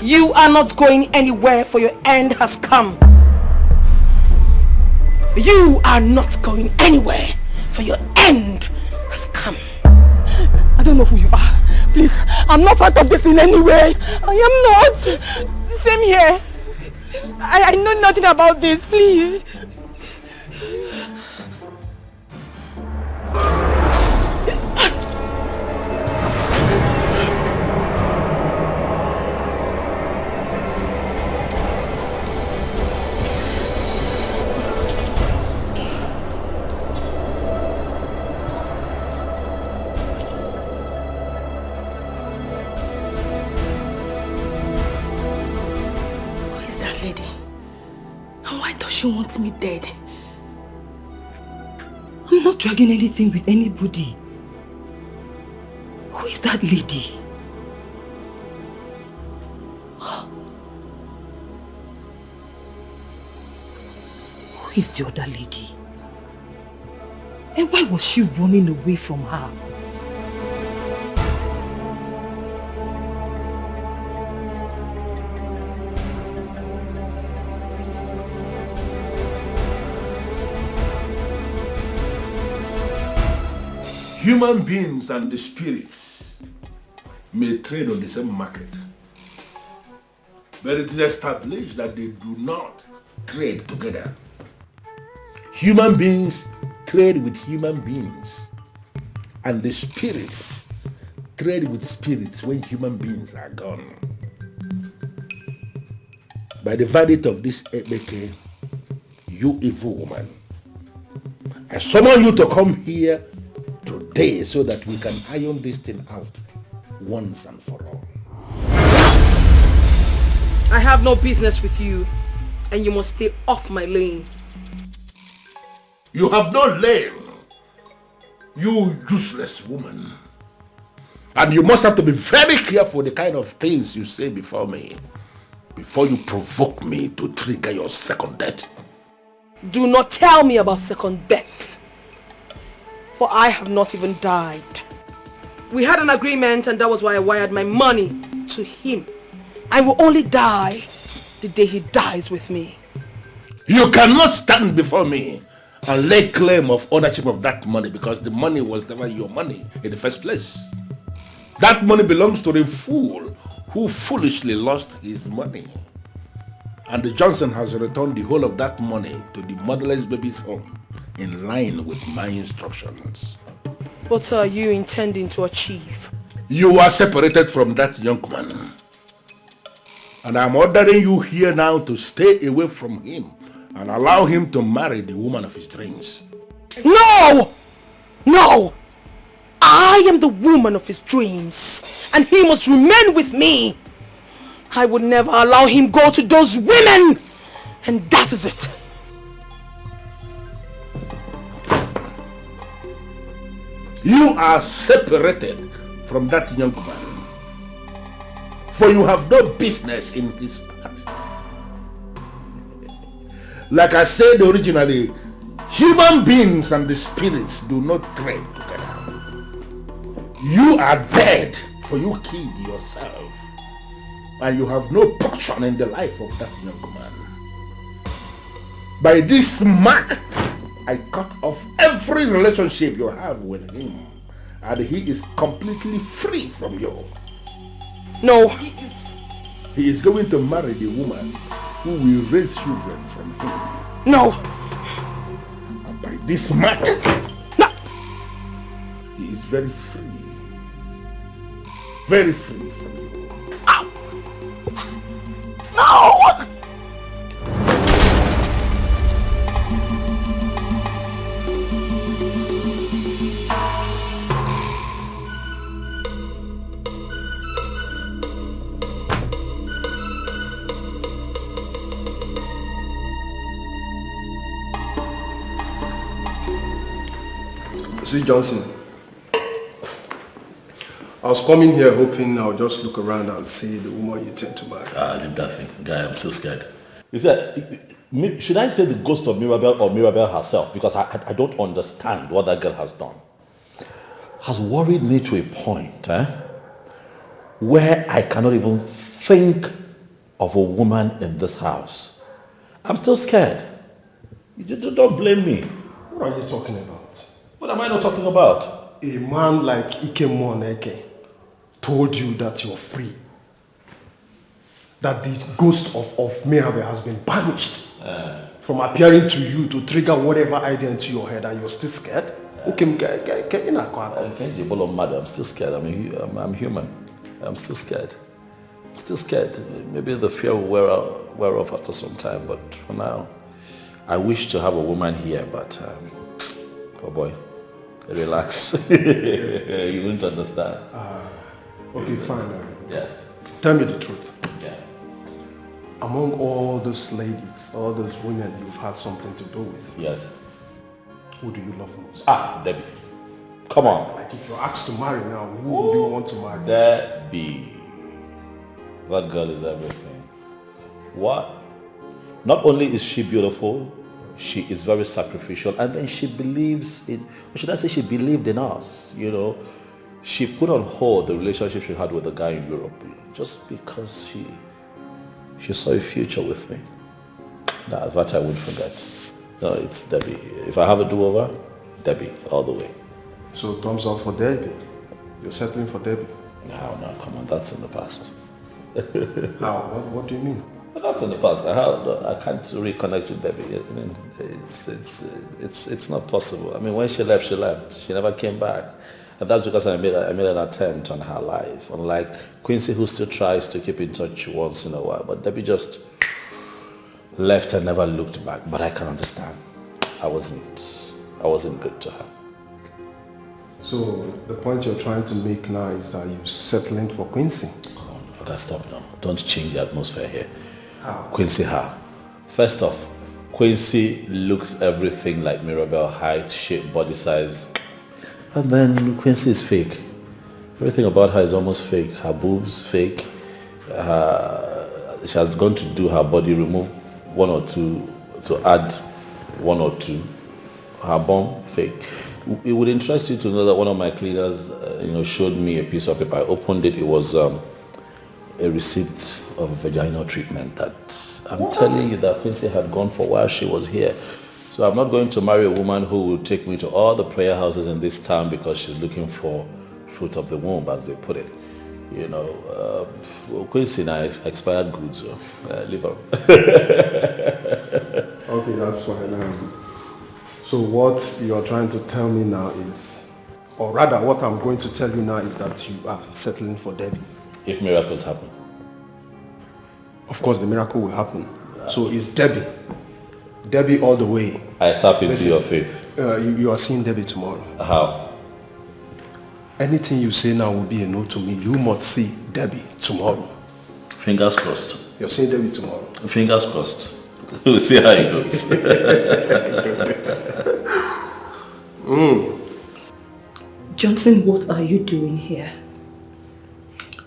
You are not going anywhere, for your end has come. You are not going anywhere, for your end has come. I don't know who you are. Please, I'm not part of this in any way. I am not. Same here. I know nothing about this, please. that lady? And why does she want me dead? I'm not dragging anything with anybody. Who is that lady? Who is the other lady? And why was she running away from her? Human beings and the spirits may trade on the same market, but it is established that they do not trade together. Human beings trade with human beings, and the spirits trade with spirits when human beings are gone. By the verdict of this Ebeke, you evil woman, I summon you to come here today so that we can iron this thing out once and for all. I have no business with you, and you must stay off my lane. You have no lane, you useless woman. And you must have to be very careful the kind of things you say before me, before you provoke me to trigger your second death. Do not tell me about second death, for I have not even died. We had an agreement, and that was why I wired my money to him. I will only die the day he dies with me. You cannot stand before me and lay claim of ownership of that money, because the money was never your money in the first place. That money belongs to the fool who foolishly lost his money. And the Johnson has returned the whole of that money to the motherless baby's home in line with my instructions. What are you intending to achieve? You are separated from that young man. And I'm ordering you here now to stay away from him and allow him to marry the woman of his dreams. No! No! I am the woman of his dreams, and he must remain with me. I would never allow him go to those women, and that is it. You are separated from that young man, for you have no business in his path. Like I said originally, human beings and the spirits do not trade together. You are dead, for you killed yourself, and you have no portion in the life of that young man. By this mark, I cut off every relationship you have with him, and he is completely free from you. No. He is going to marry the woman who will raise children from him. No. And by this mark, no. He is very free. Very free from you. Ow. No! See, Johnson, I was coming here hoping I'll just look around and see the woman you tend to marry. Leave that thing. Guy, I'm still scared. Is that, should I say the ghost of Mirabelle or Mirabelle herself? Because I don't understand what that girl has done. Has worried me to a point where I cannot even think of a woman in this house. I'm still scared. You don't blame me. What are you talking about? What am I not talking about? A man like Ike Moneke told you that you're free. That the ghost of Mirabelle has been banished from appearing to you to trigger whatever idea into your head, and you're still scared? I'm still scared. I'm human. I'm still scared. I'm still scared. Maybe the fear will wear off after some time, but for now, I wish to have a woman here, but oh boy, relax. You won't understand. Okay, fine. Yeah. Tell me the truth. Yeah. among all those ladies, all those women you've had something to do with, yes, who do you love most? Ah, Debbie. Come on. Like if you're asked to marry now, who would you want to marry? Debbie. That girl is everything. What? Not only is she beautiful, she is very sacrificial, and then she believes in, or should I say she believed in us, you know. She put on hold the relationship she had with the guy in Europe just because she saw a future with me. That I won't forget. No, it's Debbie. If I have a do-over, Debbie, all the way. So thumbs up for Debbie. You're settling for Debbie. No, come on, that's in the past. How? What do you mean? But that's in the past. I can't reconnect with Debbie. I mean, it's not possible. I mean, when she left, she left. She never came back. And that's because I made an attempt on her life. Unlike Quincy, who still tries to keep in touch once in a while. But Debbie just left and never looked back. But I can understand. I wasn't good to her. So the point you're trying to make now is that you're settling for Quincy? Come on, okay, stop now. Don't change the atmosphere here. How? Quincy how? First off, Quincy looks everything like Mirabelle, height, shape, body size. And then Quincy is fake. Everything about her is almost fake. Her boobs, fake. She has gone to do her body, remove one or two, to add one or two. Her bum, fake. It would interest you to know that one of my cleaners, showed me a piece of paper. I opened it. It was a receipt of vaginal treatment that I'm telling you that Quincy had gone for while she was here. So I'm not going to marry a woman who will take me to all the prayer houses in this town because she's looking for fruit of the womb, as they put it. Quincy now expired goods, so leave her. Okay, that's fine. So what you're trying to tell me now is, or rather what I'm going to tell you now is that you are settling for Debbie. If miracles happen. Of course the miracle will happen. So it's Debbie. Debbie all the way. I tap into your faith. You are seeing Debbie tomorrow. How? Anything you say now will be a no to me. You must see Debbie tomorrow. Fingers crossed. You're seeing Debbie tomorrow. Fingers crossed. We'll see how it goes. Johnson, what are you doing here?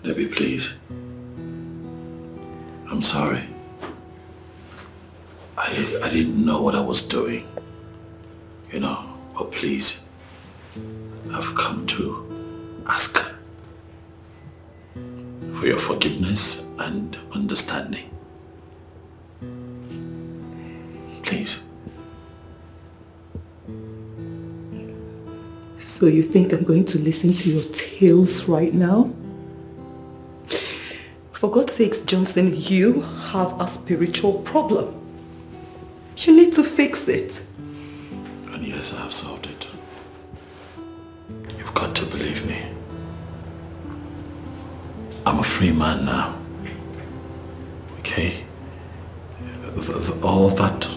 Debbie, please. I'm sorry. I didn't know what I was doing. But please, I've come to ask for your forgiveness and understanding. Please. So you think I'm going to listen to your tales right now? For God's sakes, Johnson, you have a spiritual problem. You need to fix it. And yes, I have solved it. You've got to believe me. I'm a free man now. Okay? All that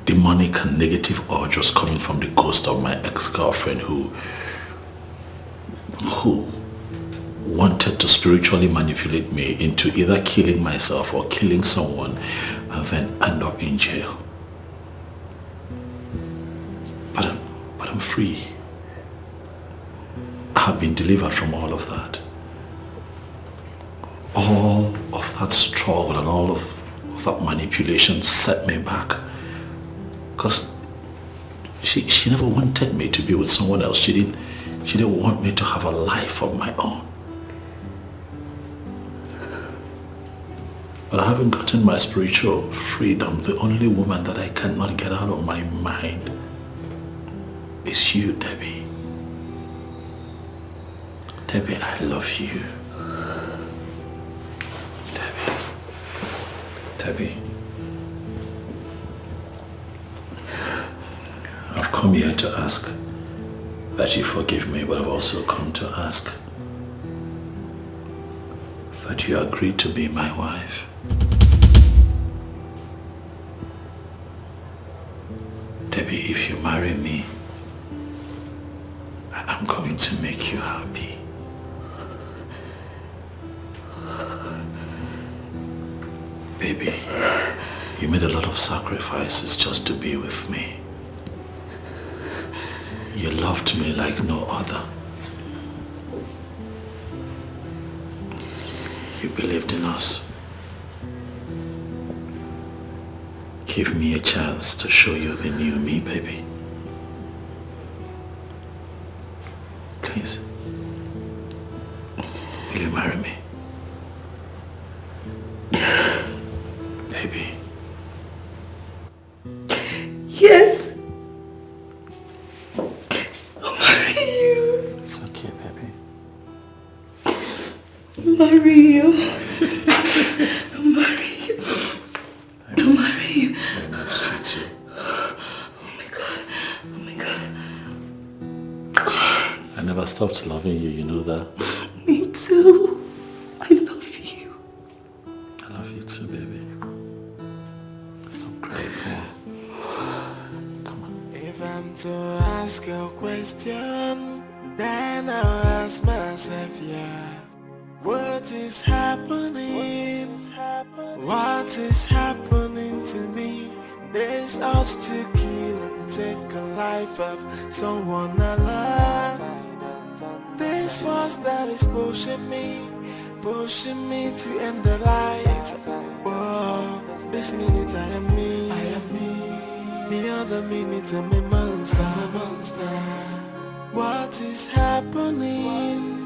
demonic and negative urge was coming from the ghost of my ex-girlfriend who wanted to spiritually manipulate me into either killing myself or killing someone and then end up in jail. But I'm free. I have been delivered from all of that. All of that struggle and all of that manipulation set me back. Because she never wanted me to be with someone else. She didn't want me to have a life of my own. But I haven't gotten my spiritual freedom. The only woman that I cannot get out of my mind is you, Debbie. Debbie, I love you. Debbie. I've come here to ask that you forgive me, but I've also come to ask that you agree to be my wife. Debbie, if you marry me, I'm going to make you happy. Baby, you made a lot of sacrifices just to be with me. You loved me like no other. You believed in us. Give me a chance to show you the new me, baby. Please. Will you marry me? Baby. Yes. I'll marry you. It's okay, baby. I'll marry you. I'll marry you. I'll marry you. I must treat you. Oh my God. Oh my God. I never stopped loving you, you know that? Me too. I love you. I love you too, baby. Stop crying, come on. If I'm to ask a question, then I'll ask myself, yeah. What is happening? What is happening to me? This urge to kill and take a life of someone I love. This force that is pushing me to end the life. Whoa, this minute I am me. The other minute I'm a monster. What is happening?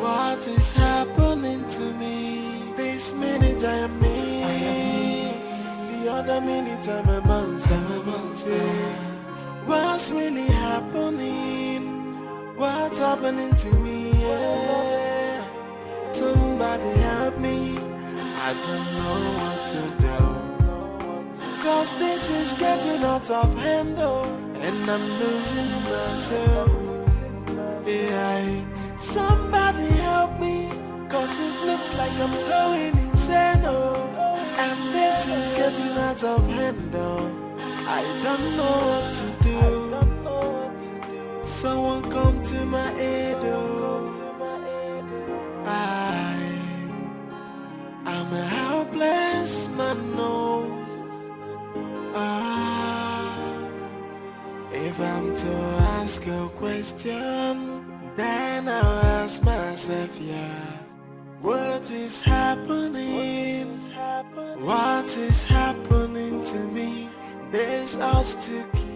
What is happening to me? This minute I am me. The other minute I'm a monster. What's really happening? What's happening to me? Yeah. Somebody help me. I don't know what to do. Cause this is getting out of hand, and I'm losing myself. Yeah. Somebody help me, cause it looks like I'm going insane, and this is getting out of hand, I don't know what to do. Someone come to my aid, I'm a helpless man, no. If I'm to ask a question, then I'll ask myself, yeah. What is happening? What is happening to me? This urge to kill.